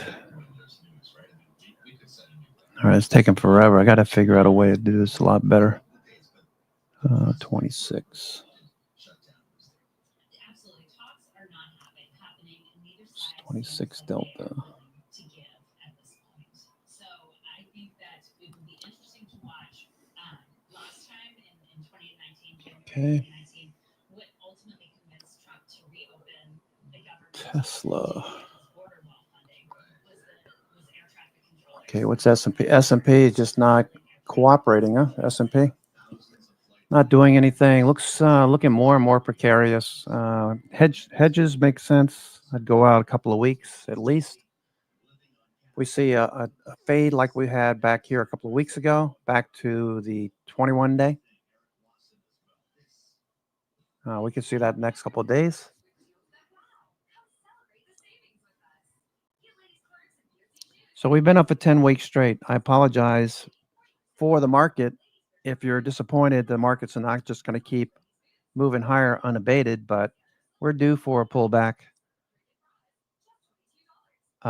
All right, it's taking forever. I got to figure out a way to do this a lot better. 26. 26 delta. Okay. Tesla. Okay, what's S&P? S&P is just not cooperating, huh? S&P not doing anything. Looks looking more and more precarious. Hedges make sense. I'd go out a couple of weeks at least. We see a fade like we had back here a couple of weeks ago, back to the 21 day. We can see that next couple of days. So we've been up for 10 weeks straight. I apologize for the market. If you're disappointed, the market's not just going to keep moving higher unabated, but we're due for a pullback.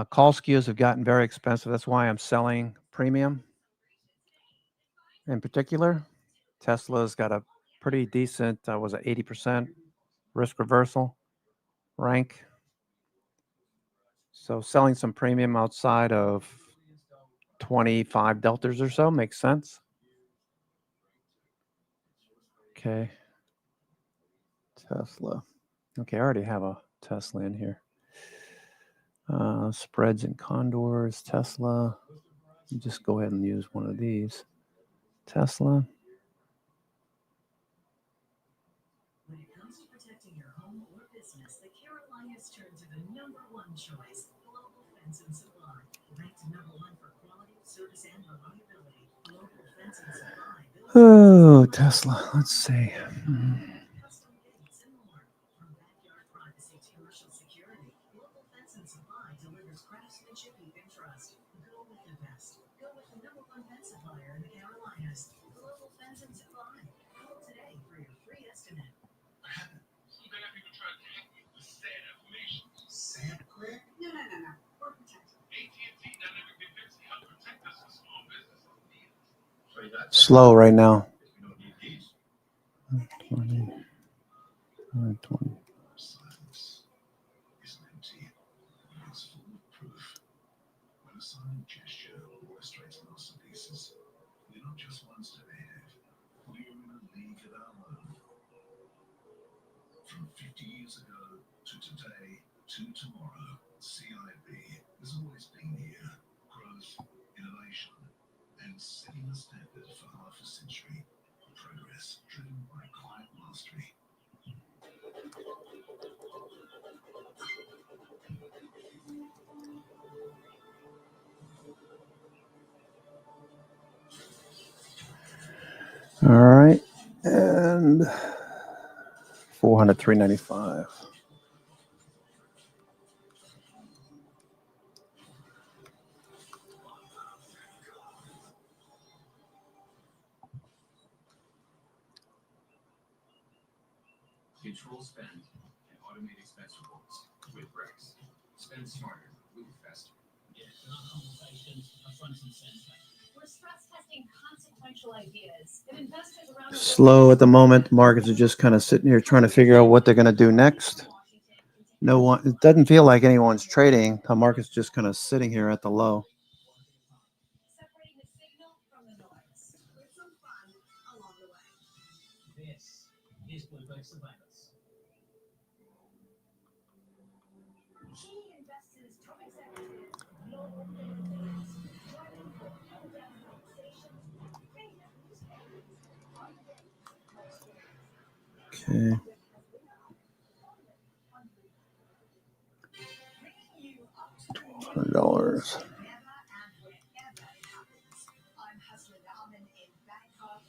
Call skews have gotten very expensive. That's why I'm selling premium. In particular, Tesla's got a pretty decent, was it 80% risk reversal rank. So selling some premium outside of 25 deltas or so makes sense. Okay. Tesla. Okay, I already have a Tesla in here. Spreads and condors, Tesla. Just go ahead and use one of these. Tesla. When it comes to protecting your home or business, the Carolinas turn to the #1 choice, Global Fence and Supply. Ranked #1 for quality, service, and reliability. Global Fence and Supply. Oh, Tesla. Let's see. Custom gates and more. From backyard privacy to commercial security, Global Fence and Go with the #1 fence supplier in the Carolinas, Global Fence and Supply. Call today for your free estimate. Sand crack? No. We're protected. Slow right now. 20, 20. Silence is empty. It's full of proof. When a silent gesture orchestrates masterpieces, we're not just one step ahead. We're in a league of our own. From 50 years ago to today to tomorrow, CIB has always been here. Growth, innovation, and setting the standard for half a century. Progress driven by client mastery. All right. And 400, 395. Control spend and automate expense reports with Brex. Spend smarter, move faster. Conversations are front and center. We're stress testing consequential ideas that investors around the world Slow at the moment. Markets are just kind of sitting here trying to figure out what they're going to do next. No one, it doesn't feel like anyone's trading. The market's just kind of sitting here at the low. separating the signal from the noise. With some fun along the way. This is Bloomberg Surveillance. Key investors, top executives, global businesses, joining for in-depth conversations, creative newspapers, Okay. $100. I'm Hustler Alman in Bangkok.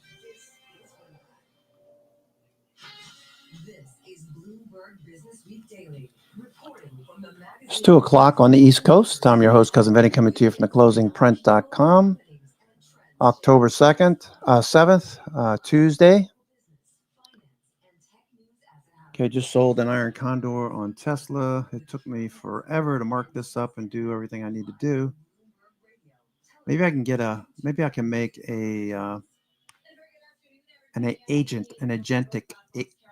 This is Bloomberg Business Week Daily, reporting from the magazine. It's 2 o'clock on the East Coast. I'm your host, Cousin Vinny, coming to you from theclosingprint.com. October 7th, Tuesday. Okay, just sold an iron condor on Tesla. It took me forever to mark this up and do everything I need to do. Maybe I can make an agentic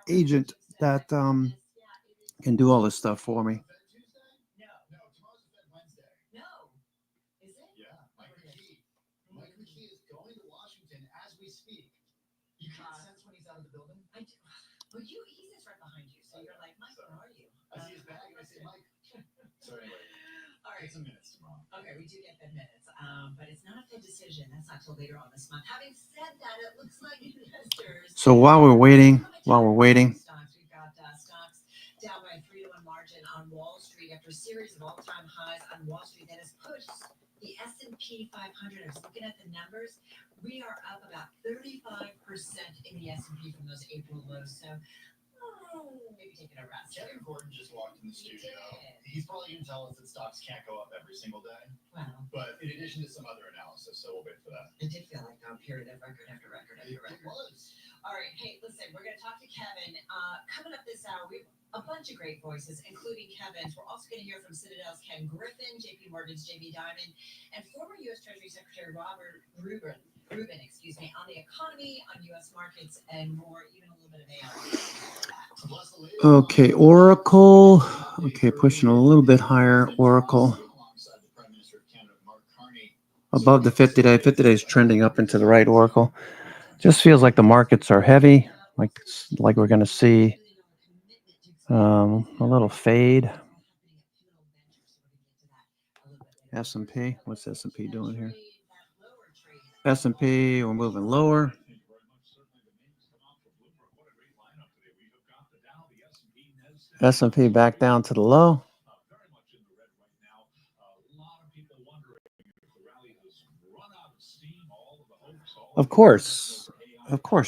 agent that can do all this stuff for me. Well, he's just right behind you, so you're like, Mike, where are you? I see his bag and I say, Mike. So anyway, all right. Get some minutes tomorrow. Okay, we do get the minutes, but it's not a Fed decision. That's not till later on this month. Having said that, it looks like investors. So while we're waiting, Stocks, we've got stocks down by a 3-to-1 margin on Wall Street after a series of all-time highs on Wall Street that has pushed the S&P 500. I was looking at the numbers. We are up about 35% in the S&P from those April lows. So maybe taking a rest. Kevin Gordon just walked in the studio. He's probably going to tell us that stocks can't go up every single day. Well, but in addition to some other analysis, so we'll wait for that. It did feel like a period of record after record after record. It was. All right, hey, listen, we're going to talk to Kevin. Coming up this hour, we have a bunch of great voices, including Kevin's. We're also going to hear from Citadel's Ken Griffin, JP Morgan's JB Diamond, and former U.S. Treasury Secretary Robert Rubin, on the economy, on U.S. markets, and more, even a little bit of AI. Okay, Oracle. Okay, pushing a little bit higher. Oracle. Above the 50-day. 50-day is trending up into the right, Oracle. Just feels like the markets are heavy, like we're going to see a little fade. S&P. What's S&P doing here? S&P, we're moving lower. S&P back down to the low. Of course,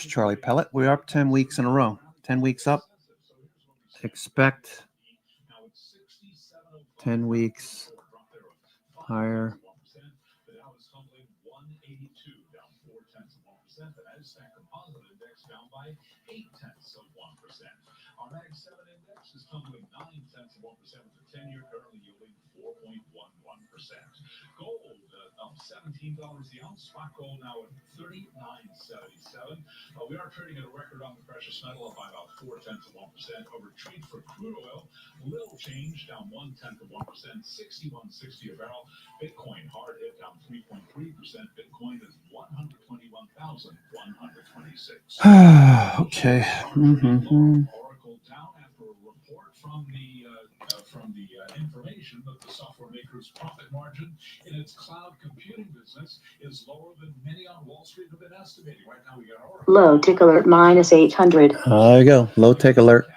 Charlie Pellet. We're up 10 weeks in a row. 10 weeks up. Expect 10 weeks higher. NASDAQ Composite Index down by 0.8%. Our Mag 7 Index is tumbling 0.9%, with the 10-year currently yielding 4.11%. Gold up $17 the ounce. Spot gold now at $39.77. We are trading at a record on the precious metal up by about 0.4%. A retreat for crude oil, little change, down 0.1%, 61.60 a barrel. Bitcoin hard hit, down 3.3%. Bitcoin is 121,126. Okay. Mm-hmm. Oracle down after a report from the information that the software maker's profit margin in its cloud computing business is lower than many on Wall Street have been estimating. Right now we got Oracle. Low tick alert minus 800. There you go. Low tick alert.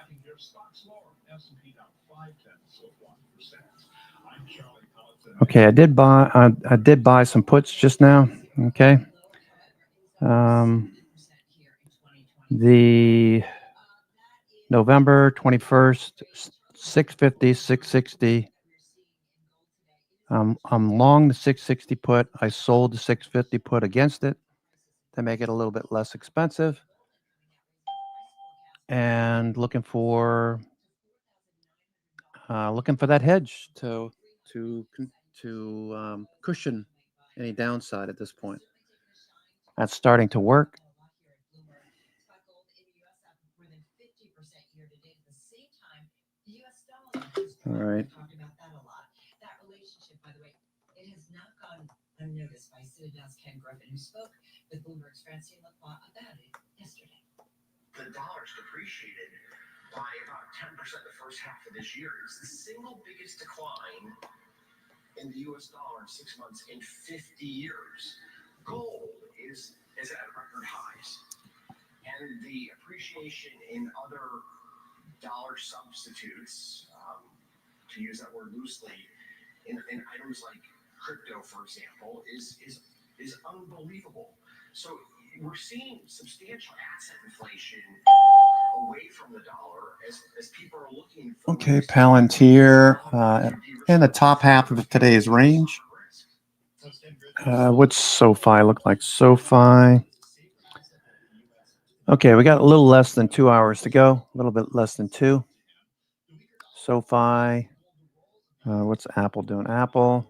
Okay, I did buy some puts just now. Okay. The November 21st, 650, 660. I'm long the 660 put. I sold the 650 put against it to make it a little bit less expensive. And looking for that hedge to cushion any downside at this point. That's starting to work. All right. Unnoticed by Citadel's Ken Griffin, who spoke with Bloomberg's Francine Lacroix about it yesterday. The dollar's depreciated by about 10% the first half of this year. It's the single biggest decline in the U.S. dollar in 6 months in 50 years. Gold is at record highs. And the appreciation in other dollar substitutes, to use that word loosely, in items like crypto, for example, is unbelievable. So we're seeing substantial asset inflation away from the dollar as people are looking for. Okay, Palantir in the top half of today's range. What's SoFi look like? SoFi. Okay, we got a little less than 2 hours to go. A little bit less than 2. SoFi. What's Apple doing? Apple.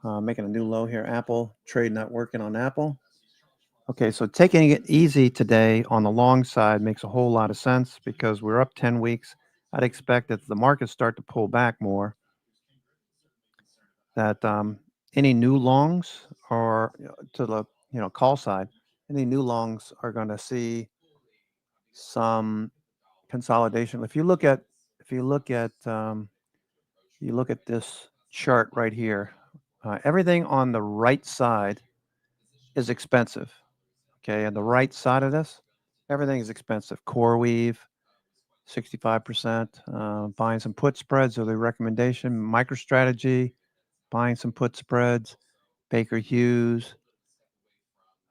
Making a new low here. Apple. Trade not working on Apple. Okay, so taking it easy today on the long side makes a whole lot of sense because we're up 10 weeks. I'd expect that the markets start to pull back more. That any new longs or to the call side, any new longs are going to see some consolidation. If you look at this chart right here, everything on the right side is expensive. Okay, on the right side of this, everything is expensive. CoreWeave, 65%. Buying some put spreads are the recommendation. MicroStrategy, buying some put spreads. Baker Hughes,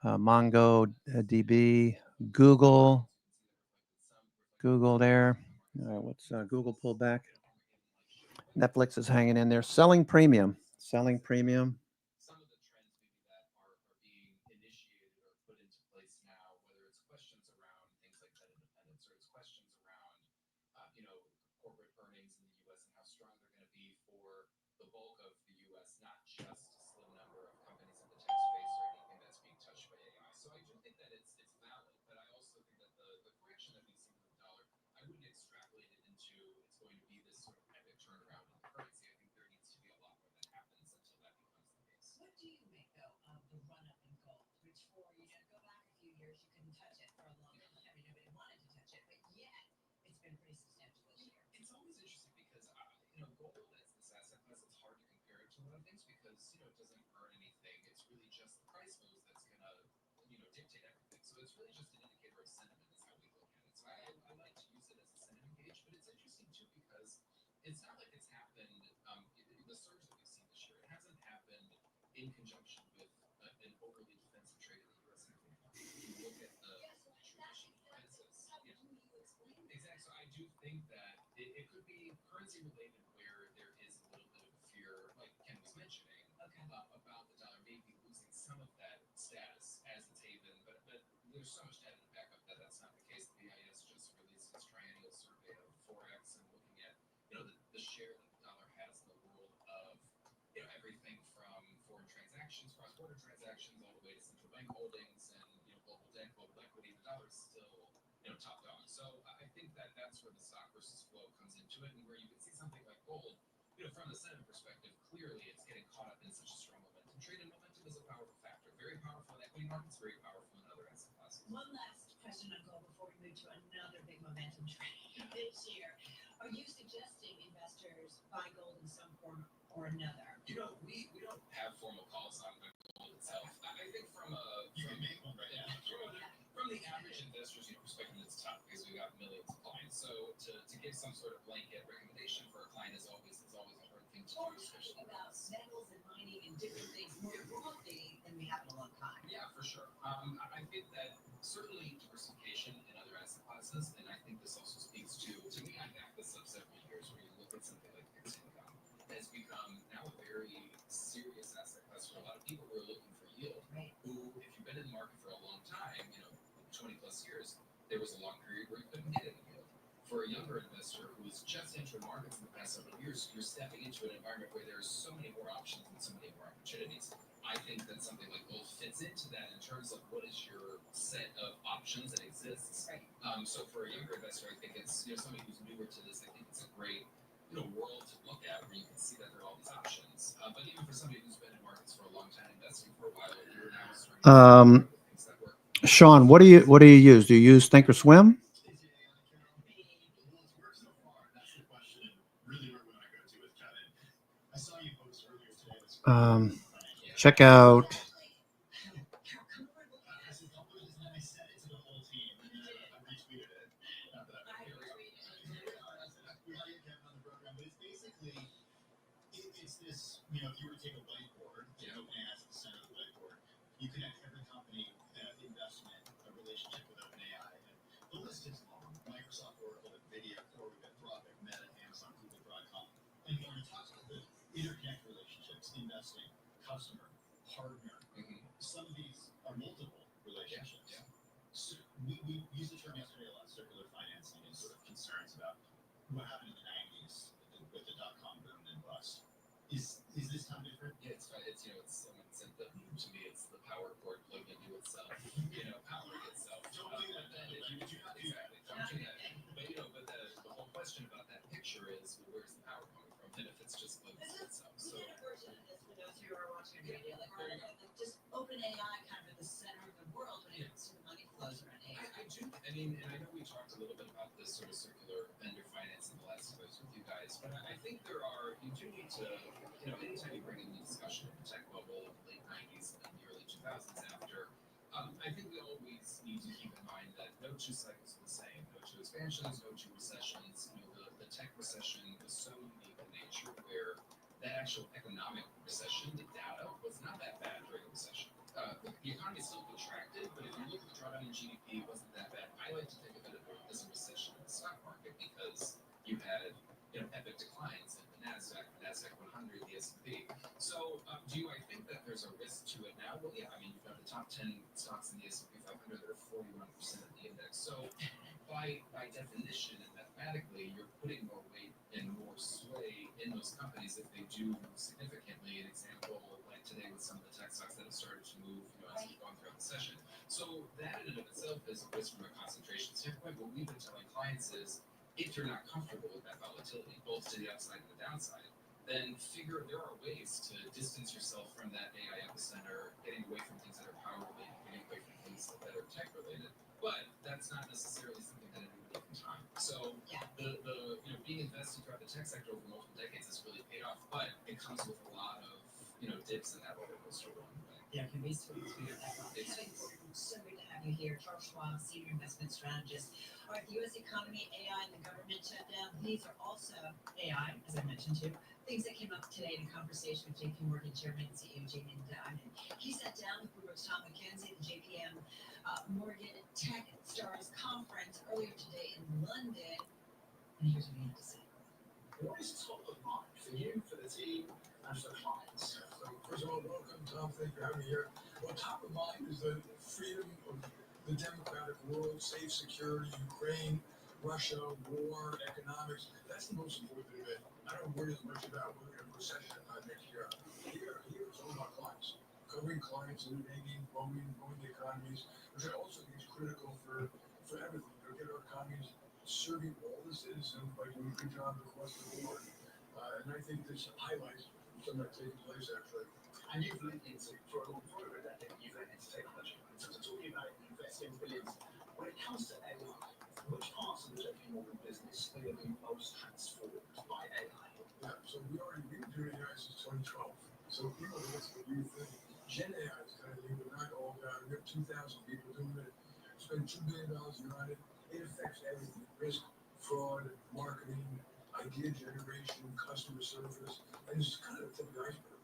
MongoDB, Google there. What's Google pulled back? Netflix is hanging in there. Selling premium. Some of the trends maybe that are being initiated or put into place now, whether it's questions around things like debt independence or it's questions around, corporate earnings in the U.S. and how strong they're going to be for the bulk of the U.S., not just a slim number of companies in the tech space or anything that's being touched by AI. So I do think that it's valid, but I also think that the correction that we've seen with the dollar, I wouldn't extrapolate it into it's going to be this sort of epic turnaround in the currency. I think there needs to be a lot more that happens until that becomes the case. What do you make, though, of the run-up in gold, which go back a few years, you couldn't touch it for a long time. Nobody wanted to touch it, but yet it's been pretty substantial this year. It's always interesting because, gold as this asset class, it's hard to compare it to a lot of things because, it doesn't earn anything. It's really just the price moves that's going to, dictate everything. So it's really just an indicator of sentiment is how we look at it. So I like to use it as a sentiment gauge, but it's interesting too because it's not like it's happened, the surge that we've seen this year, it hasn't happened in conjunction with an overly defensive trade in the U.S. equity market. If you look at the traditional defenses, exactly. So I do think that it could be currency related where there is a little bit of fear, like Ken was mentioning, about the dollar maybe losing some of that status as its haven. But there's so much data to back up that that's not the case. The BIS just released its triennial survey of Forex and looking at, the share that the dollar has in the world of, everything from foreign transactions, cross-border transactions, all the way to central bank holdings and, global debt, global equity. The dollar is still, top dog. So I think that that's where the stock versus flow comes into it, and where you can see something like gold, from the sentiment perspective, clearly it's getting caught up in such a strong momentum trade, and momentum is a powerful factor. Very powerful in equity markets, very powerful in other asset classes. One last question on gold before we move to another big momentum trade this year. Are you suggesting investors buy gold in some form or another? We don't have formal calls on the gold itself. I think from the average investor's perspective, it's tough because we've got millions of clients. So to give some sort of blanket recommendation for a client is always a hard thing to do. We're talking about metals and mining and different things more broadly than we have in a long time. Yeah, for sure. I think that certainly diversification in other asset classes, and I think this also speaks to me, I back this up several years where you look at something like fixed income has become now a very serious asset class for a lot of people who are looking for yield. Right. Who, if you've been in the market for a long time, 20 plus years, there was a long period where you couldn't get any yield. For a younger investor who has just entered markets in the past several years, you're stepping into an environment where there are so many more options and so many more opportunities. I think that something like gold fits into that in terms of what is your set of options that exists. Right. So for a younger investor, I think it's somebody who's newer to this. I think it's a great world to look at where you can see that there are all these options. But even for somebody who's been in markets for a long time, investing for a while, you're now starting to things that work. Sean, what do you use? Do you use Thinkorswim? Check out. It's this, if you were to take a whiteboard, OpenAI is at the center of the whiteboard, you connect every company, investment, a relationship with OpenAI, and the list is long. Microsoft, Oracle, NVIDIA, CoreWeave, Anthropic, Meta, Amazon, Google, Broadcom. And when we talk about the interconnect relationships, investing, customer, partner, some of these are multiple relationships. Yeah. So we used the term yesterday a lot, circular financing, and sort of concerns about what happened in the 90s with the dot-com boom and bust. Is this time different? Yeah, it's someone said that to me, it's the power cord plugged into itself, powering itself. Don't do that. Don't do that. But the whole question about that picture is, where's the power coming from? And if it's just plugged into itself. So we did a version of this for those who are watching a video, like just OpenAI kind of at the center of the world when it comes to the money flows around AI. And I know we talked a little bit about this sort of circular vendor finance in the last episode with you guys, but I think you do need to, anytime you bring in the discussion of the tech bubble of the late 90s and the early 2000s after, I think we always need to keep in mind that no two cycles are the same. No two expansions, no two recessions. The tech recession was so unique in nature where that actual economic recession, the data, was not that bad during the recession. The economy still contracted, but if you look at the drawdown in GDP, it wasn't that bad. I like to think of it as a recession in the stock market because you had epic declines in the NASDAQ 100, the S&P. So do I think that there's a risk to it now? Well, yeah. You've got the top 10 stocks in the S&P 500 that are 41% of the index. So by definition and mathematically, you're putting more weight and more sway in those companies if they do significantly. An example like today with some of the tech stocks that have started to move as we've gone throughout the session. So that in and of itself is a risk from a concentration standpoint. What we've been telling clients is, if you're not comfortable with that volatility, both to the upside and the downside, then figure there are ways to distance yourself from that AI epicenter, getting away from things that are power related, getting away from things that are tech related. But that's not necessarily something that everybody can time. So the being invested throughout the tech sector over multiple decades has really paid off, but it comes with a lot of dips in that roller coaster along the way. Yeah, can we speak that well? Kevin, so great to have you here. Charles Schwab, Senior Investment Strategist. All right, the U.S. economy, AI, and the government shutdown. These are also AI, as I mentioned too. Things that came up today in a conversation with JP Morgan Chairman and CEO Jamie Dimon. He sat down with Bloomberg's Tom McKenzie at the JPM Morgan Tech Stars Conference earlier today in London. And here's what he had to say. What is top of mind for you, for the team, and for clients? So, first of all, welcome, Tom. Thank you for having me here. Well, top of mind is the freedom of the democratic world, safe security, Ukraine, Russia, war, economics. That's the most important bit. I don't worry as much about whether we're in a recession next year. Here it's all about clients. Covering clients and making, growing the economies, which I also think is critical for everything. Get our economies serving all the citizens by doing a good job across the board. And I think this highlights some of that taking place actually. And you've linked into, for a decade, you've linked into technology. In terms of talking about investing billions, when it comes to AI, which parts of the JP Morgan business are being most transformed by AI? Yeah, so we've been doing AI since 2012. So people are listening to you think Gen AI is kind of new, we're not all about it. We have 2,000 people doing it, spend $2 billion a year on it. It affects everything: risk, fraud, marketing, idea generation, customer service, and it's kind of the tip of the iceberg.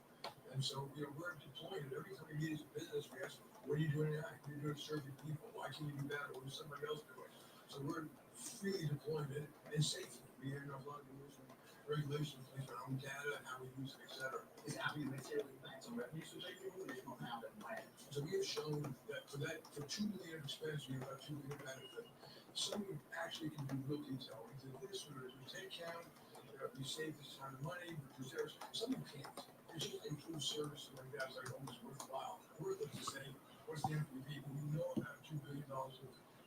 And so, we're deploying it. Every time we meet as a business, we ask, what are you doing now? What are you doing serving people? Why can't you do that? Or what does somebody else do it? So we're freely deploying it and safely. We have a lot of rules and regulations based on our own data and how we use it, et cetera. Is it having a material impact on revenues for JP Morgan? If not now, then when? So we have shown that for $2 million of expense, we have about $2 million benefit. Some actually can do real detail. We did this, we reduce headcount, we save this kind of money, reduce errors. Some you can't. It's just improved service like that. It's like almost worthwhile. Worthless to say, what's the MVP? When you know about $2 billion of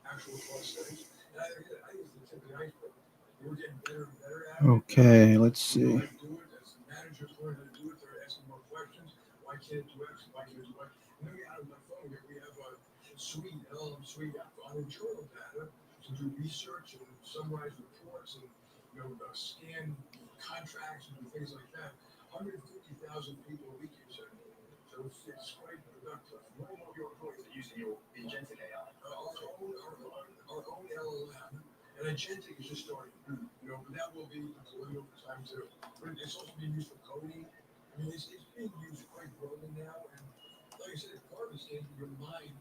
actual cost savings. And I think it's the tip of the iceberg. We're getting better and better at it. Okay, let's see. As the managers learn how to do it, they're asking more questions. Why can't do X? Why can't do Y? And then we have my phone here. We have a suite, LLM suite on internal data to do research and summarize reports and scan contracts and do things like that. 150,000 people a week use it. So it's quite productive. More and more of your employees are using your agentic AI. Our own LLM. And agentic is just starting. But that will be deployed over time too. But it's also being used for coding. I mean, it's being used quite broadly now. And like I said, part of it's getting your mind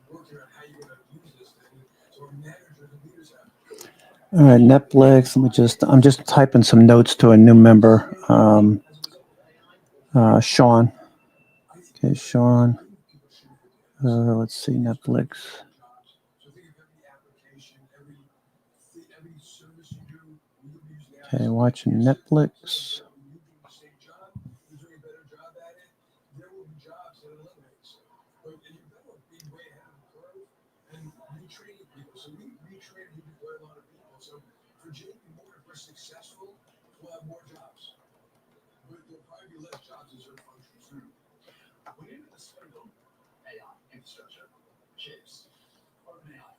working on how you're going to use this thing. So our managers and leaders have. All right, Netflix. I'm just typing some notes to a new member, Sean. Okay, Sean. Let's see, Netflix. Okay, watching Netflix. Successful, we'll have more jobs. But there'll probably be less jobs in certain functions too. We need to spend on AI infrastructure, chips, OpenAI,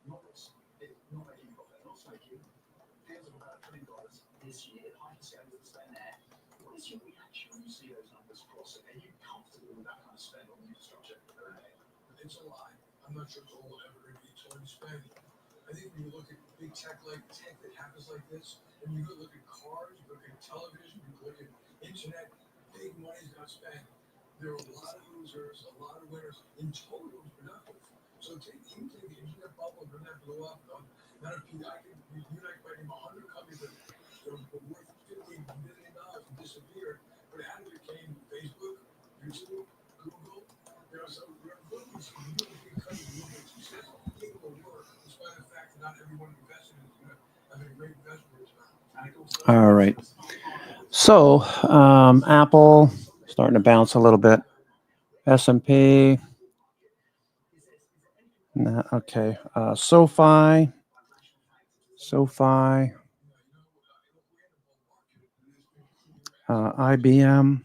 models. Not making profit, not making deals of about $1 trillion this year. Hyperscalers to spend there. What is your reaction when you see those numbers crossing? Are you comfortable with that kind of spend on infrastructure? It's a lot. I'm not sure it's all ever going to be totally spent. I think when you look at big tech like tech that happens like this, and you look at cars, you look at television, you look at internet, big money's got spent. There are a lot of losers, a lot of winners. In total, it's productive. So take the internet bubble, don't have to blow up. Not a few. You and I might name 100 companies that were worth $15 billion and disappeared, but out of it came Facebook, YouTube, Google. So we're looking at some really big companies, really big success. People will work, despite the fact that not everyone invested is going to have a great investment return. All right. So Apple starting to bounce a little bit. S&P. Okay. SoFi. IBM.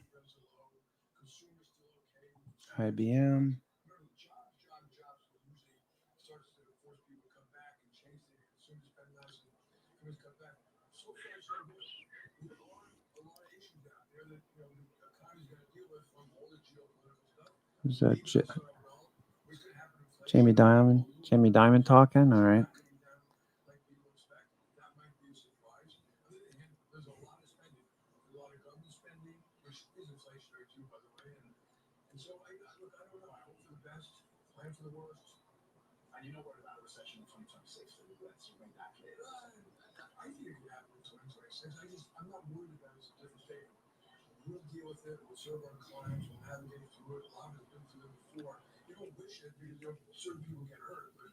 Is that Jamie Dimon? Jamie Dimon talking? All right. And you know what about a recession in 2026? Let's make that clear. I think it could happen in 2026. I'm not worried about it. It's a different statement. We'll deal with it. We'll serve our clients. We'll navigate through it. A lot of it's been through it before. You don't wish it because certain people get hurt, but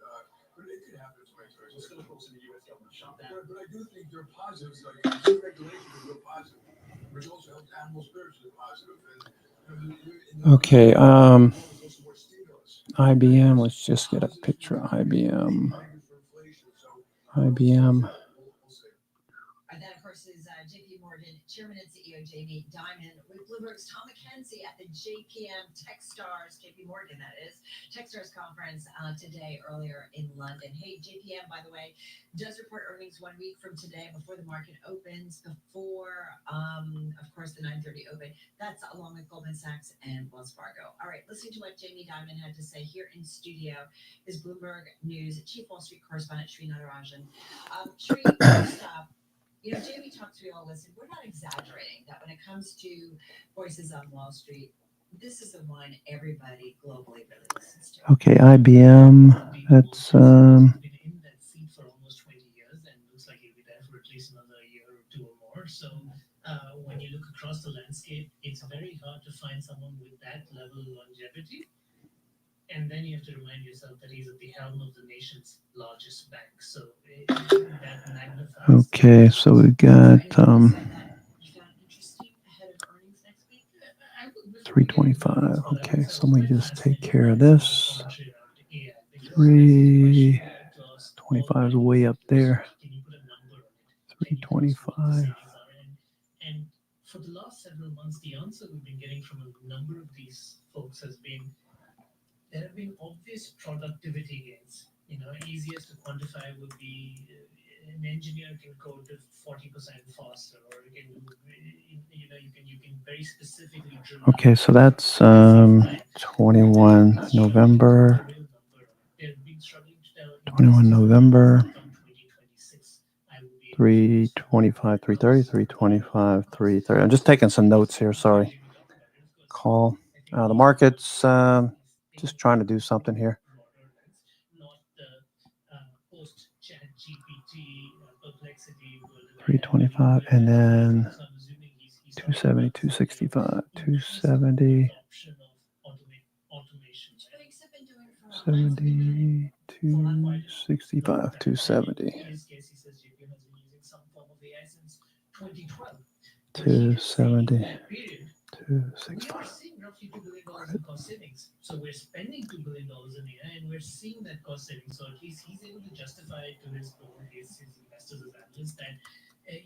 it could happen in 2026. It's going to close in the U.S. government shutdown. But I do think there are positives, like deregulation is real positive, which also helps animal spirits is positive. Okay, IBM, let's just get a picture of IBM. IBM. And that, of course, is JP Morgan Chairman and CEO Jamie Dimon with Bloomberg's Tom McKenzie at the JPM Techstars, JP Morgan, that is, Techstars conference today, earlier in London. Hey, JPM, by the way, does report earnings 1 week from today before the market opens, before, of course, the 9:30 open. That's along with Goldman Sachs and Wells Fargo. All right, listening to what Jamie Dimon had to say here in studio is Bloomberg News Chief Wall Street correspondent Sri Natarajan. Sri, first up, you know, Jamie talked to me all. Listen, we're not exaggerating that when it comes to voices on Wall Street, this is the one everybody globally really listens to. Okay, IBM. That's been in that seat for almost 20 years and looks like he'll be there for at least another year or two or more. So when you look across the landscape, it's very hard to find someone with that level of longevity. And then you have to remind yourself that he's at the helm of the nation's largest bank. So that magnifies. okay. So we got 325. Okay, so let me just take care of this. 325 is way up there. 325. And for the last several months, the answer we've been getting from a number of these folks has been there have been obvious productivity gains. You know, easiest to quantify would be an engineer can code 40% faster, or you can, you can very specifically drill. Okay, so that's 21 November. 21 November. 325, 330, 325, 330. I'm just taking some notes here. Sorry. Call. The market's just trying to do something here. 325 and then 270, 265, 270, 70, 265, 270. 270, 265. So we're spending $2 billion in the year, and we're seeing that cost savings. So at least he's able to justify to his board, his investors, his analysts that there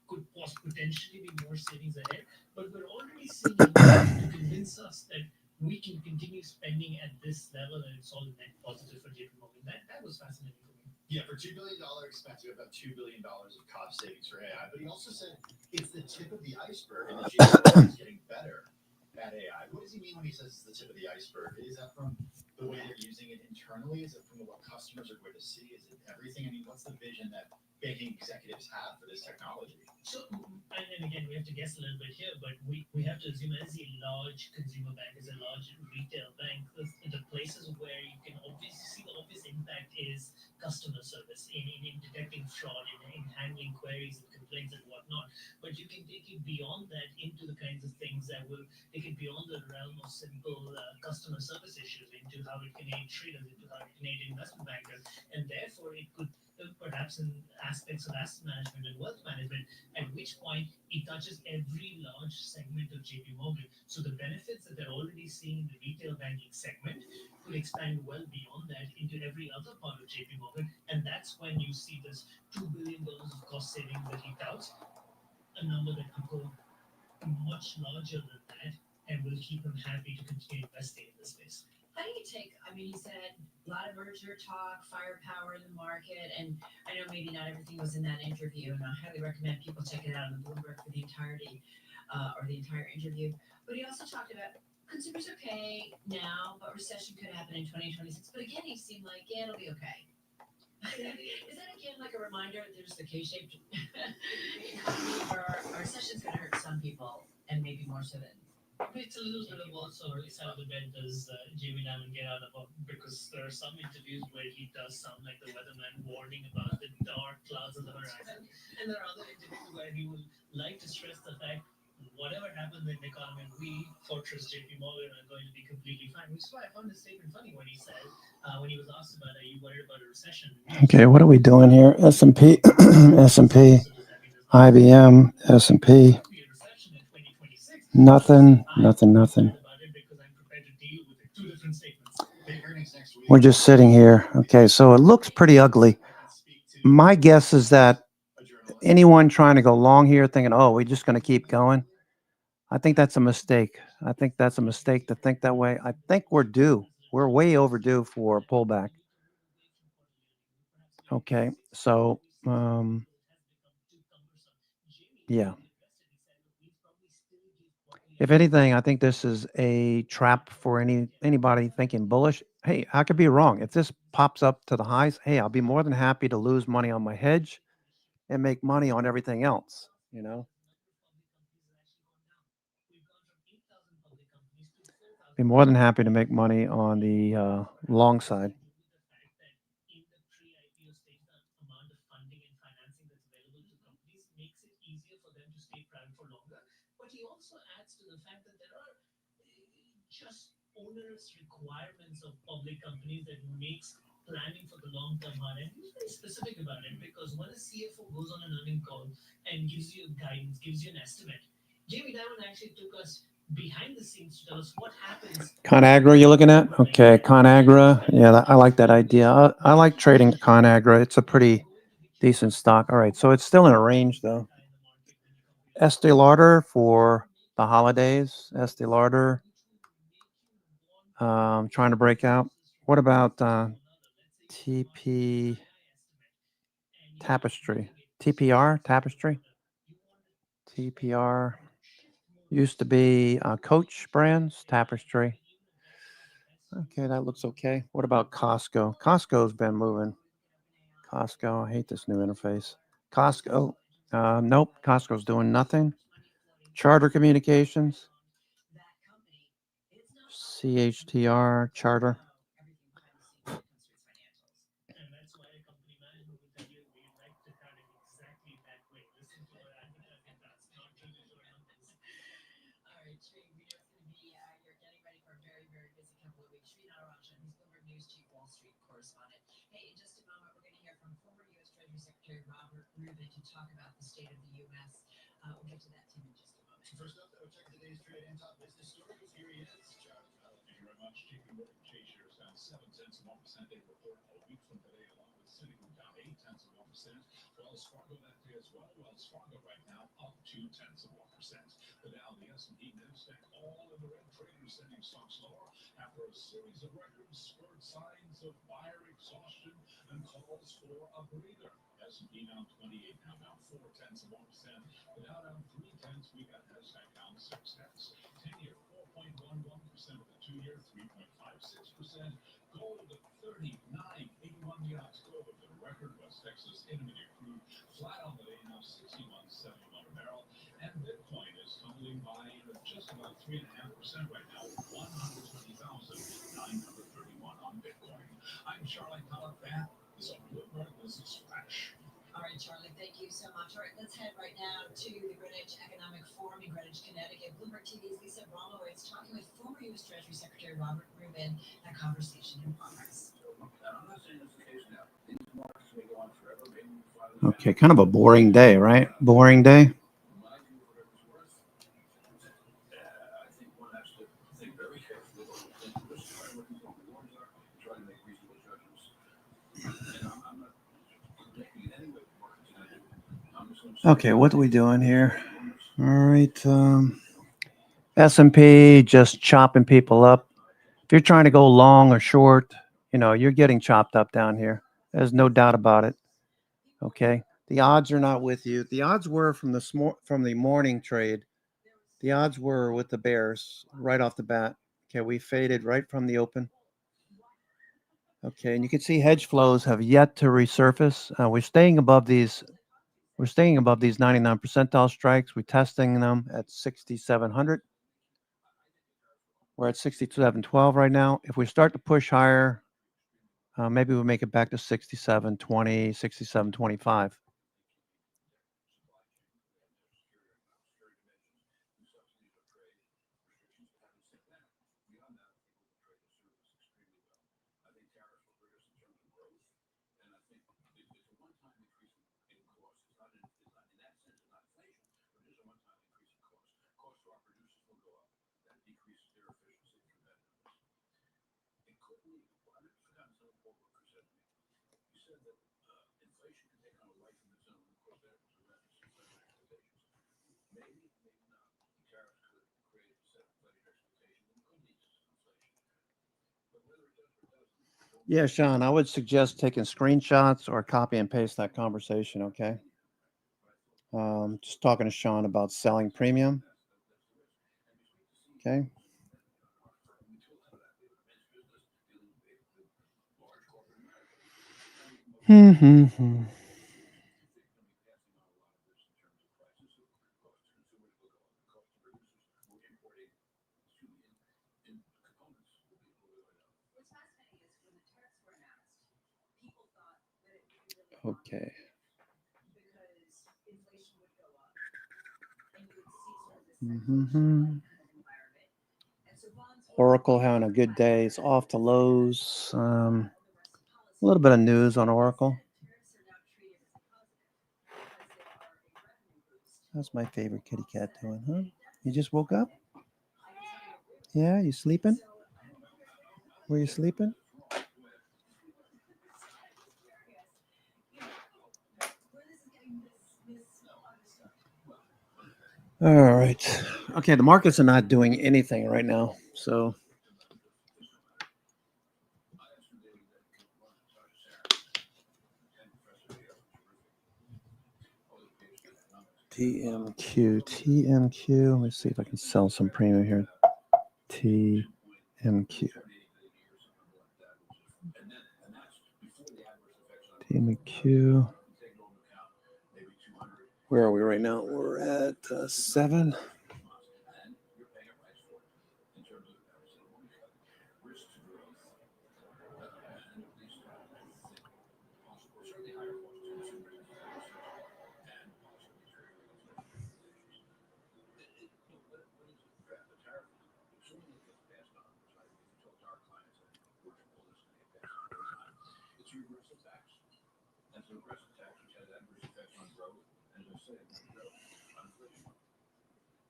could potentially be more savings ahead. But we're already seeing enough to convince us that we can continue spending at this level, and it's all net positive for JP Morgan. That was fascinating for me. Yeah, for $2 billion expense, we have about $2 billion of cost savings for AI. But he also said it's the tip of the iceberg, and the JP is getting better at AI. What does he mean when he says it's the tip of the iceberg? Is that from the way they're using it internally? Is it from what customers are going to see? Is it everything? I mean, what's the vision that banking executives have for this technology? So, and again, we have to guess a little bit here, but we have to assume as a large consumer bank, as a large retail bank, the places where you can obviously see the obvious impact is customer service, in detecting fraud, in handling queries and complaints and whatnot. But you can take it beyond that into the kinds of things that will take it beyond the realm of simple customer service issues, into how it can aid traders, into how it can aid investment bankers, and therefore it could perhaps in aspects of asset management and wealth management, at which point it touches every large segment of JP Morgan. So the benefits that they're already seeing in the retail banking segment could expand well beyond that into every other part of JP Morgan. And that's when you see this $2 billion of cost savings that he touts, a number that could go much larger than that and will keep him happy to continue investing in this space. How do you take, I mean, he said a lot of merger talk, firepower in the market, and I know maybe not everything was in that interview, and I highly recommend people check it out on Bloomberg for the entirety, or the entire interview. But he also talked about consumers okay now, but recession could happen in 2026. But again, he seemed like, yeah, it'll be okay. Is that again like a reminder that there's the K-shaped economy where a recession's going to hurt some people, and maybe more so than it's a little bit of also side of the bed does Jamie Dimon get out of, because there are some interviews where he does sound like the weatherman warning about the dark clouds on the horizon, and there are other interviews where he would like to stress the fact whatever happens in the economy, we, Fortress, JP Morgan, are going to be completely fine. Which is why I found this statement funny when he said, when he was asked about, are you worried about a recession? Okay, what are we doing here? S&P, S&P, IBM, S&P. Nothing, nothing, nothing. We're just sitting here. Okay, so it looks pretty ugly. My guess is that anyone trying to go long here thinking, oh, we're just going to keep going, I think that's a mistake. I think that's a mistake to think that way. I think we're due. We're way overdue for a pullback. Okay, so yeah. If anything, I think this is a trap for anybody thinking bullish. Hey, I could be wrong. If this pops up to the highs, hey, I'll be more than happy to lose money on my hedge and make money on everything else, you know? Be more than happy to make money on the long side. But he also adds to the fact that there are just onerous requirements of public companies that makes planning for the long term hard. And he's very specific about it because when a CFO goes on an earning call and gives you guidance, gives you an estimate, Jamie Dimon actually took us behind the scenes to tell us what happens. ConAgra, you're looking at? Okay, ConAgra. Yeah, I like that idea. I like trading ConAgra. It's a pretty decent stock. All right, so it's still in a range though. Estee Lauder for the holidays. Estee Lauder. Trying to break out. What about TP Tapestry? TPR Tapestry? TPR used to be Coach Brands Tapestry. Okay, that looks okay. What about Costco? Costco's been moving. Costco, I hate this new interface. Costco, nope, Costco's doing nothing. Charter Communications, CHTR, Charter. Hey, in just a moment, we're going to hear from former U.S. Treasury Secretary Robert Rubin to talk about the state of the U.S. We'll get to that, Tim, in just a moment. First up, though, check today's trade and top business stories. Here he is, Charles. Thank you very much. JP Morgan Chase shares down 0.7%. They report a week from today, along with Citigroup down 0.8%. Wells Fargo that day as well. Wells Fargo right now up 0.2%. The Dow, the S&P, Nasdaq, all in the red. Traders sending stocks lower after a series of records spurred signs of buyer exhaustion and calls for a breather. S&P down 28, now down 0.4%. The Dow down 0.3. We got Nasdaq down 0.6. 10-year 4.11%, with the 2-year 3.56%. Gold at 39.81 the ounce. Gold with the record West Texas Intermediate crude flat on the day, now 61.71 a barrel. And Bitcoin is tumbling by just about 3.5% right now, 120,931 on Bitcoin. I'm Charlie Collett. That is a Bloomberg Business Flash. All right, Charlie, thank you so much. All right, let's head right now to the Greenwich Economic Forum in Greenwich, Connecticut. Bloomberg TV's Lisa Bromowitz talking with former U.S. Treasury Secretary Robert Rubin. That conversation in progress. Okay, kind of a boring day, right? Boring day. Okay, what are we doing here? All right, S&P just chopping people up. If you're trying to go long or short, you know, you're getting chopped up down here. There's no doubt about it. Okay, the odds are not with you. The odds were from the morning trade. The odds were with the bears right off the bat. Okay, we faded right from the open. Okay, and you can see hedge flows have yet to resurface. We're staying above these 99 percentile strikes. We're testing them at 6,700. We're at 6712 right now. If we start to push higher, maybe we'll make it back to 6720, 6725. So our producers will go up. That decreases their efficiency and competitiveness. And could we, I forgot something Paul Brooker said to me. He said that inflation can take on a life of its own. Of course, that was a reference to inflation expectations. Maybe, maybe not. Tariffs could create a set of inflation expectations and could lead to some inflation. But whether it does or doesn't. Yeah, Sean, I would suggest taking screenshots or copy and paste that conversation, okay? Just talking to Sean about selling premium. Okay. Okay. Oracle having a good day. It's off to lows. A little bit of news on Oracle. How's my favorite kitty cat doing, huh? You just woke up? Yeah, you sleeping? Were you sleeping? All right. Okay, the markets are not doing anything right now. So TMQ. Let me see if I can sell some premium here. TMQ. Where are we right now? We're at 7.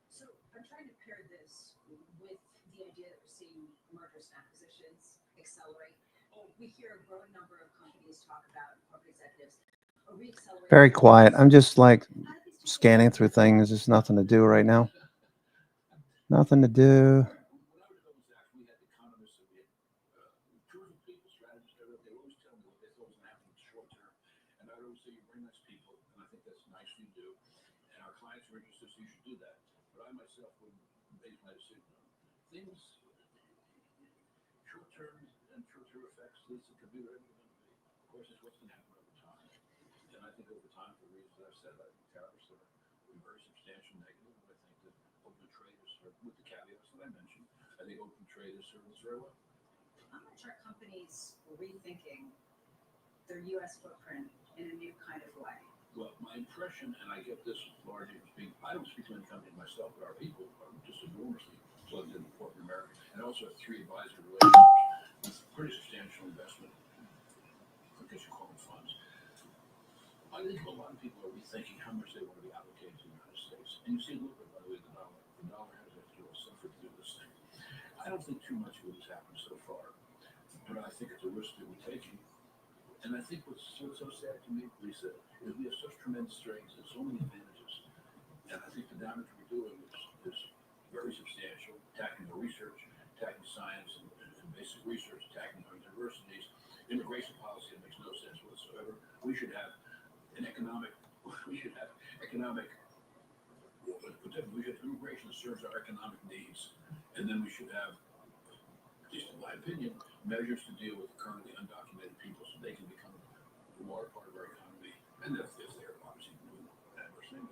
So I'm trying to pair this with the idea that we're seeing mergers and acquisitions accelerate. We hear a growing number of companies talk about corporate executives. Very quiet. I'm just like scanning through things. There's nothing to do right now. Nothing to do. I'm not sure companies rethinking their U.S. footprint in a new kind of way. Well, my impression, and I get this largely from speaking, I don't speak to any company myself, but our people are just enormously plugged into corporate America, and also have 3 advisory relationships with pretty substantial investment, I guess you call them funds. I think a lot of people are rethinking how much they want to be allocated to the United States. And you see a little bit, by the way, the dollar. The dollar has actually suffered through this thing. I don't think too much of it has happened so far, but I think it's a risk that we're taking. And I think what's so sad to me, Lisa, is we have such tremendous strengths and so many advantages. And I think the damage we're doing is very substantial, attacking the research, attacking science and basic research, attacking our universities. Immigration policy that makes no sense whatsoever. We should have economic immigration that serves our economic needs. And then we should have, at least in my opinion, measures to deal with currently undocumented people so they can become a more part of our economy. And if they're obviously doing adverse things,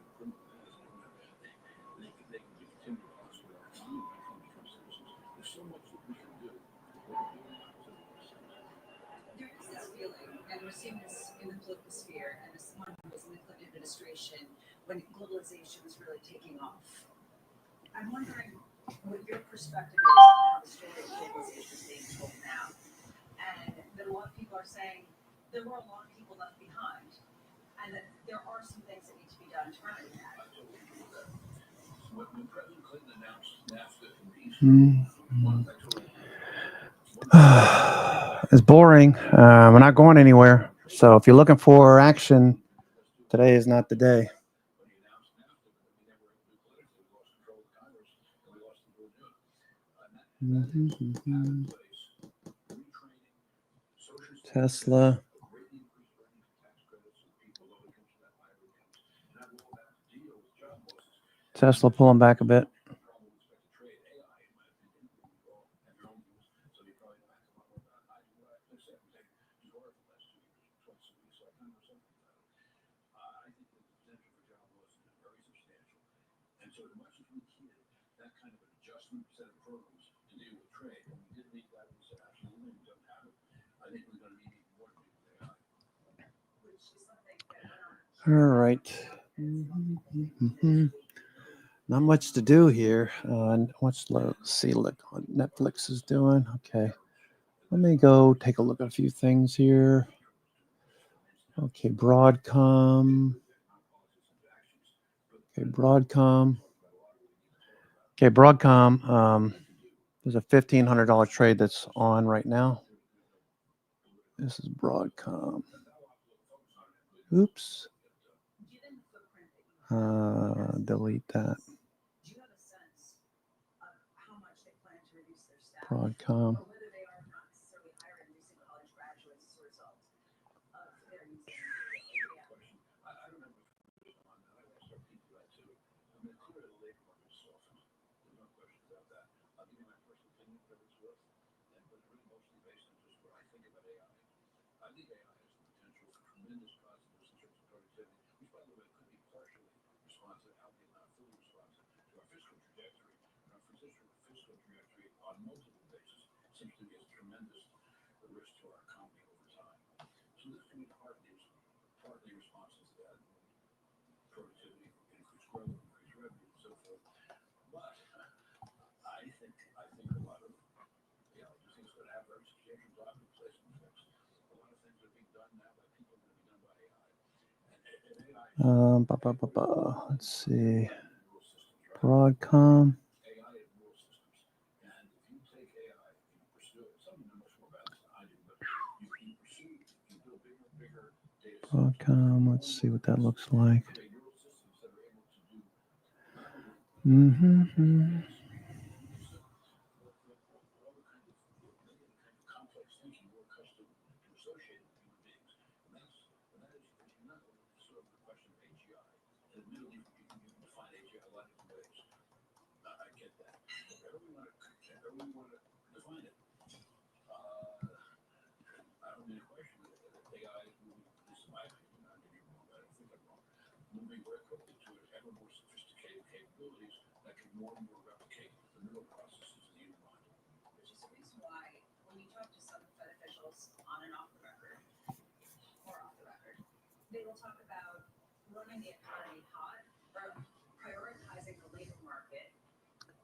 they can continue to prosper our economy and become citizens. There's so much that we can do. There is this feeling, and we're seeing this in the political sphere, and this one was in the Clinton administration when globalization was really taking off. I'm wondering what your perspective is on how the story of globalization is being told now. And that a lot of people are saying there were a lot of people left behind, and that there are some things that need to be done to remedy that. It's boring. We're not going anywhere. So if you're looking for action, today is not the day. Tesla. Tesla pulling back a bit. All right. Not much to do here. Let's see what Netflix is doing. Okay. Let me go take a look at a few things here. Okay, Broadcom. Okay, Broadcom. There's a $1,500 trade that's on right now. This is Broadcom. Oops. Delete that. Broadcom. Let's see. Broadcom. Broadcom. Let's see what that looks like. They will talk about running the economy hot or prioritizing the labor market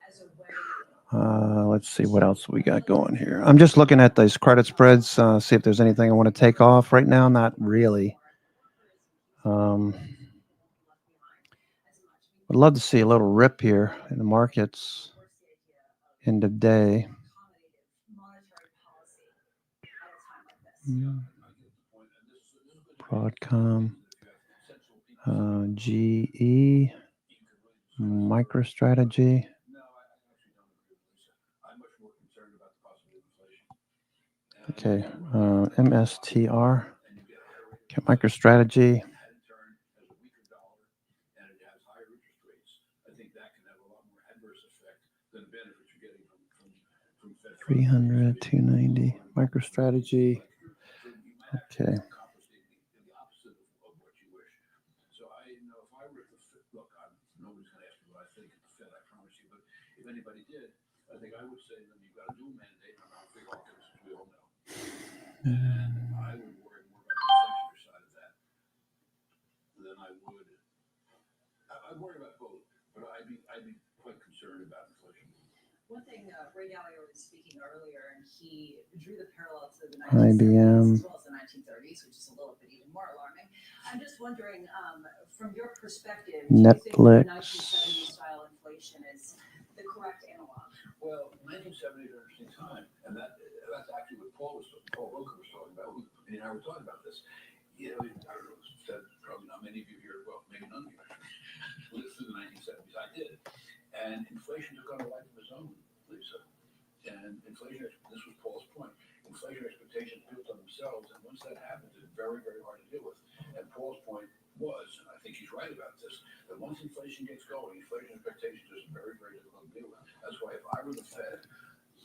as a way. Let's see what else we got going here. I'm just looking at these credit spreads, see if there's anything I want to take off right now. Not really. I'd love to see a little rip here in the markets. End of day. Broadcom, GE, MicroStrategy. Okay, MSTR. Okay, MicroStrategy. $300, $290. MicroStrategy. Okay. One thing, Ray Dalio was speaking earlier, and he drew the parallel to the 1970s as well as the 1930s, which is a little bit even more alarming. I'm just wondering, from your perspective, do you think that 1970s style inflation inflation is the correct analog? Well, 1970 is an interesting time, and that's actually what Paul Roker was talking about. He and I were talking about this. You know, I don't know, said probably not many of you here, well, maybe none of you actually lived through the 1970s. I did, and inflation took on a life of its own, Lisa. And inflation, this was Paul's point. Inflation expectations built on themselves, and once that happens, it's very, very hard to deal with. And Paul's point was, and I think he's right about this, that once inflation gets going, inflation expectations is very, very difficult to deal with. That's why if I were the Fed,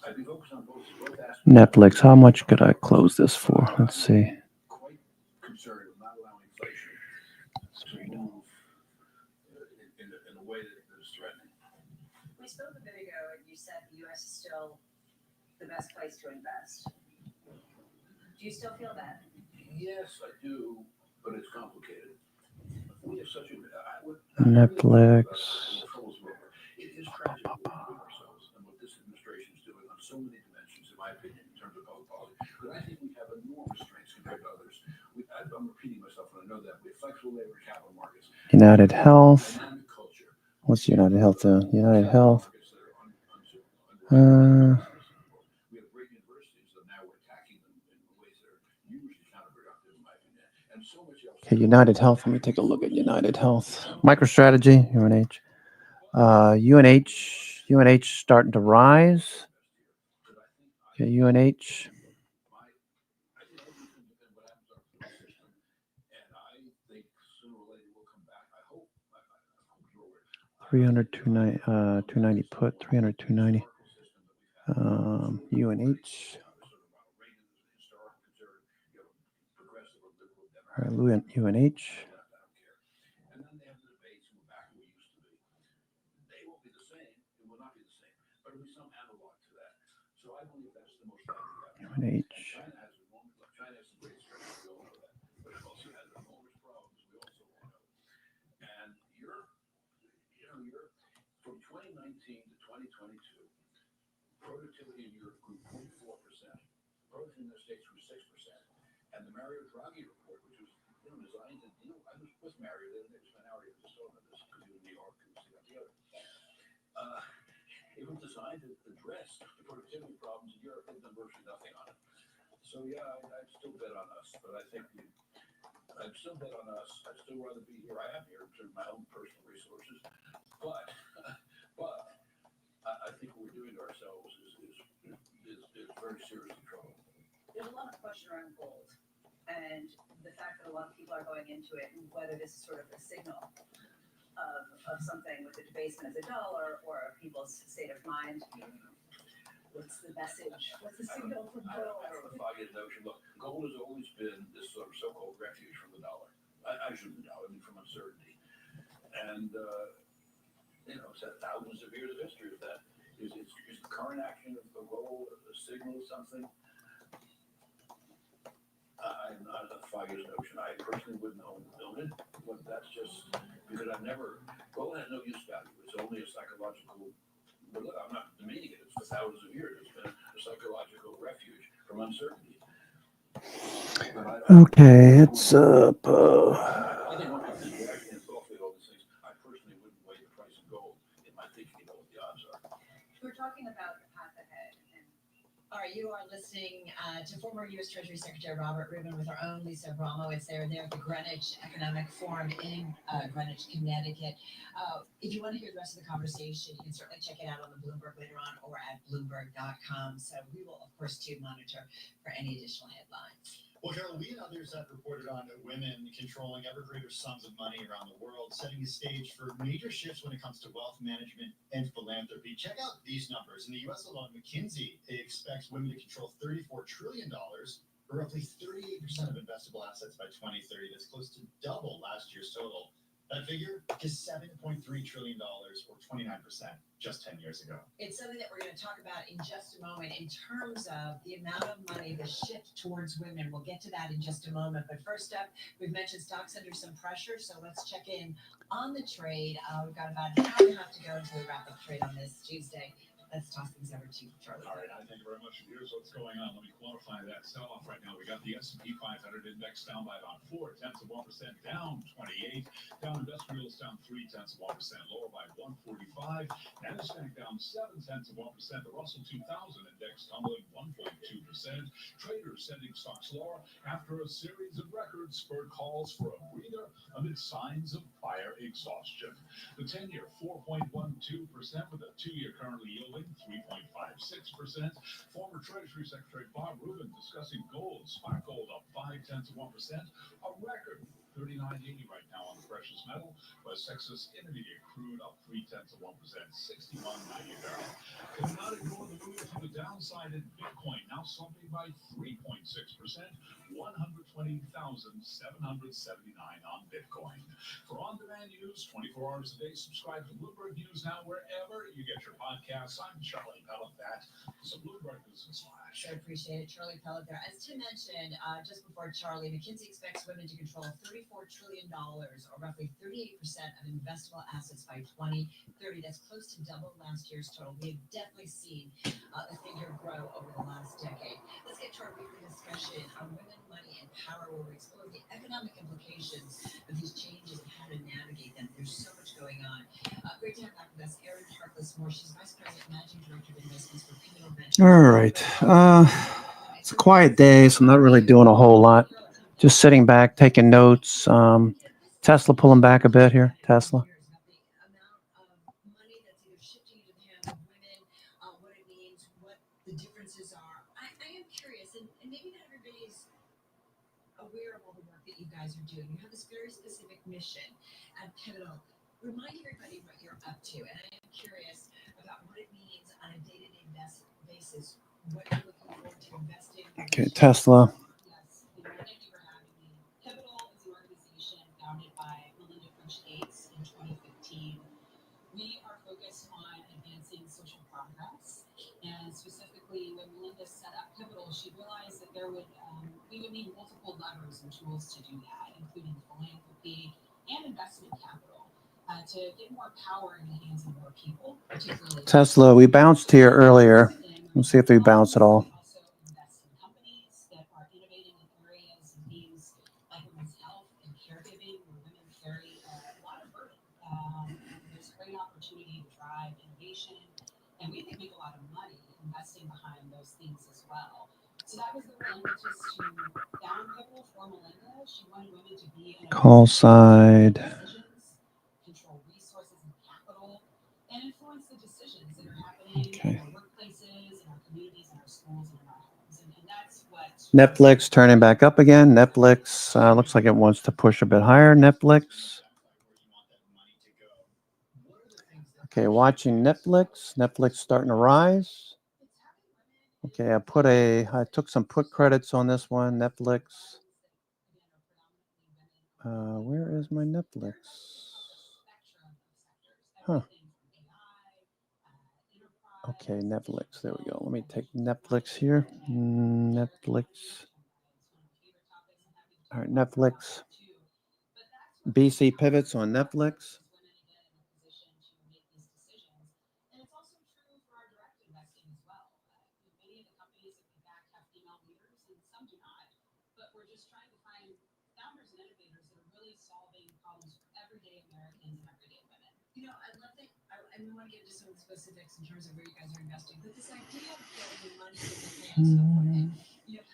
I'd be focused on both aspects. Netflix, how much could I close this for? Let's see. Quite concerned with not allowing inflation to move in a way that is threatening. We spoke a bit ago, and you said the U.S. is still the best place to invest. Do you still feel that? Yes, I do, but it's complicated. We have such a Netflix. It is tragic what we're doing ourselves and what this administration is doing on so many dimensions, in my opinion, in terms of public policy. But I think we have enormous strengths compared to others. I'm repeating myself when I know that. We have flexible labor and capital markets. United Health. What's United Health? United Health. We have great universities, and now we're attacking them in ways that are usually counterproductive, in my opinion. And so much else. Okay, United Health. Let me take a look at United Health. MicroStrategy, UNH. UNH starting to rise. Okay, UNH. 300, 290 put, 300, 290. UNH. All right, UNH. And then they have the debates and we're back where we used to be. They won't be the same. It will not be the same. But it'll be some analog to that. So I believe that's the most likely outcome. UNH. China has some great strengths. We all know that. But it also has enormous problems. We also all know. And Europe, from 2019 to 2022, productivity in Europe grew 0.4%. Productivity in the States grew 6%. And the Mario Draghi report, which was designed to deal, I was with Mario the other day, spent an hour just talking about this because he was in New York and we got together. It was designed to address the productivity problems in Europe. They've done virtually nothing on it. So yeah, I'd still bet on us, but I think I'd still bet on us. I'd still rather be here. I am here in terms of my own personal resources, but I think what we're doing to ourselves is very seriously trouble. There's a lot of question around gold and the fact that a lot of people are going into it, and whether this is sort of a signal of something with the debasement of the dollar or people's state of mind. What's the message? What's the signal from gold? I don't know if I get a notion. Look, gold has always been this sort of so-called refuge from the dollar. I shouldn't know. I mean, from uncertainty. And, it's had thousands of years of history of that. Is the current action of the gold a signal of something? I'm not a 5 years notion. I personally wouldn't own it, but that's just because gold has no use value. It's only a psychological, I'm not demeaning it. It's for thousands of years. It's been a psychological refuge from uncertainty. Okay, it's up. I think one thing is reacting thoughtfully to all these things. I personally wouldn't weigh the price of gold in my thinking about what the odds are. We're talking about the path ahead. All right, you are listening to former U.S. Treasury Secretary Robert Rubin with our own Lisa Bramo. They're at the Greenwich Economic Forum in Greenwich, Connecticut. If you want to hear the rest of the conversation, you can certainly check it out on the Bloomberg later on or at Bloomberg.com. So we will, of course, too, monitor for any additional headlines. Well, Carol, we and others have reported on women controlling ever greater sums of money around the world, setting the stage for major shifts when it comes to wealth management and philanthropy. Check out these numbers. In the U.S. alone, McKinsey expects women to control $34 trillion, or roughly 38% of investable assets by 2030. That's close to double last year's total. That figure is $7.3 trillion, or 29%, just 10 years ago. It's something that we're going to talk about in just a moment in terms of the amount of money, the shift towards women. We'll get to that in just a moment. But first up, we've mentioned stocks under some pressure, so let's check in on the trade. We've got about an hour and a half to go until we wrap up trade on this Tuesday. let's toss things over to Charlie. All right, thank you very much. Here's what's going on. Let me quantify that sell-off right now. We got the S&P 500 index down by about 0.4%, down 28. Dow Industrials down 0.3%, lower by 145. Nasdaq down 0.7%. The Russell 2000 index tumbling 1.2%. Traders sending stocks lower after a series of records spurred calls for a breather amid signs of buyer exhaustion. The 10-year 4.12% with a 2-year currently yielding 3.56%. Former Treasury Secretary Bob Rubin discussing gold. Spot gold up 0.5%, a record 39.80 right now on the precious metal. West Texas Intermediate crude up 0.3%, 61.90 a barrel. Cannot ignore the move to the downside in Bitcoin, now slumping by 3.6%, 120,779 on Bitcoin. For on-demand news, 24 hours a day, subscribe to Bloomberg News Now wherever you get your podcasts. I'm Charlie Pellet. That is a Bloomberg Business Flash. I appreciate it. Charlie Pellet there. As Tim mentioned, just before Charlie, McKinsey expects women to control $34 trillion, or roughly 38% of investable assets by 2030. That's close to double last year's total. We have definitely seen the figure grow over the last decade. Let's get to our weekly discussion on women, money, and power, where we explore the economic implications of these changes and how to navigate them. There's so much going on. Great to have back with us Erin Harkless-Moore. She's Vice President, Managing Director of Investments for Pivotal Ventures. All right. It's a quiet day, so I'm not really doing a whole lot. Just sitting back, taking notes. Tesla pulling back a bit here. Tesla. The differences are. I am curious, and maybe not everybody's aware of all the work that you guys are doing. You have this very specific mission at Pivotal. Remind everybody what you're up to, and I am curious about what it means on a day-to-day basis, what you're looking forward to investing. Okay, Tesla. Yes, thank you for having me. Pivotal is an organization founded by Melinda French Gates in 2015. We are focused on advancing social progress, and specifically when Melinda set up Pivotal, she realized that we would need multiple levers and tools to do that, including philanthropy and investment capital, to get more power in the hands of more people, particularly Tesla, we bounced here earlier. Let's see if we bounce at all. also invest in companies that are innovating in areas and themes like women's health and caregiving, where women carry a lot of burden. There's great opportunity to drive innovation, and we think make a lot of money investing behind those things as well. So that was the real impetus to found Pivotal for Melinda. She wanted women to be in a Call side. decisions, control resources and capital, and influence the decisions that are happening Okay. in our workplaces, in our communities, in our schools, and in our homes. And that's what Netflix turning back up again. Netflix looks like it wants to push a bit higher. Netflix. Okay, watching Netflix. Netflix starting to rise. Okay, I took some put credits on this one. Netflix. Where is my Netflix? Huh. Okay, Netflix. There we go. Let me take Netflix here. Netflix. All right, Netflix. BC pivots on Netflix. And it's also true for our direct investing as well. Many of the companies that we back have female leaders, and some do not. But we're just trying to find founders and innovators that are really solving problems for everyday Americans and everyday women. You know, I love that. We want to get into some of the specifics in terms of where you guys are investing, but this idea of getting money in the hands of women,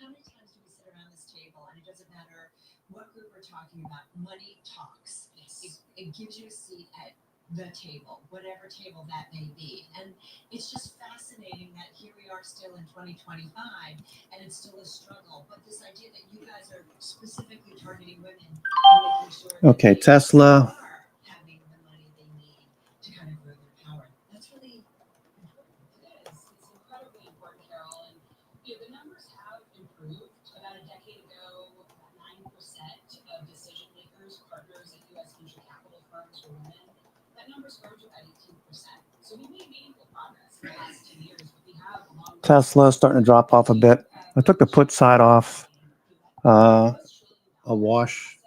how many times do we sit around this table, and it doesn't matter what group we're talking about, money talks. Yes. It gives you a seat at the table, whatever table that may be. And it's just fascinating that here we are still in 2025, and it's still a struggle. But this idea that you guys are specifically targeting women and making sure that Okay, they Tesla. are having the money they need to kind of grow their power. That's really important. It is. It's incredibly important, Carol. And the numbers have improved. About a decade ago, about 9% of decision makers, partners at U.S. venture capital firms were women. That number's grown to about 18%. So we made meaningful progress in the last 10 years, but we have a long way. Tesla starting to drop off a bit. I took the put side off. A wash.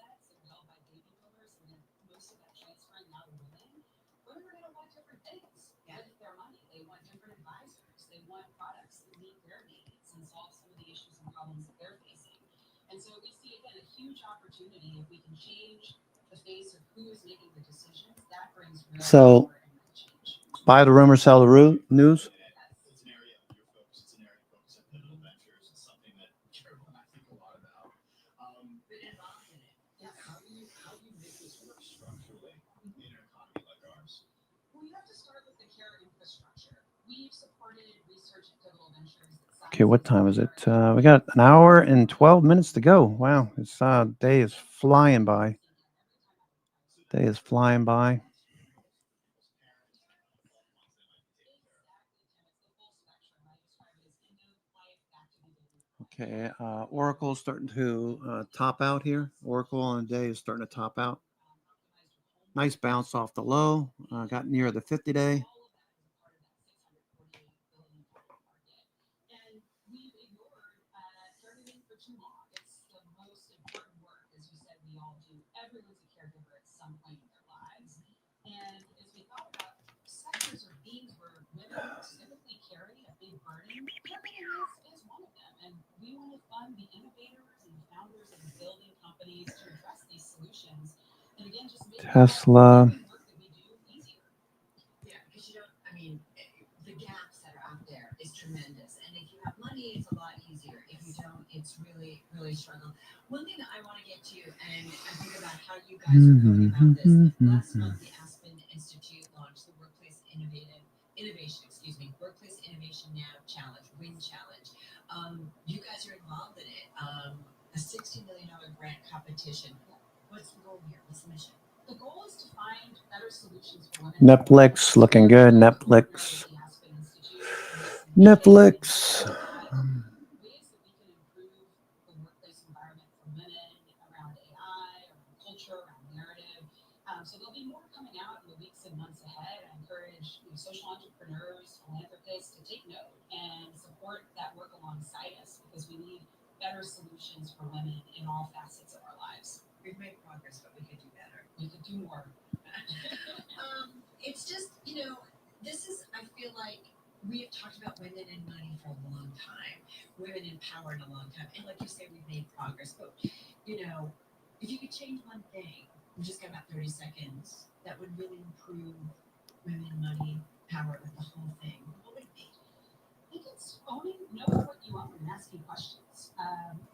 problems that they're facing. And so we see, again, a huge opportunity if we can change the face of who is making the decisions. That brings real So, power and real change. buy the rumor, sell the news. It's an area of your focus. It's an area of focus at Pivotal Ventures. It's something that Carol and I think a lot about. Been involved in it. Yeah, how do you make this work structurally in an economy like ours? Well, you have to start with the care infrastructure. We've supported research at Pivotal Ventures. Okay, what time is it? We got an hour and 12 minutes to go. Wow, this day is flying by. Day is flying by. Okay, Oracle starting to top out here. Oracle on the day is starting to top out. Nice bounce off the low. Got near the 50-day. And we've ignored caregiving for too long. It's the most important work, as you said, we all do. Everyone's a caregiver at some point in their lives. And as we thought about sectors or themes where women typically carry a big burden, caregiving is one of them. And we want to fund the innovators and the founders of the building companies to address these solutions. And again, just make Tesla. the work that we do easier. Yeah, because you don't, I mean, the gaps that are out there is tremendous. And if you have money, it's a lot easier. If you don't, it's really, really struggle. One thing that I want to get to, and I think about how you guys are going about this. Last month, the Aspen Institute launched the Workplace Workplace Innovation Now Challenge, WIN Challenge. You guys are involved in it. A $60 million grant competition. What's the goal here? What's the mission? The goal is to find better solutions for women. Netflix looking good. Netflix. Netflix. Ways that we can improve the workplace environment for women around AI, around culture, around narrative. So there'll be more coming out in the weeks and months ahead. I encourage social entrepreneurs, philanthropists to take note and support that work alongside us because we need better solutions for women in all facets of our lives. We've made progress, but we could do better. We could do more. It's just, this is, I feel like we have talked about women and money for a long time, women in power in a long time. And like you say, we've made progress. But, if you could change one thing, we just got about 30 seconds, that would really improve women, money, power, like the whole thing, what would it be? I think it's knowing what you want and asking questions.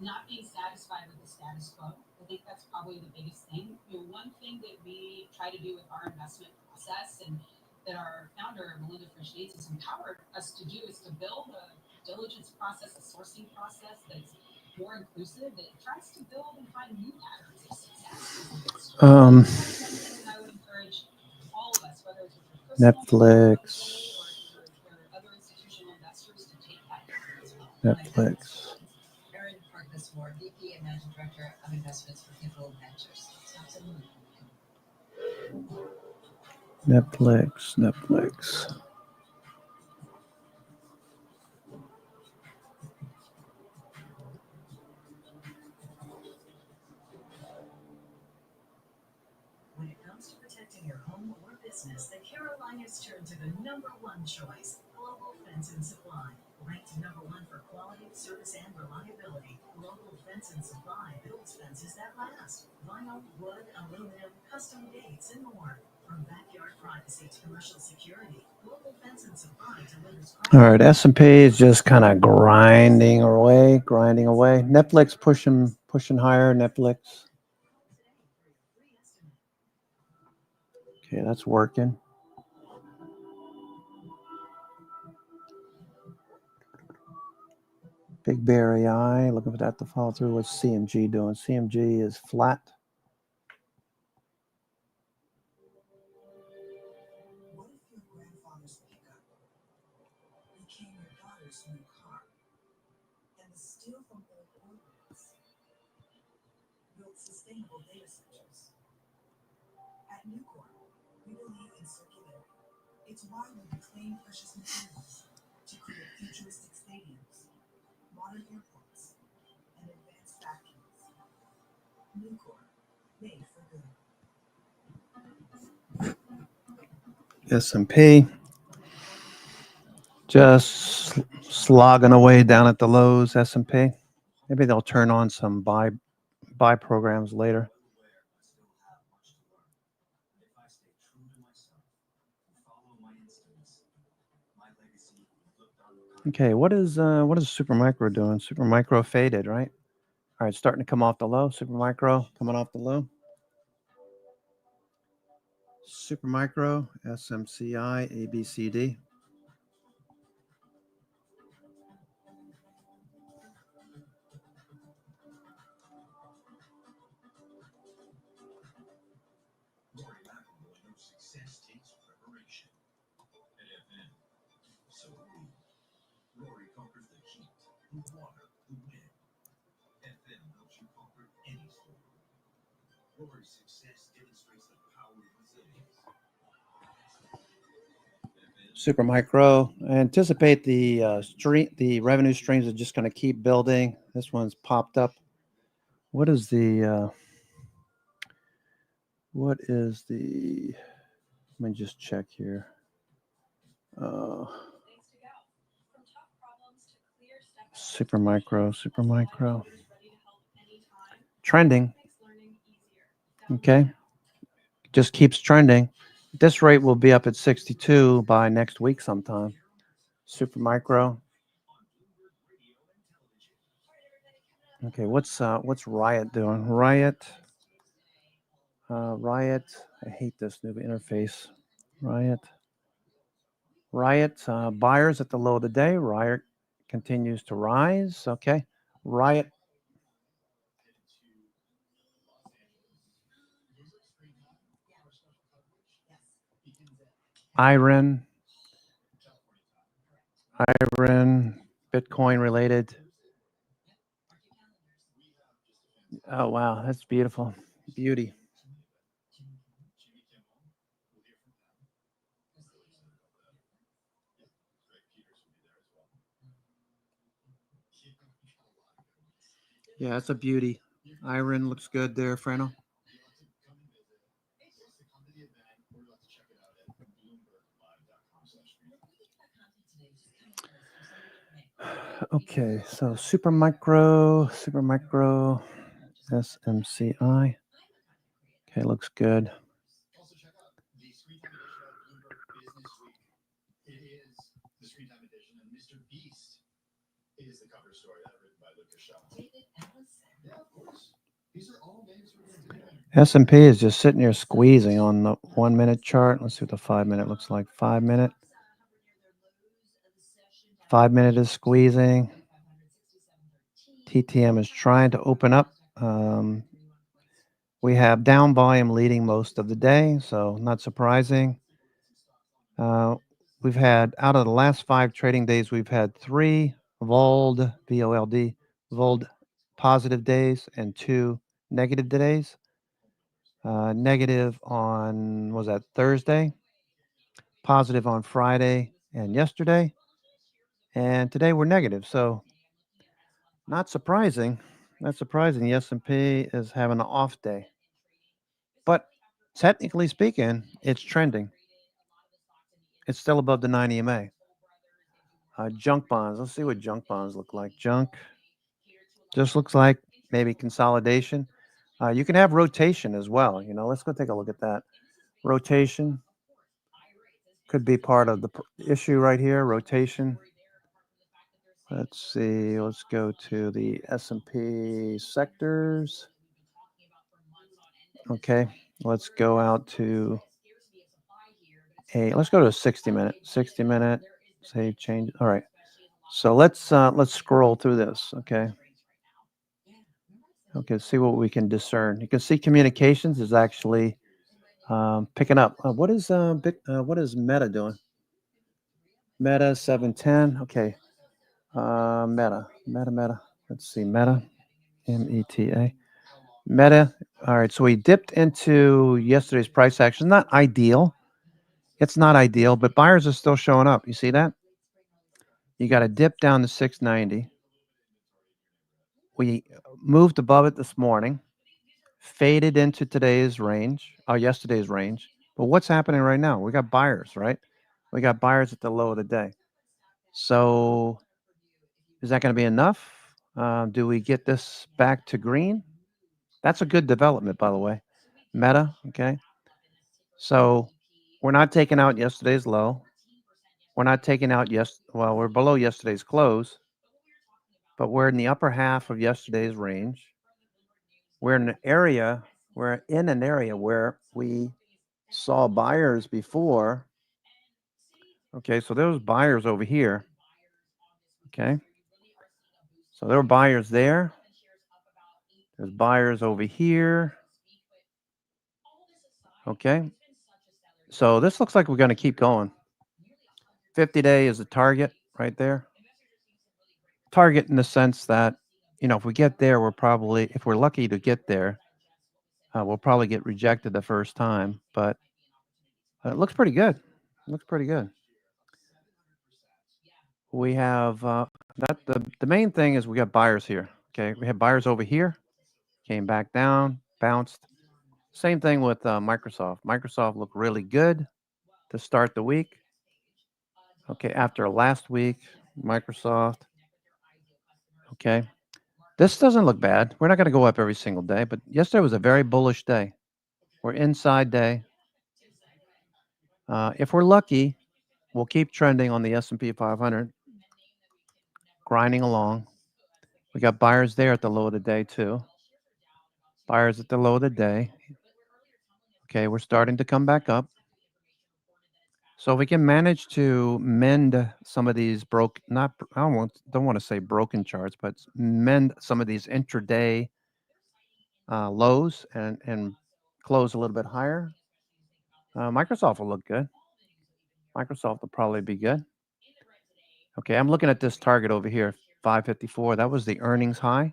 Not being satisfied with the status quo. I think that's probably the biggest thing. One thing that we try to do with our investment process and that our founder, Melinda French Yates, has empowered us to do is to build a diligence process, a sourcing process that's more inclusive, that tries to build and find new patterns of success. One thing I would encourage all of us, whether it's with your personal Netflix. or other institutional investors, to take that as well. Netflix. Erin Parkless-Moore, VP and Managing Director of Investments for Pivotal Ventures. Absolutely. Netflix. When it comes to protecting your home or business, the Carolinas turn to the #1 choice, Global Fence and Supply. Ranked #1 for quality, service, and reliability, Global Fence and Supply builds fences that last. Vinyl, wood, aluminum, custom gates, and more. From backyard privacy to commercial security, Global Fence and Supply delivers. All right, S&P is just kind of grinding away. Netflix pushing higher. Netflix. Okay, that's working. Big Bear AI, looking for that to follow through. What's CMG doing? CMG is flat. What if your grandfather's pickup became your daughter's new car? And the steel from old oil wells built sustainable data centers. At Nucor, we believe in circularity. It's why we reclaim precious materials to create futuristic stadiums, modern airports, and advanced factories. Nucor, made for good. S&P just slogging away down at the lows. S&P. Maybe they'll turn on some buy programs later. Okay, what is Supermicro doing? Supermicro faded, right? All right, starting to come off the low. Supermicro coming off the low. Supermicro, SMCI, ABCD. Success takes preparation. At FM, so Rory conquers the heat, the water, the wind. FM helps you conquer any storm. Rory's success demonstrates the power of resilience. Supermicro. I anticipate the revenue streams are just going to keep building. This one's popped up. What is the? Let me just check here. Supermicro. Trending. Okay. Just keeps trending. This rate will be up at 62 by next week sometime. Supermicro. Okay, what's Riot doing? Riot. I hate this new interface. Riot. Buyers at the low of the day. Riot continues to rise. Okay. Riot. Iron, Bitcoin related. Oh, wow. That's beautiful. Beauty. Yeah, that's a beauty. Iron looks good there, Frano. Okay, so Supermicro, SMCI. Okay, looks good. Also, check out the Screen Time edition of Bloomberg Business Week. It is the Screen Time edition, and Mr. Beast is the cover story that written by Lucas Shaw. Yeah, of course. These are all names we're going to do. S&P is just sitting here squeezing on the 1 minute chart. Let's see what the 5 minute looks like. 5 minute. 5 minute is squeezing. TTM is trying to open up. We have down volume leading most of the day, so not surprising. We've had, out of the last 5 trading days, we've had 3 VOLD, VOLD, VOLD positive days and 2 negative days. Negative on, was that Thursday? Positive on Friday and yesterday. And today we're negative. So not surprising. Not surprising. The S&P is having an off day. But technically speaking, it's trending. It's still above the 9 EMA. Junk bonds. Let's see what junk bonds look like. Junk just looks like maybe consolidation. You can have rotation as well. Let's go take a look at that. Rotation could be part of the issue right here. Rotation. Let's see. Let's go to the S&P sectors. Okay. Let's go out to let's go to a 60 minute. 60 minute. Save change. All right. So let's scroll through this. Okay. Okay. See what we can discern. You can see communications is actually picking up. What is Meta doing? Meta 710. Okay. Meta. Let's see. Meta. META. Meta. All right. So we dipped into yesterday's price action. Not ideal. It's not ideal, but buyers are still showing up. You see that? You got a dip down to 690. We moved above it this morning, faded into yesterday's range. But what's happening right now? We got buyers, right? We got buyers at the low of the day. So is that going to be enough? Do we get this back to green? That's a good development, by the way. Meta, okay. So we're not taking out yesterday's low. We're not taking out well, we're below yesterday's close, but we're in the upper half of yesterday's range. We're in an area where we saw buyers before. Okay, so there was buyers over here. Okay. So there were buyers there. There's buyers over here. Okay. So this looks like we're going to keep going. 50-day is the target right there. Target in the sense that, if we get there, if we're lucky to get there, we'll probably get rejected the first time, but it looks pretty good. Looks pretty good. We have the main thing is we got buyers here. Okay, we have buyers over here, came back down, bounced. Same thing with Microsoft. Microsoft looked really good to start the week. Okay, after last week, Microsoft. Okay, this doesn't look bad. We're not going to go up every single day, but yesterday was a very bullish day. We're inside day. If we're lucky, we'll keep trending on the S&P 500, grinding along. We got buyers there at the low of the day too. Buyers at the low of the day. Okay, we're starting to come back up. So if we can manage to mend some of these don't want to say broken charts, but mend some of these intraday lows and close a little bit higher, Microsoft will look good. Microsoft will probably be good. Okay, I'm looking at this target over here, 554. That was the earnings high.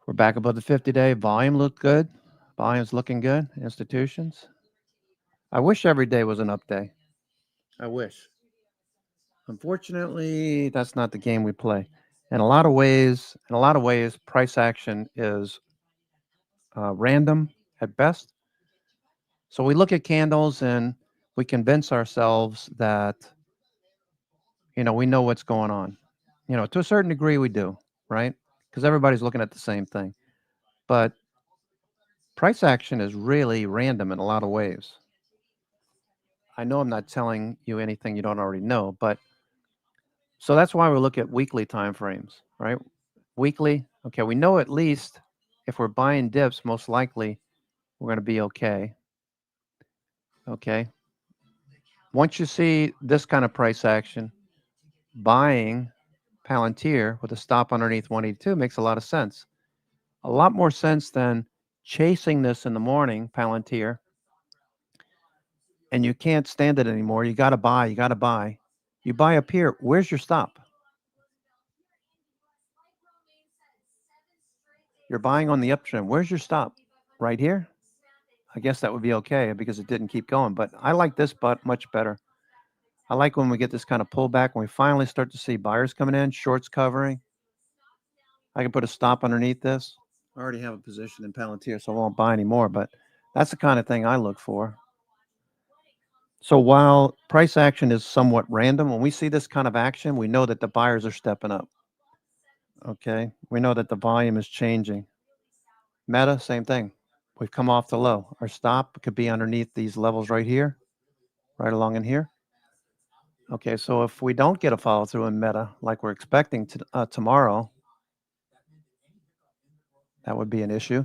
We're back above the 50-day. Volume looked good. Volume's looking good. Institutions. I wish every day was an up day. I wish. Unfortunately, that's not the game we play. In a lot of ways, price action is random at best. So we look at candles and we convince ourselves that, we know what's going on. To a certain degree we do, right? Because everybody's looking at the same thing. But price action is really random in a lot of ways. I know I'm not telling you anything you don't already know, but so that's why we look at weekly time frames, right? Weekly, okay, we know at least if we're buying dips, most likely we're going to be okay. Okay. Once you see this kind of price action, buying Palantir with a stop underneath 182 makes a lot of sense. A lot more sense than chasing this in the morning, Palantir, and you can't stand it anymore. You got to buy. You buy up here. Where's your stop? You're buying on the uptrend. Where's your stop? Right here? I guess that would be okay because it didn't keep going. But I like this much better. I like when we get this kind of pullback, when we finally start to see buyers coming in, shorts covering. I can put a stop underneath this. I already have a position in Palantir, so I won't buy anymore. But that's the kind of thing I look for. So while price action is somewhat random, when we see this kind of action, we know that the buyers are stepping up. Okay. We know that the volume is changing. Meta, same thing. We've come off the low. Our stop could be underneath these levels right here, right along in here. Okay, so if we don't get a follow through in Meta like we're expecting tomorrow, that would be an issue.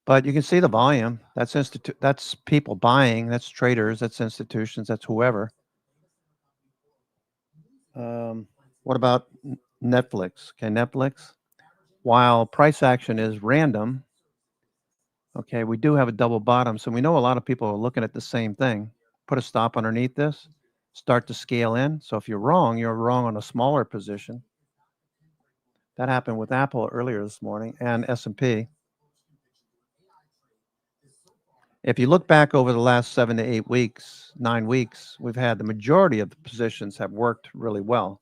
But you can see the volume. That's people buying. That's traders. That's institutions. That's whoever. What about Netflix? Okay, Netflix. While price action is random, okay, we do have a double bottom. So we know a lot of people are looking at the same thing. Put a stop underneath this, start to scale in. So if you're wrong on a smaller position. That happened with Apple earlier this morning and S&P. If you look back over the last 7 to 8 weeks, 9 weeks, we've had the majority of the positions have worked really well.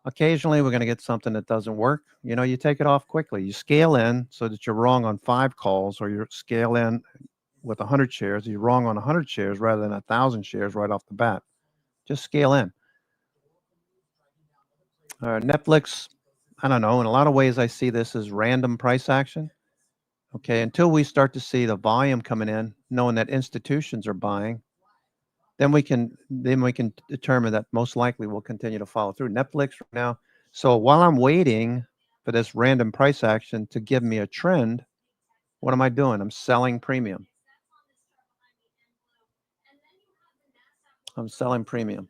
Occasionally, we're going to get something that doesn't work. You take it off quickly. You scale in so that you're wrong on 5 calls, or you scale in with 100 shares. You're wrong on 100 shares rather than 1,000 shares right off the bat. Just scale in. Netflix, I don't know. In a lot of ways, I see this as random price action. Okay, until we start to see the volume coming in, knowing that institutions are buying, then we can determine that most likely will continue to follow through. Netflix right now. So while I'm waiting for this random price action to give me a trend, what am I doing? I'm selling premium. I'm selling premium.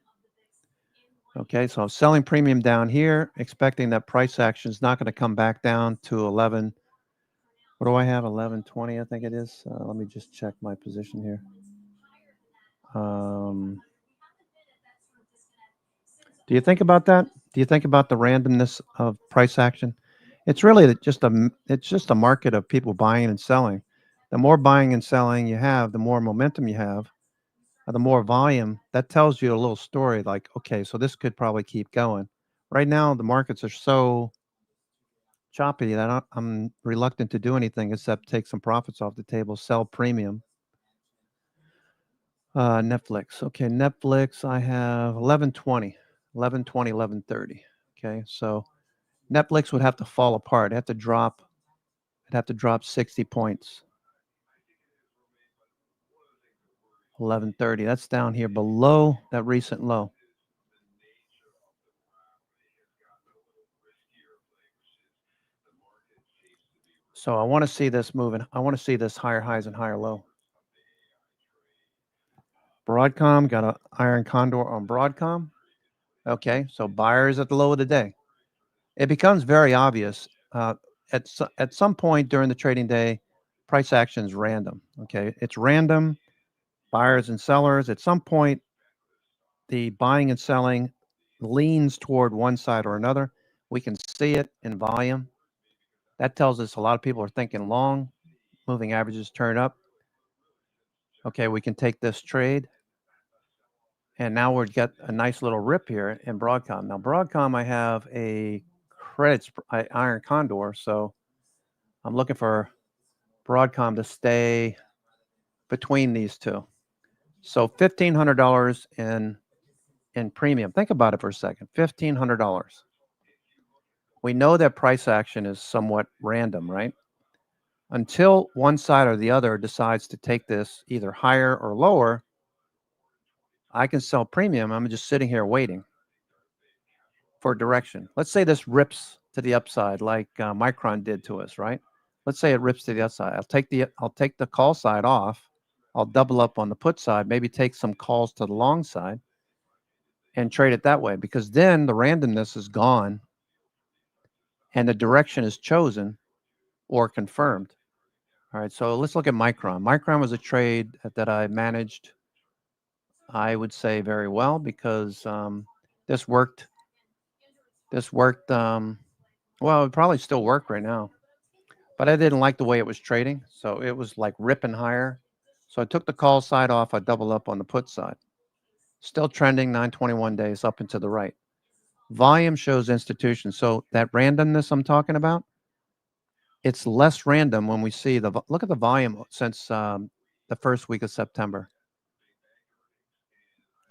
Okay, so I'm selling premium down here, expecting that price action is not going to come back down to 11. What do I have? 1120, I think it is. Let me just check my position here. Do you think about that? Do you think about the randomness of price action? It's really just a market of people buying and selling. The more buying and selling you have, the more momentum you have, the more volume. That tells you a little story like, okay, so this could probably keep going. Right now, the markets are so choppy that I'm reluctant to do anything except take some profits off the table, sell premium. Netflix. Okay, Netflix, I have 1120, 1120, 1130. Okay, so Netflix would have to fall apart. It'd have to drop 60 points. 1130. That's down here below that recent low. So I want to see this moving. I want to see this higher highs and higher low. Broadcom got an iron condor on Broadcom. Okay, so buyers at the low of the day. It becomes very obvious at some point during the trading day. Price action is random. Okay, it's random. Buyers and sellers. At some point, the buying and selling leans toward one side or another. We can see it in volume. That tells us a lot of people are thinking long. Moving averages turn up. Okay, we can take this trade. And now we've got a nice little rip here in Broadcom. Now, Broadcom, I have a iron condor, so I'm looking for Broadcom to stay between these two. So $1,500 in premium. Think about it for a second. $1,500. We know that price action is somewhat random, right? Until one side or the other decides to take this either higher or lower, I can sell premium. I'm just sitting here waiting for direction. Let's say this rips to the upside like Micron did to us, right? Let's say it rips to the upside. I'll take the call side off. I'll double up on the put side, maybe take some calls to the long side and trade it that way, because then the randomness is gone and the direction is chosen or confirmed. All right, so let's look at Micron. Micron was a trade that I managed, I would say, very well, because this worked. Well, it would probably still work right now, but I didn't like the way it was trading. So it was like ripping higher. So I took the call side off. I doubled up on the put side. Still trending 921 days up and to the right. Volume shows institutions. So that randomness I'm talking about, it's less random when we see look at the volume since the first week of September.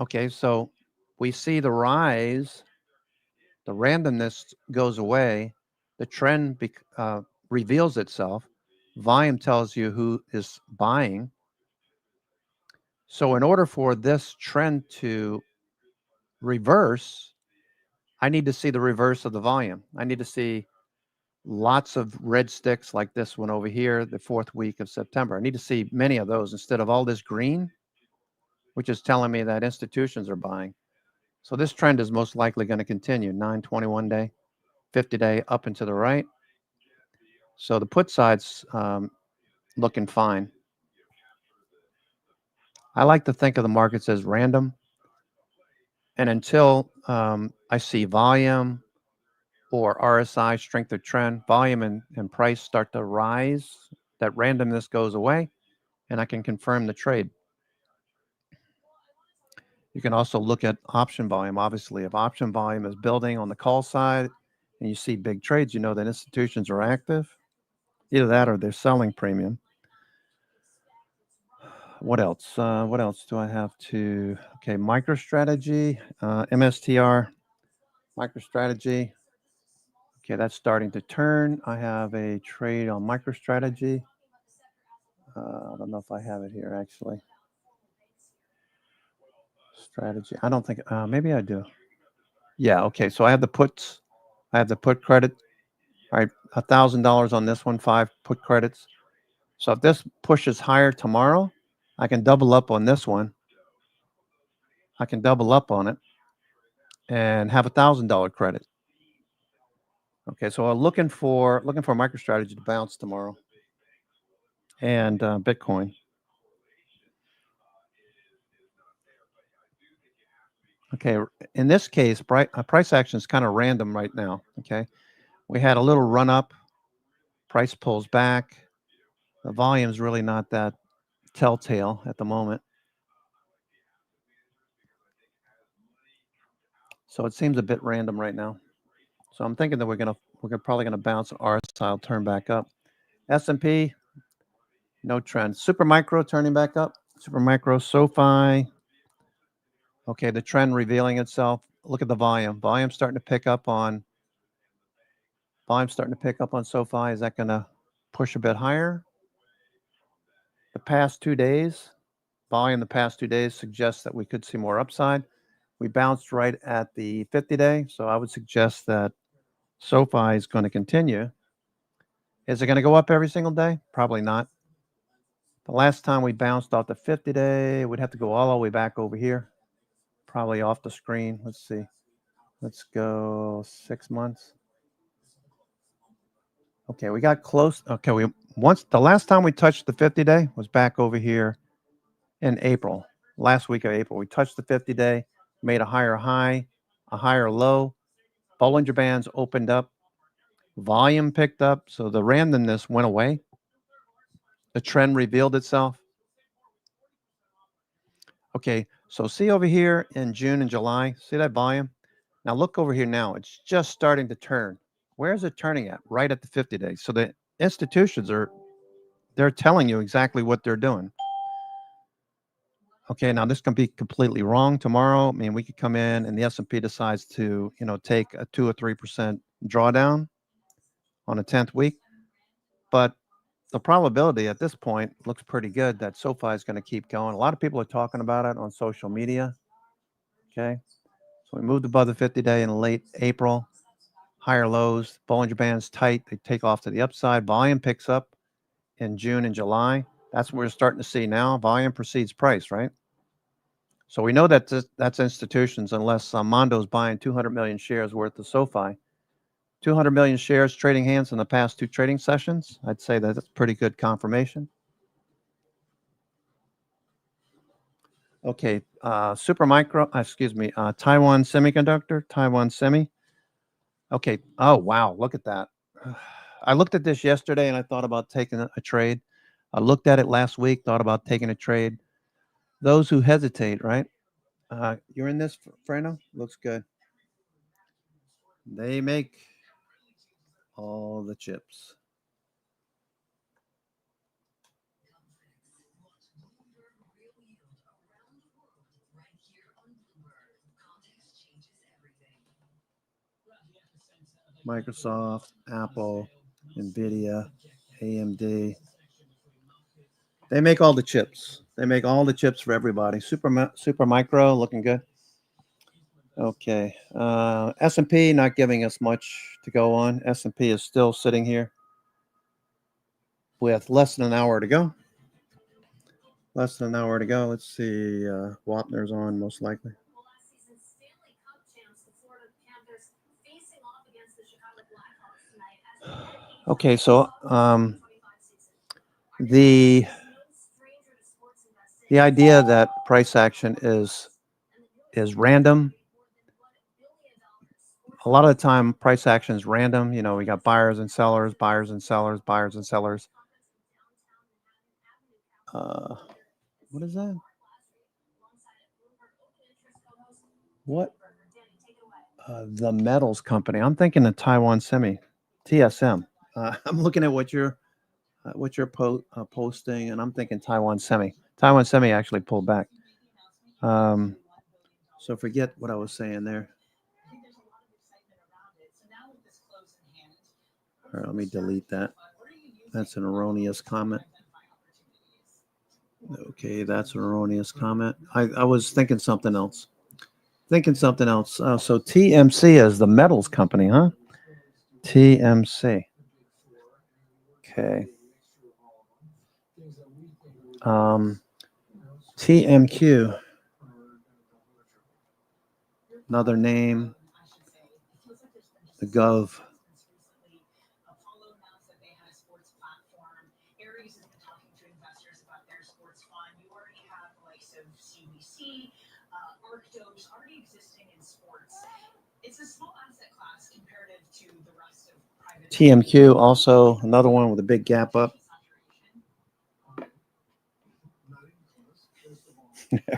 Okay, so we see the rise, the randomness goes away, the trend reveals itself. Volume tells you who is buying. So in order for this trend to reverse, I need to see the reverse of the volume. I need to see lots of red sticks like this one over here, the fourth week of September. I need to see many of those instead of all this green, which is telling me that institutions are buying. So this trend is most likely going to continue, 921 day, 50 day up and to the right. So the put side's looking fine. I like to think of the markets as random. And until I see volume or RSI, strength of trend, volume and price start to rise, that randomness goes away, and I can confirm the trade. You can also look at option volume. Obviously, if option volume is building on the call side and you see big trades, you know that institutions are active. Either that or they're selling premium. What else? What else do I have to? Okay, MicroStrategy, MSTR. MicroStrategy. Okay, that's starting to turn. I have a trade on MicroStrategy. I don't know if I have it here actually. Strategy. I don't think. Maybe I do. Yeah. Okay. So I have the puts. I have the put credit. All right, $1,000 on this one. 5 put credits. So if this pushes higher tomorrow, I can double up on this one. I can double up on it and have $1,000 credit. Okay, so I'm looking for MicroStrategy to bounce tomorrow, and Bitcoin. Okay, in this case, price action is kind of random right now. Okay, we had a little run up, price pulls back. The volume's really not that telltale at the moment, so it seems a bit random right now. So I'm thinking that we're probably gonna bounce RSI, will turn back up. S&P, no trend. Supermicro turning back up. Supermicro, SoFi. Okay, the trend revealing itself. Look at the volume. Volume starting to pick up on SoFi. Is that going to push a bit higher? The past 2 days, volume the past 2 days suggests that we could see more upside. We bounced right at the 50-day, so I would suggest that SoFi is going to continue. Is it going to go up every single day? Probably not. The last time we bounced off the 50-day, we'd have to go all the way back over here, probably off the screen. Let's see. Let's go 6 months. Okay, we got close. Okay, the last time we touched the 50-day was back over here in April, last week of April. We touched the 50-day, made a higher high, a higher low. Bollinger Bands opened up, volume picked up, so the randomness went away. The trend revealed itself. Okay, so see over here in June and July, see that volume? Now look over here now. It's just starting to turn. Where is it turning at? Right at the 50-day. So the institutions they're telling you exactly what they're doing. Okay, now this can be completely wrong tomorrow. I mean, we could come in and the S&P decides to, take a 2 or 3% drawdown on a 10th week. But the probability at this point looks pretty good that SoFi is going to keep going. A lot of people are talking about it on social media. Okay, so we moved above the 50-day in late April. Higher lows, Bollinger Bands tight. They take off to the upside. Volume picks up in June and July. That's what we're starting to see now. Volume precedes price, right? So we know that that's institutions, unless Mondo's buying 200 million shares worth of SoFi. 200 million shares trading hands in the past 2 trading sessions. I'd say that that's pretty good confirmation. Okay, Taiwan Semiconductor, Taiwan Semi. Okay, oh, wow, look at that. I looked at this yesterday and I thought about taking a trade. I looked at it last week, thought about taking a trade. Those who hesitate, right? You're in this, Frano? Looks good. They make all the chips. Microsoft, Apple, NVIDIA, AMD. They make all the chips. They make all the chips for everybody. Supermicro looking good. Okay. S&P not giving us much to go on. S&P is still sitting here with less than an hour to go. Let's see. Wapner's on most likely. Okay, so the idea that price action is random. A lot of the time, price action is random. We got buyers and sellers, buyers and sellers, buyers and sellers. What is that? What? The metals company. I'm thinking of Taiwan Semi, TSM. I'm looking at what you're posting, and I'm thinking Taiwan Semi. Taiwan Semi actually pulled back. So forget what I was saying there. All right, let me delete that. That's an erroneous comment. Okay, that's an erroneous comment. I was thinking something else. So TMC is the metals company, huh? TMC. Okay. TMQ. Another name. The Gov. TMQ, also another one with a big gap up.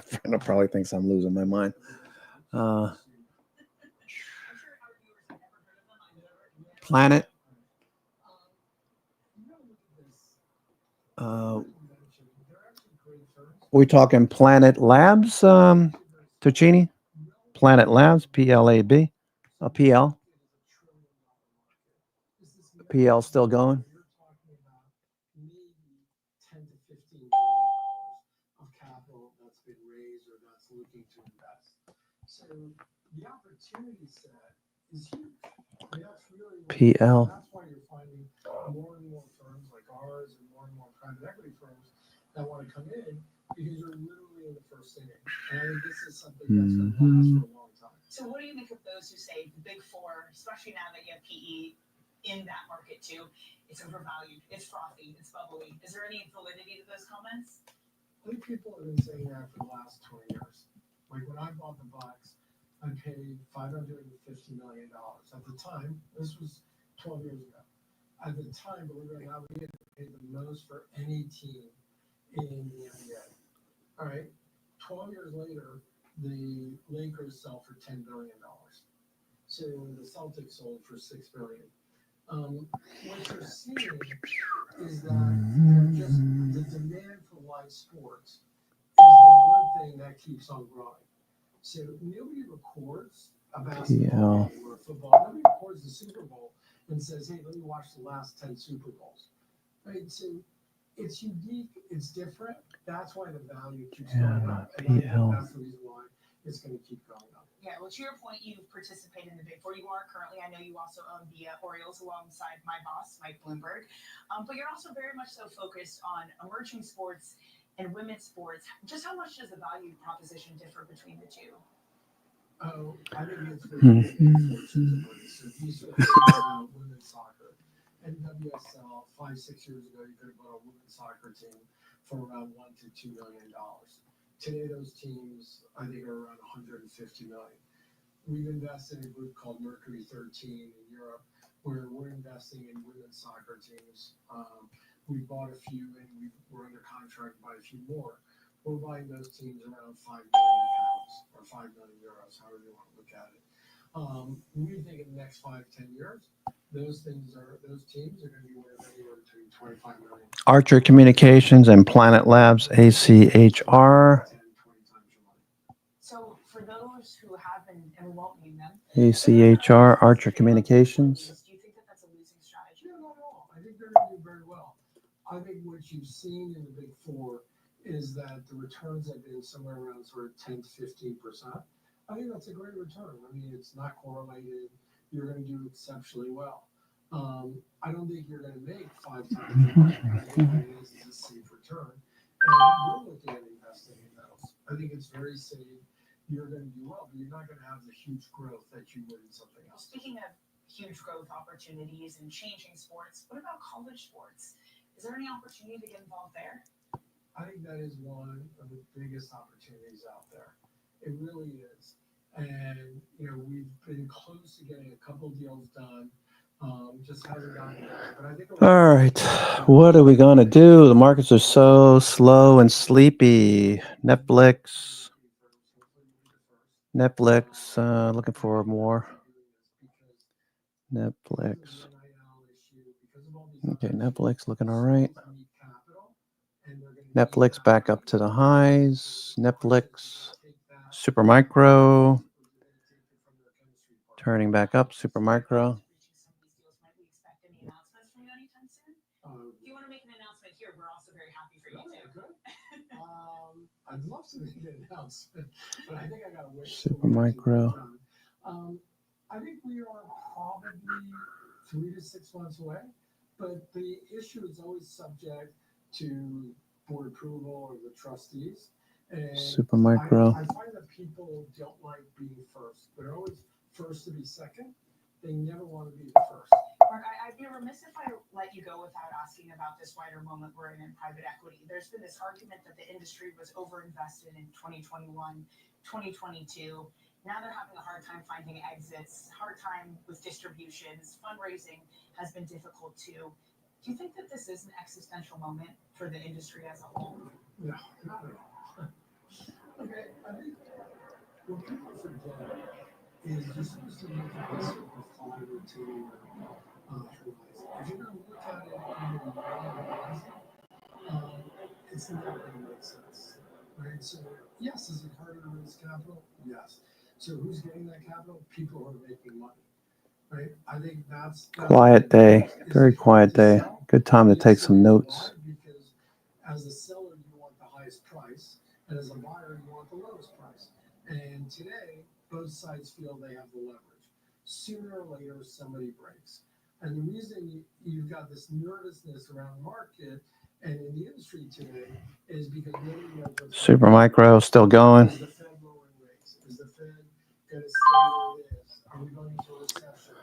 Fernando probably thinks I'm losing my mind. Planet. We're talking Planet Labs, Tuccini? Planet Labs, PLAB, PL. PL still going? PL. That's why you're finding more and more firms like ours and more private equity firms that want to come in because you're literally in the first inning. And I think this is something that's going to last for a long time. So what do you make of those who say the big four, especially now that you have PE in that market too, it's overvalued, it's frothy, it's bubbly? Is there any validity to those comments? I think people have been saying that for the last 20 years. Like when I bought the Bucks, I paid $550 million. At the time, this was 12 years ago. At the time, believe it or not, we had paid the most for any team in the NBA. All right. 12 years later, the Lakers sell for $10 billion. So the Celtics sold for $6 billion. What you're seeing is that just the demand for live sports is the one thing that keeps on growing. So nobody records a basketball game or a football. Nobody records the Super Bowl and says, "Hey, let me watch the last 10 Super Bowls." Right? So it's unique. It's different. That's why the value keeps going up. And I think that's the reason why it's going to keep going up. Yeah, well, to your point, you've participated in the Big Four. You are currently, I know you also own the Orioles alongside my boss, Mike Bloomberg. But you're also very much so focused on emerging sports and women's sports. Just how much does the value proposition differ between the two? Oh, I think it's very So these are women's soccer. And WSL, 5-6 years ago, you could have bought a women's soccer team for around $1 to $2 million. Today, those teams, I think, are around $150 million. We've invested in a group called Mercury 13 in Europe, where we're investing in women's soccer teams. We bought a few, and we're under contract to buy a few more. We're buying those teams around £5 million or €5 million, however you want to look at it. We think in the next 5-10 years, those teams are going to be worth anywhere between $25 million. Archer Communications and Planet Labs, ACHR. So for those who haven't and we won't name them, ACHR, Archer Communications. do you think that that's a losing strategy? No, not at all. I think they're going to do very well. I think what you've seen in the Big Four is that the returns have been somewhere around sort of 10 to 15%. I think that's a great return. I mean, it's not correlated. You're going to do exceptionally well. I don't think you're going to make 5 times your money. I think that is a safe return. And we're looking at investing in those. I think it's very safe. You're going to do well, but you're not going to have the huge growth that you would in something else. Speaking of huge growth opportunities and changing sports, what about college sports? Is there any opportunity to get involved there? I think that is one of the biggest opportunities out there. It really is. And, we've been close to getting a couple deals done. Just haven't gotten there. But I think All right. What are we going to do? The markets are so slow and sleepy. Netflix, looking for more. Netflix. Okay, Netflix looking all right. Netflix back up to the highs. Netflix, Supermicro, turning back up. Supermicro. expect any announcements from you anytime soon? If you want to make an announcement here, we're also very happy for you to. Good. I'd love to make an announcement, but I think I got to wait. Supermicro. I think we are probably 3 to 6 months away, but the issue is always subject to board approval or the trustees. And Supermicro. I find that people don't like being first. They're always first to be second. They never want to be the first. Mark, I'd be remiss if I let you go without asking about this wider moment we're in private equity. There's been this argument that the industry was overinvested in 2021, 2022. Now they're having a hard time finding exits, hard time with distributions. Fundraising has been difficult too. Do you think that this is an existential moment for the industry as a whole? No, not at all. Okay, I think what people forget is you're supposed to look at this over 5 or 10 year horizon. If you're going to look at it in a year horizon, it's never going to make sense. Right? So, yes, is it harder to raise capital? Yes. So, who's getting that capital? People who are making money. Right? I think that's Quiet day. Very quiet day. Good time to take some notes. Because as a seller, you want the highest price, and as a buyer, you want the lowest price. And today, both sides feel they have the leverage. Sooner or later, somebody breaks. And the reason you've got this nervousness around the market and in the industry today is because nobody knows what's Supermicro still going. Is the Fed lowering rates? Is the Fed going to stay where it is? Are we going into a recession?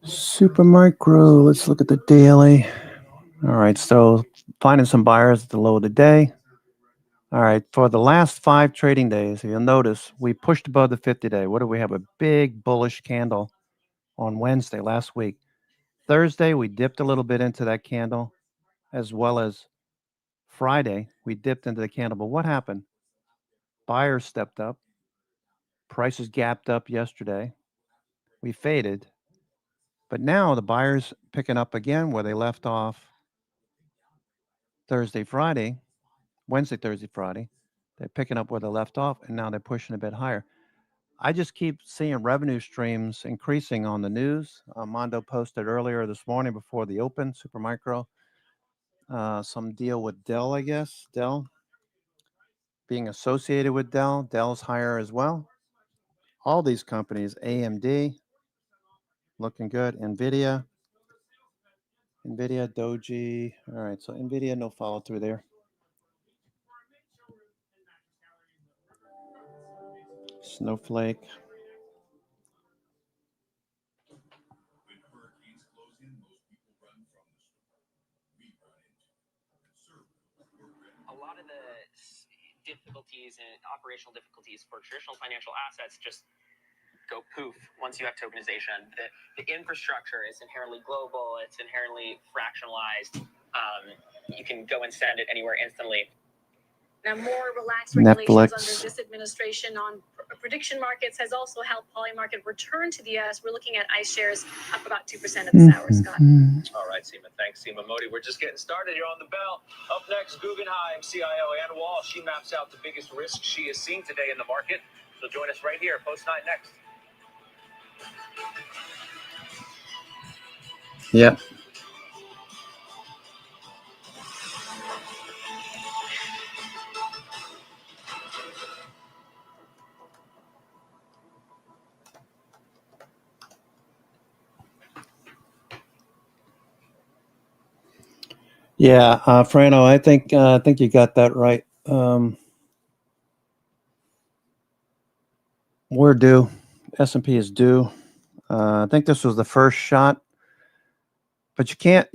Supermicro. Let's look at the daily. All right, so finding some buyers at the low of the day. All right, for the last 5 trading days, you'll notice we pushed above the 50-day. What do we have? A big bullish candle on Wednesday last week. Thursday, we dipped a little bit into that candle, as well as Friday, we dipped into the candle. But what happened? Buyers stepped up. Prices gapped up yesterday. We faded. But now the buyers picking up again where they left off Thursday, Friday, Wednesday, Thursday, Friday. They're picking up where they left off, and now they're pushing a bit higher. I just keep seeing revenue streams increasing on the news. Mondo posted earlier this morning before the open, Supermicro, some deal with Dell, I guess. Dell being associated with Dell. Dell's higher as well. All these companies, AMD, looking good. NVIDIA, Doji. All right, so NVIDIA, no follow through there. Snowflake. A lot of the difficulties and operational difficulties for traditional financial assets just go poof once you have tokenization. The infrastructure is inherently global. It's inherently fractionalized. You can go and send it anywhere instantly. Now, more relaxed regulations Netflix. under this administration on prediction markets has also helped Polymarket return to the U.S. We're looking at ICE shares up about 2% at this hour, Scott. All right, Seema. Thanks, Seema Modi. We're just getting started here on the bell. Up next, Guggenheim CIO Ann Wall. She maps out the biggest risks she has seen today in the market. She'll join us right here, post-9 next. Yep. Yeah, Frano, I think you got that right. We're due. S&P is due. I think this was the first shot, but you can't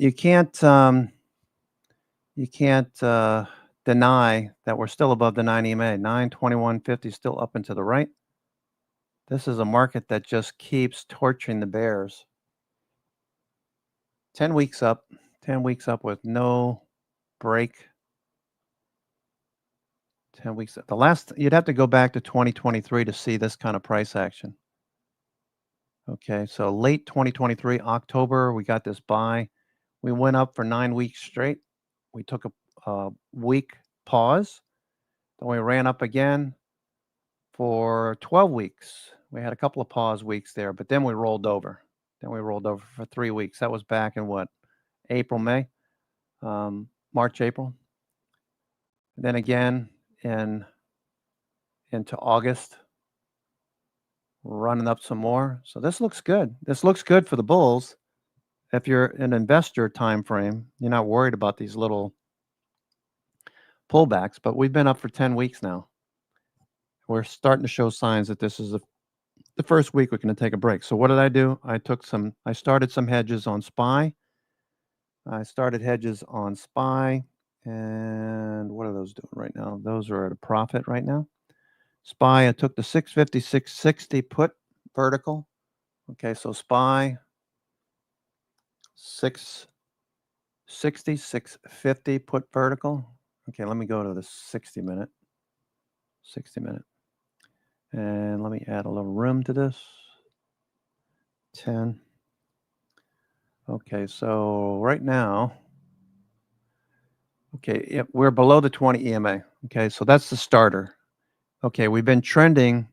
deny that we're still above the 9 EMA. 921.50 still up and to the right. This is a market that just keeps torturing the bears. 10 weeks up with no break. 10 weeks. The last, you'd have to go back to 2023 to see this kind of price action. Okay, so late 2023, October, we got this buy. We went up for 9 weeks straight. We took a week pause. Then we ran up again for 12 weeks. We had a couple of pause weeks there, but then we rolled over. Then we rolled over for 3 weeks. That was back in what? April, May, March, April. And then again into August, running up some more. So this looks good. This looks good for the bulls. If you're an investor time frame, you're not worried about these little pullbacks, but we've been up for 10 weeks now. We're starting to show signs that this is the first week we're going to take a break. So what did I do? I started some hedges on SPY. I started hedges on SPY, and what are those doing right now? Those are at a profit right now. SPY, I took the 650, 660 put vertical. Okay, so SPY, 660, 650 put vertical. Okay, let me go to the 60 minute. 60 minute. And let me add a little room to this. 10. Okay, so right now, okay, we're below the 20 EMA. Okay, so that's the starter. Okay, we've been trending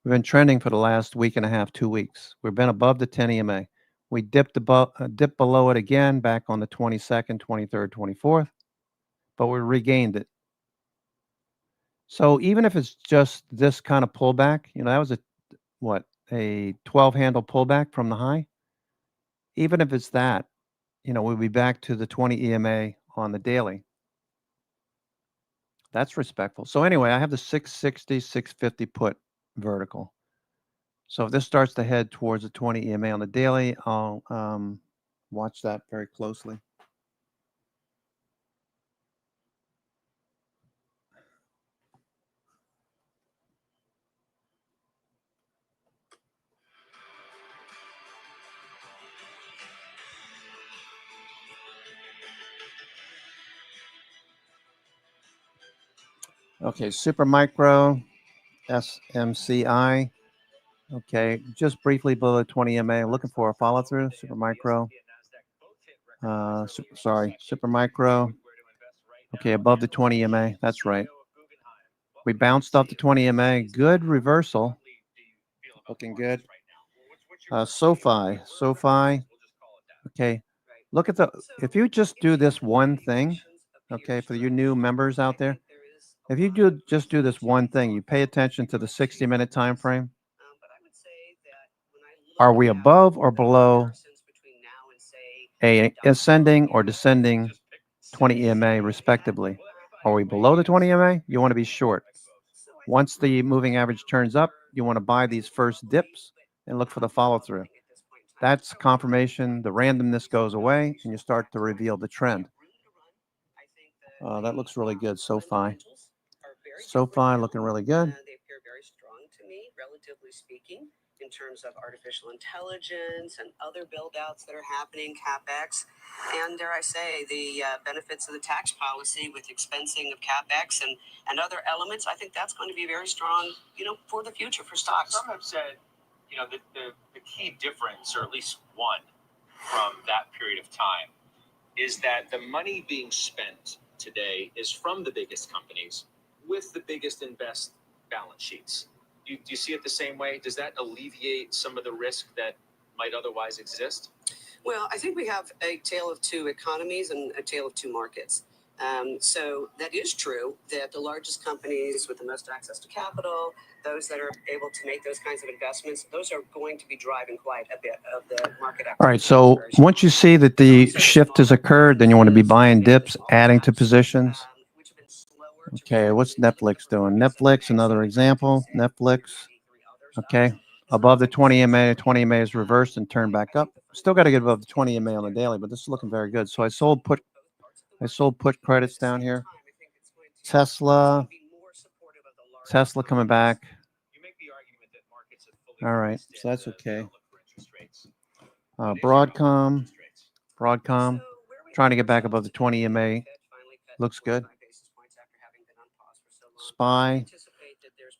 for the last week and a half, 2 weeks. We've been above the 10 EMA. We dipped below it again back on the 22nd, 23rd, 24th, but we regained it. So even if it's just this kind of pullback, that was a 12 handle pullback from the high. Even if it's that, we'll be back to the 20 EMA on the daily. That's respectful. So anyway, I have the 660, 650 put vertical. So if this starts to head towards the 20 EMA on the daily, I'll watch that very closely. Okay, super micro, SMCI. Okay, just briefly below 20 EMA. Looking for a follow through. Super micro. Super micro. Okay, above the 20 EMA. That's right. We bounced off the 20 EMA. Good reversal. Looking good. SoFi. Okay. Look at if you just do this one thing, okay, for you new members out there, if you just do this one thing, you pay attention to the 60-minute time frame. Are we above or below a ascending or descending 20 EMA respectively? Are we below the 20 EMA? You want to be short. Once the moving average turns up, you want to buy these first dips and look for the follow through. That's confirmation. The randomness goes away and you start to reveal the trend. That looks really good. SoFi looking really good. They appear very strong to me, relatively speaking, in terms of artificial intelligence and other build-outs that are happening, CapEx, and dare I say, the benefits of the tax policy with expensing of CapEx and other elements. I think that's going to be very strong, for the future for stocks. Some have said, the key difference, or at least one, from that period of time, is that the money being spent today is from the biggest companies with the biggest and best balance sheets. Do you see it the same way? Does that alleviate some of the risk that might otherwise exist? Well, I think we have a tale of two economies and a tale of two markets. So that is true that the largest companies with the most access to capital, those that are able to make those kinds of investments, those are going to be driving quite a bit of the market activity. All right, so once you see that the shift has occurred, then you want to be buying dips, adding to positions. Okay, what's Netflix doing? Netflix, another example. Netflix, okay, above the 20 EMA. 20 EMA is reversed and turned back up. Still got to get above the 20 EMA on the daily, but this is looking very good. So I sold put credits down here. Tesla coming back. All right, so that's okay. Broadcom, trying to get back above the 20 EMA. Looks good. SPY,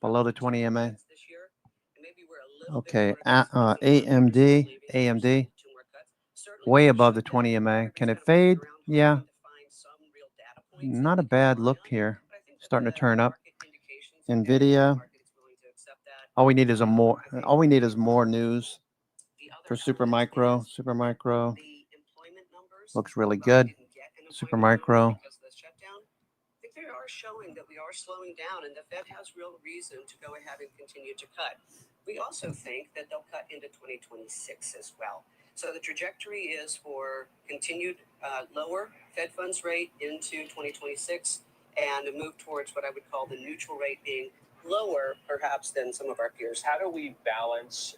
below the 20 EMA. Okay, AMD, way above the 20 EMA. Can it fade? Yeah. Not a bad look here. Starting to turn up. NVIDIA. All we need is more news. for Supermicro. Supermicro looks really good. Supermicro. I think they are showing that we are slowing down, and the Fed has real reason to go ahead and continue to cut. We also think that they'll cut into 2026 as well. So the trajectory is for continued lower Fed funds rate into 2026 and a move towards what I would call the neutral rate being lower, perhaps, than some of our peers. How do we balance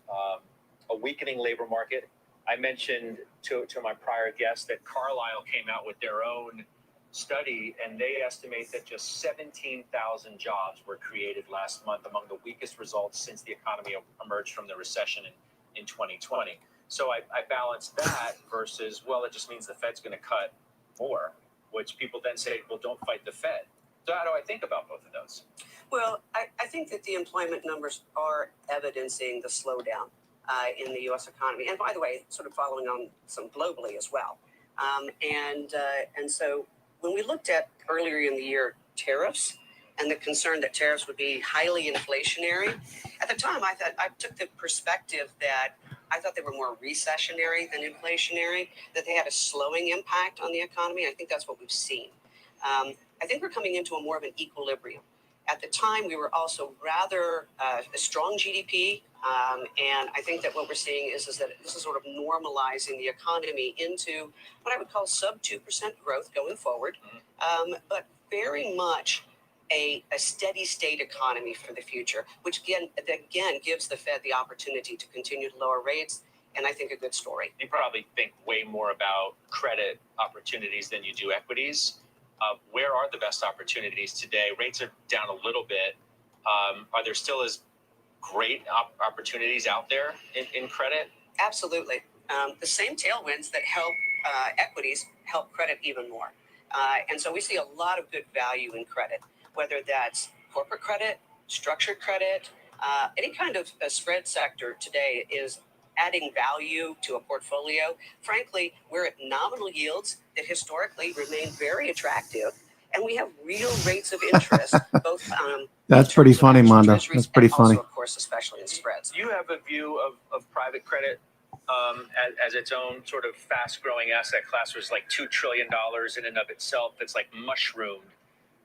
a weakening labor market? I mentioned to my prior guest that Carlisle came out with their own study, and they estimate that just 17,000 jobs were created last month, among the weakest results since the economy emerged from the recession in 2020. So I balance that versus, well, it just means the Fed's going to cut more, which people then say, well, don't fight the Fed. So how do I think about both of those? Well, I think that the employment numbers are evidencing the slowdown in the U.S. economy. And by the way, sort of following on some globally as well. And so when we looked at earlier in the year tariffs and the concern that tariffs would be highly inflationary, at the time I took the perspective that I thought they were more recessionary than inflationary, that they had a slowing impact on the economy. I think that's what we've seen. I think we're coming into a more of an equilibrium. At the time, we were also rather a strong GDP, and I think that what we're seeing is that this is sort of normalizing the economy into what I would call sub 2% growth going forward, but very much a steady state economy for the future, which again gives the Fed the opportunity to continue to lower rates, and I think a good story. You probably think way more about credit opportunities than you do equities. Where are the best opportunities today? Rates are down a little bit. Are there still as great opportunities out there in credit? Absolutely. The same tailwinds that help equities help credit even more. And so we see a lot of good value in credit, whether that's corporate credit, structured credit, any kind of a spread sector today is adding value to a portfolio. Frankly, we're at nominal yields that historically remain very attractive, and we have real rates of interest, both That's pretty funny, Mondo. That's pretty funny. Also, of course, especially in spreads. You have a view of private credit as its own sort of fast-growing asset class. There's like $2 trillion in and of itself that's like mushroomed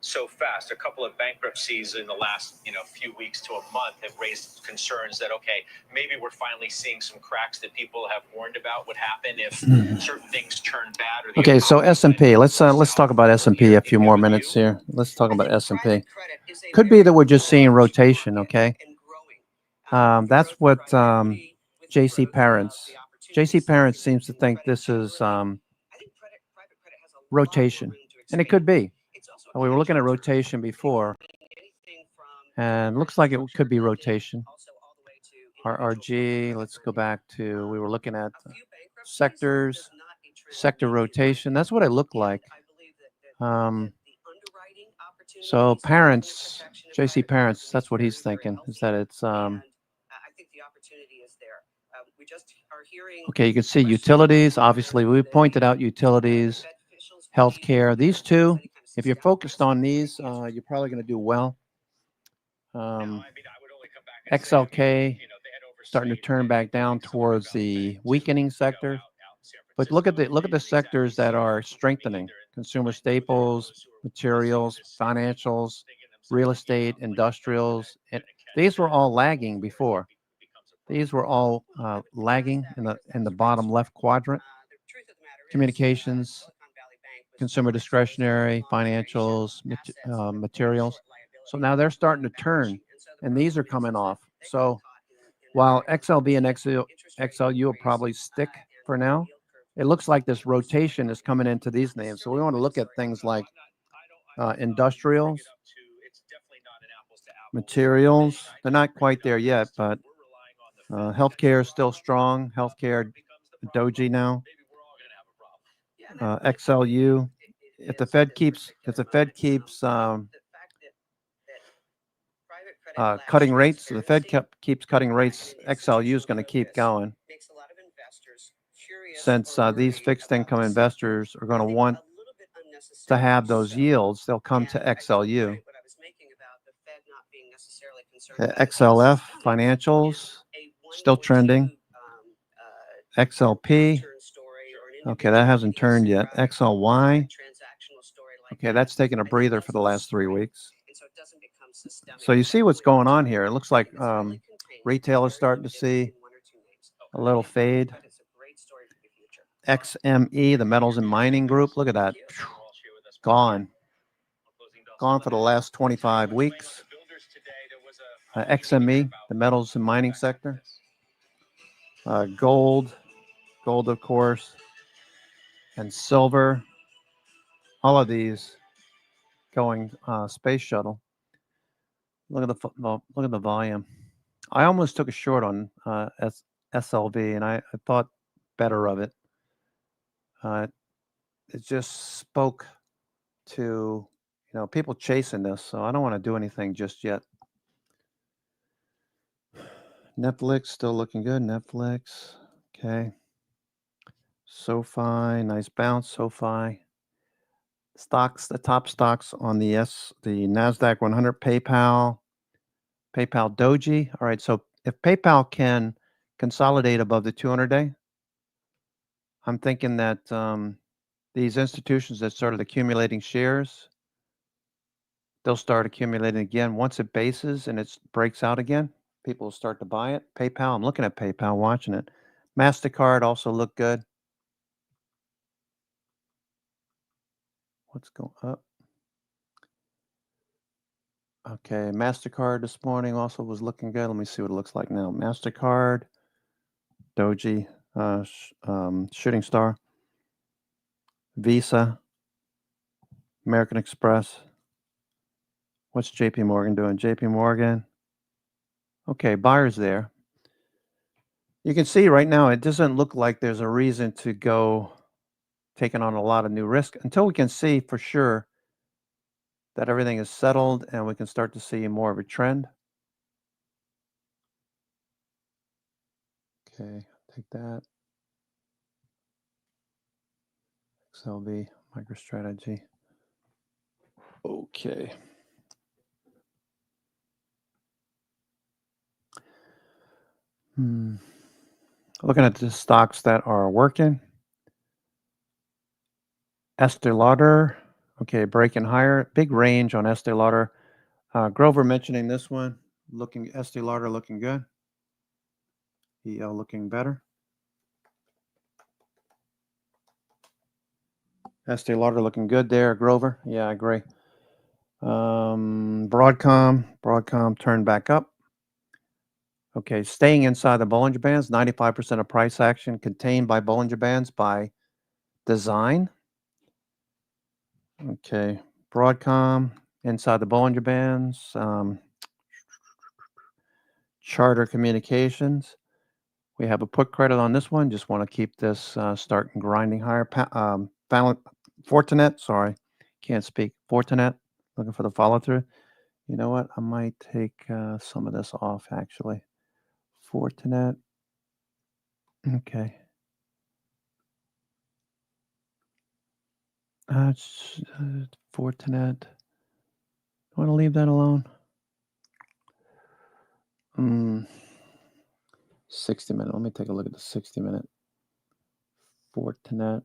so fast. A couple of bankruptcies in the last few weeks to a month have raised concerns that, okay, maybe we're finally seeing some cracks that people have warned about would happen if certain things turn bad. Or Okay, so S&P. Let's talk about S&P a few more minutes here. Let's talk about S&P. Could be that we're just seeing rotation. Okay, that's what J.C. Parents seems to think this is rotation, and it could be. We were looking at rotation before, and looks like it could be rotation. RRG, let's go back to, we were looking at sectors, sector rotation. That's what it looked like. So Parents, J.C. Parents, that's what he's thinking, is that it's, I think the opportunity is there. We just are hearing. okay, you can see utilities. Obviously, we pointed out utilities, healthcare. These two, if you're focused on these, you're probably going to do well. XLK starting to turn back down towards the weakening sector, but look at the sectors that are strengthening: consumer staples, materials, financials, real estate, industrials. And these were all lagging before. These were all lagging in the bottom left quadrant. Communications, consumer discretionary, financials, materials. So now they're starting to turn, and these are coming off. So while XLB and XLU will probably stick for now, it looks like this rotation is coming into these names. So we want to look at things like industrials, materials. They're not quite there yet, but healthcare is still strong. Healthcare, Doji now. XLU. If the Fed keeps cutting rates, so the Fed keeps cutting rates, XLU is going to keep going. Since these fixed income investors are going to want to have those yields, they'll come to XLU. XLF financials still trending. XLP. Okay, that hasn't turned yet. XLY. Okay, that's taken a breather for the last 3 weeks. So you see what's going on here. It looks like retail is starting to see a little fade. XME, the metals and mining group. Look at that. Gone. Gone for the last 25 weeks. XME, the metals and mining sector. Gold, of course, and silver. All of these going space shuttle. Look at the volume. I almost took a short on SLV, and I thought better of it. It just spoke to people chasing this, so I don't want to do anything just yet. Netflix still looking good. Netflix, okay. SoFi, nice bounce. SoFi. Stocks, the top stocks on the NASDAQ 100, PayPal, Doji. All right, so if PayPal can consolidate above the 200-day, I'm thinking that these institutions that started accumulating shares, they'll start accumulating again. Once it bases and it breaks out again, people will start to buy it. PayPal, I'm looking at PayPal, watching it. MasterCard also looked good. What's going up? Okay, MasterCard this morning also was looking good. Let me see what it looks like now. MasterCard, Doji, Shooting Star, Visa, American Express. What's JP Morgan doing? JP Morgan. Okay, buyers there. You can see right now it doesn't look like there's a reason to go taking on a lot of new risk until we can see for sure that everything is settled and we can start to see more of a trend. Okay, take that. XLV, MicroStrategy. Okay. Looking at the stocks that are working. Estee Lauder, okay, breaking higher. Big range on Estee Lauder. Grover mentioning this one. Estee Lauder looking good. EL looking better. Estee Lauder looking good there. Grover, yeah, I agree. Broadcom turned back up. Okay, staying inside the Bollinger Bands. 95% of price action contained by Bollinger Bands by design. Okay, Broadcom inside the Bollinger Bands. Charter Communications. We have a put credit on this one. Just want to keep this starting grinding higher. Fortinet, sorry, can't speak. Fortinet, looking for the follow through. You know what? I might take some of this off actually. Fortinet. Okay. Fortinet. I want to leave that alone. 60 minute. Let me take a look at the 60 minute. Fortinet.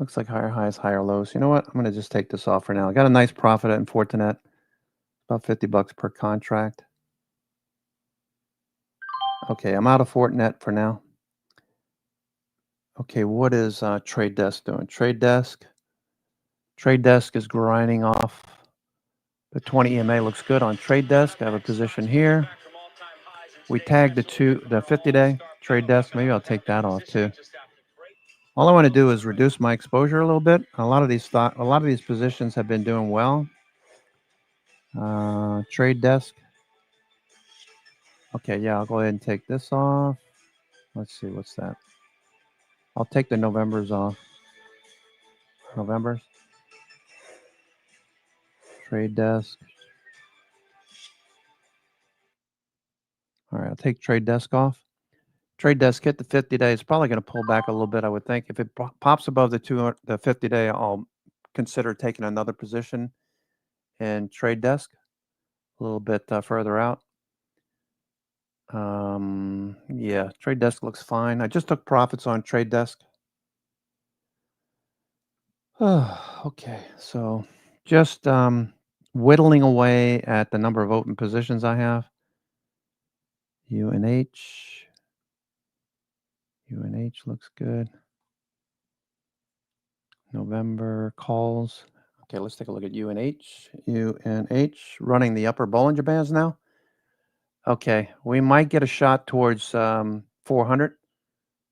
Looks like higher highs, higher lows. You know what? I'm going to just take this off for now. I got a nice profit in Fortinet. About $50 per contract. Okay, I'm out of Fortinet for now. Okay, what is Trade Desk doing? Trade Desk is grinding off. The 20 EMA looks good on Trade Desk. I have a position here. We tagged the 50-day Trade Desk. Maybe I'll take that off too. All I want to do is reduce my exposure a little bit. A lot of these positions have been doing well. Trade Desk. Okay, yeah, I'll go ahead and take this off. Let's see, what's that? I'll take the Novembers off. Novembers. Trade Desk. All right, I'll take Trade Desk off. Trade Desk hit the 50-day. It's probably going to pull back a little bit, I would think. If it pops above the 50-day, I'll consider taking another position in Trade Desk a little bit further out. Yeah, Trade Desk looks fine. I just took profits on Trade Desk. Okay, so just whittling away at the number of open positions I have. UNH looks good. November calls. Okay, let's take a look at UNH. UNH running the upper Bollinger Bands now. Okay, we might get a shot towards 400.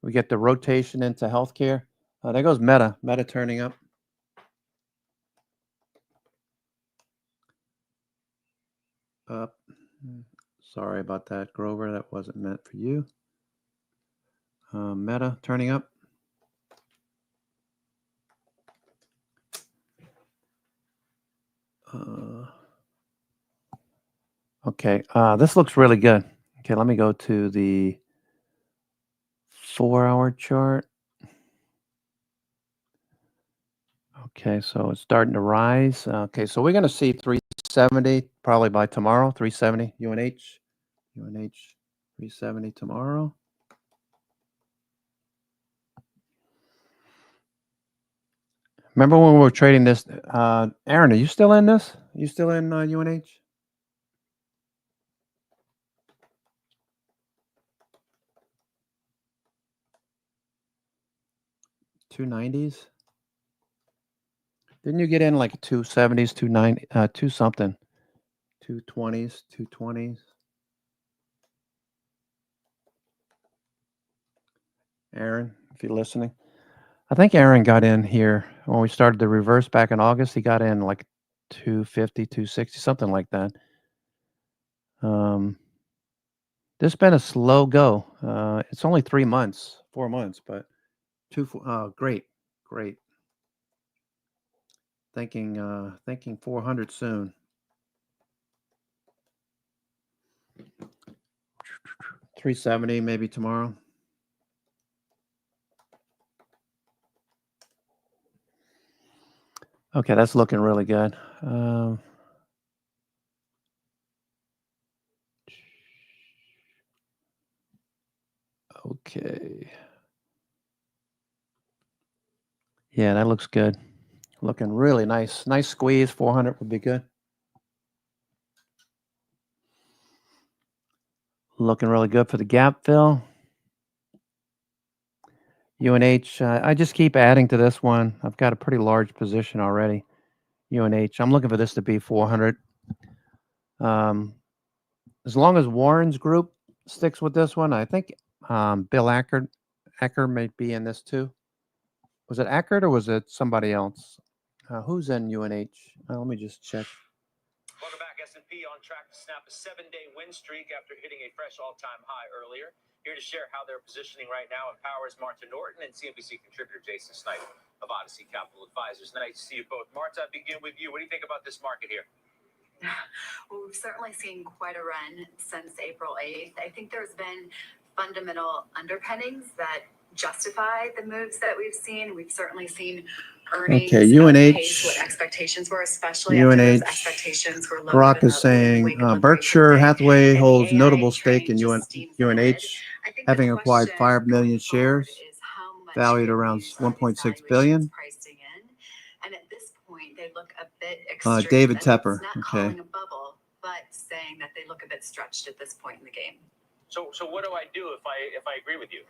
We get the rotation into healthcare. There goes Meta. Meta turning up. Up. Sorry about that, Grover. That wasn't meant for you. Meta turning up. Okay, this looks really good. Okay, let me go to the 4-hour chart. Okay, so it's starting to rise. Okay, so we're going to see 370 probably by tomorrow. 370 UNH 370 tomorrow. Remember when we were trading this? Aaron, are you still in this? You still in UNH? $290s? Didn't you get in like $270s, $290, two something, $220s, $220s? Aaron, if you're listening, I think Aaron got in here when we started the reverse back in August. He got in like 250, 260, something like that. This has been a slow go. It's only 4 months, but great. Thinking 400 soon. 370 maybe tomorrow. Okay, that's looking really good. Okay. Yeah, that looks good. Looking really nice. Nice squeeze. 400 would be good. Looking really good for the gap fill. UNH, I just keep adding to this one. I've got a pretty large position already. UNH, I'm looking for this to be 400. As long as Warren's group sticks with this one, I think Bill Acker may be in this too. Was it Ackert or was it somebody else? Who's in UNH? Let me just check. Welcome back. S&P on track to snap a 7-day win streak after hitting a fresh all-time high earlier. Here to share how they're positioning right now Empower's Marta Norton and CNBC contributor Jason Snipe of Odyssey Capital Advisors. Nice to see you both. Marta, I begin with you. What do you think about this market here? Well, we've certainly seen quite a run since April 8th. I think there's been fundamental underpinnings that justify the moves that we've seen. We've certainly seen earnings outpace what expectations were, especially after those expectations were lowered. Brock is saying Berkshire Hathaway holds notable stake in UNH, having acquired 5 million shares, valued around $1.6 billion. And at this point, they look a bit extreme. David Tepper, not calling a bubble, but saying that they look a bit stretched at this point in the game. So what do I do if I agree with you?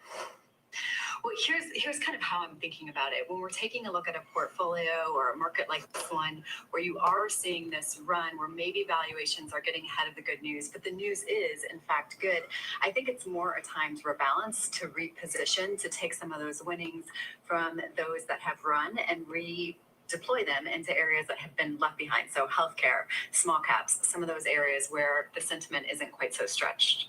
Well, here's kind of how I'm thinking about it. When we're taking a look at a portfolio or a market like this one, where you are seeing this run, where maybe valuations are getting ahead of the good news, but the news is, in fact, good. I think it's more a time to rebalance, to reposition, to take some of those winnings from those that have run and redeploy them into areas that have been left behind. So healthcare, small caps, some of those areas where the sentiment isn't quite so stretched.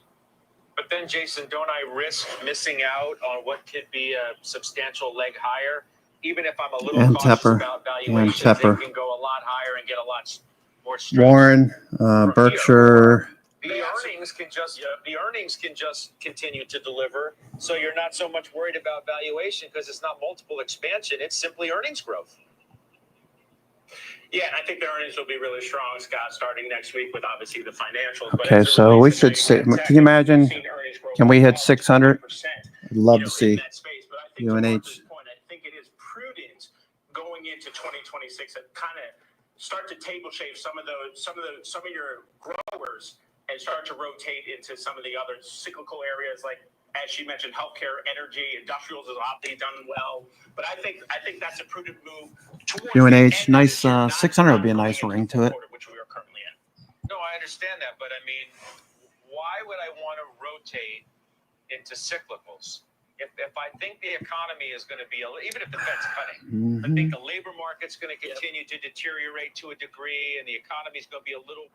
But then, Jason, don't I risk missing out on what could be a substantial leg higher? Even if I'm a little cautious about valuations, they can go a lot higher and get a lot more stretched. Warren, Berkshire. The earnings can just continue to deliver, so you're not so much worried about valuation because it's not multiple expansion; it's simply earnings growth. Yeah, and I think the earnings will be really strong, Scott, starting next week with obviously the financials. But Okay, as it so we relates to should the see. tech, Can you imagine? we've seen earnings grow Can we hit well 600? 20%, I'd love to in see that space. But I think to UNH. Martha's point, I think it is prudent going into 2026 and kind of start to table shape some of your growers and start to rotate into some of the other cyclical areas like, as she mentioned, healthcare, energy, industrials has obviously done well. But I think that's a prudent move towards UNH, nice 600 would be a nice ring to it. which we are currently in. No, I understand that, but I mean, why would I want to rotate into cyclicals? If I think the economy is going to be, even if the Fed's cutting, I think the labor market's going to continue to deteriorate to a degree, and the economy's going to be a little.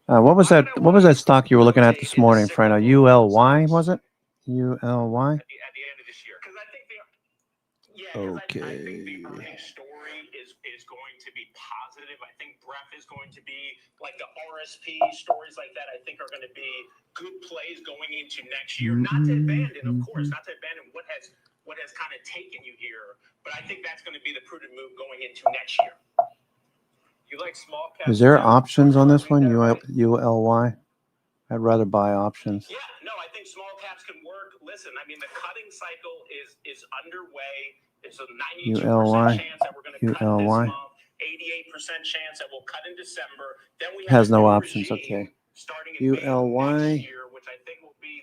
What was that? What was that stock you were looking at this morning, Frano? ULY, was it? ULY. At the end of this year, because I think I think the earnings story is going to be positive. I think breadth is going to be like the RSP stories like that. I think are going to be good plays going into next year. Not to abandon, of course, not to abandon what has kind of taken you here, but I think that's going to be the prudent move going into next year. You like small cap? Is there options on this one? ULY. I'd rather buy options. Yeah, no, I think small caps can work. Listen, I mean, the cutting cycle is underway. It's a 92% chance that we're going to cut this month, 88% chance that we'll cut in December. Then we have has no options. Okay. Starting in May of next year, which I think will be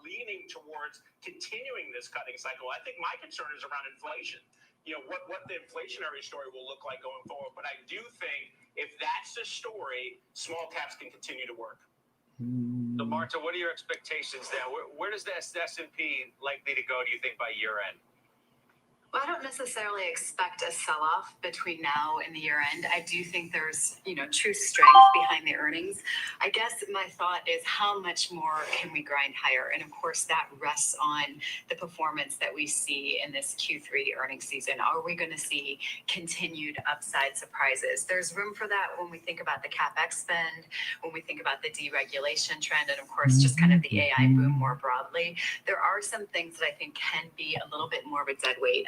leaning towards continuing this cutting cycle. I think my concern is around inflation. You know, what the inflationary story will look like going forward. But I do think if that's the story, small caps can continue to work. So, Marta, what are your expectations there? Where does the S&P likely to go, do you think, by year end? Well, I don't necessarily expect a sell-off between now and the year end. I do think there's, true strength behind the earnings. I guess my thought is how much more can we grind higher? And of course, that rests on the performance that we see in this Q3 earnings season. Are we going to see continued upside surprises? There's room for that when we think about the CapEx spend, when we think about the deregulation trend, and of course, just kind of the AI boom more broadly. There are some things that I think can be a little bit more of a dead weight.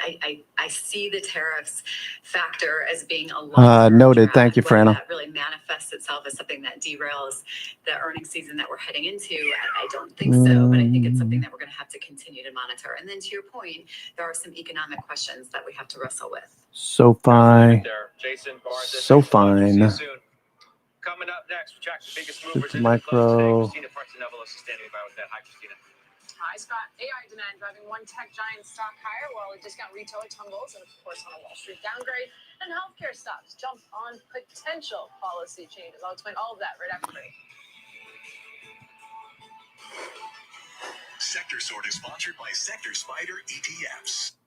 I see the tariffs factor as being a long noted. Thank you, Frano. That really manifests itself as something that derails the earnings season that we're heading into. I don't think so, but I think it's something that we're going to have to continue to monitor. And then to your point, there are some economic questions that we have to wrestle with. SoFi. Jason, So fine. Coming up next, we track the biggest movers in the close today. Christina Partsinevelos is standing by with that. Hi, Christina. Hi, Scott. AI demand driving one tech giant stock higher while a discount retailer tumbles, and of course on a Wall Street downgrade. And healthcare stocks jump on potential policy changes. I'll explain all of that right after break. Sector Sort is sponsored by Sector Spider ETFs.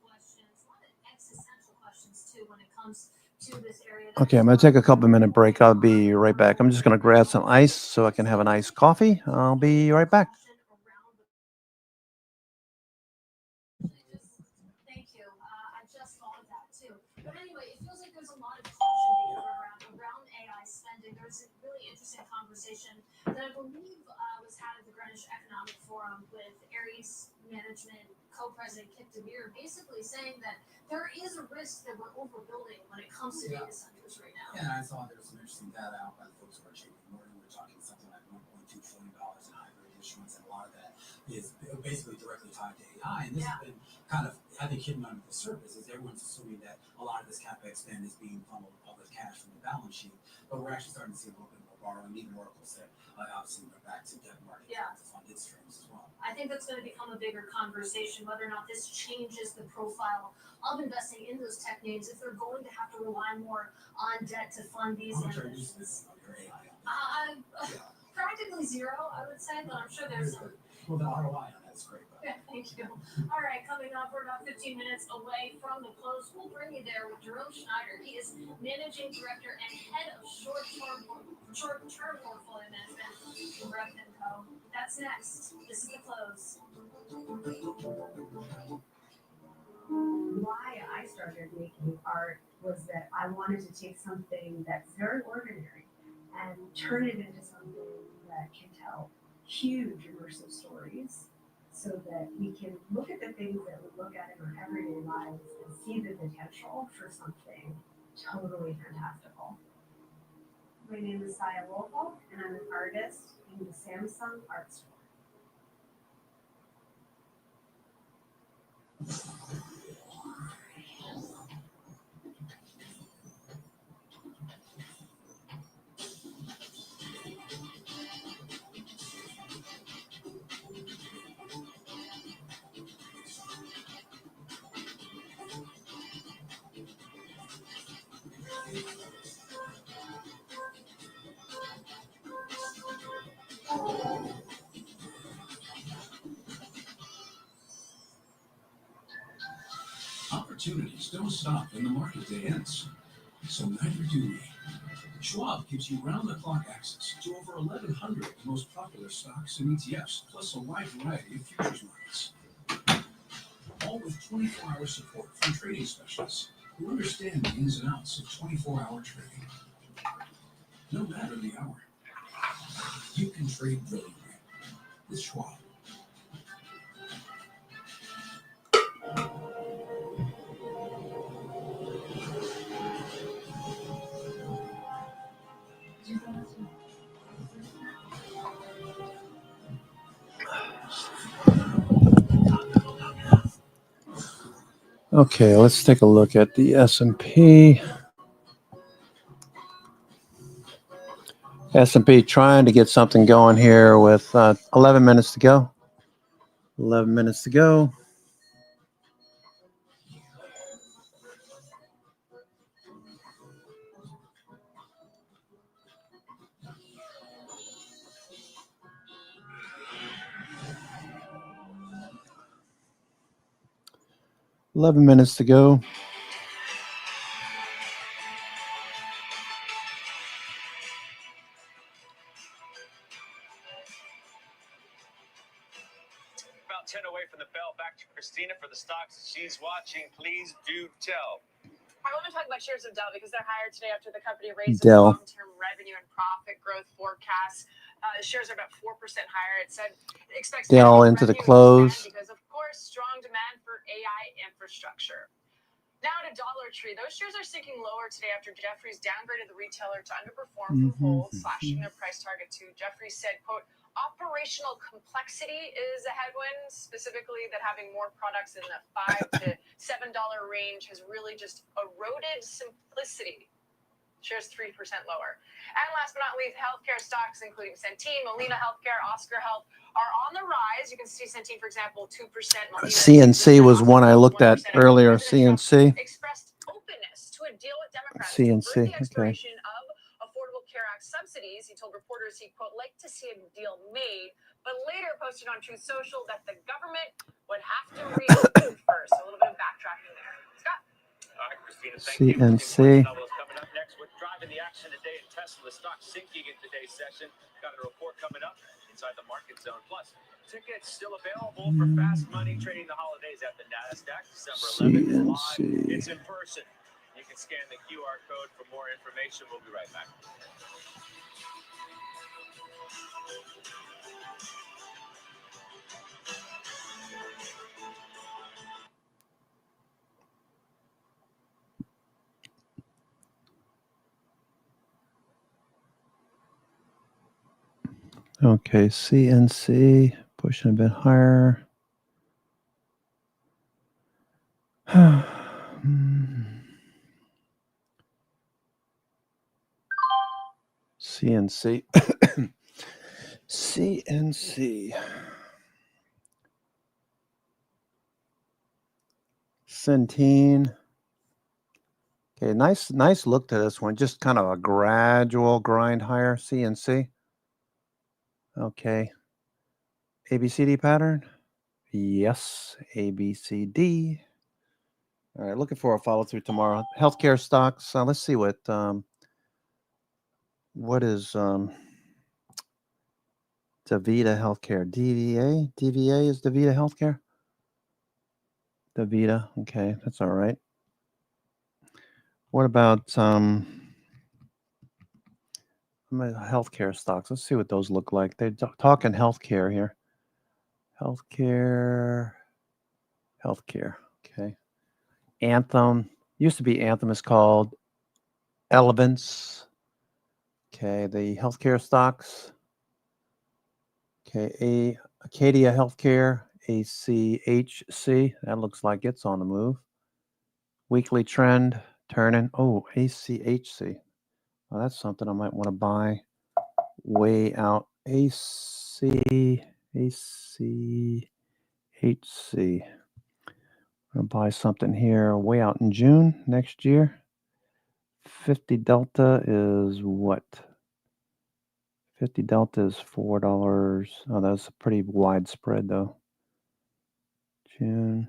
Questions, a lot of existential questions too when it comes to this area. Okay, I'm going to take a couple minute break. I'll be right back. I'm just going to grab some ice so I can have an iced coffee. I'll be right back. Thank you. I just thought of that too. But anyway, it feels like there's a lot of caution being thrown around AI spending. There's a really interesting conversation that I believe was had at the Greenwich Economic Forum with Ares Management co-president Kip DeMere, basically saying that there is a risk that we're overbuilding when it comes to data centers right now. Yeah, I saw there was some interesting data out by the folks who are JP Morgan. We're talking something like $1.2 trillion in hybrid issuance, and a lot of that is basically directly tied to AI. And this has been kind of, I think, hidden under the surface, is everyone's assuming that a lot of this CapEx spend is being funneled with public cash from the balance sheet, but we're actually starting to see a little bit more borrowing. Even Oracle said, obviously, we're back to debt market to fund its streams as well. I think that's going to become a bigger conversation, whether or not this changes the profile of investing in those tech names, if they're going to have to rely more on debt to fund these ambitions. Practically zero, I would say, but I'm sure there's some. Well, the ROI on that is great. Yeah, thank you. All right, coming up, we're about 15 minutes away from the close. We'll bring you there with Jerome Schneider. He is Managing Director and Head of Short-Term Portfolio Management from Breck & Co. That's next. This is the close. Why I started making art was that I wanted to take something that's very ordinary and turn it into something that can tell huge immersive stories, so that we can look at the things that we look at in our everyday lives and see the potential for something totally fantastical. My name is Saya Wolfall, and I'm an artist in the Samsung Art Store. Opportunities don't stop when the market day ends, so neither do we. Schwab gives you round-the-clock access to over 1,100 of the most popular stocks and ETFs, plus a wide variety of futures markets. All with 24-hour support from trading specialists who understand the ins and outs of 24-hour trading. No matter the hour, you can trade brilliantly with Schwab. Okay, let's take a look at the S&P. S&P trying to get something going here with 11 minutes to go. 11 minutes to go. $11 minutes to go. About 10 away from the bell. Back to Christina for the stocks she's watching. Please do tell. I want to talk about shares of Dell because they're higher today after the company raised its Dell. long-term revenue and profit growth forecasts. The shares are about 4% higher. It said it expects Dell annual into the revenue to close. expand because, of course, strong demand for AI infrastructure. Now to Dollar Tree. Those shares are sinking lower today after Jefferies downgraded the retailer to underperform from hold, slashing their price target to. Jefferies said, quote, operational complexity is a headwind, specifically that having more products in the $5 to $7 range has really just eroded simplicity. Shares 3% lower. And last but not least, healthcare stocks, including Centene, Molina Healthcare, Oscar Health, are on the rise. You can see Centene, for example, 2%. Molina, CNC was one I looked at earlier. CNC. Expressed openness to a deal with Democrats CNC, to avert the okay. expiration of Affordable Care Act subsidies. He told reporters he, quote, like to see a deal made, but later posted on Truth Social that the government would have to reopen first. So a little bit of backtracking there. Scott? All right, Christina, thank you. CNC. Coming up next, we're driving the action today in Tesla. The stock sinking in today's session. Got a report coming up inside the market zone. Plus, tickets still available for fast money trading the holidays at the NASDAQ. December 11th. Live. It's in person. You can scan the QR code for more information. We'll be right back. Okay, CNC pushing a bit higher. CNC. CNC. Centene. Okay, nice look to this one. Just kind of a gradual grind higher. CNC. Okay. ABCD pattern. Yes, ABCD. All right, looking for a follow through tomorrow. Healthcare stocks. Let's see what is DaVita Healthcare. DVA? DVA is DaVita Healthcare? DaVita. Okay, that's all right. What about healthcare stocks? Let's see what those look like. They're talking healthcare here. Healthcare. Okay. Anthem. Used to be Anthem is called Elevance. Okay, the healthcare stocks. Okay, Acadia Healthcare, ACHC. That looks like it's on the move. Weekly trend turning. Oh, ACHC. Well, that's something I might want to buy way out. ACHC. I'm going to buy something here way out in June next year. 50 Delta is what? 50 Delta is $4. Oh, that's a pretty wide spread, though. June.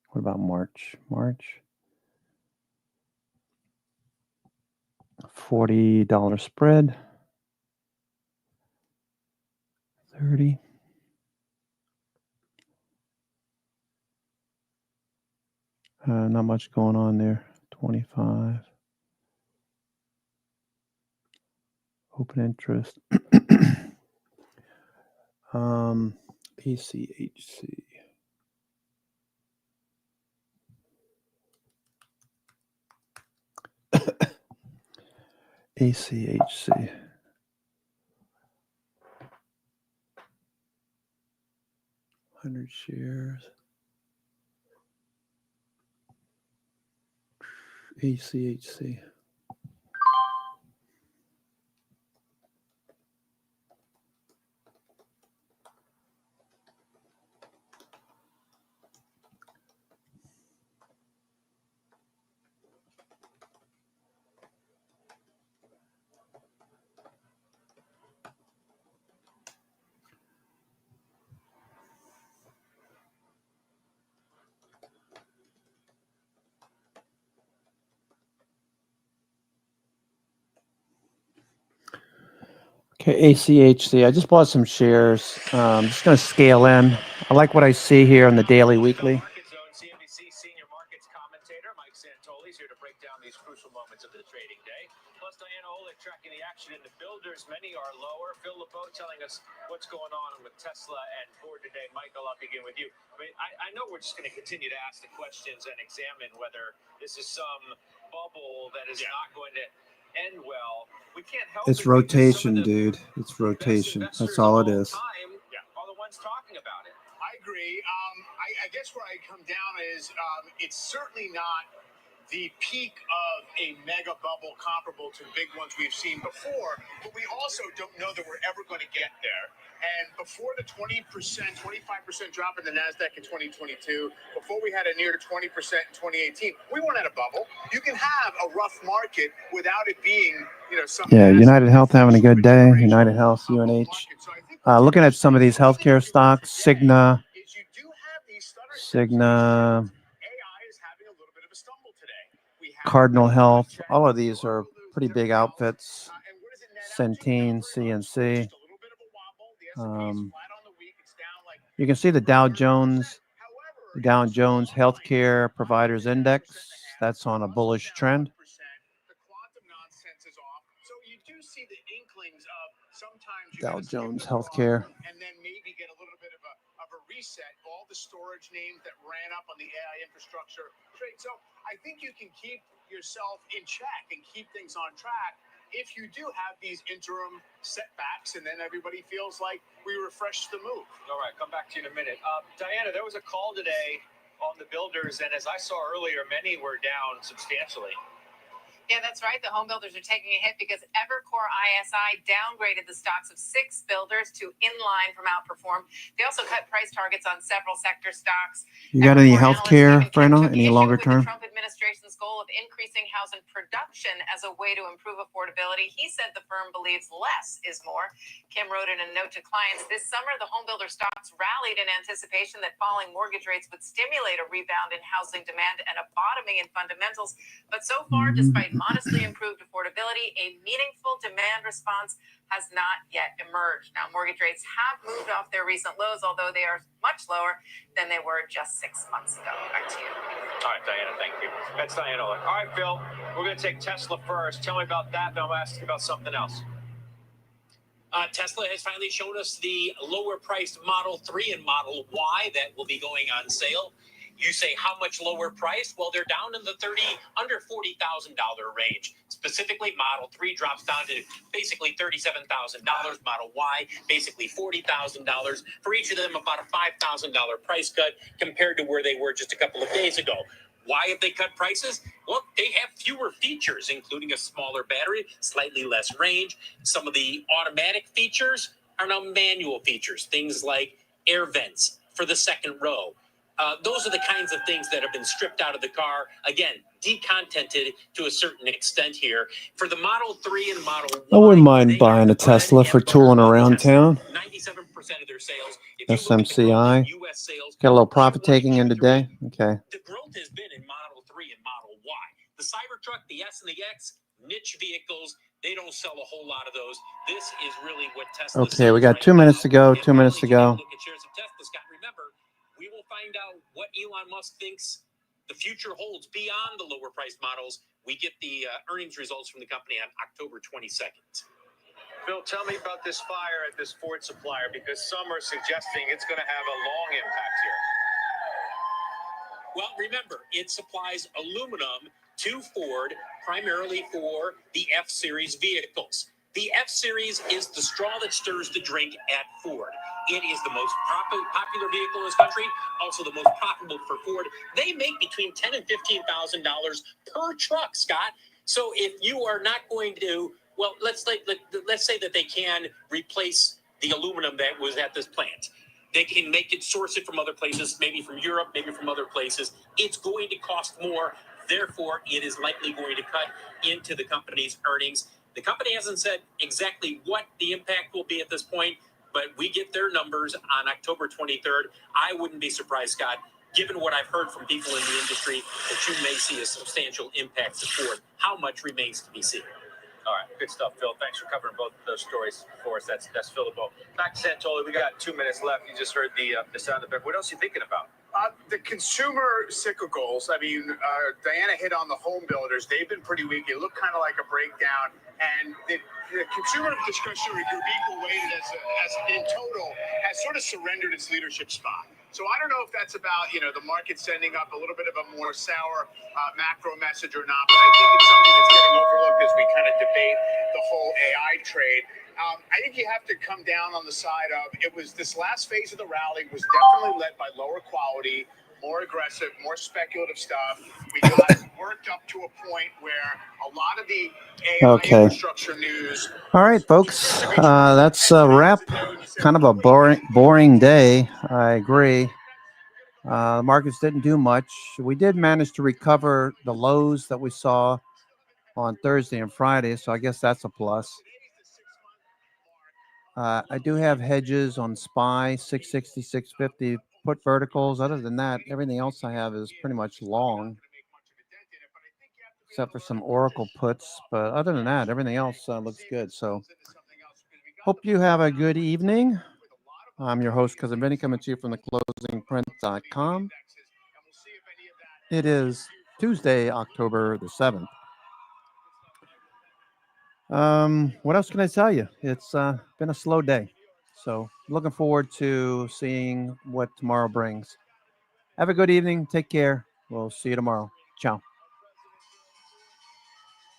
What about March? March. $40 spread. 30. Not much going on there. 25. Open interest. ACHC. ACHC. 100 shares. ACHC. Okay, ACHC. I just bought some shares. I'm just going to scale in. I like what I see here on the daily, weekly. CNBC senior markets commentator Mike Santoli's here to break down these crucial moments of the trading day. Plus, Diana Olick tracking the action in the builders. Many are lower. Phil LeBeau telling us what's going on with Tesla and Ford today. Michael, I'll begin with you. I mean, I know we're just going to continue to ask the questions and examine whether this is some bubble that is not going to end well. We can't help It's rotation, dude. It's rotation. That's all it is. Are the ones talking about it. I agree. I guess where I come down is it's certainly not the peak of a mega bubble comparable to big ones we've seen before, but we also don't know that we're ever going to get there. And before the 20%, 25% drop in the NASDAQ in 2022, before we had a near to 20% in 2018, we weren't at a bubble. You can have a rough market without it being, some United Health having a good day. United Health, UNH. Looking at some of these healthcare stocks, Cigna. Cardinal Health. All of these are pretty big outfits. Centene, CNC. You can see the Dow Jones Healthcare Providers Index. That's on a bullish trend. Dow Jones Healthcare. And then maybe get a little bit of a reset of all the storage names that ran up on the AI infrastructure trade. So I think you can keep yourself in check and keep things on track if you do have these interim setbacks, and then everybody feels like we refresh the move. All right, come back to you in a minute. Diana, there was a call today on the builders, and as I saw earlier, many were down substantially. Yeah, that's right. The home builders are taking a hit because Evercore ISI downgraded the stocks of 6 builders to inline from outperform. They also cut price targets on several sector stocks. You got any healthcare, Brenna? Any longer term? The Trump administration's goal of increasing housing production as a way to improve affordability. He said the firm believes less is more. Kim wrote in a note to clients, this summer the home builder stocks rallied in anticipation that falling mortgage rates would stimulate a rebound in housing demand and a bottoming in fundamentals. But so far, despite modestly improved affordability, a meaningful demand response has not yet emerged. Now, mortgage rates have moved off their recent lows, although they are much lower than they were just 6 months ago. Back to you. All right, Diana, thank you. That's Diana. All right, Phil, we're going to take Tesla first. Tell me about that, then I'll ask you about something else. Tesla has finally shown us the lower priced Model 3 and Model Y that will be going on sale. You say how much lower price? Well, they're down in the under $40,000 range. Specifically, Model 3 drops down to basically $37,000. Model Y, basically $40,000. For each of them, about a $5,000 price cut compared to where they were just a couple of days ago. Why have they cut prices? Well, they have fewer features, including a smaller battery, slightly less range. Some of the automatic features are now manual features, things like air vents for the second row. Those are the kinds of things that have been stripped out of the car. Again, decontented to a certain extent here. For the Model 3 and Model Y, I wouldn't mind buying a Tesla for tooling around town. 97% of their sales. SMCI. Got a little profit taking in today. Okay. The growth has been in Model 3 and Model Y. The Cybertruck, the S and the X, niche vehicles, they don't sell a whole lot of those. This is really what Tesla Okay, we got 2 minutes to go. 2 minutes to go. Look at shares of Tesla, Scott. Remember, we will find out what Elon Musk thinks the future holds beyond the lower priced models. We get the earnings results from the company on October 22nd. Phil, tell me about this fire at this Ford supplier, because some are suggesting it's going to have a long impact here. Well, remember, it supplies aluminum to Ford primarily for the F-Series vehicles. The F-Series is the straw that stirs the drink at Ford. It is the most popular vehicle in this country, also the most profitable for Ford. They make between $10,000 and $15,000 per truck, Scott. So if you are not going to, well, let's say that they can replace the aluminum that was at this plant. They can make it, source it from other places, maybe from Europe, maybe from other places. It's going to cost more. Therefore, it is likely going to cut into the company's earnings. The company hasn't said exactly what the impact will be at this point, but we get their numbers on October 23rd. I wouldn't be surprised, Scott, given what I've heard from people in the industry, that you may see a substantial impact to Ford. How much remains to be seen. All right, good stuff, Phil. Thanks for covering both of those stories for us. That's Phil LeBeau. Back to Santoli, we got 2 minutes left. You just heard the sound effect. What else are you thinking about? The consumer cyclicals, I mean, Diana hit on the home builders. They've been pretty weak. It looked kind of like a breakdown. And the consumer discretionary group, equal weighted as in total, has sort of surrendered its leadership spot. So I don't know if that's about, the market sending up a little bit of a more sour macro message or not. But I think it's something that's getting overlooked as we kind of debate the whole AI trade. I think you have to come down on the side of, it was this last phase of the rally was definitely led by lower quality, more aggressive, more speculative stuff. We got worked up to a point where a lot of the AI infrastructure news. All right, folks. That's a wrap. Kind of a boring day. I agree. The markets didn't do much. We did manage to recover the lows that we saw on Thursday and Friday, so I guess that's a plus. I do have hedges on SPY, 660, 650, put verticals. Other than that, everything else I have is pretty much long, except for some Oracle puts. But other than that, everything else looks good. So hope you have a good evening. I'm your host, Cousin Benny, coming to you from theclosingprint.com. It is Tuesday, October the 7th. What else can I tell you? It's been a slow day. So looking forward to seeing what tomorrow brings. Have a good evening. Take care. We'll see you tomorrow. Ciao.